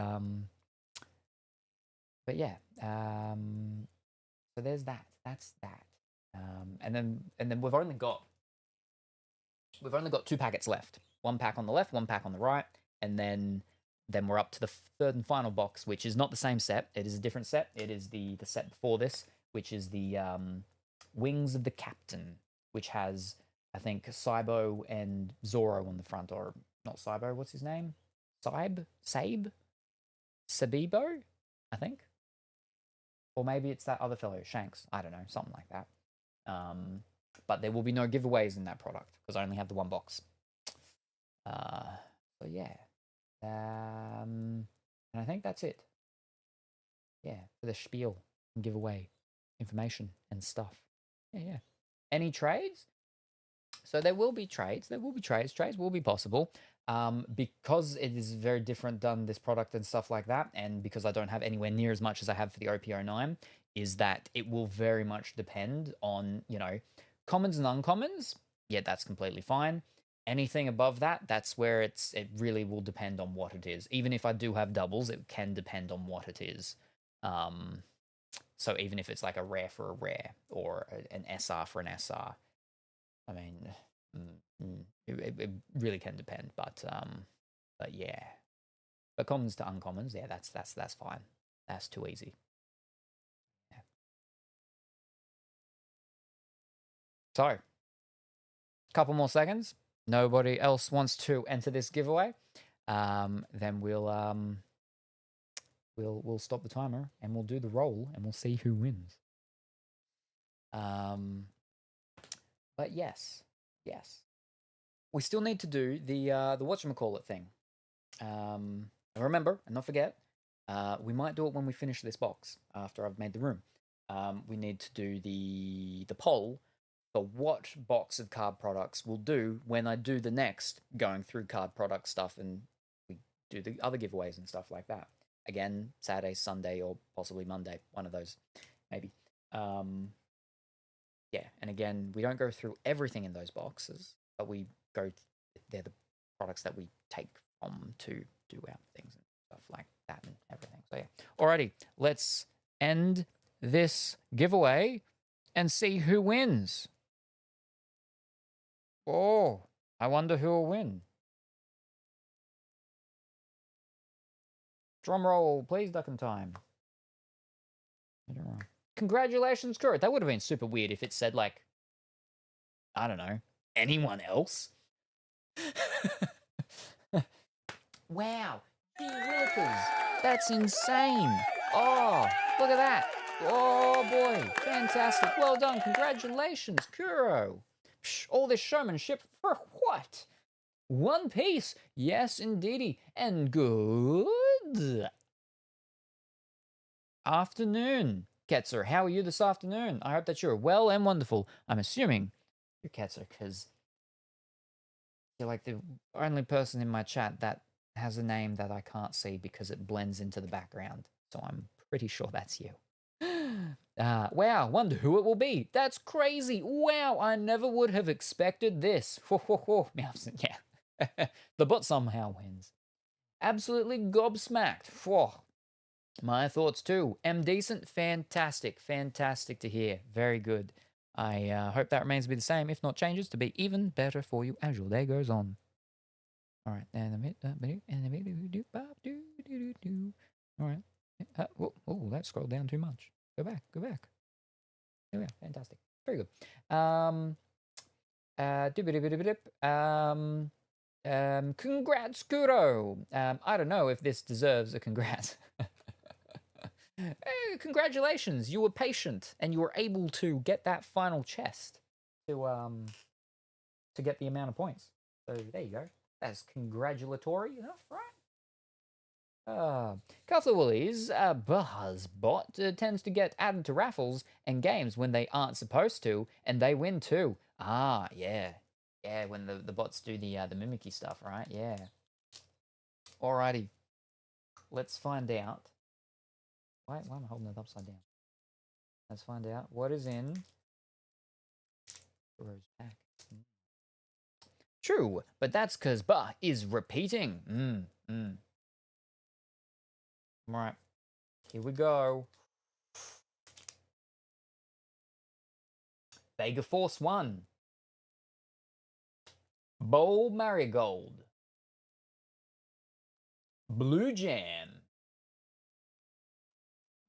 yeah. So there's that. That's that. And then we've only got 2 packets left. 1 pack on the left, 1 pack on the right, and then we're up to the third and final box, which is not the same set. It is a different set. It is the set before this, which is the Wings of the Captain, which has, I think, Saibo and Zoro on the front, or not Saibo, what's his name? Sabibo, I think. Or maybe it's that other fellow, Shanks. I don't know, something like that. But there will be no giveaways in that product, because I only have the 1 box. So yeah. And I think that's it. Yeah, for the spiel and giveaway information and stuff. Yeah. Any trades? So there will be trades. Trades will be possible. Because it is very different than this product and stuff like that, and because I don't have anywhere near as much as I have for the OP09, is that it will very much depend on, commons and uncommons. Yeah, that's completely fine. Anything above that, that's where it really will depend on what it is. Even if I do have doubles, it can depend on what it is. So even if it's like a rare for a rare, or an SR for an SR, I mean, it really can depend. But yeah. But commons to uncommons, yeah, that's fine. That's too easy. Yeah. So, couple more seconds. Nobody else wants to enter this giveaway, then we'll stop the timer and we'll do the roll and we'll see who wins. But yes, we still need to do the whatchamacallit thing. Remember, and not forget, we might do it when we finish this box after I've made the room. We need to do the poll for what box of card products we'll do when I do the next going through card product stuff and we do the other giveaways and stuff like that. Again, Saturday, Sunday, or possibly Monday, one of those, maybe. Yeah, and again, we don't go through everything in those boxes, but they're the products that we take from to do our things and stuff like that and everything. So yeah. Alrighty, let's end this giveaway and see who wins. Oh, I wonder who will win. Drum roll, please, duck in time. Congratulations, Kurt. That would have been super weird if it said, like, I don't know, anyone else. Wow. Gee willikers. That's insane. Oh, look at that. Oh, boy. Fantastic. Well done. Congratulations, Kuro. Psh, all this showmanship for what? One Piece. Yes, indeedy. And good afternoon, Ketzer. How are you this afternoon? I hope that you're well and wonderful. I'm assuming you're Ketzer because you're like the only person in my chat that has a name that I can't see because it blends into the background. So I'm pretty sure that's you. Wow, wonder who it will be. That's crazy. Wow, I never would have expected this. Yeah. The bot somehow wins. Absolutely gobsmacked. Whoa. My thoughts too. Am decent. Fantastic. Fantastic to hear. Very good. I hope that remains to be the same, if not changes, to be even better for you as your day goes on. All right. All right. Oh, that scrolled down too much. Go back. Go back. There we are. Fantastic. Very good. Congrats, Kuro. I don't know if this deserves a congrats. Congratulations, you were patient and you were able to get that final chest to get the amount of points. So there you go. That's congratulatory enough, right? Cuffler Woolies, Buzz bot tends to get added to raffles and games when they aren't supposed to, and they win too. Ah, yeah. Yeah, when the bots do the mimicky stuff, right? Yeah. Alrighty. Let's find out. Why am I holding it upside down? Let's find out what is in Kuro's pack. True, but that's because Ba is repeating. Right. Here we go. Vega Force 1. Bowl Marigold. Blue Jam.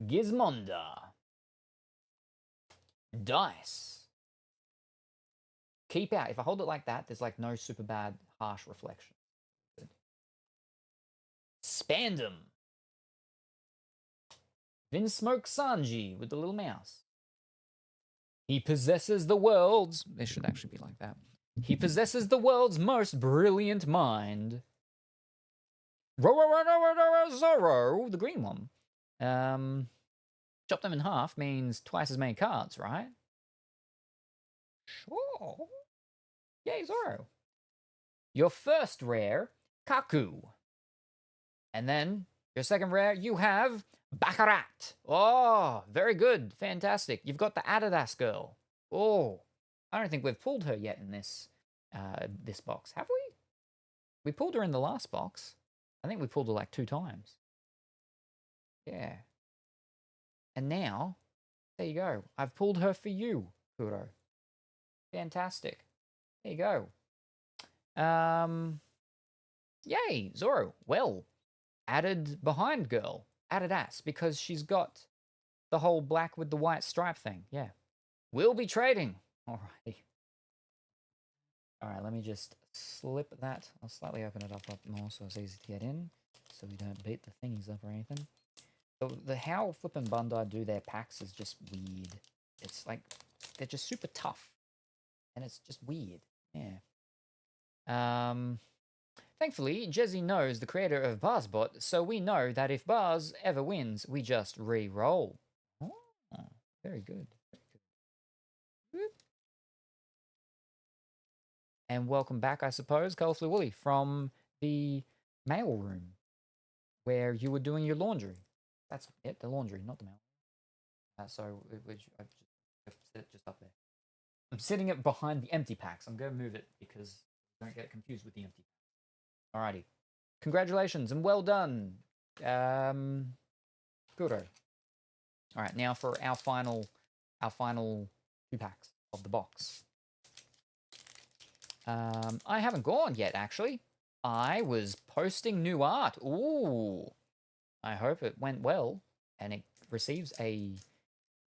Gizmonda. Dice. Keep out. If I hold it like that, there's like no super bad harsh reflection. Good. Spandom. Vinsmoke Sanji with the little mouse. He possesses the world's... It should actually be like that. He possesses the world's most brilliant mind. Zoro, the green one. Chop them in half means twice as many cards, right? Sure. Yay, Zoro. Your first rare, Kaku. And then your second rare, you have Baccarat. Oh, very good. Fantastic. You've got the Adidas girl. Oh, I don't think we've pulled her yet in this this box, have we? We pulled her in the last box. I think we pulled her like 2 times. Yeah. And now, there you go. I've pulled her for you, Kuro. Fantastic. There you go. Yay, Zoro. Well, added behind girl. Added ass, because she's got the whole black with the white stripe thing. Yeah. We'll be trading. Alrighty. Alright, let me just slip that. I'll slightly open it up more so it's easy to get in, so we don't beat the thingies up or anything. So the how Flip and Bandai do their packs is just weird. It's like, they're just super tough. And it's just weird. Yeah. Thankfully, Jezzy knows the creator of Barsbot, so we know that if Bars ever wins, we just re-roll. Oh, very good. Very good. And welcome back, I suppose, Colorfully Woolly, from the mail room where you were doing your laundry. That's it, the laundry, not the mail. So, I've set it just up there. I'm sitting it behind the empty packs. I'm going to move it because don't get confused with the empty packs. Alrighty. Congratulations and well done. Kuro. Alright, now for our final 2 packs of the box. I haven't gone yet, actually. I was posting new art. Ooh. I hope it went well and it receives a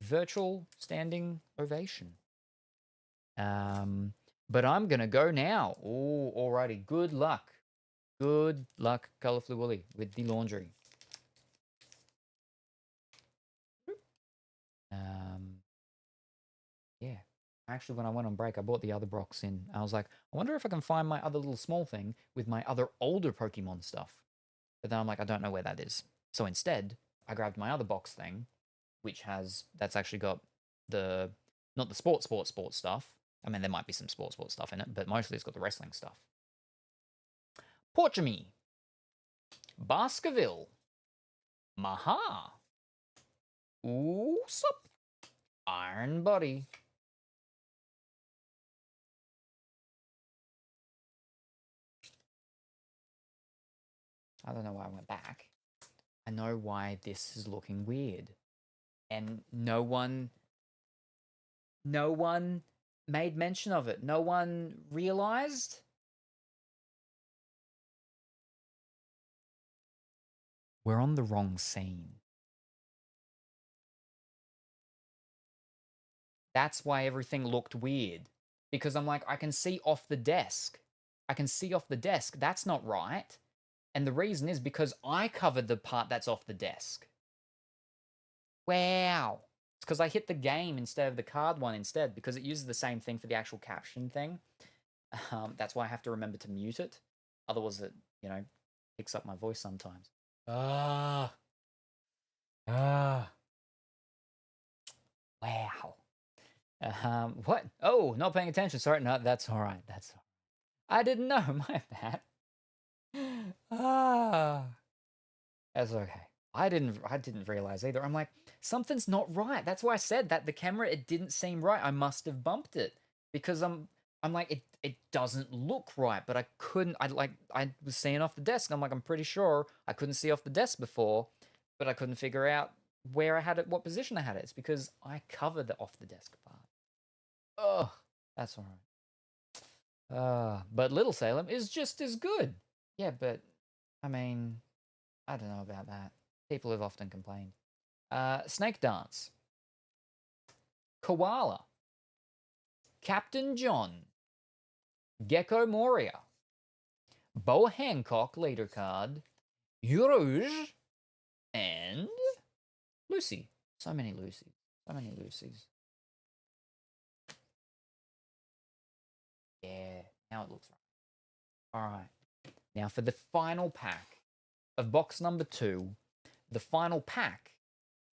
virtual standing ovation. But I'm gonna go now. Ooh, alrighty. Good luck. Good luck, Colorfully Woolly, with the laundry. Yeah. Actually, when I went on break, I bought the other box in. I was like, I wonder if I can find my other little small thing with my other older Pokemon stuff. But then I'm like, I don't know where that is. So instead, I grabbed my other box thing, that's actually got not the sports stuff. I mean, there might be some sports stuff in it, but mostly it's got the wrestling stuff. Porchamy. Baskerville. Maha. Usopp. Iron Body. I don't know why I went back. I know why this is looking weird. And no one made mention of it. No one realized. We're on the wrong scene. That's why everything looked weird. Because I'm like, I can see off the desk. I can see off the desk. That's not right. And the reason is because I covered the part that's off the desk. Wow. It's because I hit the game instead of the card one instead, because it uses the same thing for the actual caption thing. That's why I have to remember to mute it. Otherwise it, picks up my voice sometimes. Wow. What? Oh, not paying attention. Sorry, no, that's all right. That's all right. I didn't know. My bad. That's okay. I didn't realize either. I'm like, something's not right. That's why I said that the camera, it didn't seem right. I must have bumped it because I'm like, it doesn't look right, but I couldn't. I was seeing off the desk. I'm like, I'm pretty sure I couldn't see off the desk before, but I couldn't figure out where I had it, what position I had it. It's because I covered the off the desk part. Oh, that's all right. But Little Salem is just as good. Yeah, but I mean, I don't know about that. People have often complained. Snake Dance. Koala. Captain John. Gecko Moria. Boa Hancock leader card. Rouge. And Lucy. So many Lucy's. So many Lucy's. Yeah, now it looks right. All right. Now for the final pack of box number 2, the final pack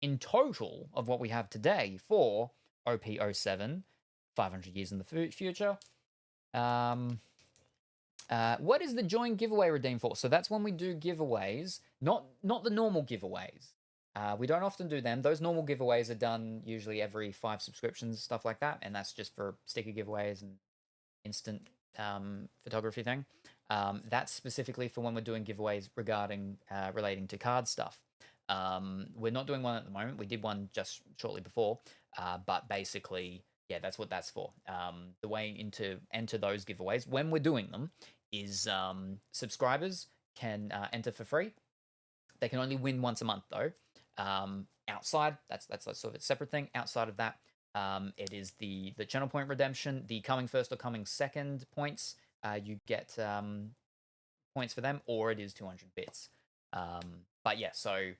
in total of what we have today for OP07, 500 years in the future. What is the join giveaway redeem for? So that's when we do giveaways, not the normal giveaways. We don't often do them. Those normal giveaways are done usually every 5 subscriptions, stuff like that, and that's just for sticker giveaways and instant photography thing. That's specifically for when we're doing giveaways regarding relating to card stuff. We're not doing one at the moment. We did one just shortly before, but basically, yeah, that's what that's for. The way into enter those giveaways when we're doing them is subscribers can enter for free. They can only win once a month though. Outside, that's sort of a separate thing. Outside of that, it is the channel point redemption, the coming first or coming second points. You get points for them, or it is 200 bits. But yeah, so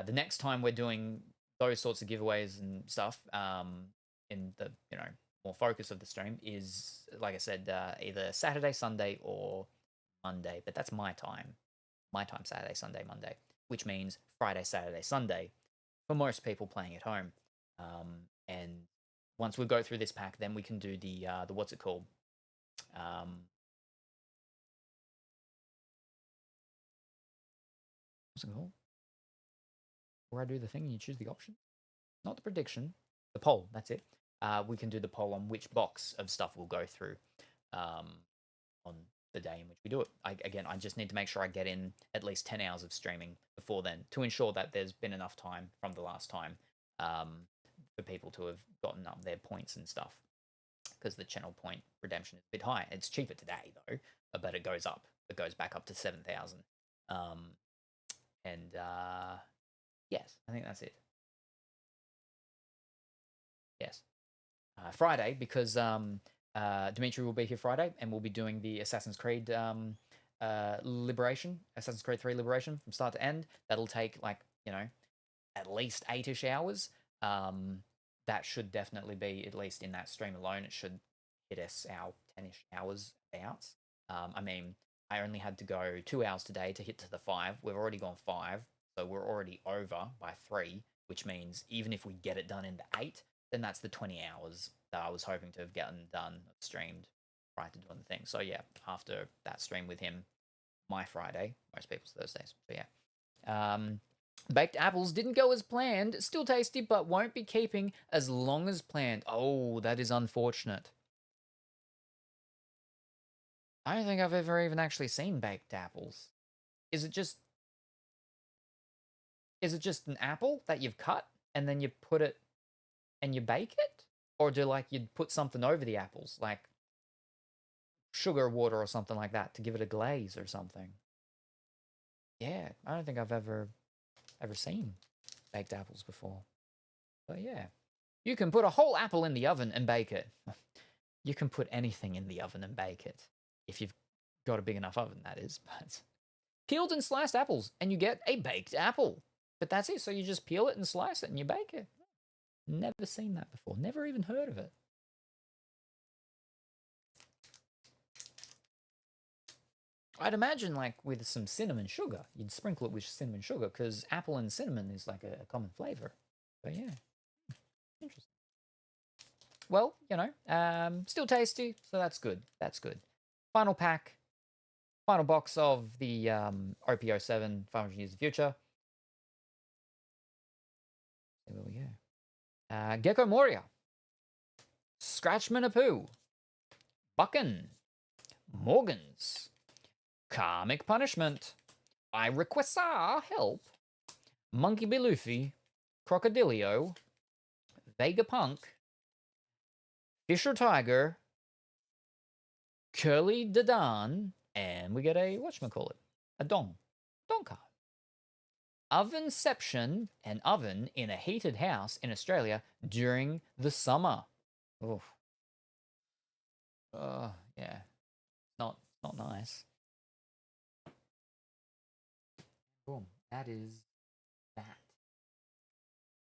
the next time we're doing those sorts of giveaways and stuff, in the more focus of the stream is, like I said, either Saturday, Sunday, or Monday. But that's my time. My time, Saturday, Sunday, Monday, which means Friday, Saturday, Sunday for most people playing at home. And once we go through this pack, then we can do the what's it called? What's it called? Where I do the thing and you choose the option, not the prediction, the poll. That's it. We can do the poll on which box of stuff we'll go through on the day in which we do it. I just need to make sure I get in at least 10 hours of streaming before then to ensure that there's been enough time from the last time for people to have gotten up their points and stuff. Because the channel point redemption is a bit high. It's cheaper today though, but it goes up. It goes back up to 7,000. Yes, I think that's it. Yes. Friday, because Dimitri will be here Friday, and we'll be doing the Assassin's Creed Liberation, Assassin's Creed 3 Liberation from start to end. That'll take at least 8-ish hours. That should definitely be, at least in that stream alone, it should hit us our 10-ish hours out. I mean, I only had to go 2 hours today to hit to the 5. We've already gone 5, so we're already over by 3, which means even if we get it done in the 8, then that's the 20 hours that I was hoping to have gotten done, streamed prior to doing the thing. So yeah, after that stream with him, my Friday. Most people's Thursdays. So yeah. Baked apples didn't go as planned. Still tasty, but won't be keeping as long as planned. Oh, that is unfortunate. I don't think I've ever even actually seen baked apples. Is it just an apple that you've cut and then you put it and you bake it? Or do like you'd put something over the apples, like sugar water or something like that to give it a glaze or something? Yeah, I don't think I've ever seen baked apples before. But yeah. You can put a whole apple in the oven and bake it. You can put anything in the oven and bake it. If you've got a big enough oven, that is. But peeled and sliced apples, and you get a baked apple. But that's it. So you just peel it and slice it, and you bake it. Never seen that before. Never even heard of it. I'd imagine, like, with some cinnamon sugar, you'd sprinkle it with cinnamon sugar, because apple and cinnamon is like a common flavor. But yeah, interesting. Well, you know, still tasty, so that's good. That's good. Final pack, final box of the OP07 500 Years of the Future. There we go. Gecko Moria, Scratchman Apu, Buckin, Morgans, Karmic Punishment, I Request Help, Monkey B. Luffy, Crocodilio, Vegapunk, Fisher Tiger, Curly Dadan, and we get a, whatchamacallit, a Don card. Ovenception, an oven in a heated house in Australia during the summer. Oof. Yeah. Not nice. Boom. That is that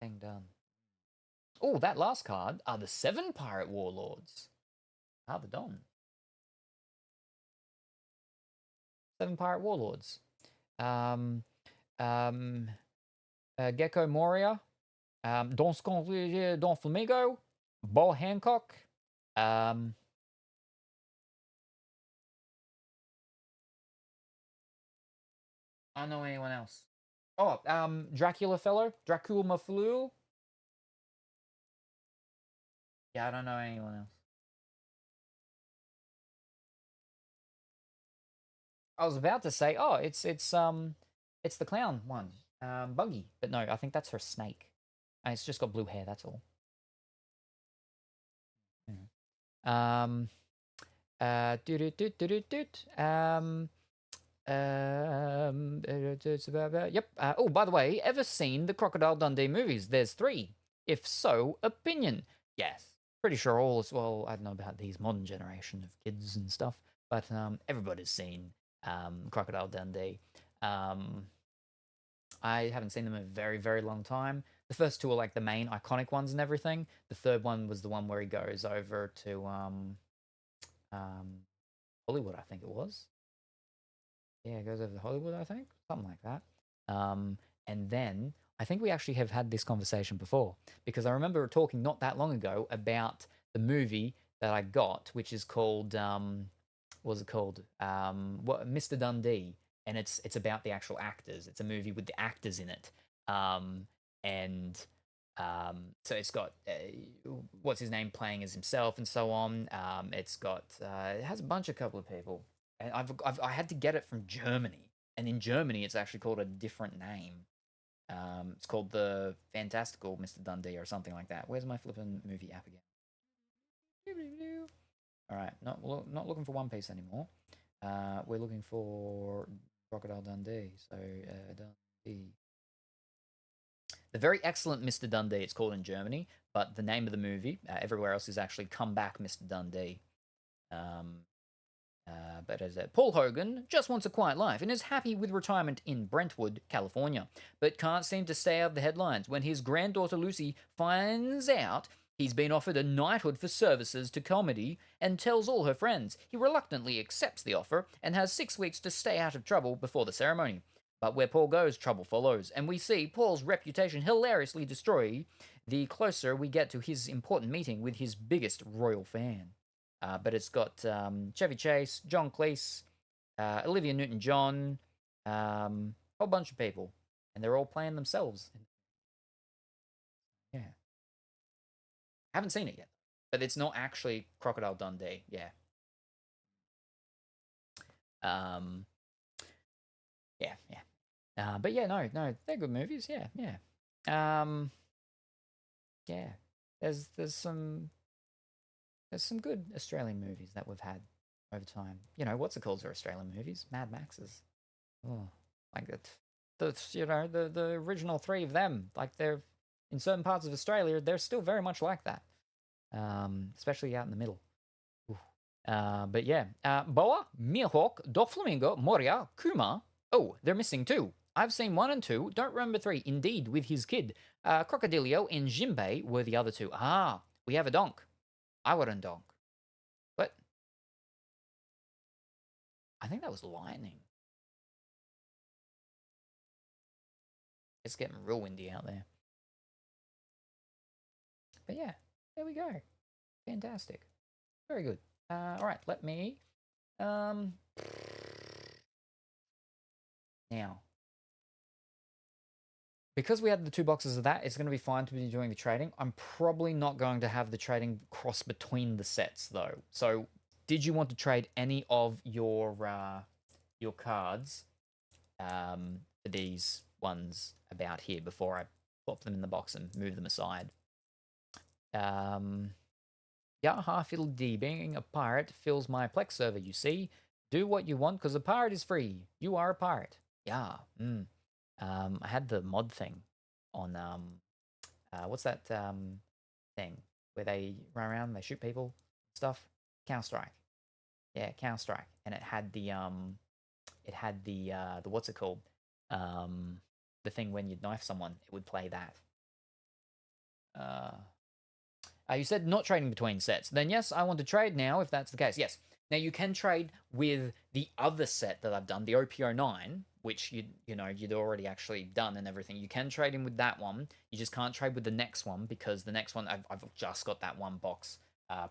thing done. Oh, that last card are the 7 pirate warlords. Ah, the Don. 7 pirate warlords. Gecko Moria, Don Flamingo, Bo Hancock, I don't know anyone else. Oh, Dracula Maflu. Yeah, I don't know anyone else. I was about to say, oh, it's the clown one, Buggy, but no, I think that's her snake, and it's just got blue hair. That's all. Yeah. Yep. Oh, by the way, ever seen the Crocodile Dundee movies? There's 3. If so, opinion. Yes. Pretty sure all as well. I don't know about these modern generation of kids and stuff, but everybody's seen Crocodile Dundee. I haven't seen them in a very, very long time. The first 2 are like the main iconic ones and everything. The third one was the one where he goes over to Hollywood, I think it was. Yeah, it goes over to Hollywood, I think. Something like that. And then I think we actually have had this conversation before, because I remember talking not that long ago about the movie that I got, which is called what was it called? Mr. Dundee, and it's about the actual actors. It's a movie with the actors in it, so it's got what's his name playing as himself and so on. It's got it has a couple of people, and I had to get it from Germany, and in Germany it's actually called a different name. It's called the Fantastical Mr. Dundee or something like that. Where's my flippin' movie app again? All right, not looking for One Piece anymore. We're looking for Crocodile Dundee. So Dundee. The very excellent Mr. Dundee, it's called in Germany, but the name of the movie everywhere else is actually Come Back, Mr. Dundee. But as Paul Hogan just wants a quiet life and is happy with retirement in Brentwood, California, but can't seem to stay out of the headlines when his granddaughter Lucy finds out he's been offered a knighthood for services to comedy and tells all her friends. He reluctantly accepts the offer and has 6 weeks to stay out of trouble before the ceremony. But where Paul goes, trouble follows, and we see Paul's reputation hilariously destroyed the closer we get to his important meeting with his biggest royal fan. But it's got Chevy Chase, John Cleese, Olivia Newton-John, whole bunch of people, and they're all playing themselves. Yeah, haven't seen it yet, but it's not actually Crocodile Dundee. Yeah. Yeah, yeah. But yeah, no, they're good movies. Yeah, yeah. Yeah. There's some good Australian movies that we've had over time. You know, what's it called? Are Australian movies? Mad Maxes. Oh, like it. The original three of them. Like they're in certain parts of Australia, they're still very much like that. Especially out in the middle. But yeah, Boa, Mihawk, Doflamingo, Moria, Kuma. Oh, they're missing two. I've seen 1 and 2, don't remember 3. Indeed, with his kid. Crocodilio and Jinbei were the other two. Ah, we have a donk. I want a donk. What? I think that was lightning. It's getting real windy out there. But yeah, there we go. Fantastic. Very good. All right, let me... Now, because we had the 2 boxes of that, it's going to be fine to be doing the trading. I'm probably not going to have the trading cross between the sets, though. So, did you want to trade any of your cards for these ones about here before I plop them in the box and move them aside? Yaha Fiddle D, being a pirate fills my Plex server, you see. Do what you want, because a pirate is free. You are a pirate. Yeah. I had the mod thing on, what's that thing where they run around and they shoot people stuff? Counter-Strike. Yeah, Counter-Strike. And it had the what's it called? The thing when you'd knife someone, it would play that. You said not trading between sets. Then yes, I want to trade now if that's the case. Yes. Now you can trade with the other set that I've done, the OP09, which you'd already actually done and everything. You can trade in with that one. You just can't trade with the next one because the next one I've just got that one box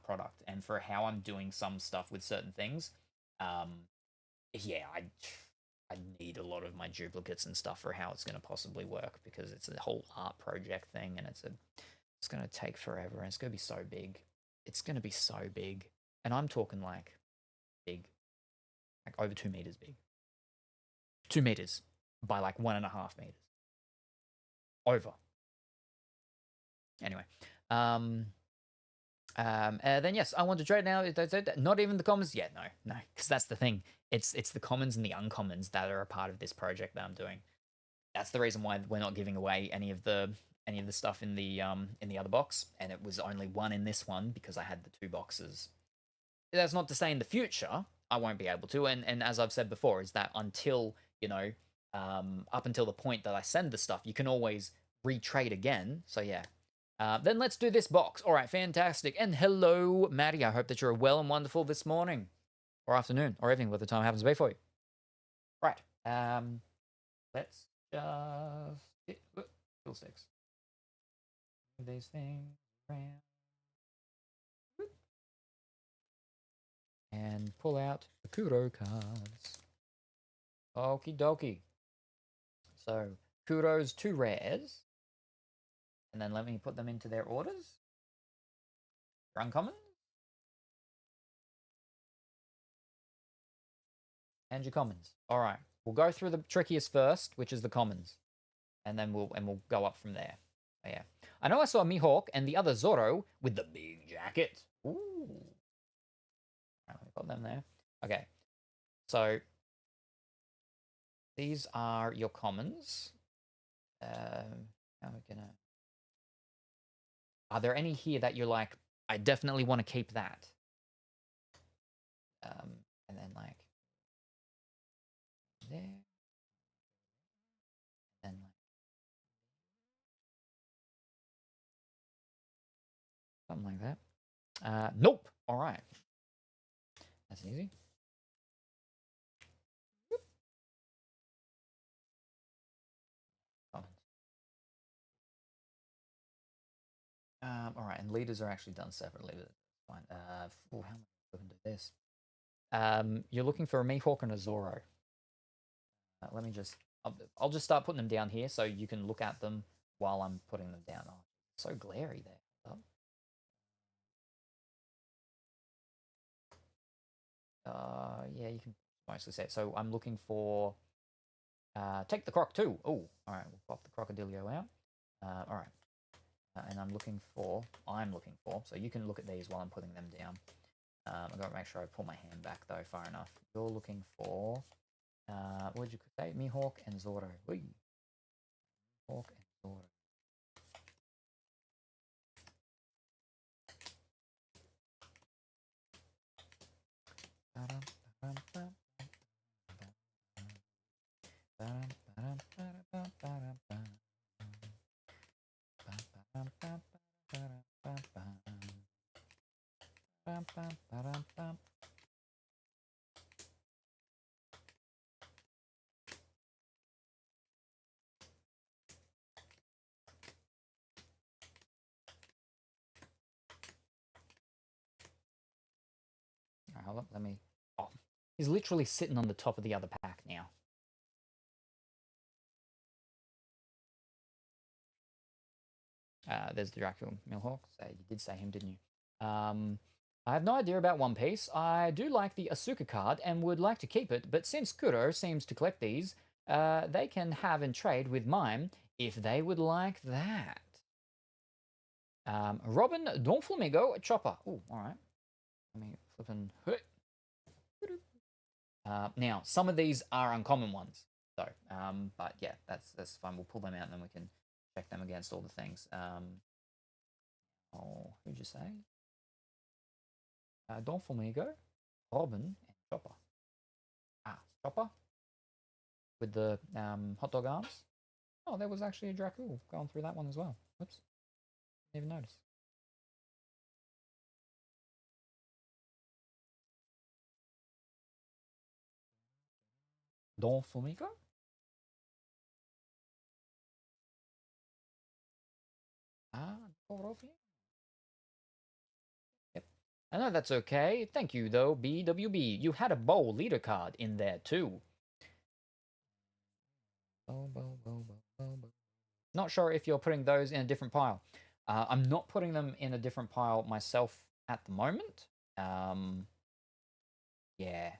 product, and for how I'm doing some stuff with certain things, yeah, I need a lot of my duplicates and stuff for how it's going to possibly work because it's a whole art project thing and it's going to take forever and it's going to be so big. It's going to be so big, and I'm talking like big, like over 2 meters big. 2 meters by like 1.5 meters. Over. Anyway. Then yes, I want to trade now. Not even the commons. Yeah, no, because that's the thing. It's the commons and the uncommons that are a part of this project that I'm doing. That's the reason why we're not giving away any of the stuff in the other box, and it was only one in this one because I had the 2 boxes. That's not to say in the future I won't be able to, and as I've said before, is that until up until the point that I send the stuff, you can always retrade again. So yeah. Then let's do this box. All right, fantastic. And hello, Maddie. I hope that you're well and wonderful this morning, or afternoon, or evening, what the time happens to be for you. Right. Let's just kill 6. Move these things around. And pull out the Kuro cards. Okie dokie. So, Kuro's 2 rares. And then let me put them into their orders. Your uncommon. And your commons. All right. We'll go through the trickiest first, which is the commons. And then we'll go up from there. Oh, yeah. I know I saw Mihawk and the other Zoro with the big jacket. Ooh. All right, we got them there. Okay. So these are your commons. How are we gonna... Are there any here that you're like, I definitely want to keep that? And then like there, and like something like that. Nope. All right, that's easy. All right, and leaders are actually done separately. But fine. How am I going to do this? You're looking for a Mihawk and a Zoro. Let me just... I'll just start putting them down here so you can look at them while I'm putting them down. Oh, so glary there. Yeah, you can mostly say it. So I'm looking for... take the croc too. Oh, all right. We'll pop the crocodilio out. All right. And I'm looking for... So you can look at these while I'm putting them down. I've got to make sure I pull my hand back, though, far enough. You're looking for... what did you say? Mihawk and Zoro. Whee! Mihawk and Zoro. Hold up, let me... Oh, he's literally sitting on the top of the other pack now. There's the Dracula Mihawk. You did say him, didn't you? I have no idea about One Piece. I do like the Asuka card and would like to keep it, but since Kuro seems to collect these, they can have and trade with mine if they would like that. Robin, Don Flamingo, Chopper. Oh, all right. Let me flip and... now, some of these are uncommon ones, though. But yeah, that's fine. We'll pull them out and then we can check them against all the things. Who'd you say? Don Flamingo, Robin, and Chopper. Chopper with the hot dog arms. Oh, there was actually a Dracul going through that one as well. Whoops, didn't even notice. Don Flamingo. Yep. I know that's okay. Thank you, though, BWB. You had a bowl leader card in there, too. Not sure if you're putting those in a different pile. I'm not putting them in a different pile myself at the moment. Yeah.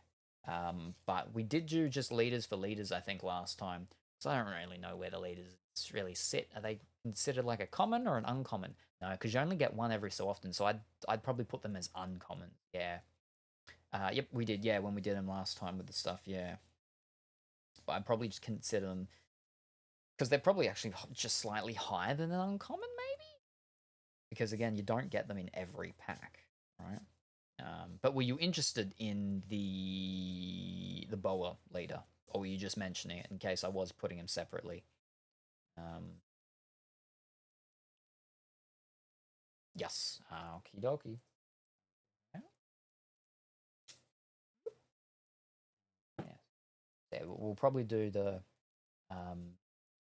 But we did do just leaders for leaders, I think, last time. So I don't really know where the leaders really sit. Are they considered like a common or an uncommon? No, because you only get one every so often. So I'd probably put them as uncommon. Yeah. Yep, we did. Yeah, when we did them last time with the stuff. Yeah. But I'd probably just consider them because they're probably actually just slightly higher than an uncommon, maybe. Because again, you don't get them in every pack, right? But were you interested in the Boa leader, or were you just mentioning it in case I was putting him separately? Yes. Okie dokie. Yeah, we'll probably do the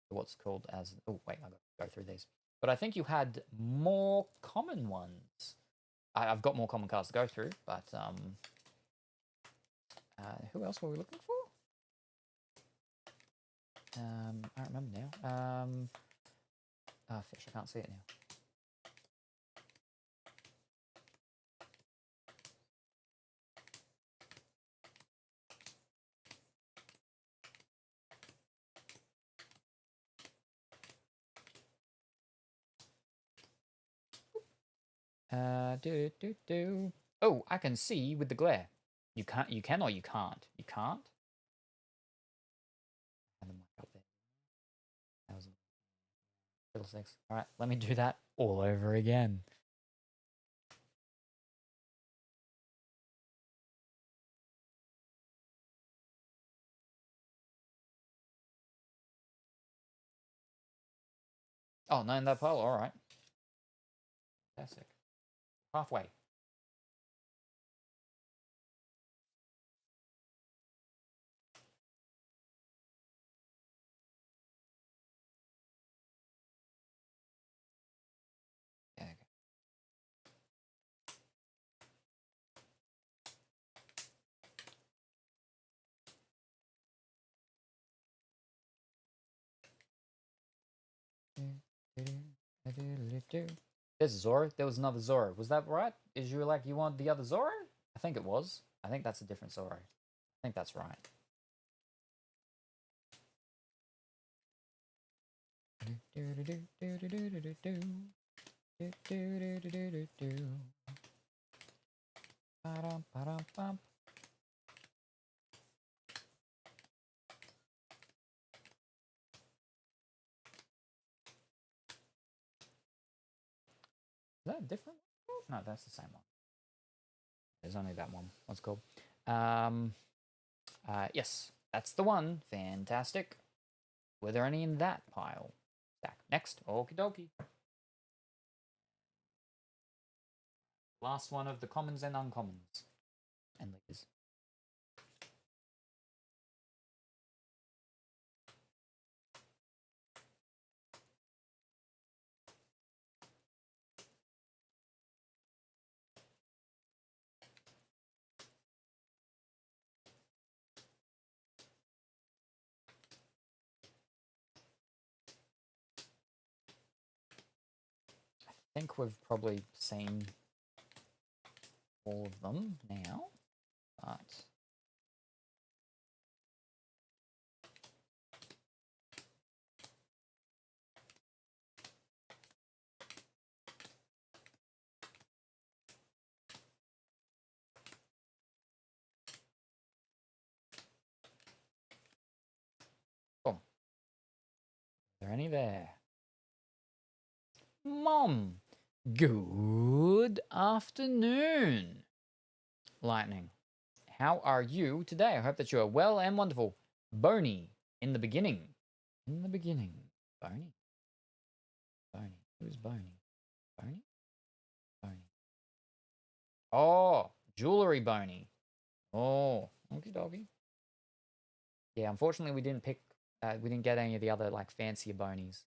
what's called as... Oh, wait, I've got to go through these. But I think you had more common ones. I've got more common cards to go through, but who else were we looking for? I don't remember now. Fish, I can't see it now. Oh, I can see with the glare. You can't. You can or you can't. You can't. Have the mic up there. That was little six. All right, let me do that all over again. Oh, no, in that pile. All right. Fantastic. Halfway. Yeah, okay. There's Zoro. There was another Zoro. Was that right? Is you like you want the other Zoro? I think it was. I think that's a different Zoro. I think that's right. Is that a different one? No, that's the same one. There's only that one. What's it called? Yes, that's the one. Fantastic. Were there any in that pile? Stack. Next. Okie dokie. Last one of the commons and uncommons. And leaders. I think we've probably seen all of them now, but cool. Are there any there? Mom, good afternoon. Lightning, how are you today? I hope that you are well and wonderful. Boney, in the beginning. In the beginning. Boney. Boney. Who's Boney? Boney? Boney. Oh, jewelry Boney. Oh, okie dokie. Yeah, unfortunately we didn't get any of the other like fancier bonies.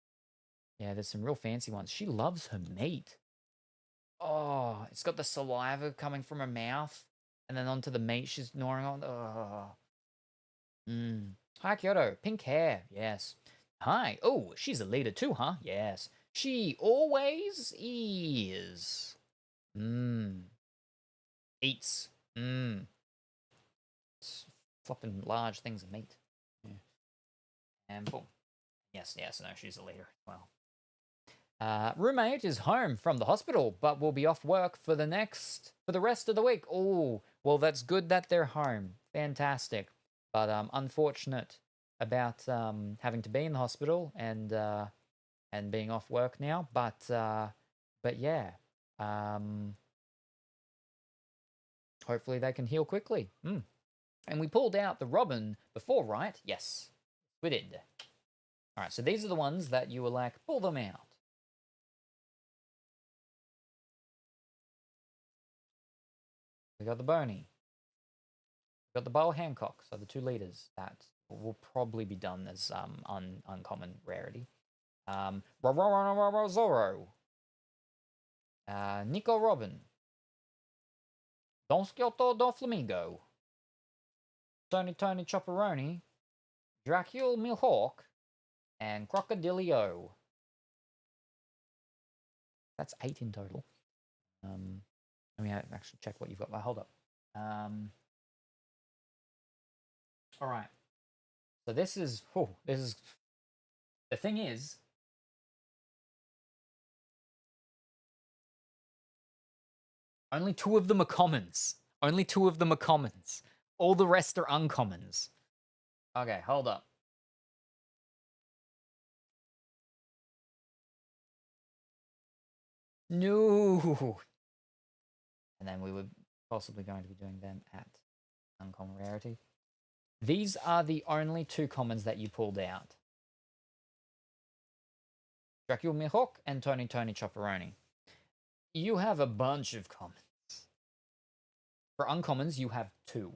Yeah, there's some real fancy ones. She loves her meat. Oh, it's got the saliva coming from her mouth and then onto the meat she's gnawing on. Oh. Hi, Kyoto. Pink hair. Yes. Hi. Oh, she's a leader too, huh? Yes. She always is. Eats. It's flopping large things of meat. Yeah. And boom. Yes, no, she's a leader. Well. Roommate is home from the hospital, but will be off work for the rest of the week. Oh, well, that's good that they're home. Fantastic. But unfortunate about having to be in the hospital and being off work now. But yeah, hopefully they can heal quickly. And we pulled out the Robin before, right? Yes, we did. All right, so these are the ones that you were like, pull them out. We got the Boney. We got the Bowl Hancock, so the 2 leaders that will probably be done as uncommon rarity. Zoro. Nico Robin. Don Sciotto Don Flamingo. Tony Chopperoni. Dracula Milhawk. And Crocodilio. That's 8 in total. Let me actually check what you've got. Hold up. All right. So this is the thing is, only 2 of them are commons. Only 2 of them are commons. All the rest are uncommons. Okay, hold up. No. And then we were possibly going to be doing them at uncommon rarity. These are the only 2 commons that you pulled out. Dracula Mihawk and Tony Chopperoni. You have a bunch of commons. For uncommons, you have 2.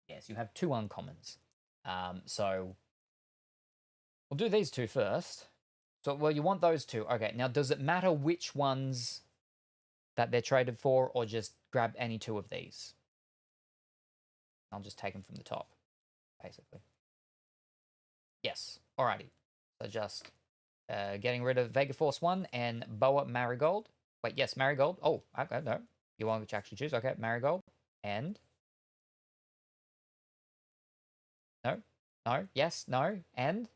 Yes, you have 2 uncommons. So we'll do these 2 first. So, well, you want those 2. Okay, now does it matter which ones that they're traded for, or just grab any 2 of these? I'll just take them from the top, basically. Yes, alrighty. So just Getting rid of Vega Force 1 and Boa Marigold. Wait, yes, Marigold. Oh, okay, no. You want to actually choose? Okay, Marigold. And? No? No? Yes? No? And?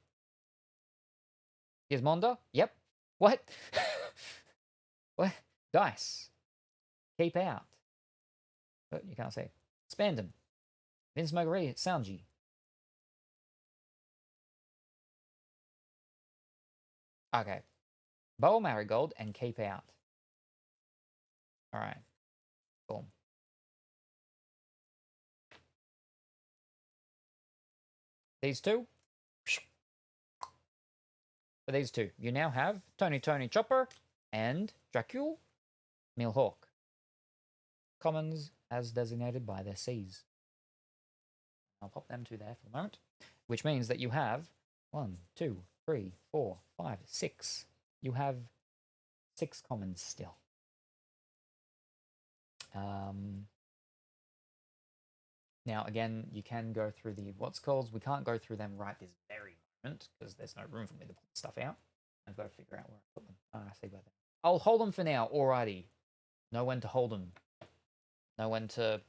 Gizmonda? Yep. What? What? Dice. Keep out. Oh, you can't say. Expand them. Vince Moguri, Soundji. Okay. Boa Marigold and keep out. Alright. Cool. These two. For these two, you now have Tony Chopper and Dracul Milhawk. Commons as designated by their Cs. I'll pop them two there for the moment. Which means that you have 1, 2, 3, 4, 5, 6. You have 6 commons still. Now, again, you can go through the what's called. We can't go through them right this very moment because there's no room for me to pull stuff out. I've got to figure out where I put them. I see about that. I'll hold them for now. Alrighty. Know when to hold them. Know when to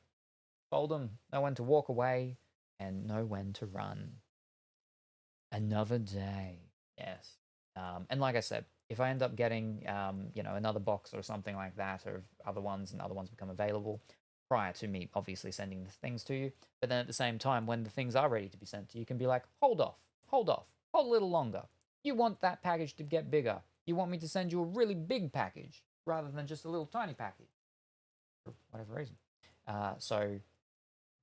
fold them. Know when to walk away. And know when to run. Another day. Yes. And like I said, if I end up getting, another box or something like that, or other ones and other ones become available, prior to me obviously sending the things to you, but then at the same time, when the things are ready to be sent to you, you can be like, hold off, hold a little longer. You want that package to get bigger. You want me to send you a really big package rather than just a little tiny package, for whatever reason. So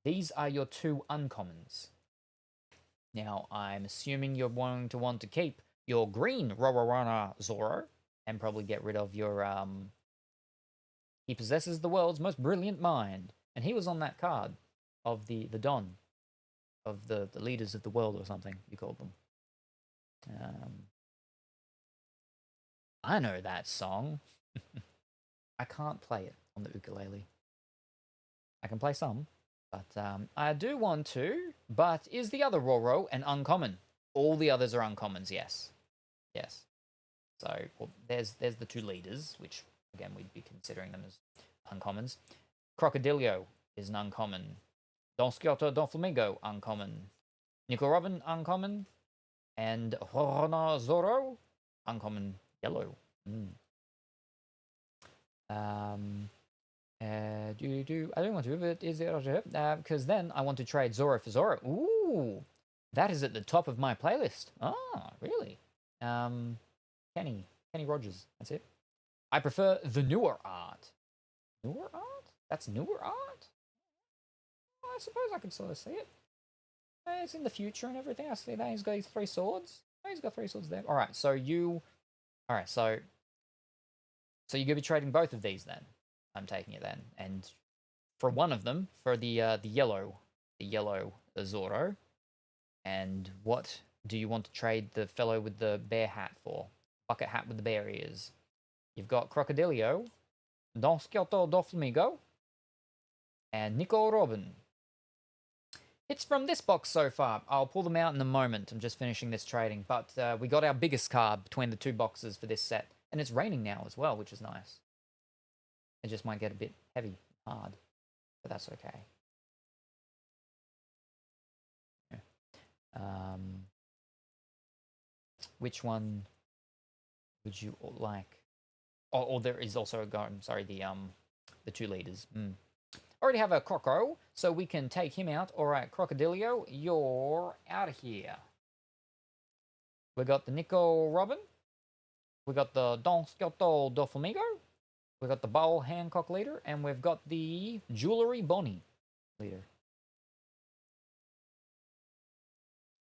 these are your 2 uncommons. Now, I'm assuming you're want to keep your green Rororana Zoro and probably get rid of your, he possesses the world's most brilliant mind. And he was on that card of the Don, of the leaders of the world or something, you called them. I know that song. I can't play it on the ukulele. I can play some, but I do want to. But is the other Roro an uncommon? All the others are uncommons, yes. Yes. So, well, there's the 2 leaders, which, again, we'd be considering them as uncommons. Crocodilio is an uncommon. Don Sciotto, Don Flamingo, uncommon. Nico Robin, uncommon. And Horona Zoro, uncommon yellow. I don't want to, but is it because then I want to trade Zoro for Zoro. Ooh, that is at the top of my playlist. Oh, really? Kenny Rogers. That's it. I prefer the newer art. Newer art? That's newer art? I suppose I could sort of see it. It's in the future and everything. I see that he's got his 3 swords. Oh, he's got 3 swords there. All right, so you. All right, so you're gonna be trading both of these then. I'm taking it then, and for one of them, for the yellow Zoro. And what do you want to trade the fellow with the bear hat for? Bucket hat with the bear ears. You've got Crocodilio, Don Sciotto do Flamingo, and Nico Robin. Hits from this box so far. I'll pull them out in a moment. I'm just finishing this trading. But we got our biggest card between the 2 boxes for this set. And it's raining now as well, which is nice. It just might get a bit heavy, hard. But that's okay. Yeah. Which one would you like? Oh, there is also the 2 leaders. Already have a Croco, so we can take him out. All right, Crocodilio, you're out of here. We got the Nico Robin. We got the Don Sciotto do Flamingo. We got the Bowl Hancock leader, and we've got the Jewelry Bonnie leader.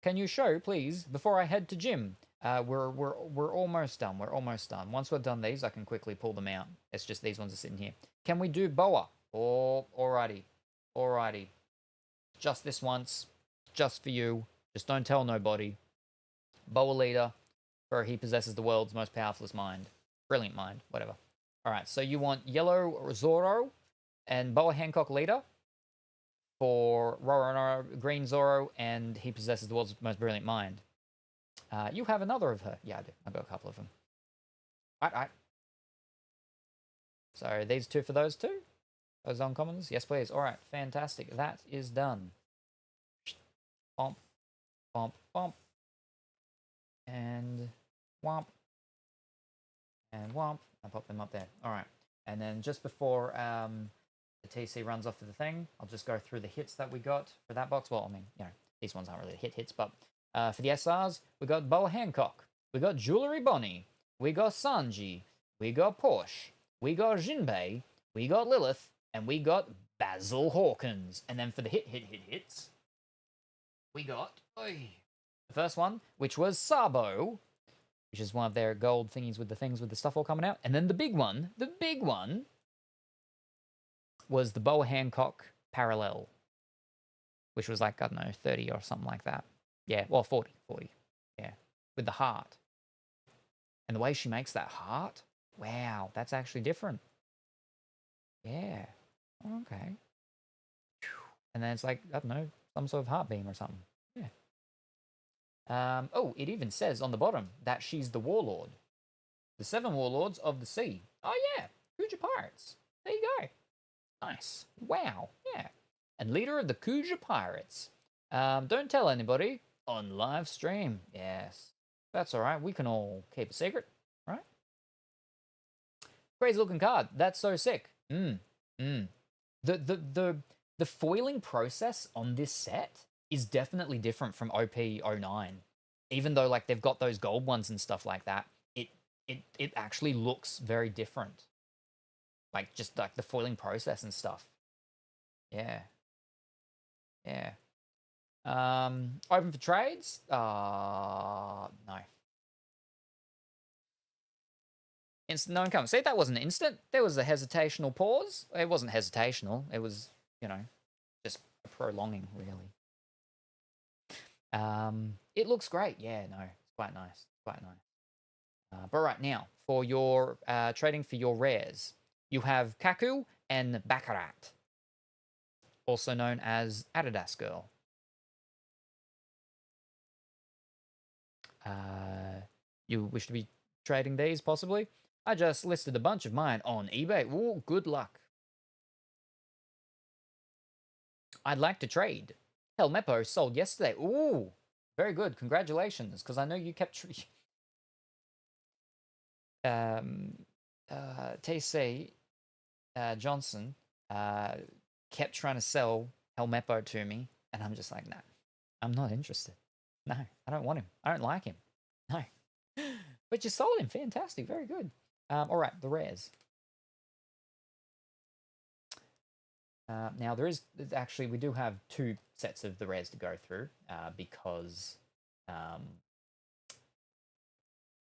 Can you show, please, before I head to gym? We're almost done. We're almost done. Once we're done these, I can quickly pull them out. It's just these ones are sitting here. Can we do Boa? Oh, alrighty. Just this once. Just for you. Just don't tell nobody. Boa leader, for he possesses the world's most powerful mind. Brilliant mind, whatever. Alright, so you want yellow Zoro and Boa Hancock leader for Rorona Green Zoro, and he possesses the world's most brilliant mind. You have another of her. Yeah, I do. I've got a couple of them. Alright. So these two for those two? Those uncommons? Yes, please. Alright, fantastic. That is done. Bump, bump, bump. And womp. And womp. I'll pop them up there. Alright. And then just before the TC runs off to the thing, I'll just go through the hits that we got for that box. Well, I mean, you know, these ones aren't really hits, but for the SRs, we got Boa Hancock, we got Jewelry Bonnie, we got Sanji, we got Porsche, we got Jinbei, we got Lilith, and we got Basil Hawkins. And then for the hits, we got the first one, which was Sabo, which is one of their gold thingies with the stuff all coming out. And then the big one was the Boa Hancock Parallel, which was like, I don't know, 30 or something like that. Yeah, well, 40. Yeah, with the heart. And the way she makes that heart, wow, that's actually different. Yeah, okay. And then it's like, I don't know, some sort of heart beam or something. Yeah. Oh, it even says on the bottom that she's the warlord. The 7 warlords of the sea. Oh, yeah, Kuja Pirates. There you go. Nice. Wow. Yeah. And leader of the Kuja Pirates. Don't tell anybody on live stream. Yes. That's all right. We can all keep a secret, right? Crazy looking card. That's so sick. The foiling process on this set is definitely different from OP09. Even though like they've got those gold ones and stuff like that, it actually looks very different. Like, just, like, the foiling process and stuff. Yeah. Yeah. Open for trades? No. Instant no income. See, that wasn't instant. There was a hesitational pause. It wasn't hesitational. It was, you know, just a prolonging, really. It looks great. Yeah, no, it's quite nice. Quite nice. But right now, for your trading for your rares, you have Kaku and Baccarat, also known as Adidas Girl. You wish to be trading these, possibly? I just listed a bunch of mine on eBay. Ooh, good luck. I'd like to trade. Helmeppo sold yesterday. Ooh, very good. Congratulations, because I know you kept... TC Johnson kept trying to sell Helmeppo to me, and I'm just like, nah, I'm not interested. No, I don't want him. I don't like him. No. But you sold him. Fantastic. Very good. All right, the rares. Now, actually, we do have 2 sets of the rares to go through because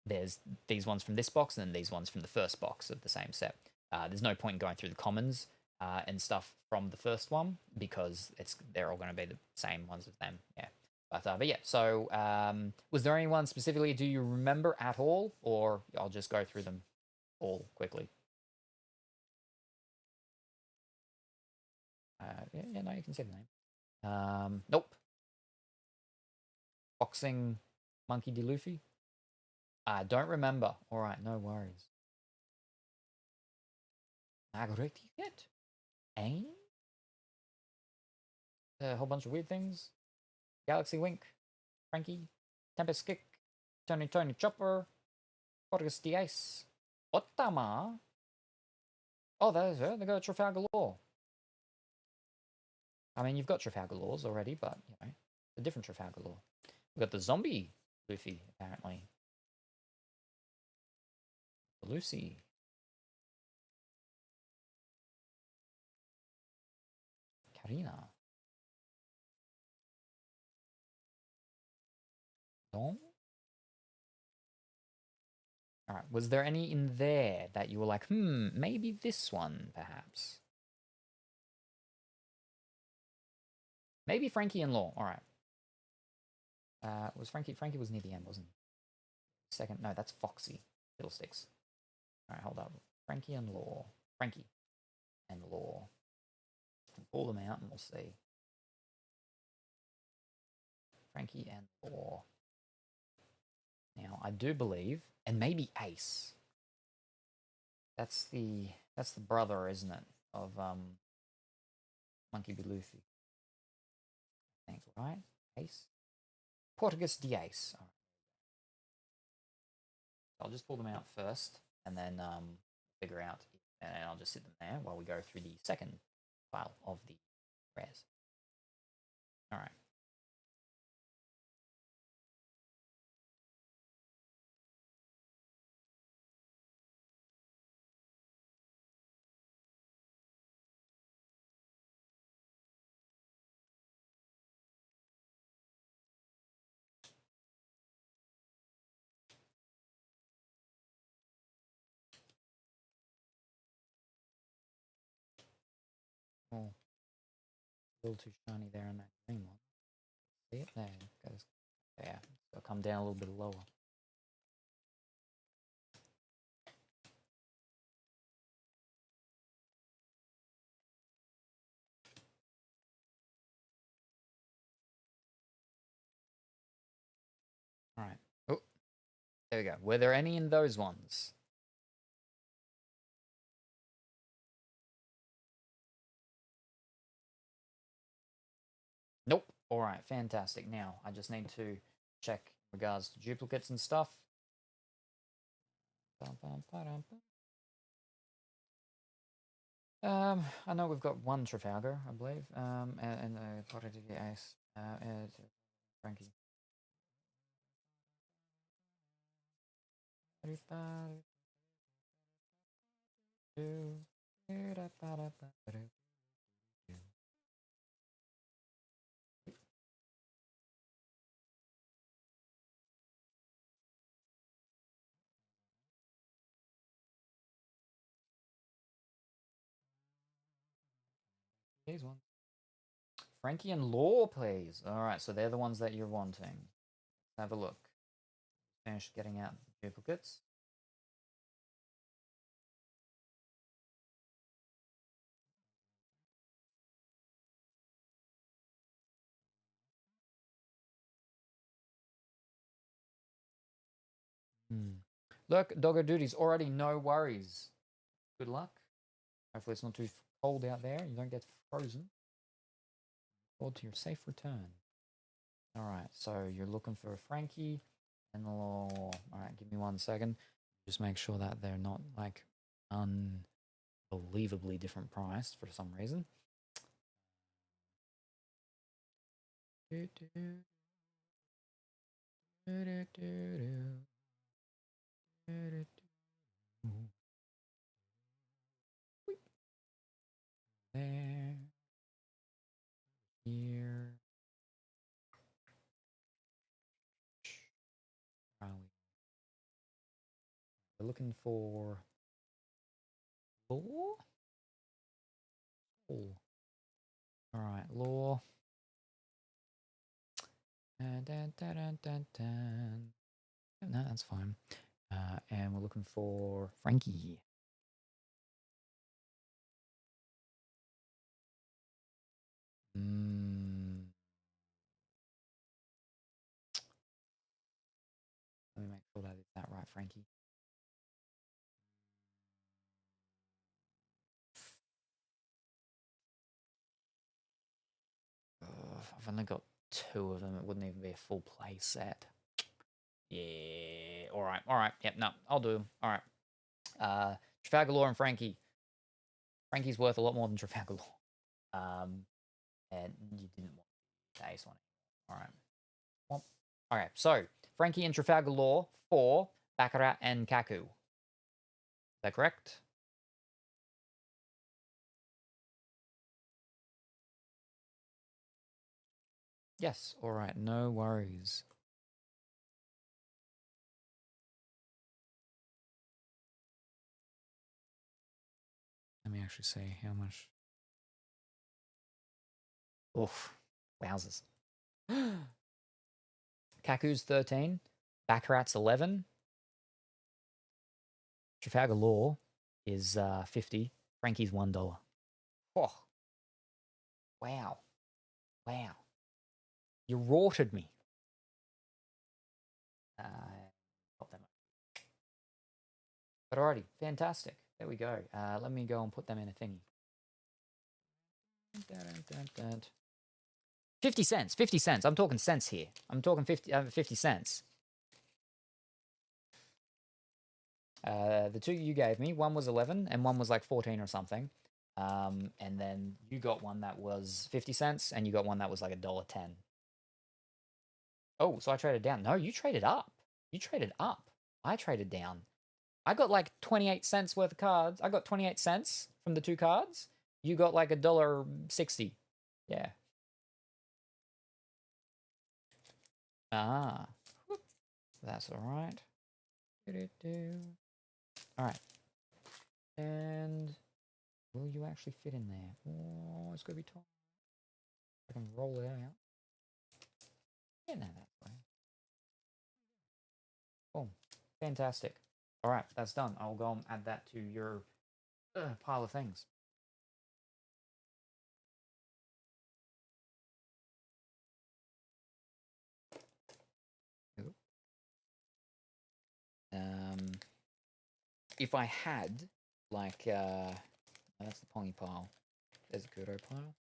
there's these ones from this box and then these ones from the first box of the same set. There's no point in going through the commons and stuff from the first one because they're all going to be the same ones of them. Yeah. But yeah, so was there anyone specifically, do you remember at all? Or I'll just go through them all quickly. Yeah, no, you can say the name. Nope. Boxing Monkey D. Luffy? I don't remember. All right, no worries. Margaret yet? Ain? A whole bunch of weird things. Galaxy Wink, Frankie, Tempest Kick, Tony Chopper, Portus Dice, Otama. Oh, there's her. They got Trafalgar Law. I mean, you've got Trafalgar Laws already, but, you know, a different Trafalgar Law. We've got the zombie Luffy, apparently. Lucy. Karina. Don? Alright, was there any in there that you were like, maybe this one, perhaps? Maybe Frankie and Law, alright. Was Frankie was near the end, wasn't he? Second, no, that's Foxy. Fiddlesticks. Alright, hold up. Frankie and Law. Frankie and Law. Pull them out and we'll see. Frankie and Law. Now, I do believe, and maybe Ace. That's the brother, isn't it, of Monkey B. Luffy? I think, right? Ace? Portuguese de Ace. All right. I'll just pull them out first, and then figure out, and I'll just sit them there while we go through the second file of the rares. All right. Oh, a little too shiny there on that green one. See it? There it goes. Yeah, so come down a little bit lower. All right. Oh, there we go. Were there any in those ones? Nope. All right, fantastic. Now, I just need to check in regards to duplicates and stuff. I know we've got one Trafalgar, I believe, and Portuguese Ace, and Frankie. These ones. Frankie and Law, please. All right, so they're the ones that you're wanting. Have a look. Finish getting out the duplicates. Look, Doggo Duties, already no worries. Good luck. Hopefully it's not too cold out there. You don't get frozen. Forward to your safe return. All right, so you're looking for a Frankie and the Law. All right, give me 1 second. Just make sure that they're not like unbelievably different priced for some reason. There. Here. Where are we? We're looking for Law. Oh. All right, Law. Dun, dun, dun, dun, dun. No, that's fine. And we're looking for Frankie. Let me make sure that is that right, Frankie. I've only got 2 of them. It wouldn't even be a full play set. Yeah. All right. Yep. No, I'll do them. All right. Trafalgar Law and Frankie. Frankie's worth a lot more than Trafalgar Law. And you didn't want the Ace one. All right. Well, all right. So Frankie and Trafalgar Law for Baccarat and Kaku. Is that correct? Yes. All right. No worries. Let me actually see how much. Oof. Wowzers. Kaku's 13. Baccarat's 11. Trafalgar Law is 50. Frankie's $1. Oh. Wow. You rorted me. But alrighty, fantastic. There we go. Let me go and put them in a thingy. 50 cents. 50 cents. I'm talking cents here. I'm talking 50 cents. The two you gave me, one was 11 and one was like 14 or something. And then you got one that was 50 cents and you got one that was like $1.10. Oh, so I traded down. No, you traded up. You traded up. I traded down. I got like 28 cents worth of cards. I got 28 cents from the two cards. You got like $1.60. Yeah. Ah. That's all right. All right. And will you actually fit in there? Oh, it's going to be tight. I can roll it out. Yeah, no, that's fine. Boom. Fantastic. All right, that's done. I'll go and add that to your pile of things. If I had, like, that's the Pongy pile. There's a Kudo pile.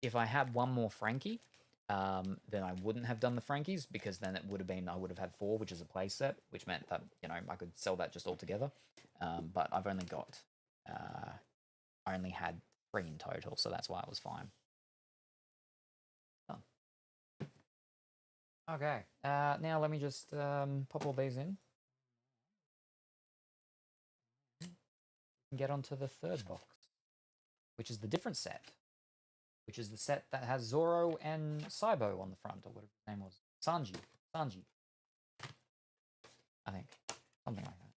If I had one more Frankie, then I wouldn't have done the Frankies, because then it would have been, I would have had 4, which is a play set, which meant that, you know, I could sell that just all together. But I've only got, I only had 3 in total, so that's why it was fine. Done. Okay, now let me just pop all these in. And get onto the third box, which is the different set, which is the set that has Zoro and Saibo on the front, or whatever his name was. Sanji. I think. Something like that.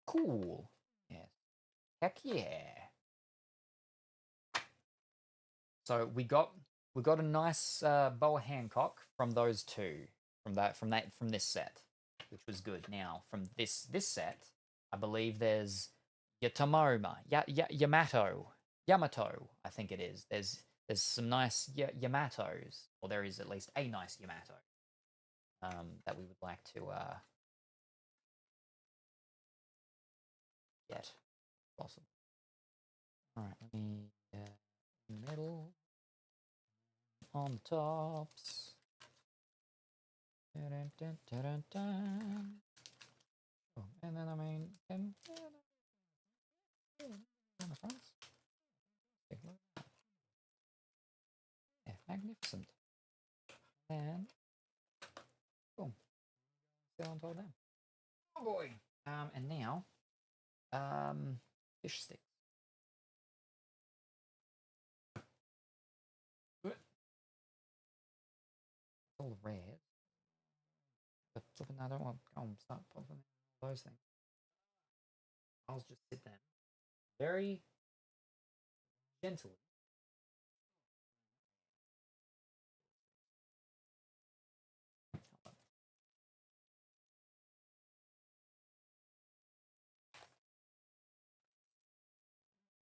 Cool. Yes. Heck yeah. So we got a nice Boa Hancock from those two, from this set, which was good. Now from this set, I believe there's Yatomoma, Yamato, I think it is. There's some nice Yamatos, or there is at least a nice Yamato that we would like to get. Awesome. All right, let me middle on the tops. Dun, dun, dun, dun, dun. Oh, and then I mean, on the fronts. Yeah, magnificent. And boom, go on top them. Oh boy. And now, fish sticks. All the red. But flipping, I don't want to start popping those things. I'll just sit them very gently.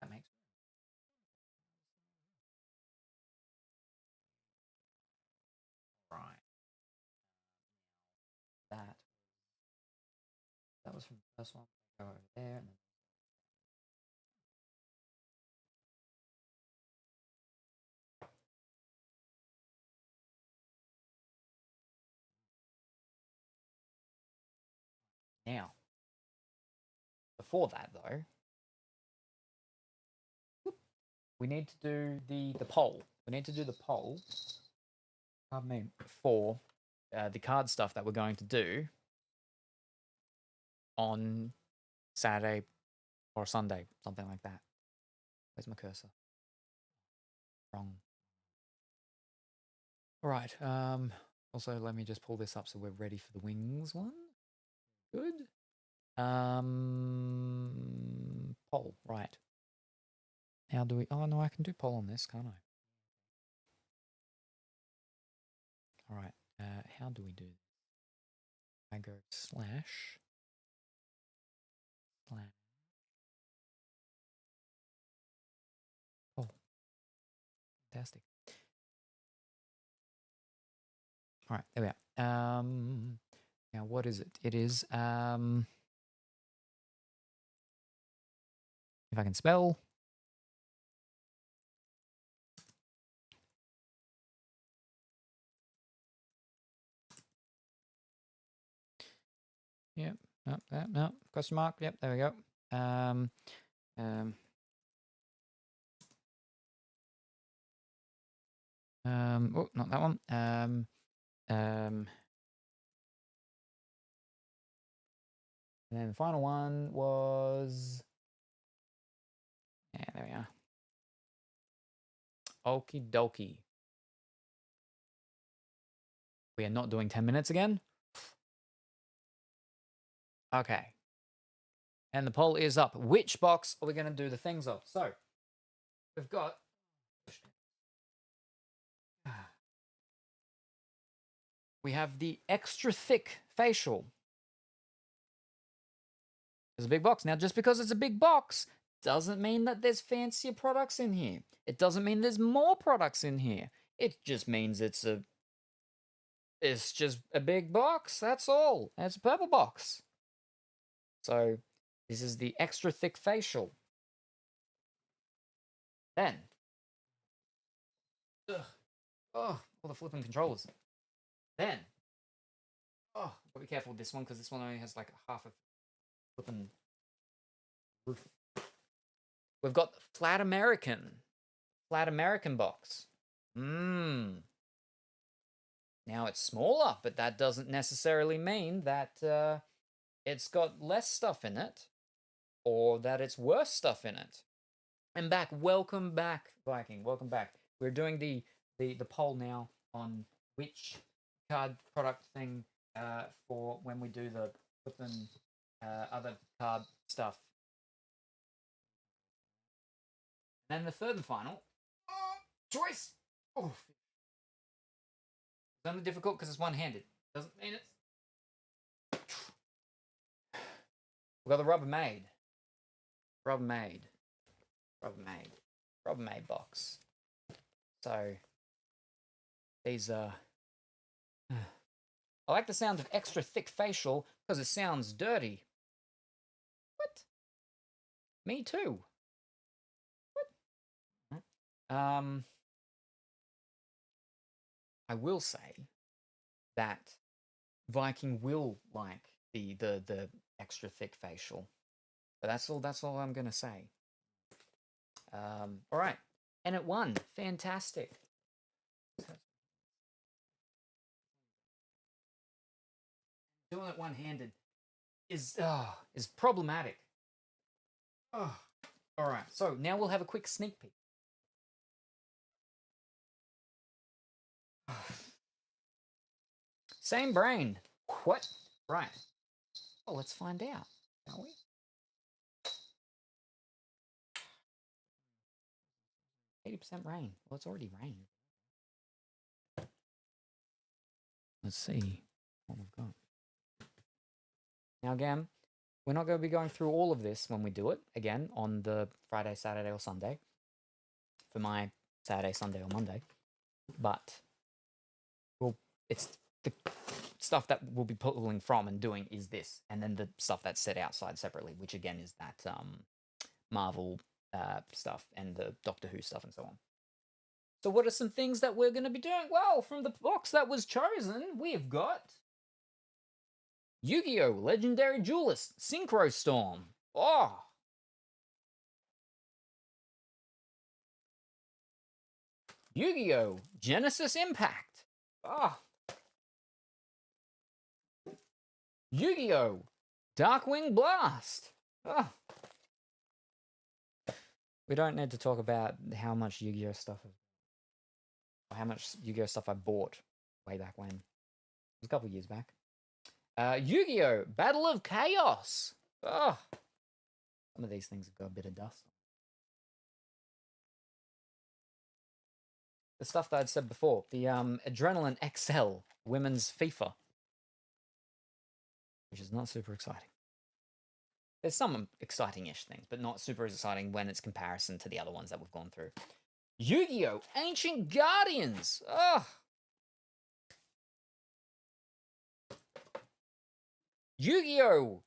That makes right. That was from the first one. Go over there and then now. Before that though, we need to do the poll. We need to do the poll. Pardon me, for the card stuff that we're going to do on Saturday or Sunday, something like that. Where's my cursor? Wrong. All right. Also, let me just pull this up so we're ready for the wings one. Good. Poll. Right. How do we? Oh no, I can do poll on this, can't I? All right. How do we do this? I go slash. Oh, fantastic. All right, there we are. Now what is it? It is if I can spell. Yep. No. Question mark. Yep. There we go. Oh, not that one. And then the final one was. Yeah, there we are. Okie dokie. We are not doing 10 minutes again. Okay. And the poll is up. Which box are we going to do the things of? So, we've got. We have the extra thick facial. It's a big box. Now, just because it's a big box doesn't mean that there's fancier products in here. It doesn't mean there's more products in here. It just means it's just a big box. That's all. And it's a purple box. So this is the extra thick facial. Then, all the flipping controllers. Then, gotta be careful with this one because this one only has like half a flipping roof. We've got flat American box. Now it's smaller, but that doesn't necessarily mean that it's got less stuff in it, or that it's worse stuff in it. And welcome back, Viking. Welcome back. We're doing the poll now on which card product thing for when we do the flipping other card stuff. And then the third and final choice. Oh, it's only difficult because it's one-handed. Doesn't mean it's. We've got the Rubbermaid box. So these are. I like the sound of extra thick facial because it sounds dirty. What? Me too. What? I will say that Viking will like the extra thick facial. But that's all I'm gonna say. All right. And it won. Fantastic. Doing it one-handed is problematic. Oh. All right. So now we'll have a quick sneak peek. Same brain. What? Right. Well, let's find out, shall we? %80 rain. Well, it's already rained. Let's see what we've got. Now, again, we're not going to be going through all of this when we do it, again, on the Friday, Saturday, or Sunday. For my Saturday, Sunday, or Monday. But it's the stuff that we'll be pulling from and doing is this. And then the stuff that's set outside separately, which, again, is that Marvel stuff and the Doctor Who stuff and so on. So what are some things that we're going to be doing? Well, from the box that was chosen, we've got Yu-Gi-Oh! Legendary Duelist Synchro Storm. Oh! Yu-Gi-Oh! Genesis Impact. Oh! Yu-Gi-Oh! Darkwing Blast. Oh! We don't need to talk about how much Yu-Gi-Oh! Stuff how much Yu-Gi-Oh! Stuff I bought way back when. It was a couple of years back. Yu-Gi-Oh! Battle of Chaos. Oh, some of these things have got a bit of dust. The stuff that I'd said before, the Adrenaline XL Women's FIFA, which is not super exciting. There's some exciting-ish things, but not super exciting when it's comparison to the other ones that we've gone through. Yu-Gi-Oh! Ancient Guardians! Oh! Yu-Gi-Oh!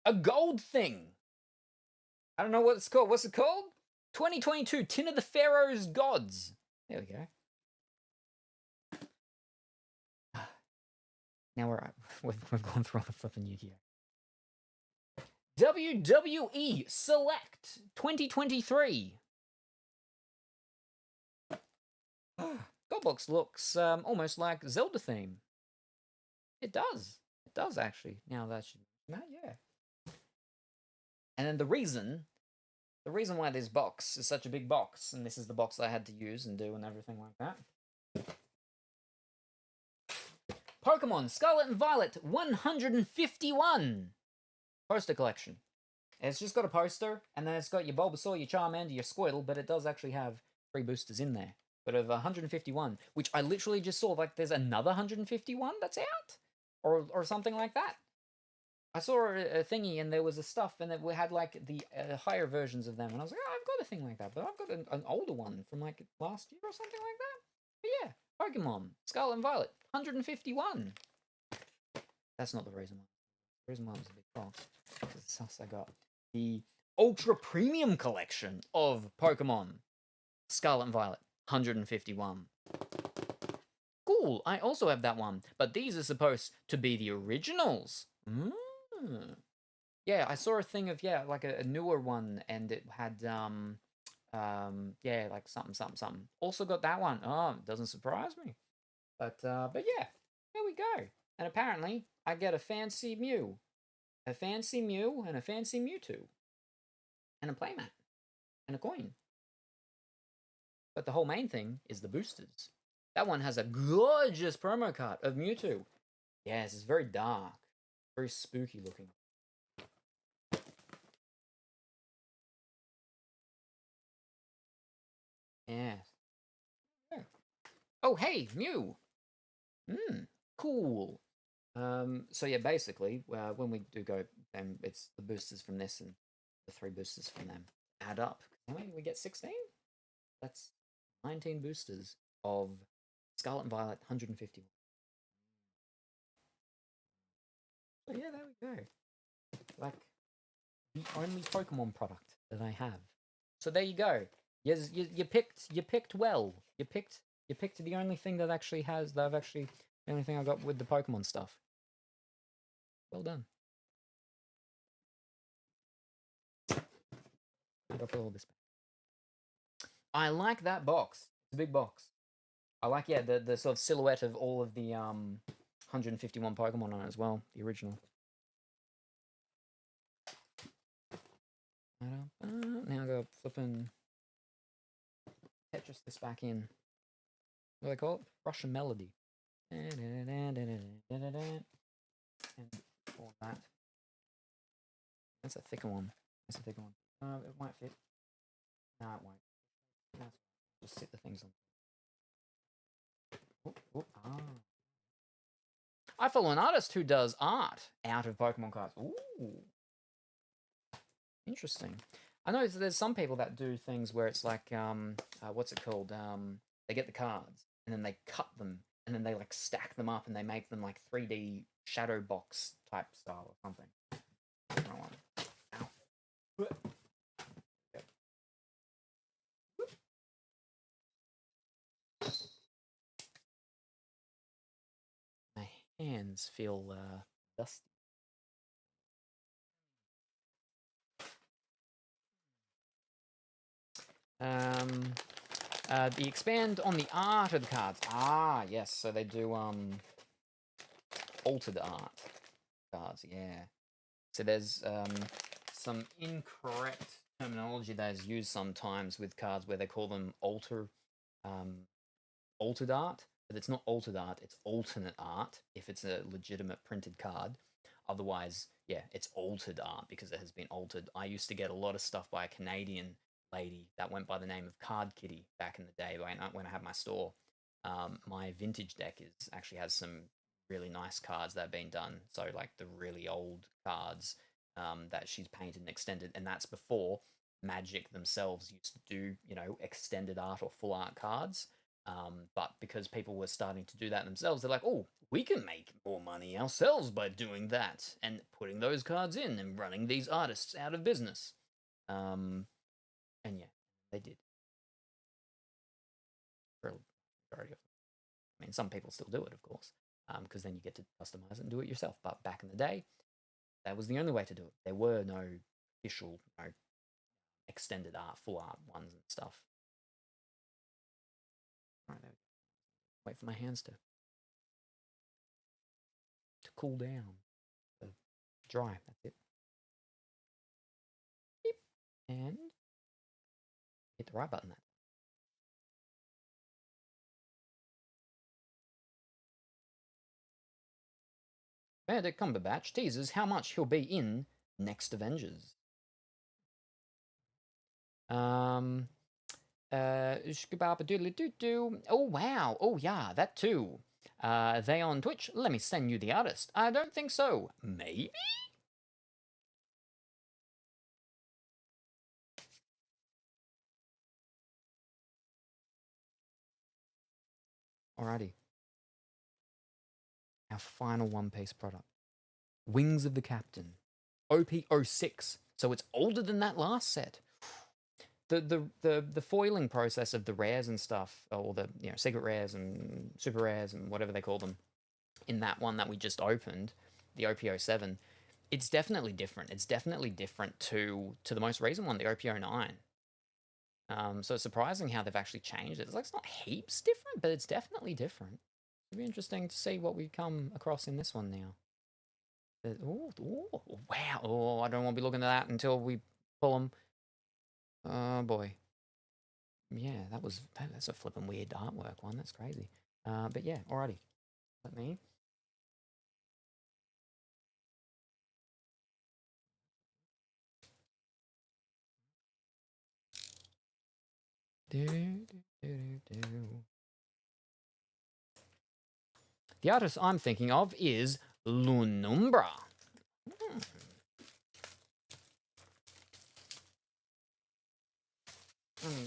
A gold thing. I don't know what it's called. What's it called? 2022 Tin of the Pharaoh's Gods. There we go. Now we've gone through all the flipping Yu-Gi-Oh! WWE Select 2023. Godbox looks almost like Zelda theme. It does. It does actually. Now that yeah. And then the reason why this box is such a big box, and this is the box I had to use and do and everything like that. Pokemon Scarlet and Violet 151 poster collection. It's just got a poster, and then it's got your Bulbasaur, your Charmander, your Squirtle, but it does actually have 3 boosters in there. But of 151, which I literally just saw, like, there's another 151 that's out? Or something like that. I saw a thingy, and there was a stuff, and we had, like, the higher versions of them, and I was like, oh, I've got a thing like that, but I've got an older one from, like, last year or something like that. But yeah, Pokemon Scarlet and Violet, 151. That's not the reason why. The reason why it was a big box. Because I got the Ultra Premium Collection of Pokemon Scarlet and Violet, 151. Cool, I also have that one, but these are supposed to be the originals. Yeah, I saw a thing of, yeah, like a newer one, and it had, yeah, like something. Also got that one. Oh, it doesn't surprise me. But yeah, there we go. And apparently, I get a fancy Mew. A fancy Mew and a fancy Mewtwo. And a playmat. And a coin. But the whole main thing is the boosters. That one has a gorgeous promo card of Mewtwo. Yes, it's very dark. Very spooky looking. Yes. Oh, hey, Mew! Cool. So yeah, basically, when we do go, it's the boosters from this and the 3 boosters from them add up. How many we get? 16? That's 19 boosters of Scarlet and Violet, 151. So yeah, there we go. Like, the only Pokemon product that I have. So there you go. You picked well. You picked the only thing that actually has the only thing I got with the Pokemon stuff. Well done. I'll put all this back. I like that box. It's a big box. I like, yeah, the sort of silhouette of all of the 151 Pokemon on it as well, the original. Now I go flipping Tetris this back in. What do they call it? Russian melody. And all that. That's a thicker one. That's a thicker one. It might fit. No, it won't. No, just sit the things on. I follow an artist who does art out of Pokemon cards. Ooh. Interesting. I know there's some people that do things where it's like, what's it called? They get the cards, and then they cut them, and then they, like, stack them up, and they make them, like, 3D shadow box type style or something. Ow. My hands feel dusty. The expand on the art of the cards. Ah, yes. So they do altered art cards. Yeah. So there's some incorrect terminology that is used sometimes with cards where they call them altered art, but it's not altered art. It's alternate art if it's a legitimate printed card. Otherwise, yeah, it's altered art because it has been altered. I used to get a lot of stuff by a Canadian lady that went by the name of Card Kitty back in the day when I had my store. My vintage deck actually has some really nice cards that have been done. So, like, the really old cards that she's painted and extended, and that's before Magic themselves used to do, extended art or full art cards. But because people were starting to do that themselves, they're like, oh, we can make more money ourselves by doing that and putting those cards in and running these artists out of business. And yeah, they did. For a majority of them. I mean, some people still do it, of course, because then you get to customize it and do it yourself. But back in the day, that was the only way to do it. There were no official, extended art, full art ones and stuff. All right, wait for my hands to cool down, to dry. That's it. Beep. And hit the right button. That. Benedict Cumberbatch teases how much he'll be in next Avengers. Oh wow, oh yeah, that too. They on Twitch, let me send you the artist. I don't think so. Maybe? Alrighty. Our final One Piece product. Wings of the Captain. OP06. So it's older than that last set. The foiling process of the rares and stuff, or the secret rares and super rares and whatever they call them, in that one that we just opened, the OP07, it's definitely different. It's definitely different to the most recent one, the OP09. So it's surprising how they've actually changed it. It's not heaps different, but it's definitely different. It'll be interesting to see what we come across in this one now. Oh, wow. Oh, I don't want to be looking at that until we pull them. Oh, boy. Yeah, that's a flippin' weird artwork one. That's crazy. But yeah, alrighty. Let me... The artist I'm thinking of is Lunumbra.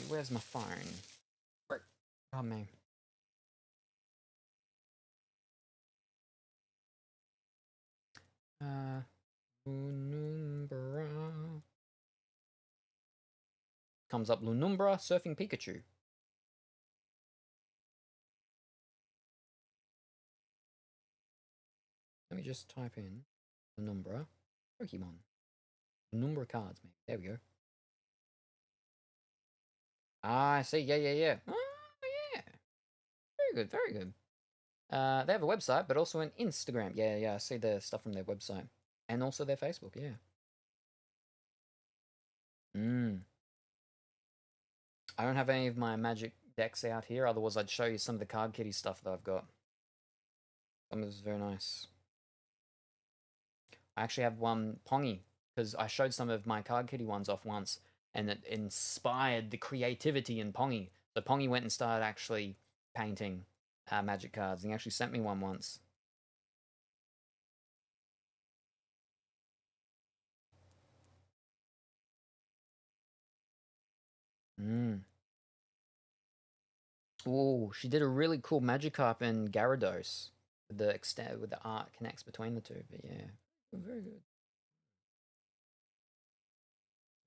Where's my phone? Oh, man. Lunumbra. Comes up Lunumbra surfing Pikachu. Let me just type in Lunumbra Pokemon. Lunumbra cards, maybe. There we go. Ah, I see. Yeah. Oh, yeah. Very good, very good. They have a website, but also an Instagram. Yeah, I see the stuff from their website. And also their Facebook, yeah. I don't have any of my magic decks out here, otherwise I'd show you some of the card kitty stuff that I've got. Some of this is very nice. I actually have one Pongy, because I showed some of my card kitty ones off once, and it inspired the creativity in Pongy. So Pongy went and started actually painting magic cards, and he actually sent me one once. Oh, she did a really cool Magikarp and Gyarados with the art connects between the two. But yeah, very good.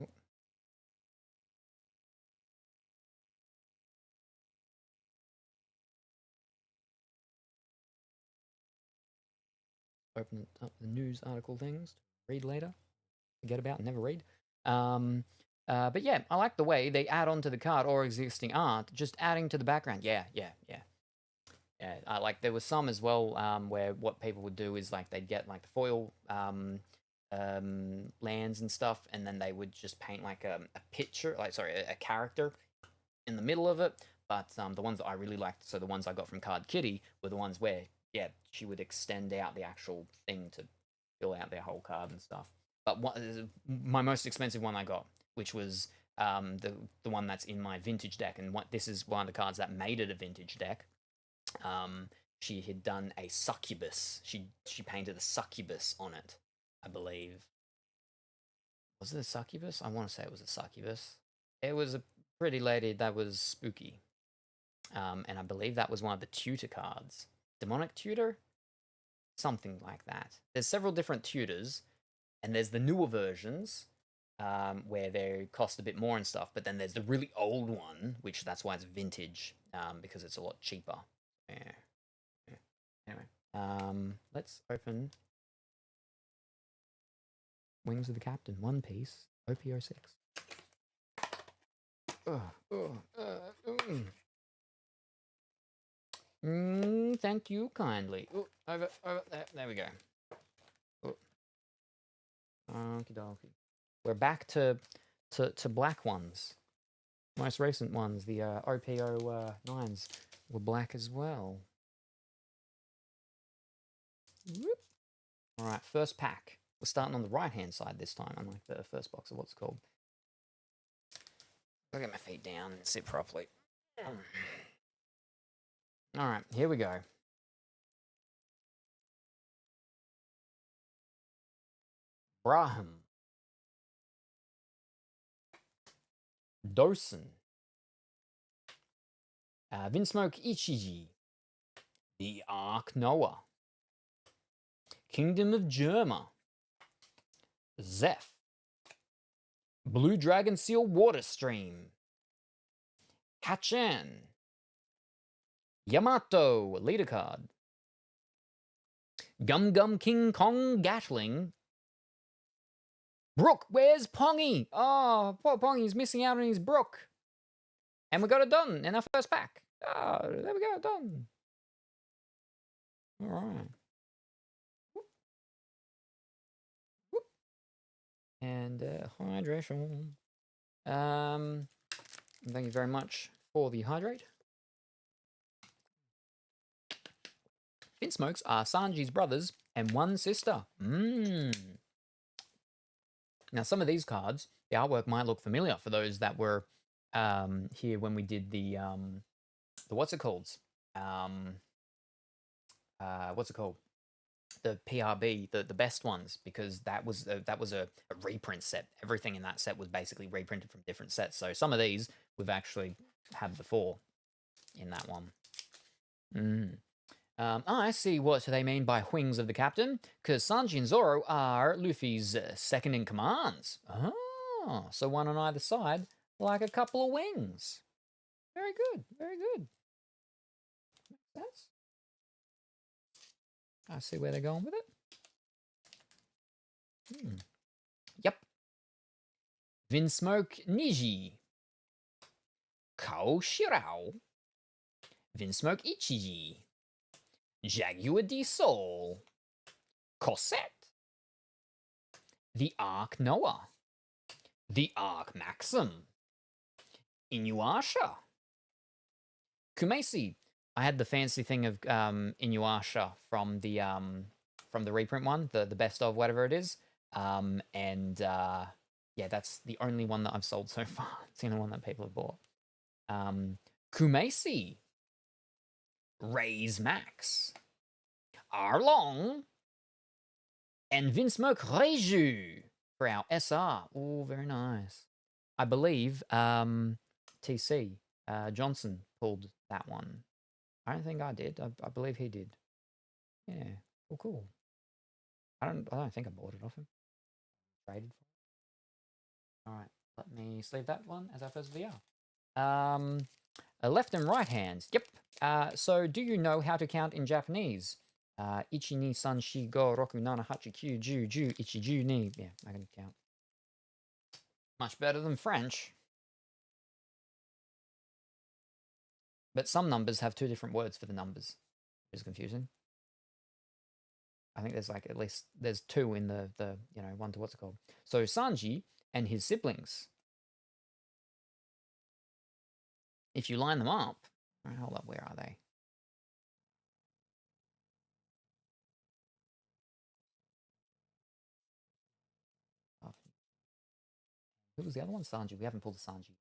Oh. Open up the news article things to read later. Forget about and never read. But yeah, I like the way they add on to the card or existing art, just adding to the background. Yeah. I like there was some as well where what people would do is like they'd get like the foil lands and stuff, and then they would just paint like a picture, a character in the middle of it. But the ones that I really liked, so the ones I got from Card Kitty, were the ones where she would extend out the actual thing to fill out their whole card and stuff. But my most expensive one I got, which was the one that's in my vintage deck, and this is one of the cards that made it a vintage deck. She had done a succubus. She painted a succubus on it, I believe. Was it a succubus? I want to say it was a succubus. It was a pretty lady that was spooky. And I believe that was one of the tutor cards. Demonic tutor? Something like that. There's several different tutors, and there's the newer versions where they cost a bit more and stuff, but then there's the really old one, which that's why it's vintage, because it's a lot cheaper. Yeah. Anyway, let's open Wings of the Captain, One Piece, OP06. Thank you kindly. Over there we go. Okie dokie. We're back to black ones. Most recent ones, the OP09s, were black as well. Whoop. All right, first pack. We're starting on the right-hand side this time, unlike the first box of what's called. I'll get my feet down and sit properly. All right, here we go. Braham. Dosen. Vinsmoke Ichiji. The Ark Noah. Kingdom of Germa. Zeph. Blue Dragon Seal Water Stream. Hachan. Yamato, leader card. Gum Gum King Kong Gatling. Brook, where's Pongy? Oh, poor Pongy's missing out on his Brook. And we got it done in our first pack. Oh, there we go, done. All right. Whoop. And hydration. Thank you very much for the hydrate. Finsmokes are Sanji's brothers and one sister. Now, some of these cards, the artwork might look familiar for those that were here when we did the what's it called? What's it called? The PRB, the best ones, because that was a reprint set. Everything in that set was basically reprinted from different sets. So some of these we've actually had before in that one. I see what they mean by Wings of the Captain, because Sanji and Zoro are Luffy's second in commands. Oh, so one on either side, like a couple of wings. Very good, very good. Makes sense. I see where they're going with it. Yep. Vinsmoke Niji. Kao Shirao. Vinsmoke Ichiji. Jaguar D Soul. Cosette. The Ark Noah. The Ark Maxim. Inuyasha. Kumesi. I had the fancy thing of Inuyasha from the reprint one, the best of whatever it is. Yeah, that's the only one that I've sold so far. It's the only one that people have bought. Kumesi. Raise Max. Arlong. And Vinsmoke Reju for our SR. Oh, very nice. I believe TC Johnson pulled that one. I don't think I did. I believe he did. Yeah. Well, cool. I don't think I bought it off him. Traded for it. All right. Let me sleeve that one as our first VR. Left and right hands. Yep. So do you know how to count in Japanese? Ichi ni san shi go roku nana hachi kyu ju ju ichi ju ni. Yeah, I can count. Much better than French. But some numbers have two different words for the numbers, which is confusing. I think there's like at least there's two in the one to what's it called. So Sanji and his siblings. If you line them up, hold up, where are they? Who was the other one? Sanji. We haven't pulled the Sanji.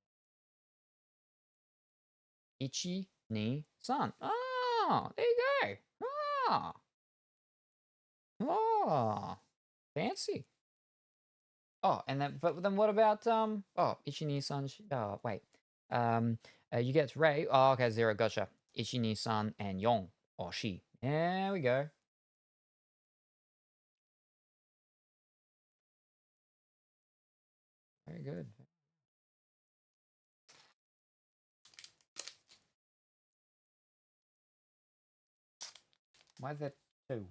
Ichi ni san. Oh, there you go. Oh, fancy. Oh, and then but then what about Ichi ni san? Oh, wait. You get Ray. Oh, okay, 0, gotcha. Ichi, ni, san, and Yong, or she. There we go. Very good. Why is that 2?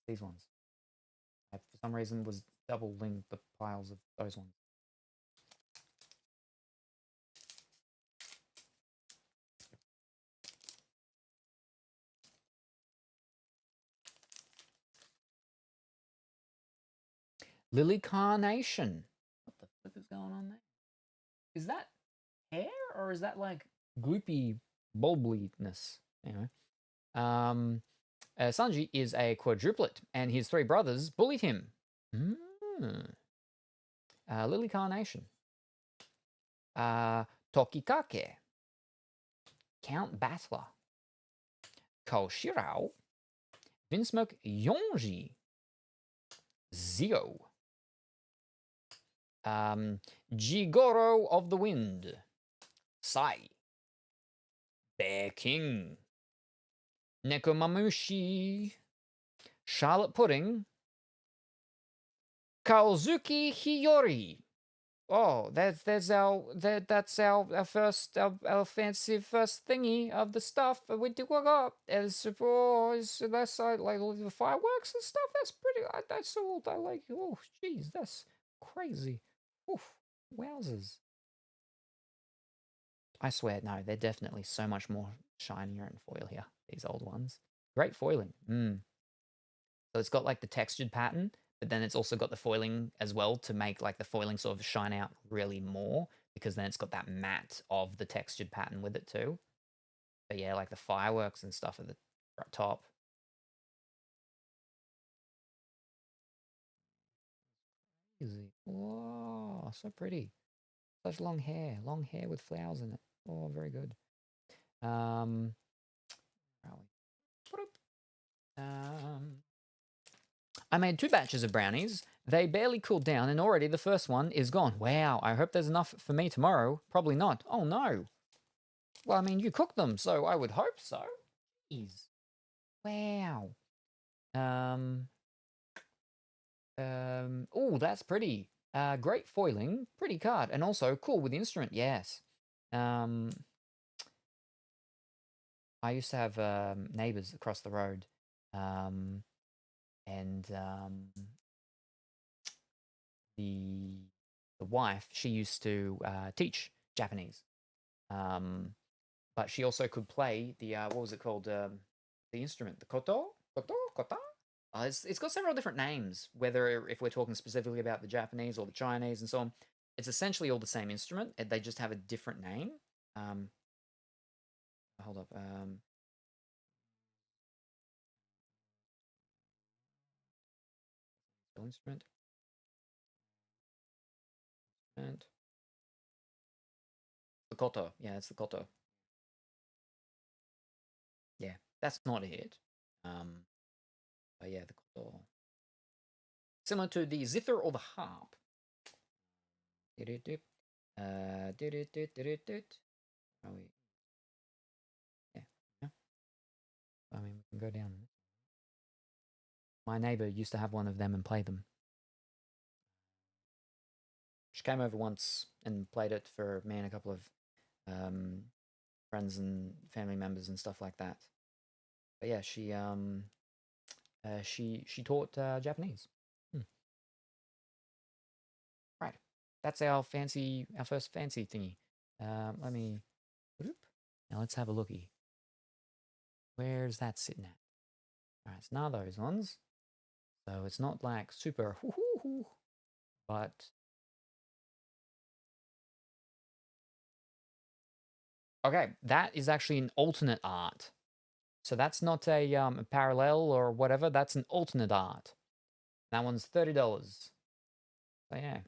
These ones. I, for some reason, was doubling the piles of those ones. Lily Carnation. What the flip is going on there? Is that hair or is that like gloopy bulbiness? Anyway, Sanji is a quadruplet, and his 3 brothers bullied him. Lily Carnation. Tokikake. Count Battler. Koshirao. Vinsmoke Yonji. Zio. Jigoro of the Wind. Sai. Bear King. Nekomamushi. Charlotte Pudding. Kaozuki Hiyori. Oh, that's our first our fancy first thingy of the stuff we do up as that's like the fireworks and stuff. That's pretty. That's all I like. Oh, jeez, that's crazy. Oof, wowzers. I swear, no, they're definitely so much more shinier in foil here. These old ones, great foiling. So it's got like the textured pattern, but then it's also got the foiling as well to make like the foiling sort of shine out really more, because then it's got that matte of the textured pattern with it too. But yeah, like the fireworks and stuff at the top. Easy. Oh, so pretty. Such long hair with flowers in it. Oh, very good. Where are we? I made 2 batches of brownies. They barely cooled down, and already the first one is gone. Wow, I hope there's enough for me tomorrow. Probably not. Oh, no. Well, I mean, you cooked them, so I would hope so. Jeez. Wow. Oh, that's pretty. Great foiling. Pretty card. And also cool with the instrument, yes. I used to have neighbors across the road. The wife, she used to teach Japanese, but she also could play the what was it called, the instrument, the kota. It's got several different names, whether if we're talking specifically about the Japanese or the Chinese and so on. It's essentially all the same instrument, they just have a different name. Hold up. Instrument. And the koto. Yeah, it's the koto. Yeah, that's not it. But yeah, the koto. Similar to the zither or the harp. Are we? Yeah. I mean, we can go down. My neighbor used to have one of them and play them. She came over once and played it for me and a couple of friends and family members and stuff like that. But yeah, she taught Japanese. Right, that's our first fancy thingy. Let me. Now let's have a looky. Where's that sitting at? All right, it's none of those ones. So it's not like super but okay, that is actually an alternate art. So that's not a parallel or whatever. That's an alternate art. That one's $30. So yeah.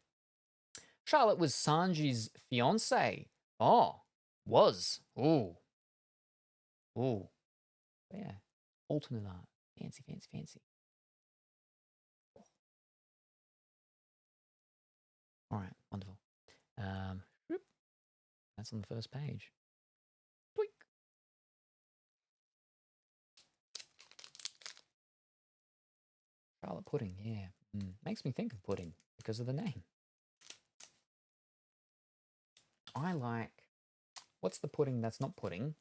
Charlotte was Sanji's fiance. Oh, was. Ooh. Ooh. But yeah. Alternate art. Fancy, fancy, fancy. All right, wonderful. That's on the first page. Tweak. Charlotte pudding, yeah. Makes me think of pudding because of the name. I like... What's the pudding that's not pudding?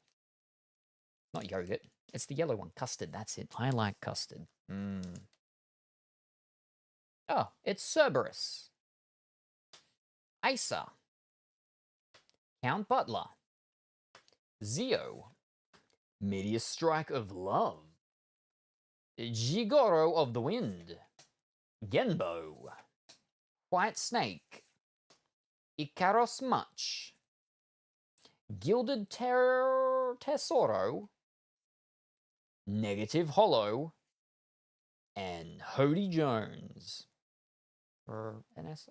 Not yogurt. It's the yellow one. Custard, that's it. I like custard. Oh, it's Cerberus. Acer. Count Butler. Zio. Meteor Strike of Love. Jigoro of the Wind. Genbo. White Snake. Icaros Much. Gilded Tesoro. Negative Hollow. And Hody Jones. For NSO.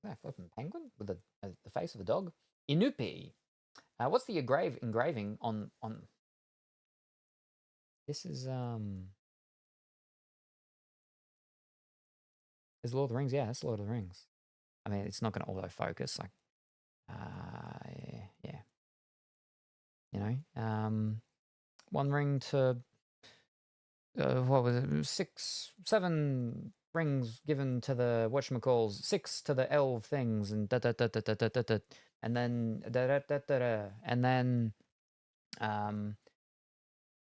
That flipping penguin with the face of a dog. Inupi. What's the engraving on? This is Is Lord of the Rings? Yeah, that's Lord of the Rings. I mean, it's not going to autofocus. Like, yeah. You know, one ring to what was it? 6, 7 rings given to the whatchamacalls, 6 to the elf things, and and then and then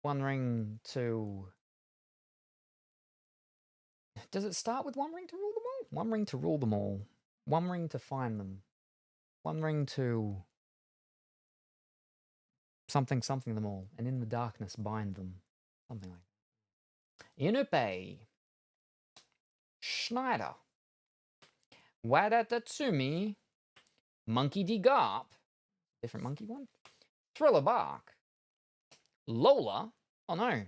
one ring to. Does it start with one ring to rule them all? One ring to rule them all. One ring to find them. One ring to something them all, and in the darkness bind them. Something like that. Inupe. Schneider. Wadatatsumi. Monkey D. Garp. Different monkey one. Thriller Bark. Lola. Oh no.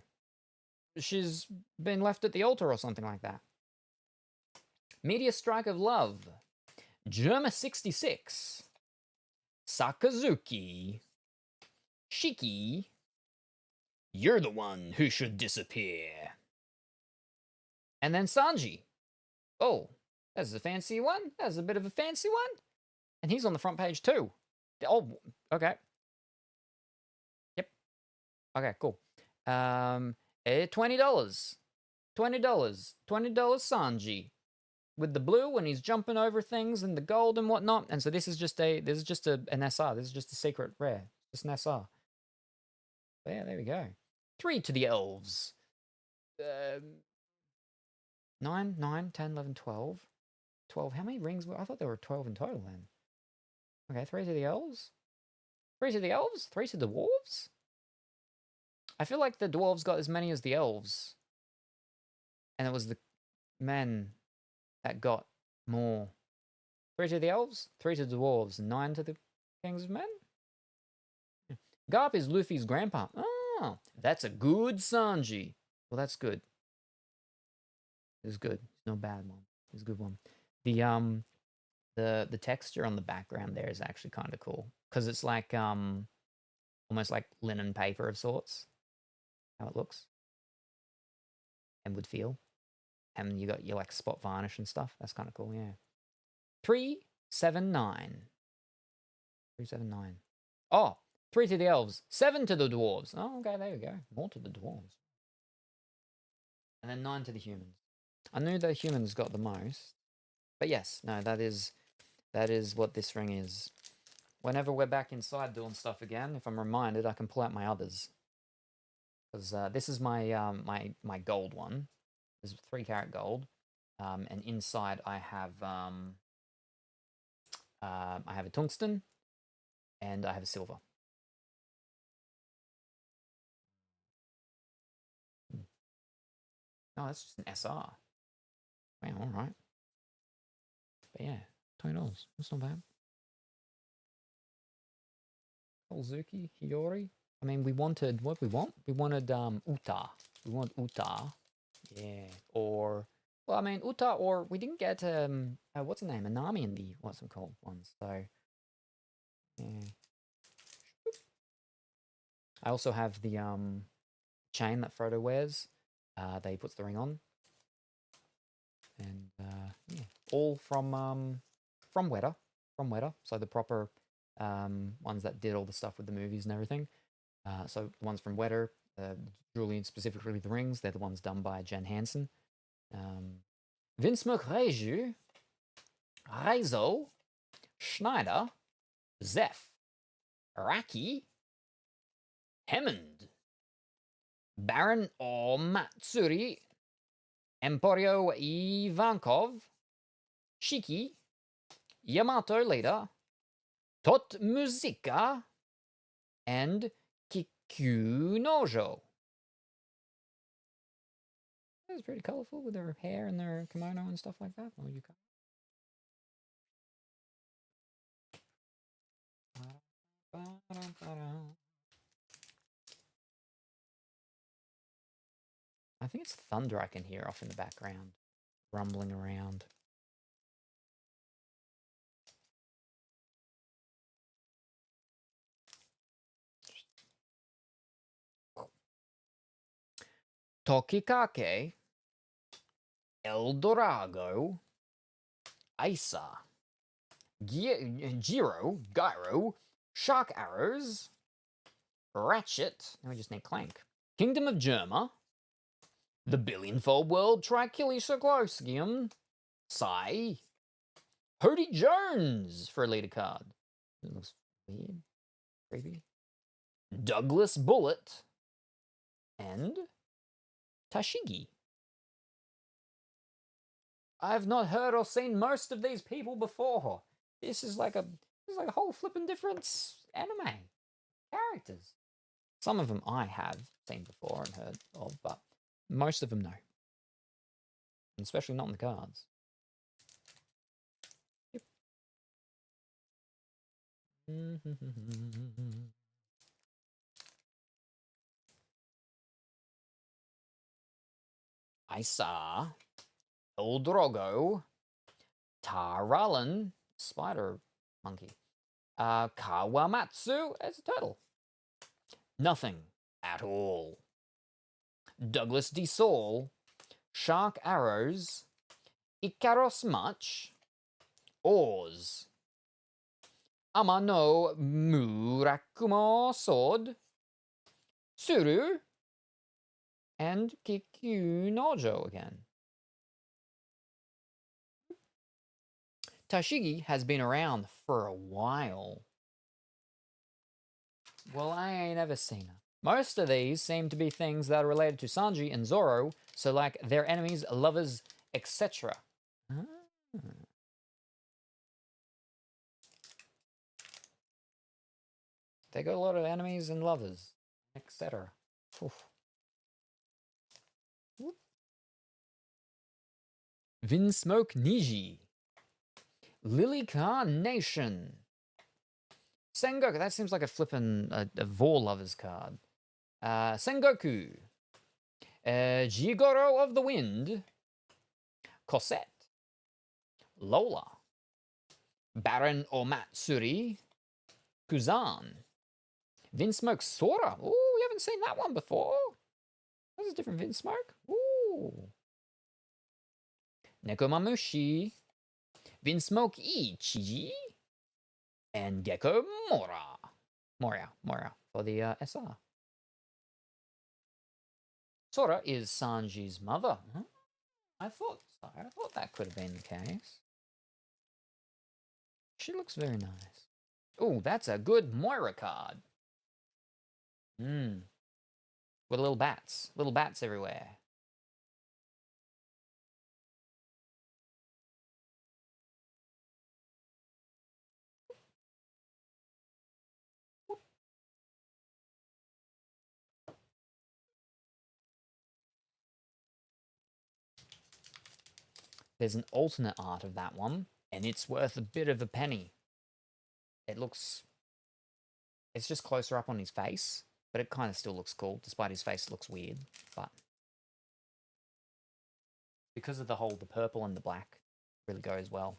She's been left at the altar or something like that. Meteor Strike of Love. Germa 66. Sakazuki. Shiki. You're the one who should disappear. And then Sanji. Oh, that's a fancy one. That's a bit of a fancy one. And he's on the front page too. Oh, okay. Yep. Okay, cool. $20. $20. $20 Sanji. With the blue and he's jumping over things and the gold and whatnot. And so this is just an SR. This is just a secret rare. Just an SR. But yeah, there we go. 3 to the elves. 9, 10, 11, 12. 12. How many rings were? I thought there were 12 in total then. Okay, 3 to the elves. 3 to the elves? 3 to the dwarves? I feel like the dwarves got as many as the elves. And it was the men that got more. 3 to the elves, 3 to the dwarves, 9 to the kings of men. Garp is Luffy's grandpa. Oh, that's a good Sanji. Well, that's good. It's good. It's no bad one. It's a good one. The texture on the background there is actually kind of cool because it's like almost like linen paper of sorts. How it looks and would feel. And you got your like spot varnish and stuff. That's kind of cool, yeah. 379. 379. Oh, 3 to the elves, 7 to the dwarves. Oh, okay, there we go. More to the dwarves. And then 9 to the humans. I knew the humans got the most. But yes, no, that is what this ring is. Whenever we're back inside doing stuff again, if I'm reminded, I can pull out my others. Because this is my my gold one. This is 3 karat gold, and inside I have a tungsten, and I have a silver. Oh, that's just an SR. Wow, all right. But yeah, $20. That's not bad. Kozuki, Hiyori. I mean, we wanted what we want. We wanted Uta. We want Uta. Yeah. Or well, I mean Uta, or we didn't get what's the name? Anami in the what's it called ones. So yeah. I also have the chain that Frodo wears. That he puts the ring on. And yeah, all from Weta. From Weta. So the proper ones that did all the stuff with the movies and everything. So the ones from Weta, Julian specifically the rings, they're the ones done by Jen Hansen. Vince McReju, Reizo, Schneider, Zeph, Raki, Hammond, Baron O Matsuri, Emporio Ivankov, Shiki, Yamato Leader, Tot Musica, and Kikyu Nojo. It's pretty colorful with their hair and their kimono and stuff like that. Oh, you can. I think it's thunder I can hear off in the background, rumbling around. Tokikake, Eldorado, Isa, Gyro, Shark Arrows, Ratchet, now we just need Clank, Kingdom of Germa, the Billionfold World Trichilisoglosium, Sai, Hody Jones for a leader card. It looks weird, creepy. Douglas Bullet, and Tashigi. I've not heard or seen most of these people before. This is like a whole flippin' different anime characters. Some of them I have seen before and heard of, but most of them no. Especially not in the cards. Yep. I saw Eldrogo, Taralan, spider monkey, Kawamatsu as a turtle. Nothing at all. Douglas D. Saul, Shark Arrows, Ikaros Much, Oars, Amano Murakumo Sword, Suru, and Kikyu Nojo again. Tashigi has been around for a while. Well, I ain't ever seen her. Most of these seem to be things that are related to Sanji and Zoro, so like their enemies, lovers, etc. They got a lot of enemies and lovers, etc. Vinsmoke Niji, Lily Carnation, Sengoku. That seems like a flippin' a Vor lovers card. Sengoku, Jigoro of the Wind, Cosette, Lola, Baron Omatsuri, Kuzan, Vinsmoke Sora. Ooh, we haven't seen that one before. That's a different Vinsmoke. Ooh. Nekomamushi, Vinsmoke Ichi, and Gecko Moria for the SR. Sora is Sanji's mother. Huh? I thought so. I thought that could have been the case. She looks very nice. Oh, that's a good Moira card. With little bats everywhere. There's an alternate art of that one, and it's worth a bit of a penny. It looks... It's just closer up on his face, but it kind of still looks cool, despite his face looks weird. But because of the purple and the black really goes well.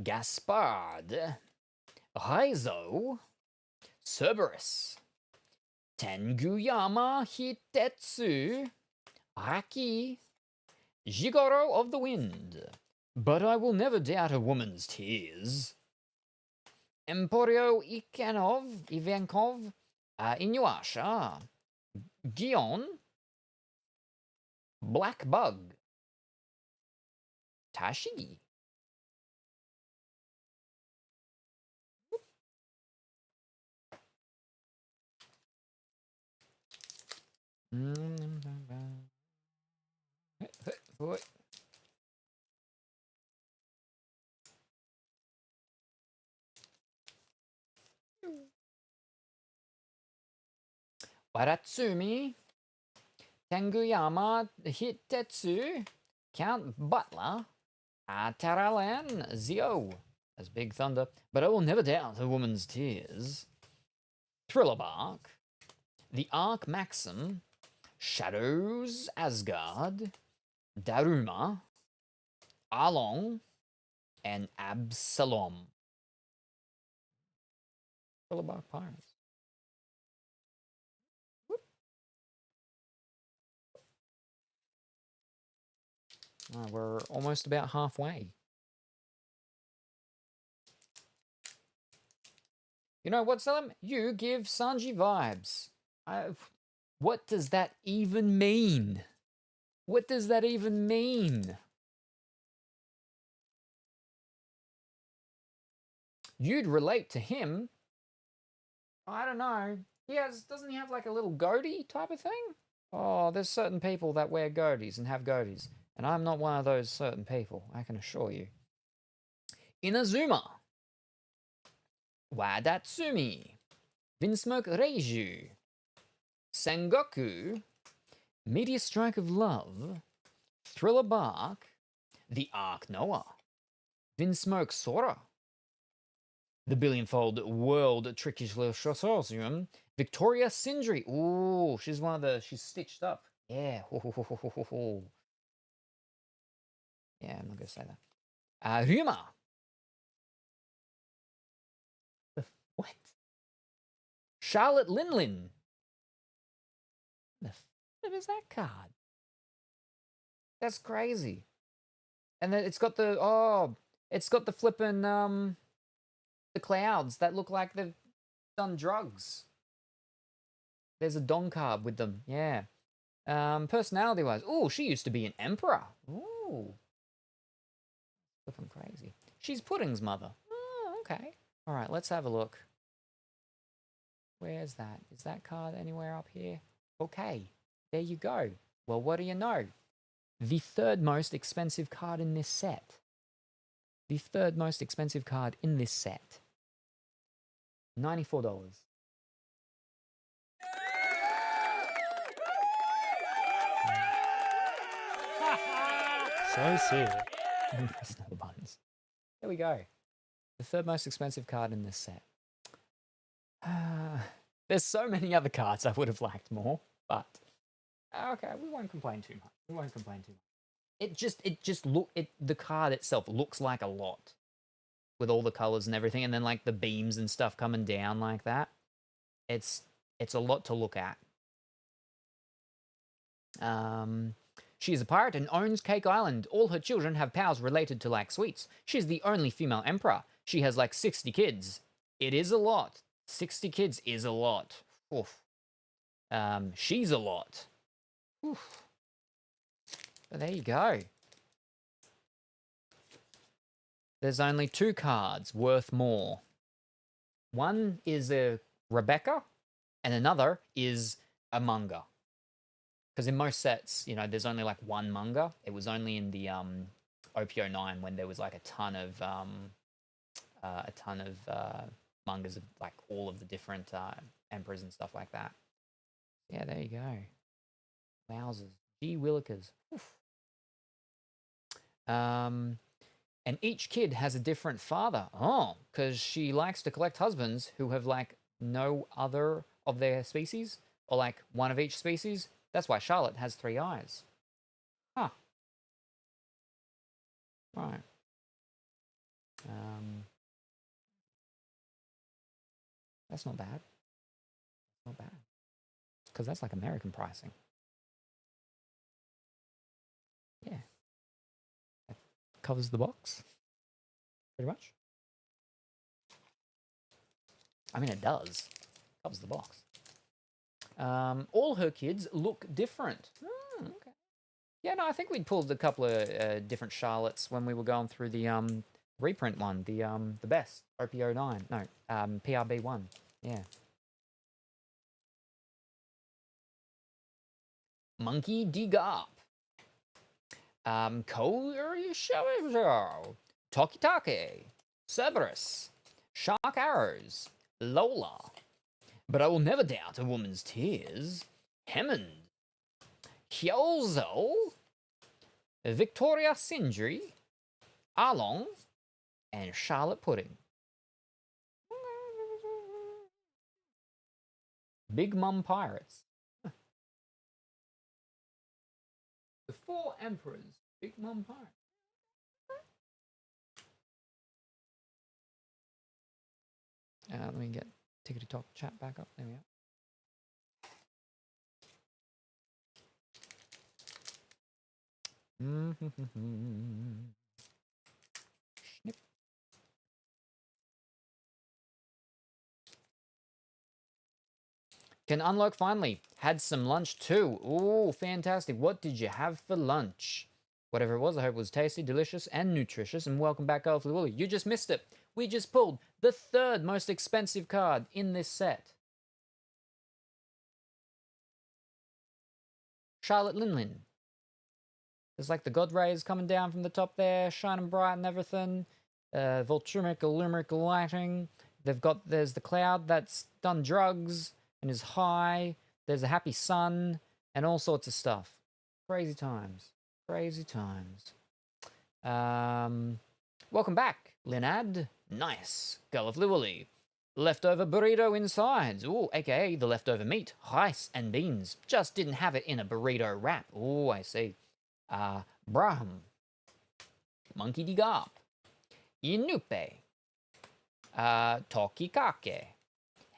Gaspard, Raizo, Cerberus, Tenguyama Hitetsu, Raki, Jigoro of the Wind. But I will never doubt a woman's tears. Emporio Ivankov, Inuyasha, Gion, Black Bug, Tashi. Waratsumi, Tenguyama Hitetsu, Count Butler, Taralan Zio as Big Thunder, but I will never doubt a woman's tears. Thriller Bark, The Arc Maxim, Shadows Asgard, Daruma, Arlong, and Absalom. Thriller Bark Pirates. We're almost about halfway. You know what, Salem? You give Sanji vibes. What does that even mean? What does that even mean? You'd relate to him. I don't know. Doesn't he have like a little goatee type of thing? Oh, there's certain people that wear goatees and have goatees. And I'm not one of those certain people, I can assure you. Inazuma, Wadatsumi, Vinsmoke Reiju, Sengoku, Meteor Strike of Love, Thriller Bark, The Ark Noah, Vinsmoke Sora, The Billionfold World Trickish Sorcerum, Victoria Sindri. Ooh, she's she's stitched up. Yeah. Yeah, I'm not going to say that. Ryuma. What? Charlotte Linlin. The flip is that card? That's crazy. And then it's got the flippin' the clouds that look like they've done drugs. There's a Don card with them, yeah. Personality-wise, ooh, she used to be an emperor. Ooh. Flippin' crazy. She's Pudding's mother. Oh, okay. All right, let's have a look. Where's that? Is that card anywhere up here? Okay, there you go. Well, what do you know? The third most expensive card in this set. The third most expensive card in this set. $94. So sick. Press all the buttons. There we go. The third most expensive card in this set. There's so many other cards I would have liked more, but okay, we won't complain too much. We won't complain too much. The card itself looks like a lot with all the colors and everything, and then like the beams and stuff coming down like that. It's a lot to look at. She is a pirate and owns Cake Island. All her children have powers related to like sweets. She's the only female emperor. She has like 60 kids. It is a lot. 60 kids is a lot. Oof. She's a lot. Oof. But there you go. There's only 2 cards worth more. One is a Rebecca, and another is a manga. Because in most sets, you know, there's only like one manga. It was only in the OP09 when there was like a ton of mangas of like all of the different emperors and stuff like that. Yeah, there you go. Wowzers. Gee willikers. Oof. And each kid has a different father. Oh, because she likes to collect husbands who have like no other of their species, or like one of each species. That's why Charlotte has 3 eyes. Huh. Right. That's not bad. Not bad. Because that's like American pricing. Yeah. That covers the box. Pretty much. I mean, it does. Covers the box. All her kids look different. Oh, okay. Yeah, no, I think we'd pulled a couple of different Charlottes when we were going through the reprint one, the best OP09. No, PRB1. Yeah. Monkey D Garp. Tokitake. Cerberus. Shark Arrows. Lola. But I will never doubt a woman's tears. Hammond. Hyozo. Victoria Sindri. Arlong. And Charlotte Pudding. Big Mum Pirates. The 4 Emperors. Big Mum Pirates. Let me get Tickety Talk chat back up. There we go. Snip. Can unlock finally. Had some lunch too. Ooh, fantastic. What did you have for lunch? Whatever it was, I hope it was tasty, delicious, and nutritious. And welcome back, Colorfully Woolly. You just missed it. We just pulled the 3rd most expensive card in this set. Charlotte Linlin. There's like the God rays coming down from the top there, shining bright and everything. Voltrumic, Illumeric lighting. There's the cloud that's done drugs and is high. There's a happy sun and all sorts of stuff. Crazy times. Crazy times. Welcome back, Linad. Nice. Gallifly Woolly. Leftover burrito insides. Ooh, aka the leftover meat, rice, and beans. Just didn't have it in a burrito wrap. Ooh, I see. Brahm. Monkey D Garp. Inupe. Tokikake.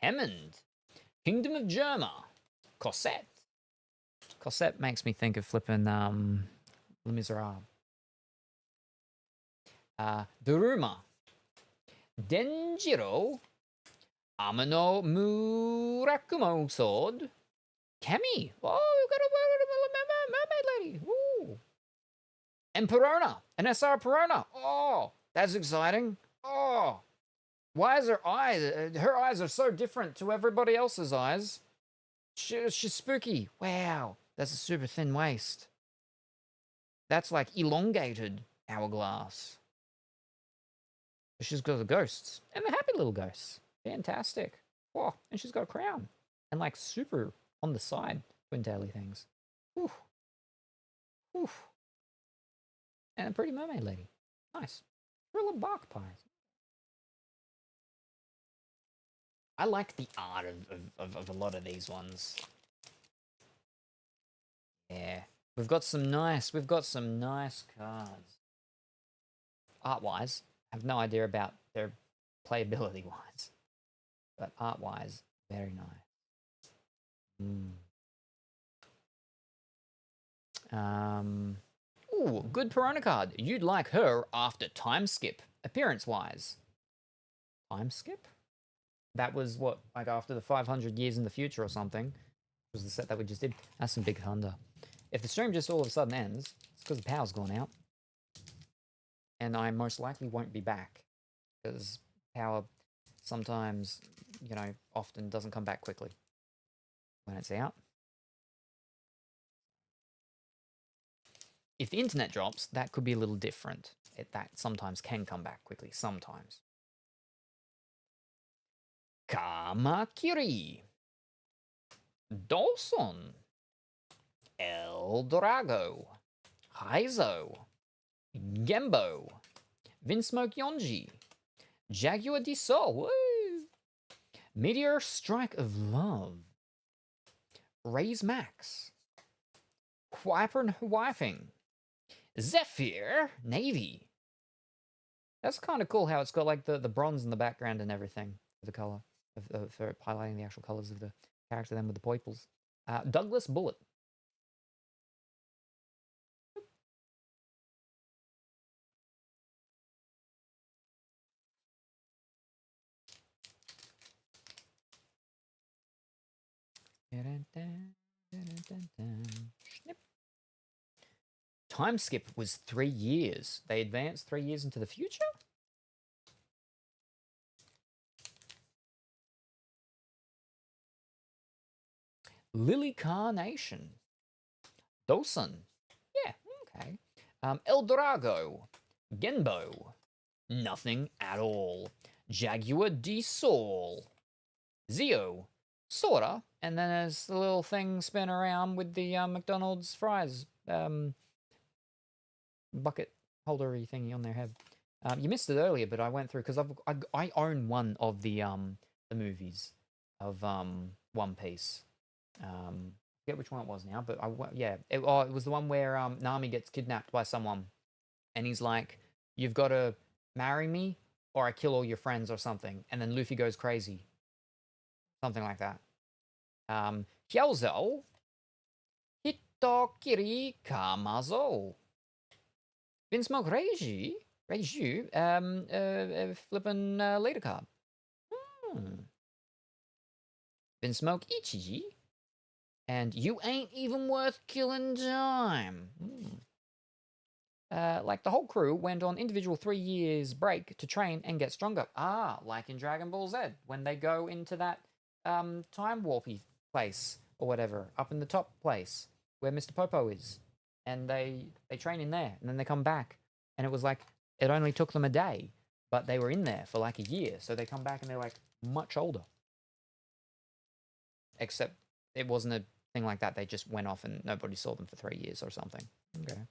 Hammond. Kingdom of Germa. Cosette. Cosette makes me think of flipping Les Miserables. Daruma. Denjiro. Amano Murakumo Sword. Kemi. Oh, you got a mermaid lady. Ooh. And Perona. An SR Perona. Oh, that's exciting. Oh. Why is her eyes? Her eyes are so different to everybody else's eyes. She's spooky. Wow. That's a super thin waist. That's like elongated hourglass. She's got the ghosts. And the happy little ghosts. Fantastic. Oh, and she's got a crown. And like super on the side, twin-taily things. Whew. Whew. And a pretty mermaid lady. Nice. Real bark pies. I like the art of a lot of these ones. Yeah. We've got some nice cards. Art-wise, I have no idea about their playability-wise. But art-wise, very nice. Ooh, good Perona card. You'd like her after time skip, appearance-wise. Time skip? That was what, like after the 500 years in the future or something. Was the set that we just did. That's some big thunder. If the stream just all of a sudden ends, it's because the power's gone out. And I most likely won't be back. Because power sometimes, you know, often doesn't come back quickly when it's out. If the internet drops, that could be a little different. That sometimes can come back quickly, sometimes. Kamakiri. Dawson. El Dorago, Heizo, Gembo, Vinsmoke Yonji, Jaguar di Sol, woo! Meteor Strike of Love, Raise Max, Wypern Wifing, Zephyr Navy. That's kind of cool how it's got like the bronze in the background and everything for the color, for highlighting the actual colors of the character then with the purples. Douglas Bullet. Snip. Time skip was 3 years. They advanced 3 years into the future? Lily Carnation. Dosun. Yeah, okay. El Dorago. Genbo. Nothing at all. Jaguar di Sol. Zio. Sorta. And then there's the little thing spin around with the McDonald's fries bucket holdery thingy on their head. You missed it earlier, but I went through because I own one of the movies of One Piece. I forget which one it was now, but it was the one where Nami gets kidnapped by someone, and he's like, "You've got to marry me, or I kill all your friends, or something." And then Luffy goes crazy, something like that. Hyouzo, Hitokiri Kamazo, Vinsmoke Reiju, flippin' leader card. Vinsmoke Ichiji, and you ain't even worth killing time. Like the whole crew went on individual 3 years break to train and get stronger. Like in Dragon Ball Z, when they go into that time warpy place or whatever, up in the top place where Mr. Popo is, and they train in there, and then they come back, and it was like it only took them a day, but they were in there for like a year, so they come back and they're like much older. Except it wasn't a thing like that. They just went off and nobody saw them for 3 years or something. Okay.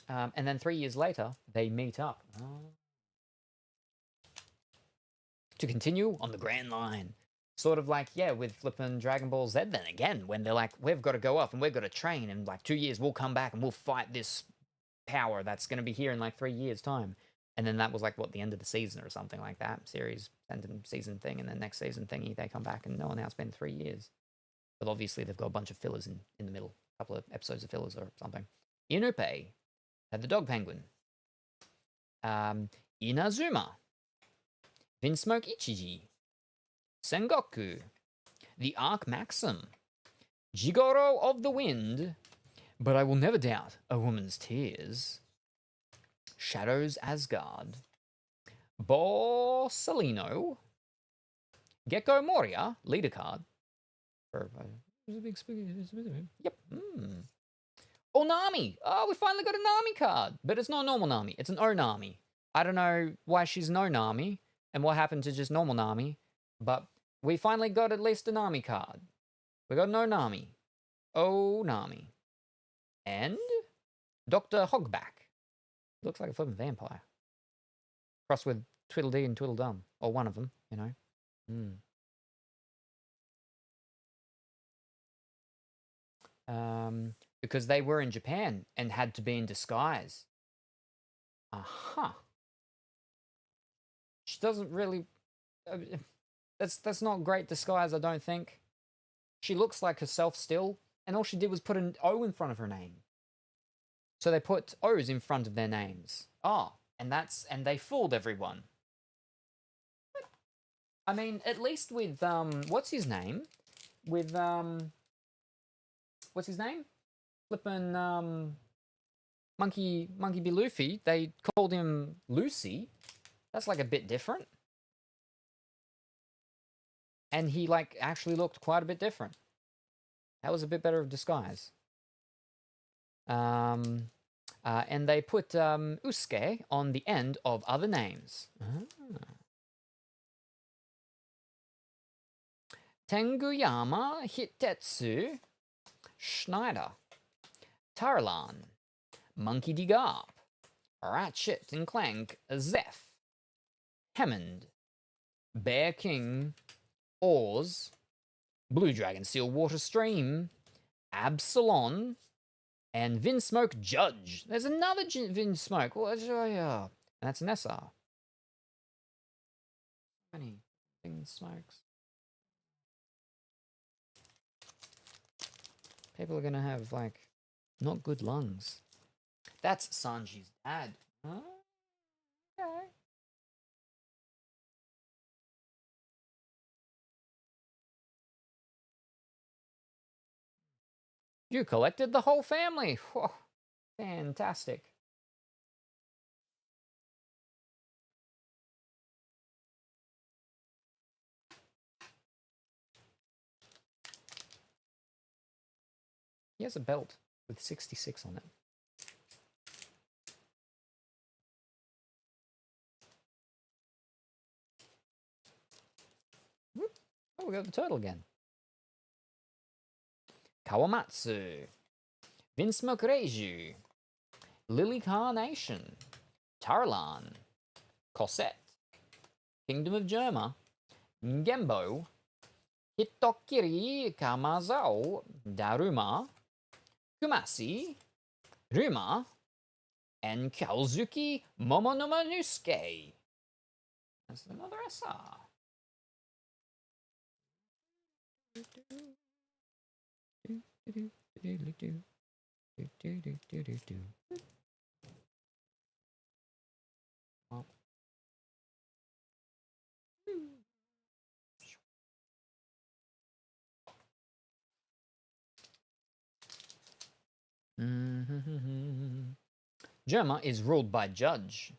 And then 3 years later, they meet up. To continue on the Grand Line. Sort of like, yeah, with flipping Dragon Ball Z then again, when they're like, we've got to go off and we've got to train, and like 2 years we'll come back and we'll fight this power that's going to be here in like 3 years' time. And then that was like, what, the end of the season or something like that. Series, end of season thing, and then next season thingy, they come back and no, now it's been 3 years. But obviously they've got a bunch of fillers in the middle. A couple of episodes of fillers or something. Inupe, the dog penguin. Inazuma. Vinsmoke Ichiji. Sengoku. The Arc Maxim. Jigoro of the Wind. But I will never doubt a woman's tears. Shadows Asgard. Borsalino. Gecko Moria, leader card. Yep. Onami. Oh, we finally got a Nami card. But it's not a normal Nami. It's an Onami. I don't know why she's no Nami and what happened to just normal Nami. But we finally got at least a Nami card. We got no Nami. Onami. And Dr. Hogback. Looks like a flipping vampire. Crossed with Tweedledee and Tweedledum. Or one of them, you know. Because they were in Japan and had to be in disguise. She doesn't really... that's not great disguise, I don't think. She looks like herself still, and all she did was put an O in front of her name. So they put O's in front of their names. And they fooled everyone. I mean, at least with what's his name? With what's his name? Flippin' Monkey B. Luffy. They called him Lucy. That's like a bit different. And he like actually looked quite a bit different. That was a bit better of disguise. And they put Usuke on the end of other names. Tenguyama Hitetsu Schneider, Tarlan, Monkey D. Garp, Ratchet and Clank, Zeph, Hammond, Bear King, Oars, Blue Dragon Sealwater Stream, Absalon, and Vinsmoke Judge. There's another Vinsmoke. And that's an SR. How many Vinsmokes? People are gonna have, like, not good lungs. That's Sanji's dad. Huh? Okay. You collected the whole family. Whoa, fantastic. He has a belt with 66 on it. Whoop. Oh, we got the turtle again. Kawamatsu, Vinsmoke Reiju, Lily Carnation, Tarlan, Cosette, Kingdom of Germa, Ngembo, Hitokiri Kamazao, Daruma, Kumasi, Ruma, and Kalzuki Momonomanusuke. That's another SR. Germa is ruled by Judge.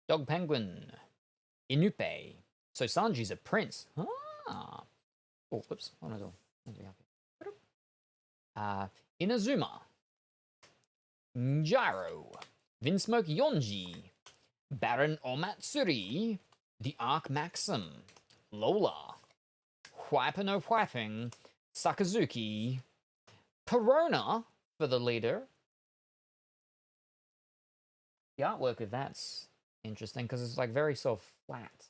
Dog Penguin, Inupe. So Sanji's a prince. Ah. Oh, whoops. What am I doing? Inazuma, Njiro, Vinsmoke Yonji, Baron Omatsuri, the Arc Maxim, Lola, Huipano Huiping, Sakazuki, Perona for the leader. The artwork of that's interesting because it's like very sort of flat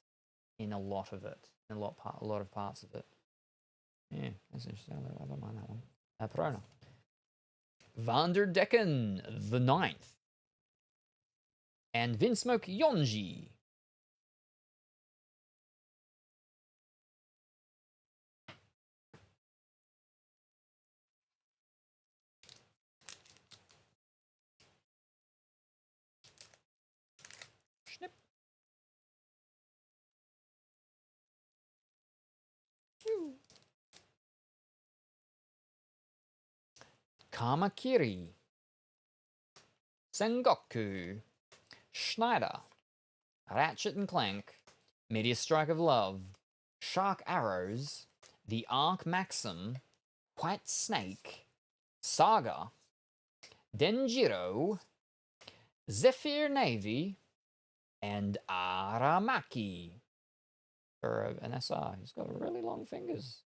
in a lot of it, in a lot of parts of it. Yeah, that's interesting. I don't mind that one. Perona. Vanderdecken the Ninth, and Vinsmoke Yonji. Snip. Whew. Kamakiri, Sengoku, Schneider, Ratchet and Clank, Meteor Strike of Love, Shark Arrows, the Arc Maxim, White Snake, Saga, Denjiro, Zephyr Navy, and Aramaki. For an SR, he's got really long fingers.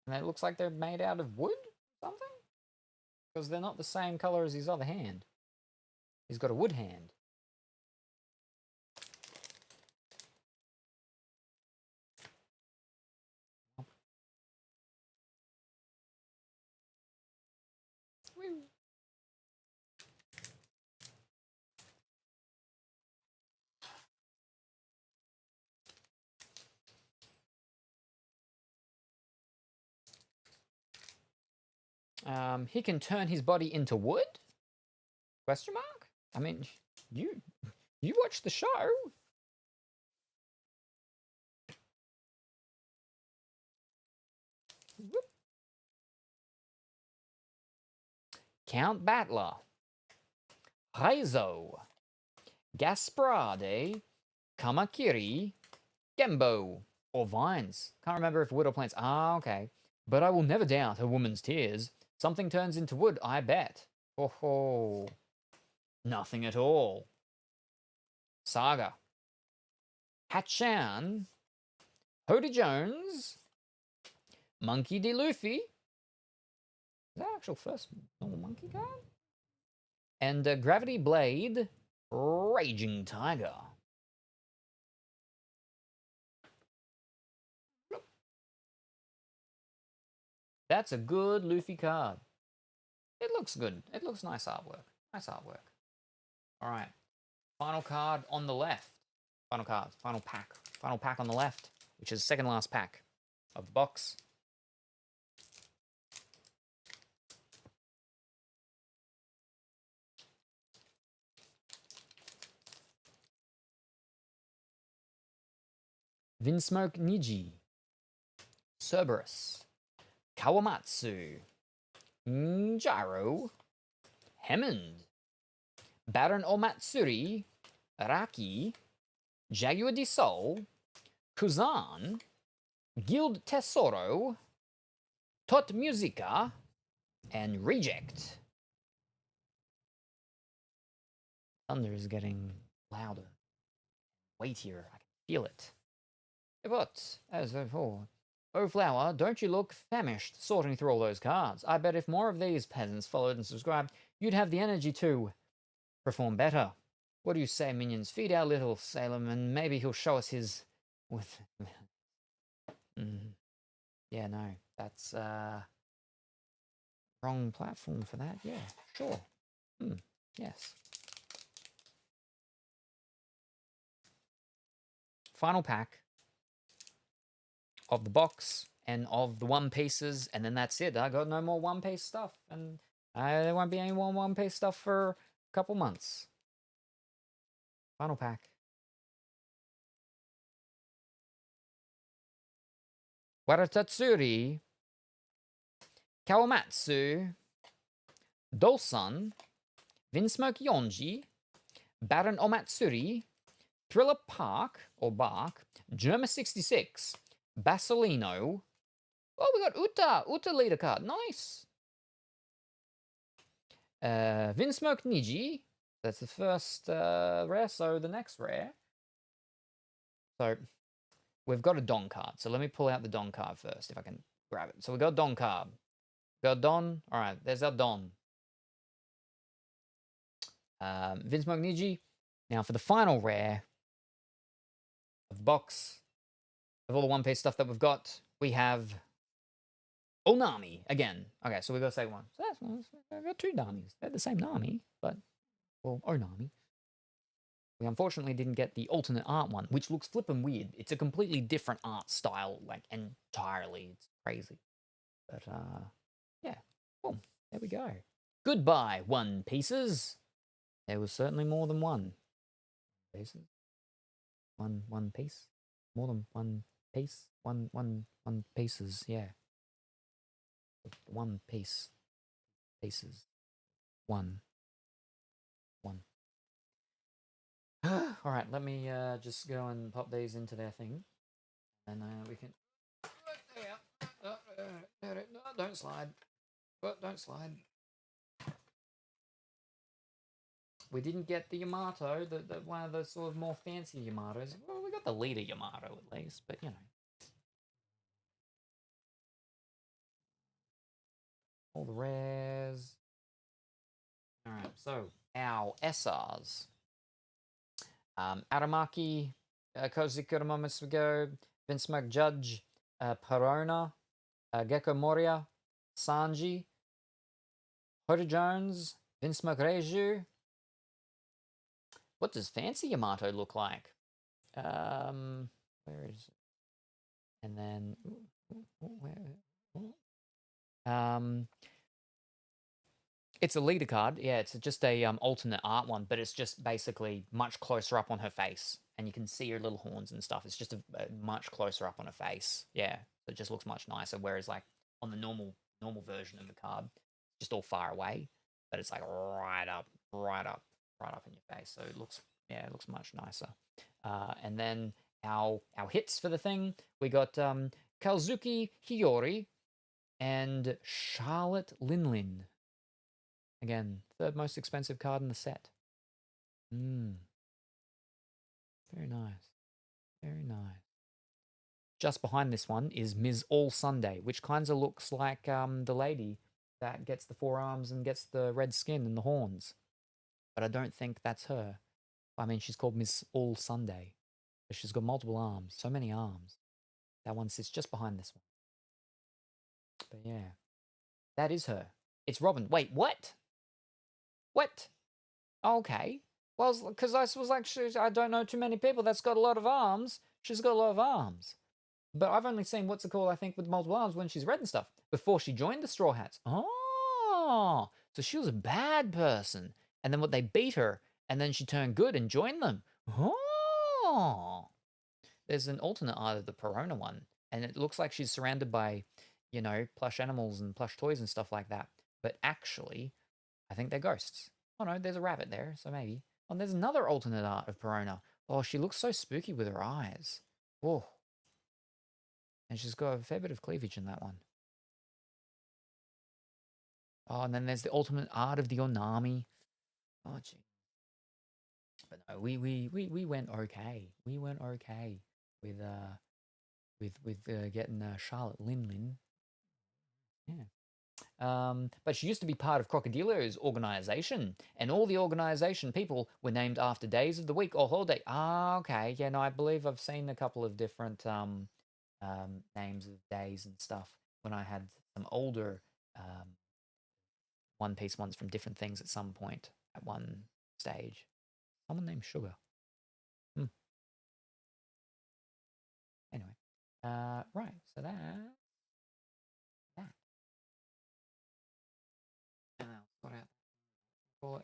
And it looks like they're made out of wood or something? Because they're not the same color as his other hand. He's got a wood hand. Woo. He can turn his body into wood? Question mark? I mean, you watch the show. Whoop. Count Battler, Reizo, Gasparade, Kamakiri, Gembo, or Vines. Can't remember if wood or plants. Ah, okay. But I will never doubt a woman's tears. Something turns into wood, I bet. Oh ho. Nothing at all. Saga. Hatchan. Hody Jones. Monkey D. Luffy. Is that actual first normal monkey card? And Gravity Blade. Raging Tiger. That's a good Luffy card. It looks good. It looks nice artwork. Nice artwork. All right. Final card on the left. Final card. Final pack. Final pack on the left, which is the second last pack of the box. Vinsmoke Niji. Cerberus. Kawamatsu. Gyro. Hammond. Baron Omatsuri. Raki. Jaguar di Sol. Kuzan. Guild Tesoro. Tot Musica. And Reject. Thunder is getting louder. Weightier. I can feel it. But, as before, oh Flower, don't you look famished sorting through all those cards? I bet if more of these peasants followed and subscribed, you'd have the energy to perform better. What do you say, minions? Feed our little Salem and maybe he'll show us his... with... Yeah, no, that's, wrong platform for that. Yeah, sure. Yes. Final pack of the box and of the One Pieces, and then that's it. I got no more One Piece stuff, and there won't be any more One Piece stuff for a couple months. Final pack. Waratatsuri, Kawamatsu, Dolsun, Vinsmoke Yonji, Baron Omatsuri, Thriller Park, or Bark, Germa 66, Basilino. Oh, we got Uta leader card. Nice. Vinsmoke Niji. That's the first rare, so the next rare. So we've got a Don card. So let me pull out the Don card first, if I can grab it. So we got Don card. Got Don. All right, there's our Don. Vinsmoke Niji. Now for the final rare of the box, of all the One Piece stuff that we've got, we have Onami again. Okay, so we got the second one. So that's one. We've got two Namis. They're the same Nami, but, well, Onami. We unfortunately didn't get the alternate art one, which looks flippin' weird. It's a completely different art style, like, entirely. It's crazy. But, yeah. Well, there we go. Goodbye, One Pieces. There was certainly more than one. Pieces. One piece. More than one piece. One pieces. Yeah. One piece. Pieces. One. All right. Let me just go and pop these into their thing, and we can. No, don't slide. Don't slide. We didn't get the Yamato, the one of the sort of more fancy Yamatos. Well, we got the leader Yamato at least, but you know. All the rares. Alright, so our SRs. Aramaki, Kozuki moments ago, Vinsmoke Judge, Perona, Gecko Moria, Sanji, Hoda Jones, Vinsmoke Reiju. What does Fancy Yamato look like? Where is it? And then, it's a leader card. Yeah, it's just a alternate art one, but it's just basically much closer up on her face, and you can see her little horns and stuff. It's just a much closer up on her face. Yeah, it just looks much nicer. Whereas like on the normal version of the card, it's just all far away, but it's like right up in your face. So it looks much nicer. And then our hits for the thing, we got Kazuki Hiyori and Charlotte Linlin. Again, third most expensive card in the set. Mm. Very nice. Very nice. Just behind this one is Ms. All Sunday, which kind of looks like the lady that gets the forearms and gets the red skin and the horns. But I don't think that's her. I mean, she's called Miss All Sunday. But she's got multiple arms, so many arms. That one sits just behind this one. But yeah, that is her. It's Robin. Wait, what? What? Okay. Well, because I was like, I don't know too many people that's got a lot of arms. She's got a lot of arms. But I've only seen what's it called, I think, with multiple arms when she's red and stuff. Before she joined the Straw Hats. Oh, so she was a bad person. And then they beat her, and then she turned good and joined them. Oh. There's an alternate art of the Perona one, and it looks like she's surrounded by, you know, plush animals and plush toys and stuff like that. But actually, I think they're ghosts. Oh no, there's a rabbit there, so maybe. Oh, there's another alternate art of Perona. Oh, she looks so spooky with her eyes. Oh. And she's got a fair bit of cleavage in that one. Oh, and then there's the ultimate art of the Onami. Oh, gee. But no, we went okay. We went okay with getting Charlotte Lin. Yeah. But she used to be part of Crocodilio's organization, and all the organization people were named after days of the week or holiday. Ah, okay. Yeah, no, I believe I've seen a couple of different names of days and stuff when I had some older One Piece ones from different things at some point at one stage. Someone named Sugar. Anyway, right. So that. And I'll sort out bullet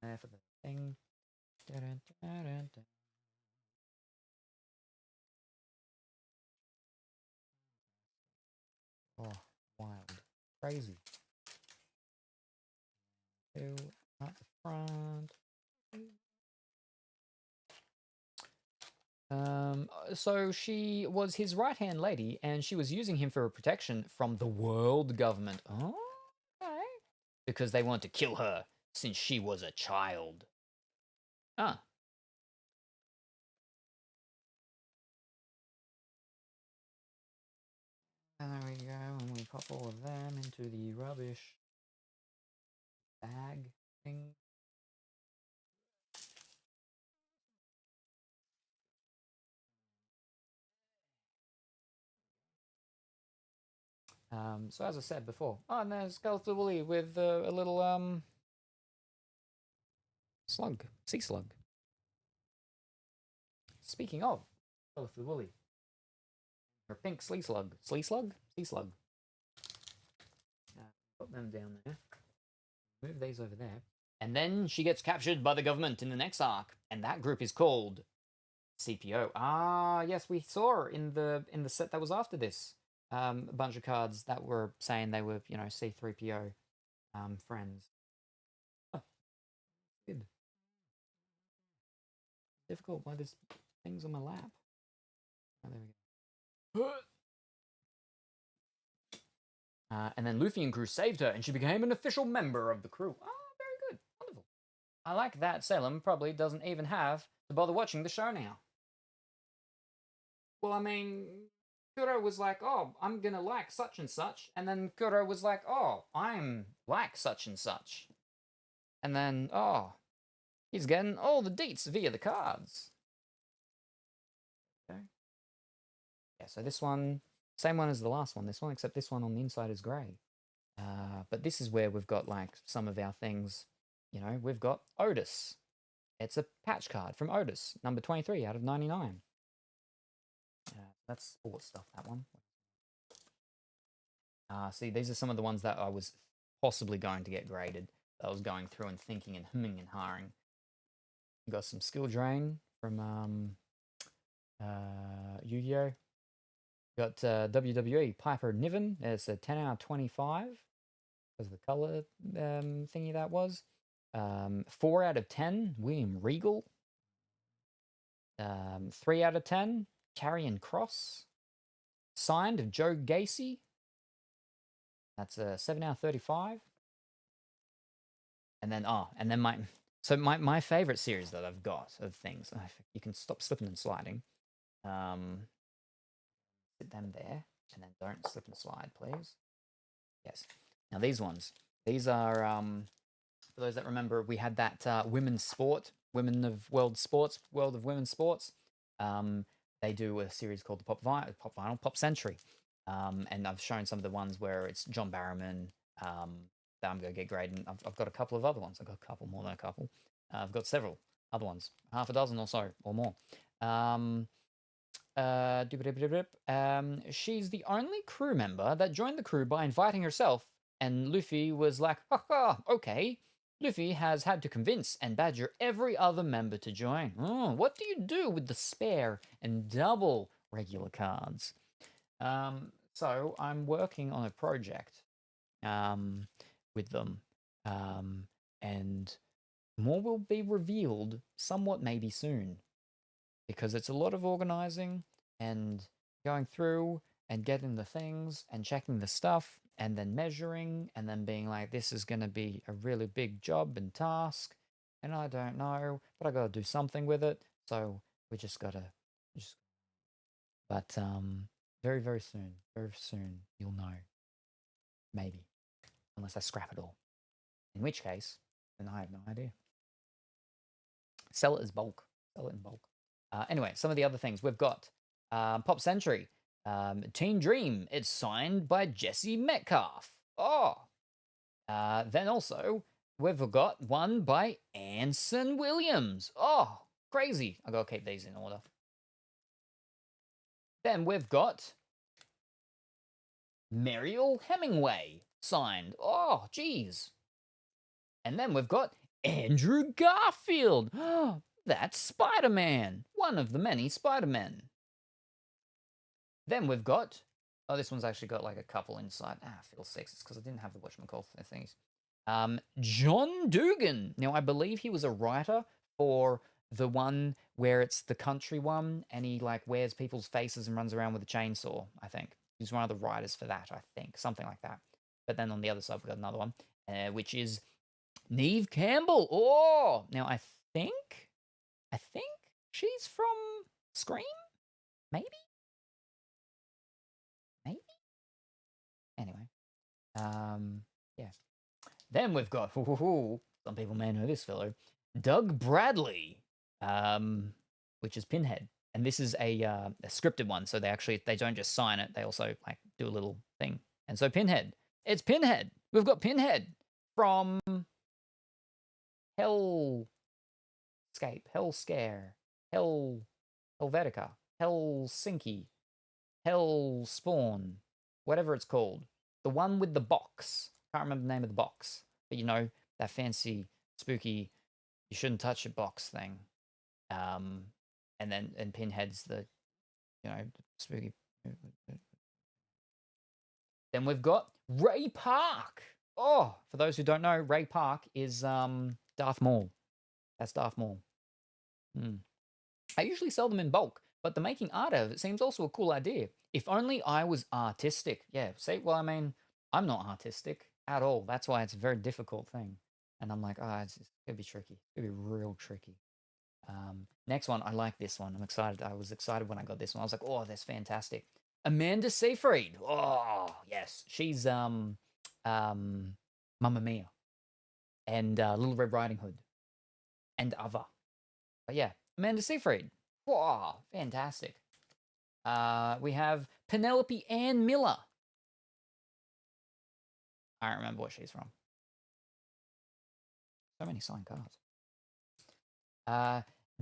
there for the thing. Oh, wild, crazy. Two at the front. So she was his right-hand lady, and she was using him for protection from the world government. Oh, okay. Because they wanted to kill her since she was a child. Ah. And there we go, and we pop all of them into the rubbish bag thing. So as I said before, oh, and there's Skeletal Woolly with a little slug, sea slug. Speaking of Skeletal Woolly, her pink sea slug, sea slug. Put them down there. Move these over there, and then she gets captured by the government in the next arc, and that group is called CPO. Ah, yes, we saw her in the set that was after this. A bunch of cards that were saying they were, you know, C3PO friends. Oh, good. Difficult why there's things on my lap. Oh, there we go. And then Luffy and crew saved her, and she became an official member of the crew. Oh, very good. Wonderful. I like that Salem probably doesn't even have to bother watching the show now. Well, I mean, Kuro was like, oh, I'm gonna like such and such. And then Kuro was like, oh, I'm like such and such. And then, oh, he's getting all the deets via the cards. Okay. Yeah, so this one, same one as the last one, this one, except this one on the inside is grey. But this is where we've got like some of our things. You know, we've got Otis. It's a patch card from Otis, number 23 out of 99. That's sports stuff, that one. See, these are some of the ones that I was possibly going to get graded. That I was going through and thinking and humming and hawing. Got some skill drain from Yu-Gi-Oh! Got WWE Piper Niven. It's a 10 out of 25 because the color thingy that was. 4 out of 10 William Regal. 3 out of 10 Karrion Cross. Signed of Joe Gacy. That's a 7 out of 35. And then my So my favorite series that I've got of things, you can stop slipping and sliding. Sit them there, and then don't slip and slide, please. Yes. Now these ones, these are for those that remember, we had that women's sport, Women of World Sports, World of Women's Sports. They do a series called the Pop Century, and I've shown some of the ones where it's John Barrowman. That I'm going to get graded. I've got a couple of other ones. I've got a couple, more than a couple. I've got several other ones, half a dozen or so, or more. She's the only crew member that joined the crew by inviting herself, and Luffy was like, haha, okay. Luffy has had to convince and badger every other member to join. Oh, what do you do with the spare and double regular cards? So I'm working on a project with them, and more will be revealed somewhat maybe soon, because it's a lot of organizing and going through and getting the things and checking the stuff and then measuring and then being like, this is going to be a really big job and task, and I don't know, but I got to do something with it. So we just got to but very, very soon you'll know. Maybe. Unless I scrap it all. In which case, then I have no idea. Sell it as bulk. Sell it in bulk. Anyway, some of the other things. We've got Pop Century. Teen Dream. It's signed by Jesse Metcalf. Oh. Then also, we've got one by Anson Williams. Oh, crazy. I gotta keep these in order. Then we've got Mariel Hemingway signed. Oh, geez. And then we've got Andrew Garfield. Oh, that's Spider-Man. One of the many Spider-Men. Then we've got... Oh, this one's actually got like a couple inside. I feel 6. It's because I didn't have the whatchamacallit things. John Dugan. Now, I believe he was a writer for the one where it's the country one, and he like wears people's faces and runs around with a chainsaw, I think. He's one of the writers for that, I think. Something like that. But then on the other side, we've got another one, which is Neve Campbell. Oh! Now, I think she's from Scream? Maybe? Anyway. Yeah. Then we've got, some people may know this fellow, Doug Bradley, which is Pinhead. And this is a scripted one, so they don't just sign it, they also like do a little thing. And so Pinhead, it's Pinhead. We've got Pinhead from Hellscape, Hellscare, Helvetica, Helsinki, Hellspawn, whatever it's called. The one with the box. Can't remember the name of the box, but you know, that fancy, spooky, you shouldn't touch a box thing. And Pinhead's the, you know, spooky. Then we've got Ray Park. Oh, for those who don't know, Ray Park is Darth Maul. That's Darth Maul. I usually sell them in bulk, but the making art of it seems also a cool idea. If only I was artistic. Yeah, see, well, I mean, I'm not artistic at all. That's why it's a very difficult thing. And I'm like, it's going to be tricky. It's going to be real tricky. Next one, I like this one. I'm excited. I was excited when I got this one. I was like, oh, that's fantastic. Amanda Seyfried. Oh, yes. She's Mamma Mia and Little Red Riding Hood and other. But yeah, Amanda Seyfried. Wow, fantastic. We have Penelope Ann Miller. I don't remember where she's from. So many signed cards.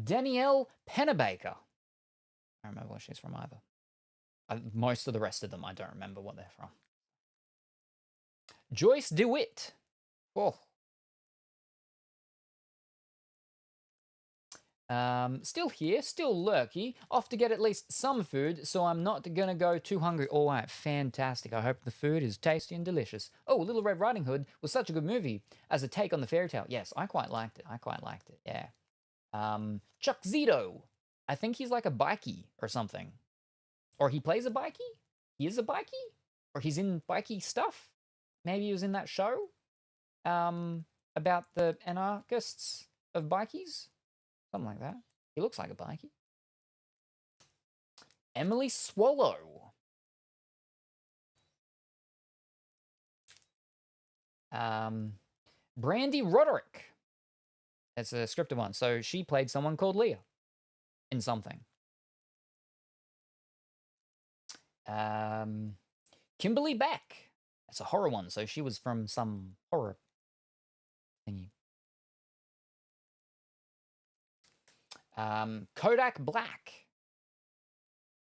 Danielle Pennebaker. I don't remember where she's from either. Most of the rest of them, I don't remember what they're from. Joyce DeWitt. Oh. Still here, still lurky. Off to get at least some food, so I'm not gonna go too hungry. All right, fantastic. I hope the food is tasty and delicious. Oh, Little Red Riding Hood was such a good movie as a take on the fairy tale. Yes, I quite liked it. Yeah. Chuck Zito. I think he's like a bikie or something. Or he plays a bikie? He is a bikie? Or he's in bikie stuff? Maybe he was in that show about the anarchists of bikies. Something like that. He looks like a bikie. Emily Swallow. Brandy Roderick. That's a scripted one. So she played someone called Leah in something. Kimberly Beck. That's a horror one. So she was from some horror thingy. Kodak Black.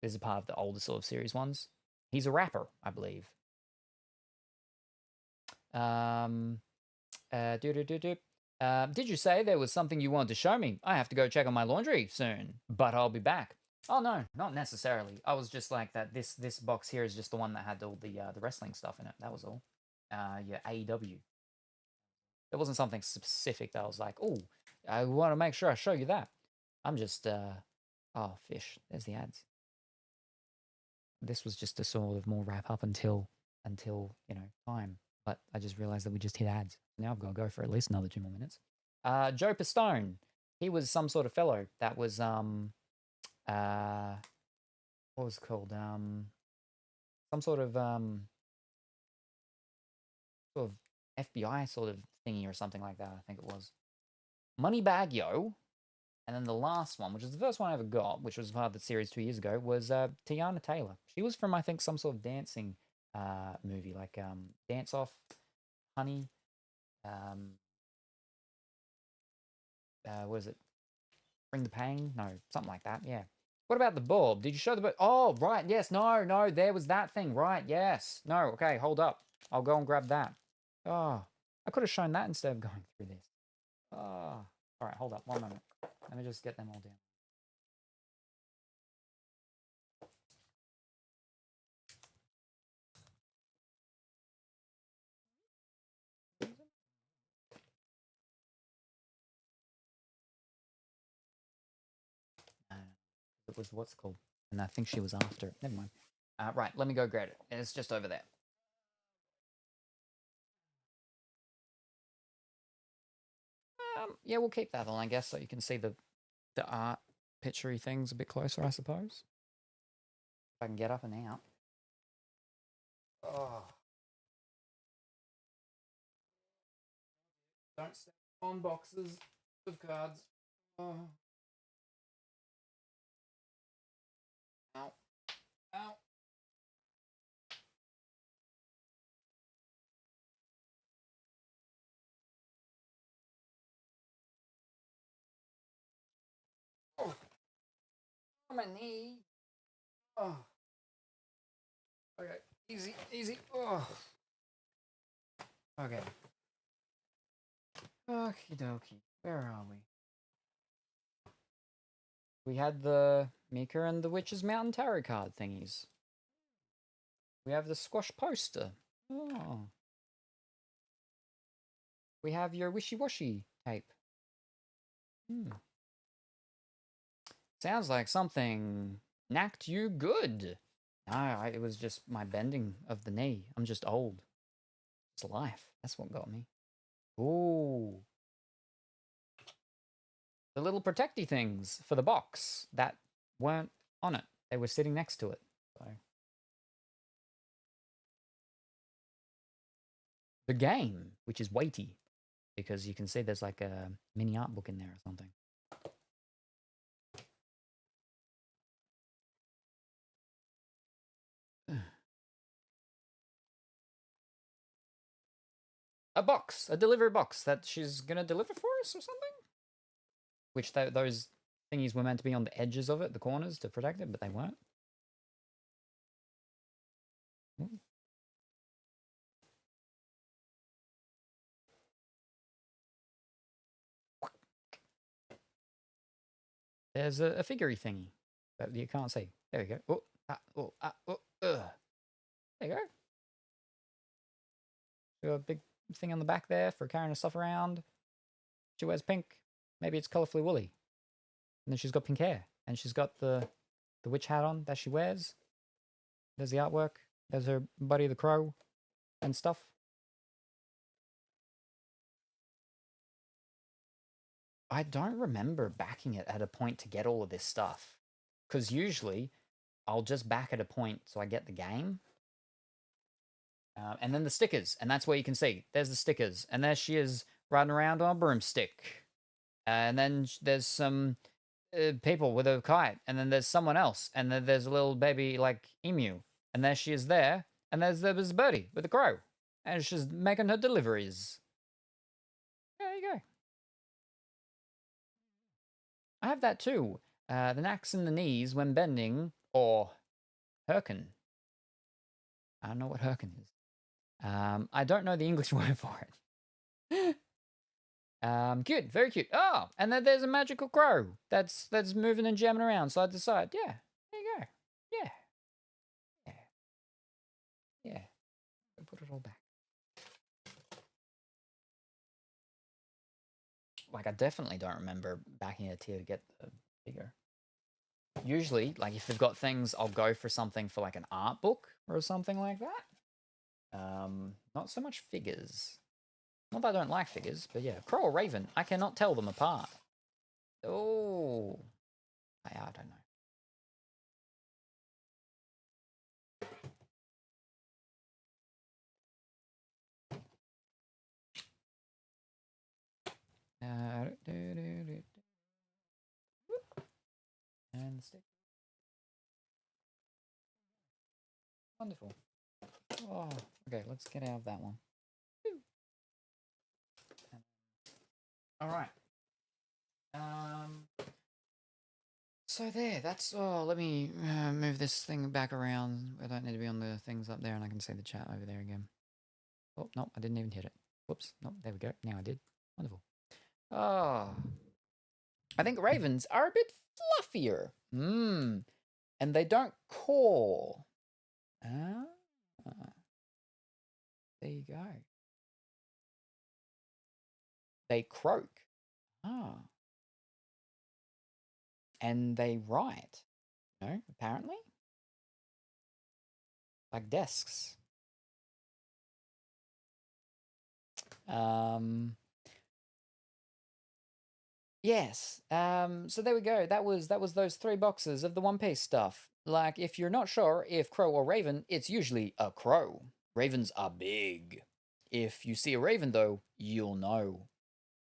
This is a part of the older sort of series ones. He's a rapper, I believe. Did you say there was something you wanted to show me? I have to go check on my laundry soon, but I'll be back. Oh no, not necessarily. I was just like that. This box here is just the one that had all the wrestling stuff in it. That was all. Yeah, AEW. There wasn't something specific that I was like, oh, I want to make sure I show you that. I'm just oh, fish. There's the ads. This was just a sort of more wrap up until you know, time. But I just realized that we just hit ads. Now I've got to go for at least another 2 more minutes. Joe Pistone. He was some sort of fellow that was what was it called? Some sort of FBI sort of thingy or something like that, I think it was. Moneybag Yo. And then the last one, which is the first one I ever got, which was part of the series 2 years ago, was Tiana Taylor. She was from, I think, some sort of dancing movie, like Dance Off, Honey, what is it? Bring the Pain? No, something like that, yeah. What about the bulb? Did you show the bulb? Oh, right, yes, no, there was that thing, right, yes. No, okay, hold up. I'll go and grab that. Oh, I could have shown that instead of going through this. Oh, all right, hold up, 1 moment. Let me just get them all down. It was what's called, and I think she was after it. Never mind. Right, let me go grab it. It's just over there. Yeah, we'll keep that on, I guess, so you can see the art picture-y things a bit closer, I suppose. If I can get up and out. Oh. Don't step on boxes of cards. Oh. Ow. Ow. Oh. On my knee. Oh. Okay. Easy, easy. Oh. Okay. Okie dokie. Where are we? We had the Mika and the Witch's Mountain Tarot card thingies. We have the squash poster. Oh. We have your wishy-washy tape. Sounds like something knacked you good. No, it was just my bending of the knee. I'm just old. It's life. That's what got me. Ooh. The little protecty things for the box that weren't on it. They were sitting next to it. So. The game, which is weighty, because you can see there's like a mini art book in there or something. A box, a delivery box that she's gonna deliver for us or something? Which those thingies were meant to be on the edges of it, the corners, to protect it, but they weren't. Ooh. There's a figurey thingy that you can't see. There we go. There you go. Got a big thing on the back there for carrying her stuff around. She wears pink. Maybe it's colourfully woolly. And then she's got pink hair. And she's got the witch hat on that she wears. There's the artwork. There's her Buddy the Crow and stuff. I don't remember backing it at a point to get all of this stuff. Because usually I'll just back at a point so I get the game. And then the stickers. And that's where you can see. There's the stickers. And there she is riding around on a broomstick. And then there's some people with a kite. And then there's someone else. And then there's a little baby like emu. And there she is there. And there's a birdie with a crow. And she's making her deliveries. There you go. I have that too. The knacks in the knees when bending, or herkin. I don't know what herkin is. I don't know the English word for it. Cute, very cute. Oh, and then there's a magical crow that's moving and jamming around side to side. Yeah, there you go. Yeah, yeah, yeah. I'll put it all back. Like, I definitely don't remember backing a tier to get the figure. Usually, like, if they've got things, I'll go for something for, like, an art book or something like that. Not so much figures. Not that I don't like figures, but yeah. Crow or Raven, I cannot tell them apart. Oh. I don't know. And the stick. Wonderful. Oh, okay, let's get out of that one. All right. So there, that's, oh, let me move this thing back around. I don't need to be on the things up there, and I can see the chat over there again. Oh, no, I didn't even hit it. Whoops, no, there we go. Now I did. Wonderful. Oh. I think ravens are a bit fluffier. And they don't caw. Ah. There you go. They croak. Ah. And they write. No, apparently. Like desks. Yes. So there we go. That was those 3 boxes of the One Piece stuff. Like, if you're not sure if crow or raven, it's usually a crow. Ravens are big. If you see a raven, though, you'll know.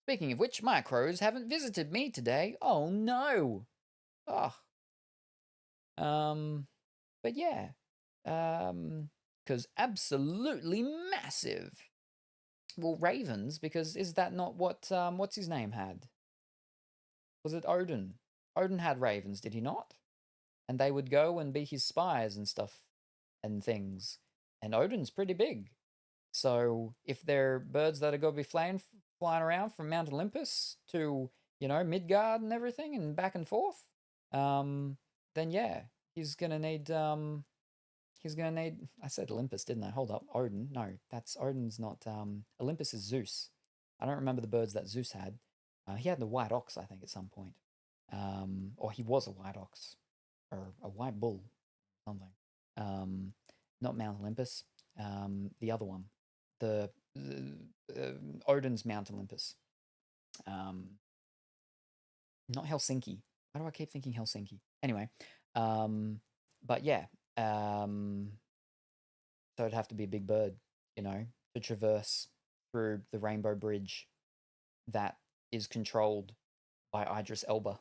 Speaking of which, my crows haven't visited me today. Oh, no. Oh. But yeah. Because absolutely massive. Well, ravens, because is that not what, what's his name had? Was it Odin? Odin had ravens, did he not? And they would go and be his spies and stuff and things. And Odin's pretty big. So if they're birds that are going to be flying around from Mount Olympus to, you know, Midgard and everything and back and forth, then yeah, he's going to need, I said Olympus, didn't I? Hold up, Odin. No, Odin's not, Olympus is Zeus. I don't remember the birds that Zeus had. He had the white ox, I think, at some point. Or he was a white ox. Or a white bull. Something. Not Mount Olympus. The other one. The Odin's Mount Olympus. Not Helsinki. Why do I keep thinking Helsinki? Anyway. But yeah. So it'd have to be a big bird, you know, to traverse through the Rainbow Bridge that is controlled by Idris Elba.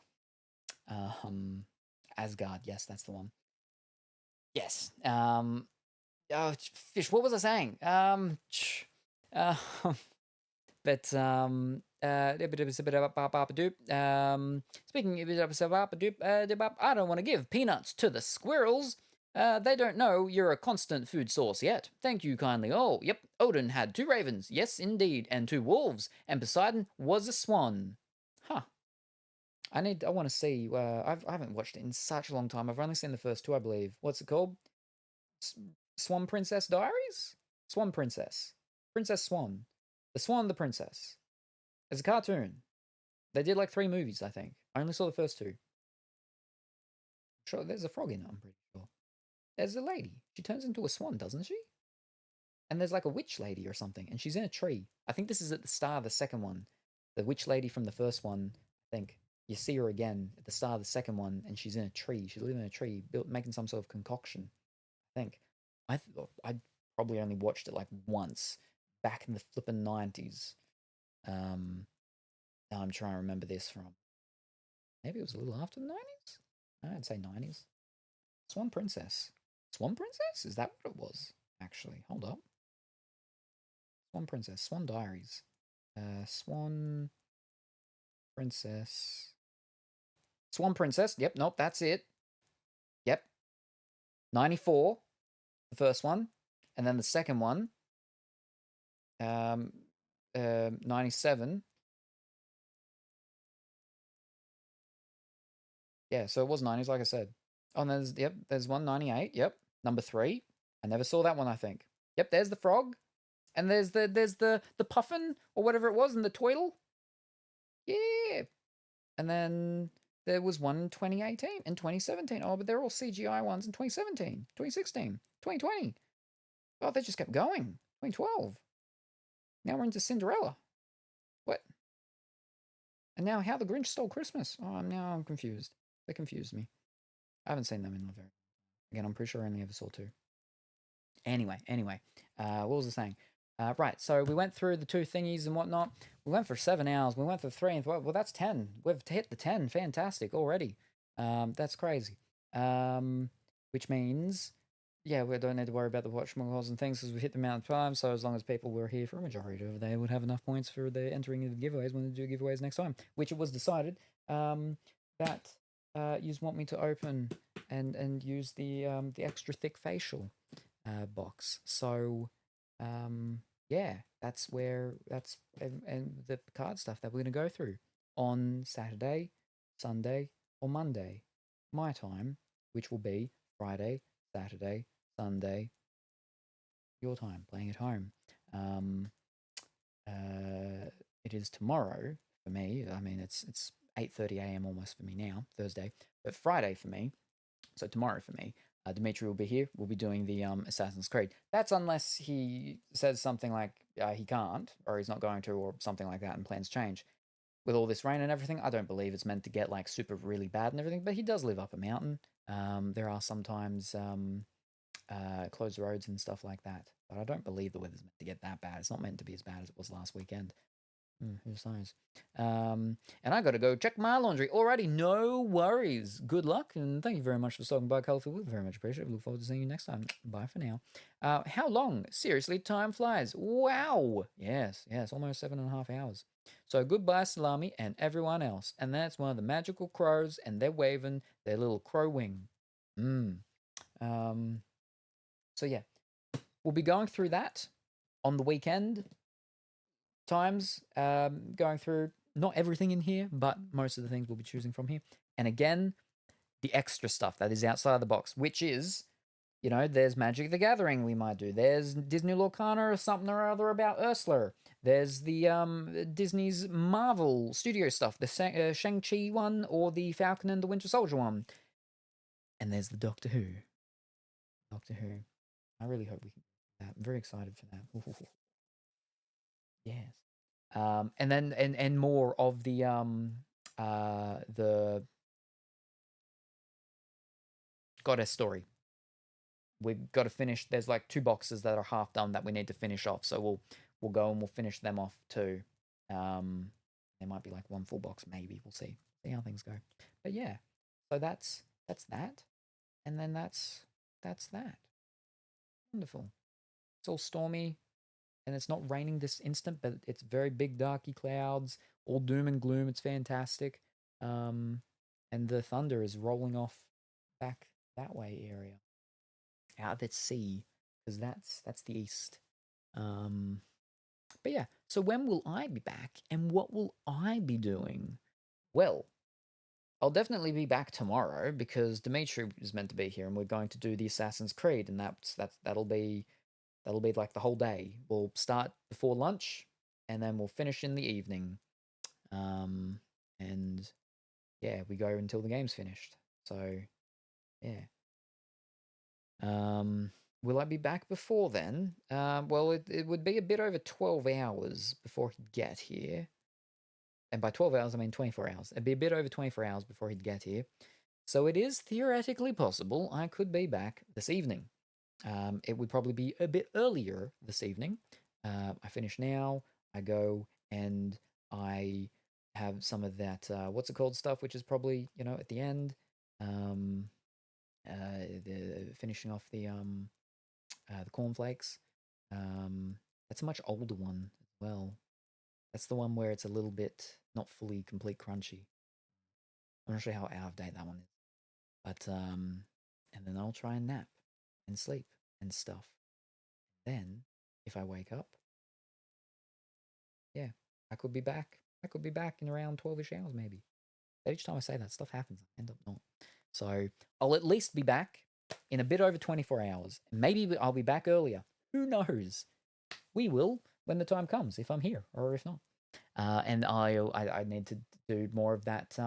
Asgard, yes, that's the one. Yes. Oh, fish, what was I saying? Speaking of, I don't want to give peanuts to the squirrels. They don't know you're a constant food source yet. Thank you kindly. Oh, yep, Odin had 2 ravens. Yes, indeed. And 2 wolves. And Poseidon was a swan. Huh. I want to see, I haven't watched it in such a long time. I've only seen the first 2, I believe. What's it called? Swan Princess Diaries? Swan Princess. Princess Swan. The Swan, the Princess. It's a cartoon. They did like 3 movies, I think. I only saw the first 2. Sure, there's a frog in it, I'm pretty sure. There's a lady. She turns into a swan, doesn't she? And there's like a witch lady or something, and she's in a tree. I think this is at the start of the second one. The witch lady from the first one, I think. You see her again at the start of the second one, and she's in a tree. She's living in a tree, making some sort of concoction. I think. I probably only watched it like once back in the flippin' 90s. Now I'm trying to remember this from maybe it was a little after the 90s. I'd say 90s. Swan Princess. Swan Princess? Is that what it was? Actually, hold up. Swan Princess. Swan Diaries. Swan Princess. Swan Princess. Yep, nope, that's it. Yep. 94, the first one. And then the second one, 97. Yeah, so it was 90s, like I said. Oh, and there's 198. Yep. Number 3. I never saw that one, I think. Yep, there's the frog. And there's the puffin or whatever it was, and the twiddle. Yeah. And then there was one in 2018 and 2017. Oh, but they're all CGI ones in 2017, 2016, 2020. Oh, they just kept going. 2012. Now we're into Cinderella. What? And now How the Grinch Stole Christmas. Oh, now I'm confused. They confused me. I haven't seen them in a very... Again, I'm pretty sure I only ever saw 2. Anyway, what was I saying? Right, so we went through the 2 thingies and whatnot. We went for 7 hours. We went for 3. And well, that's 10. We've hit the 10. Fantastic already. That's crazy. Which means, yeah, we don't need to worry about the whatchamacalls and things because we hit the amount of time. So as long as people were here for a majority of it, they would have enough points for the entering the giveaways when they do giveaways next time. Which it was decided that you want me to open and use the extra thick facial box. So yeah, that's and the card stuff that we're going to go through on Saturday, Sunday, or Monday, my time, which will be Friday, Saturday, Sunday, your time, playing at home. It is tomorrow for me. I mean, it's 8:30 a.m. almost for me now, Thursday, but Friday for me. So tomorrow for me. Dimitri will be here. We'll be doing the Assassin's Creed. That's unless he says something like he can't, or he's not going to, or something like that, and plans change. With all this rain and everything, I don't believe it's meant to get like super really bad and everything, but he does live up a mountain. There are sometimes closed roads and stuff like that, but I don't believe the weather's meant to get that bad. It's not meant to be as bad as it was last weekend. Who knows? And I got to go check my laundry. Alrighty, no worries. Good luck, and thank you very much for stopping by, Colourful. Very much appreciate it. Look forward to seeing you next time. Bye for now. How long? Seriously, time flies. Wow. Yes, almost 7.5 hours. So goodbye, Salami, and everyone else. And that's one of the magical crows, and they're waving their little crow wing. So yeah, we'll be going through that on the weekend. Times going through not everything in here, but most of the things we'll be choosing from here. And again, the extra stuff that is outside the box, which is, you know, there's Magic the Gathering we might do. There's Disney Lorcana or something or other about Ursula. There's the Disney's Marvel Studio stuff, the Shang-Chi one or the Falcon and the Winter Soldier one. And there's the Doctor Who. Doctor Who. I really hope we can do that. I'm very excited for that. Yes. And then and more of the Goddess story. We've got to finish. There's like 2 boxes that are half done that we need to finish off. So we'll go and we'll finish them off too. There might be like 1 full box, maybe. We'll see how things go. But yeah, so that's that, and then that's that. Wonderful. It's all stormy. And it's not raining this instant, but it's very big, darky clouds, all doom and gloom. It's fantastic. And the thunder is rolling off back that way area, out at sea, because that's the east. But yeah, so when will I be back, and what will I be doing? Well, I'll definitely be back tomorrow because Dimitri is meant to be here, and we're going to do the Assassin's Creed, and that'll be like the whole day. We'll start before lunch, and then we'll finish in the evening. And yeah, we go until the game's finished. So yeah. Will I be back before then? Well, it would be a bit over 12 hours before he'd get here. And by 12 hours, I mean 24 hours. It'd be a bit over 24 hours before he'd get here. So it is theoretically possible I could be back this evening. It would probably be a bit earlier this evening. I finish now. I go and I have some of that, what's it called stuff, which is probably, at the end. The finishing off the cornflakes. That's a much older one as well. That's the one where it's a little bit not fully complete crunchy. I'm not sure how out of date that one is. But and then I'll try and nap and sleep and stuff. Then if I wake up, yeah, I could be back. I could be back in around 12ish hours maybe. But each time I say that, stuff happens. I end up not. So I'll at least be back in a bit over 24 hours. Maybe I'll be back earlier. Who knows? We will when the time comes, if I'm here or if not. And I need to do more of that,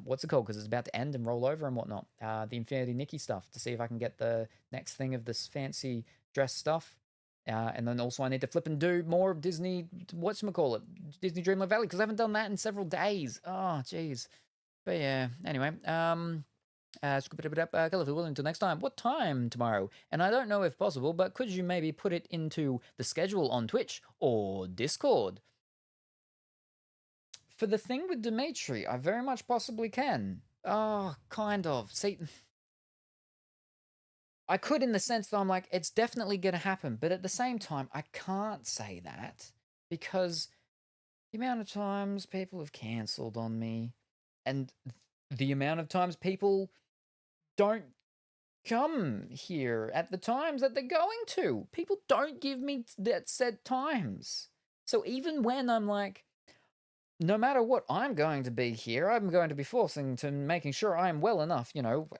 what's it called? Because it's about to end and roll over and whatnot. The Infinity Nikki stuff to see if I can get the next thing of this fancy dress stuff. And then also I need to flip and do more of Disney, whatchamacallit, Disney Dreamlight Valley, because I haven't done that in several days. Oh, jeez. But yeah, anyway, scoop it up, until next time. What time tomorrow? And I don't know if possible, but could you maybe put it into the schedule on Twitch or Discord? For the thing with Dimitri, I very much possibly can. Oh, kind of. See, I could in the sense that I'm like, it's definitely going to happen. But at the same time, I can't say that because the amount of times people have cancelled on me and the amount of times people don't come here at the times that they're going to. People don't give me that set times. So even when I'm like, no matter what, I'm going to be here. I'm going to be forcing to making sure I'm well enough,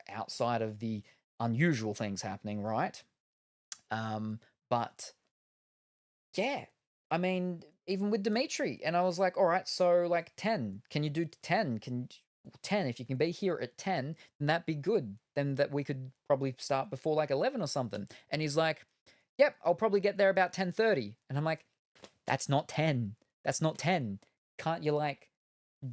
outside of the unusual things happening, right? But yeah, I mean, even with Dimitri, and I was like, all right, so like 10, can you do 10? 10, if you can be here at 10, then that'd be good. Then that we could probably start before like 11 or something. And he's like, yep, I'll probably get there about 10:30. And I'm like, that's not 10. That's not 10. Can't you like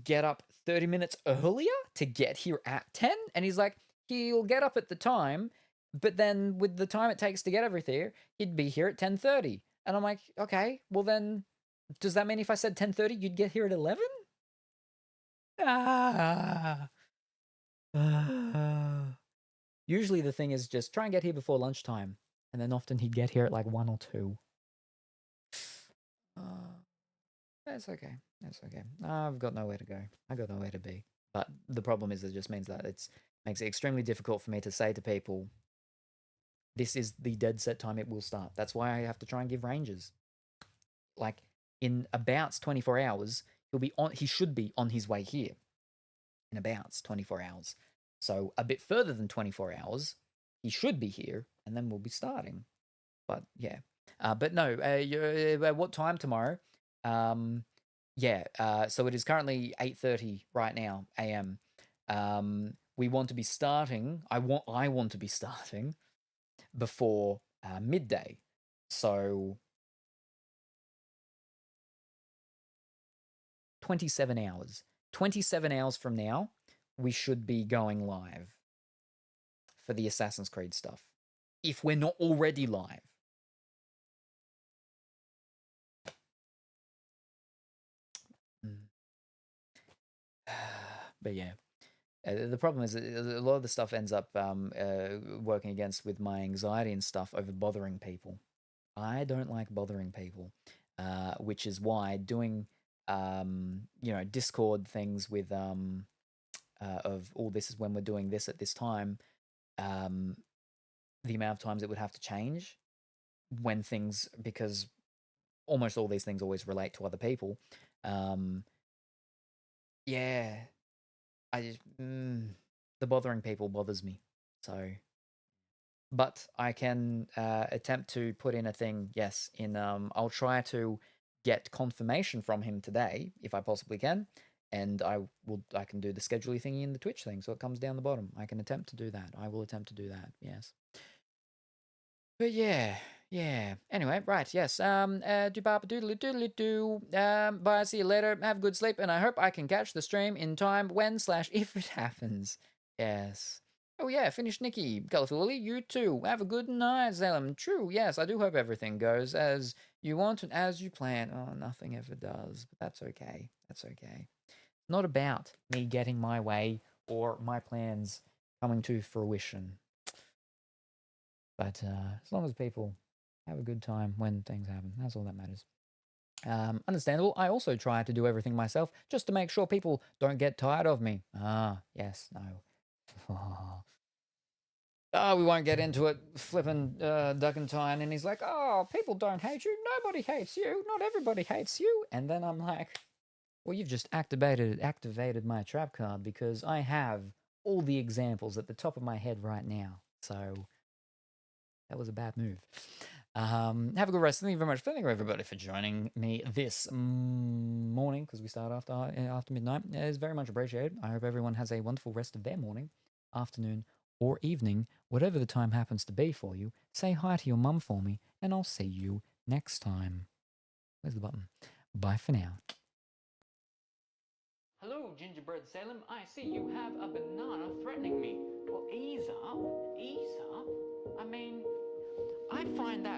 get up 30 minutes earlier to get here at 10? And he's like, he'll get up at the time, but then with the time it takes to get everything, he'd be here at 10:30. And I'm like, okay, well then, does that mean if I said 10:30, you'd get here at 11? Usually the thing is just try and get here before lunchtime. And then often he'd get here at like 1 or 2. That's okay. That's okay. I've got nowhere to go. I got nowhere to be. But the problem is, it just means that makes it extremely difficult for me to say to people, this is the dead set time it will start. That's why I have to try and give ranges. Like in about 24 hours, he should be on his way here. In about 24 hours. So a bit further than 24 hours, he should be here, and then we'll be starting. But yeah. But no, what time tomorrow? So it is currently 8:30 right now, AM. We want to be starting. I want to be starting before midday. So 27 hours. 27 hours from now, we should be going live for the Assassin's Creed stuff. If we're not already live. But yeah, the problem is a lot of the stuff ends up working against with my anxiety and stuff over bothering people. I don't like bothering people, which is why doing Discord things with of all this is when we're doing this at this time, the amount of times it would have to change when things, because almost all these things always relate to other people. Yeah, I just the bothering people bothers me. So, but I can attempt to put in a thing. Yes, I'll try to get confirmation from him today if I possibly can, and I can do the scheduling thingy in the Twitch thing, so it comes down the bottom. I can attempt to do that. I will attempt to do that. Yes. But yeah, Yeah. Anyway, right. Yes. Do-baba doodly doodly do. Bye. See you later. Have a good sleep, and I hope I can catch the stream in time when/if it happens. Yes. Oh yeah. Finish Nikki. Colorful Lily. You too. Have a good night, Salem. True. Yes. I do hope everything goes as you want and as you plan. Oh, nothing ever does, but that's okay. That's okay. Not about me getting my way or my plans coming to fruition. But as long as people have a good time when things happen, that's all that matters. Understandable. I also try to do everything myself just to make sure people don't get tired of me. Ah, yes, no. Oh, we won't get into it. Flipping Duckentine, and he's like, "Oh, people don't hate you. Nobody hates you. Not everybody hates you." And then I'm like, "Well, you've just activated my trap card because I have all the examples at the top of my head right now." So that was a bad move. Have a good rest. Thank you very much. Thank you everybody for joining me this morning because we start after midnight. It is very much appreciated. I hope everyone has a wonderful rest of their morning, afternoon, or evening, whatever the time happens to be for you. Say hi to your mum for me, and I'll see you next time. Where's the button? Bye for now. Hello, Gingerbread Salem. I see you have a banana threatening me. Well, ease up. Ease up. I mean, I find that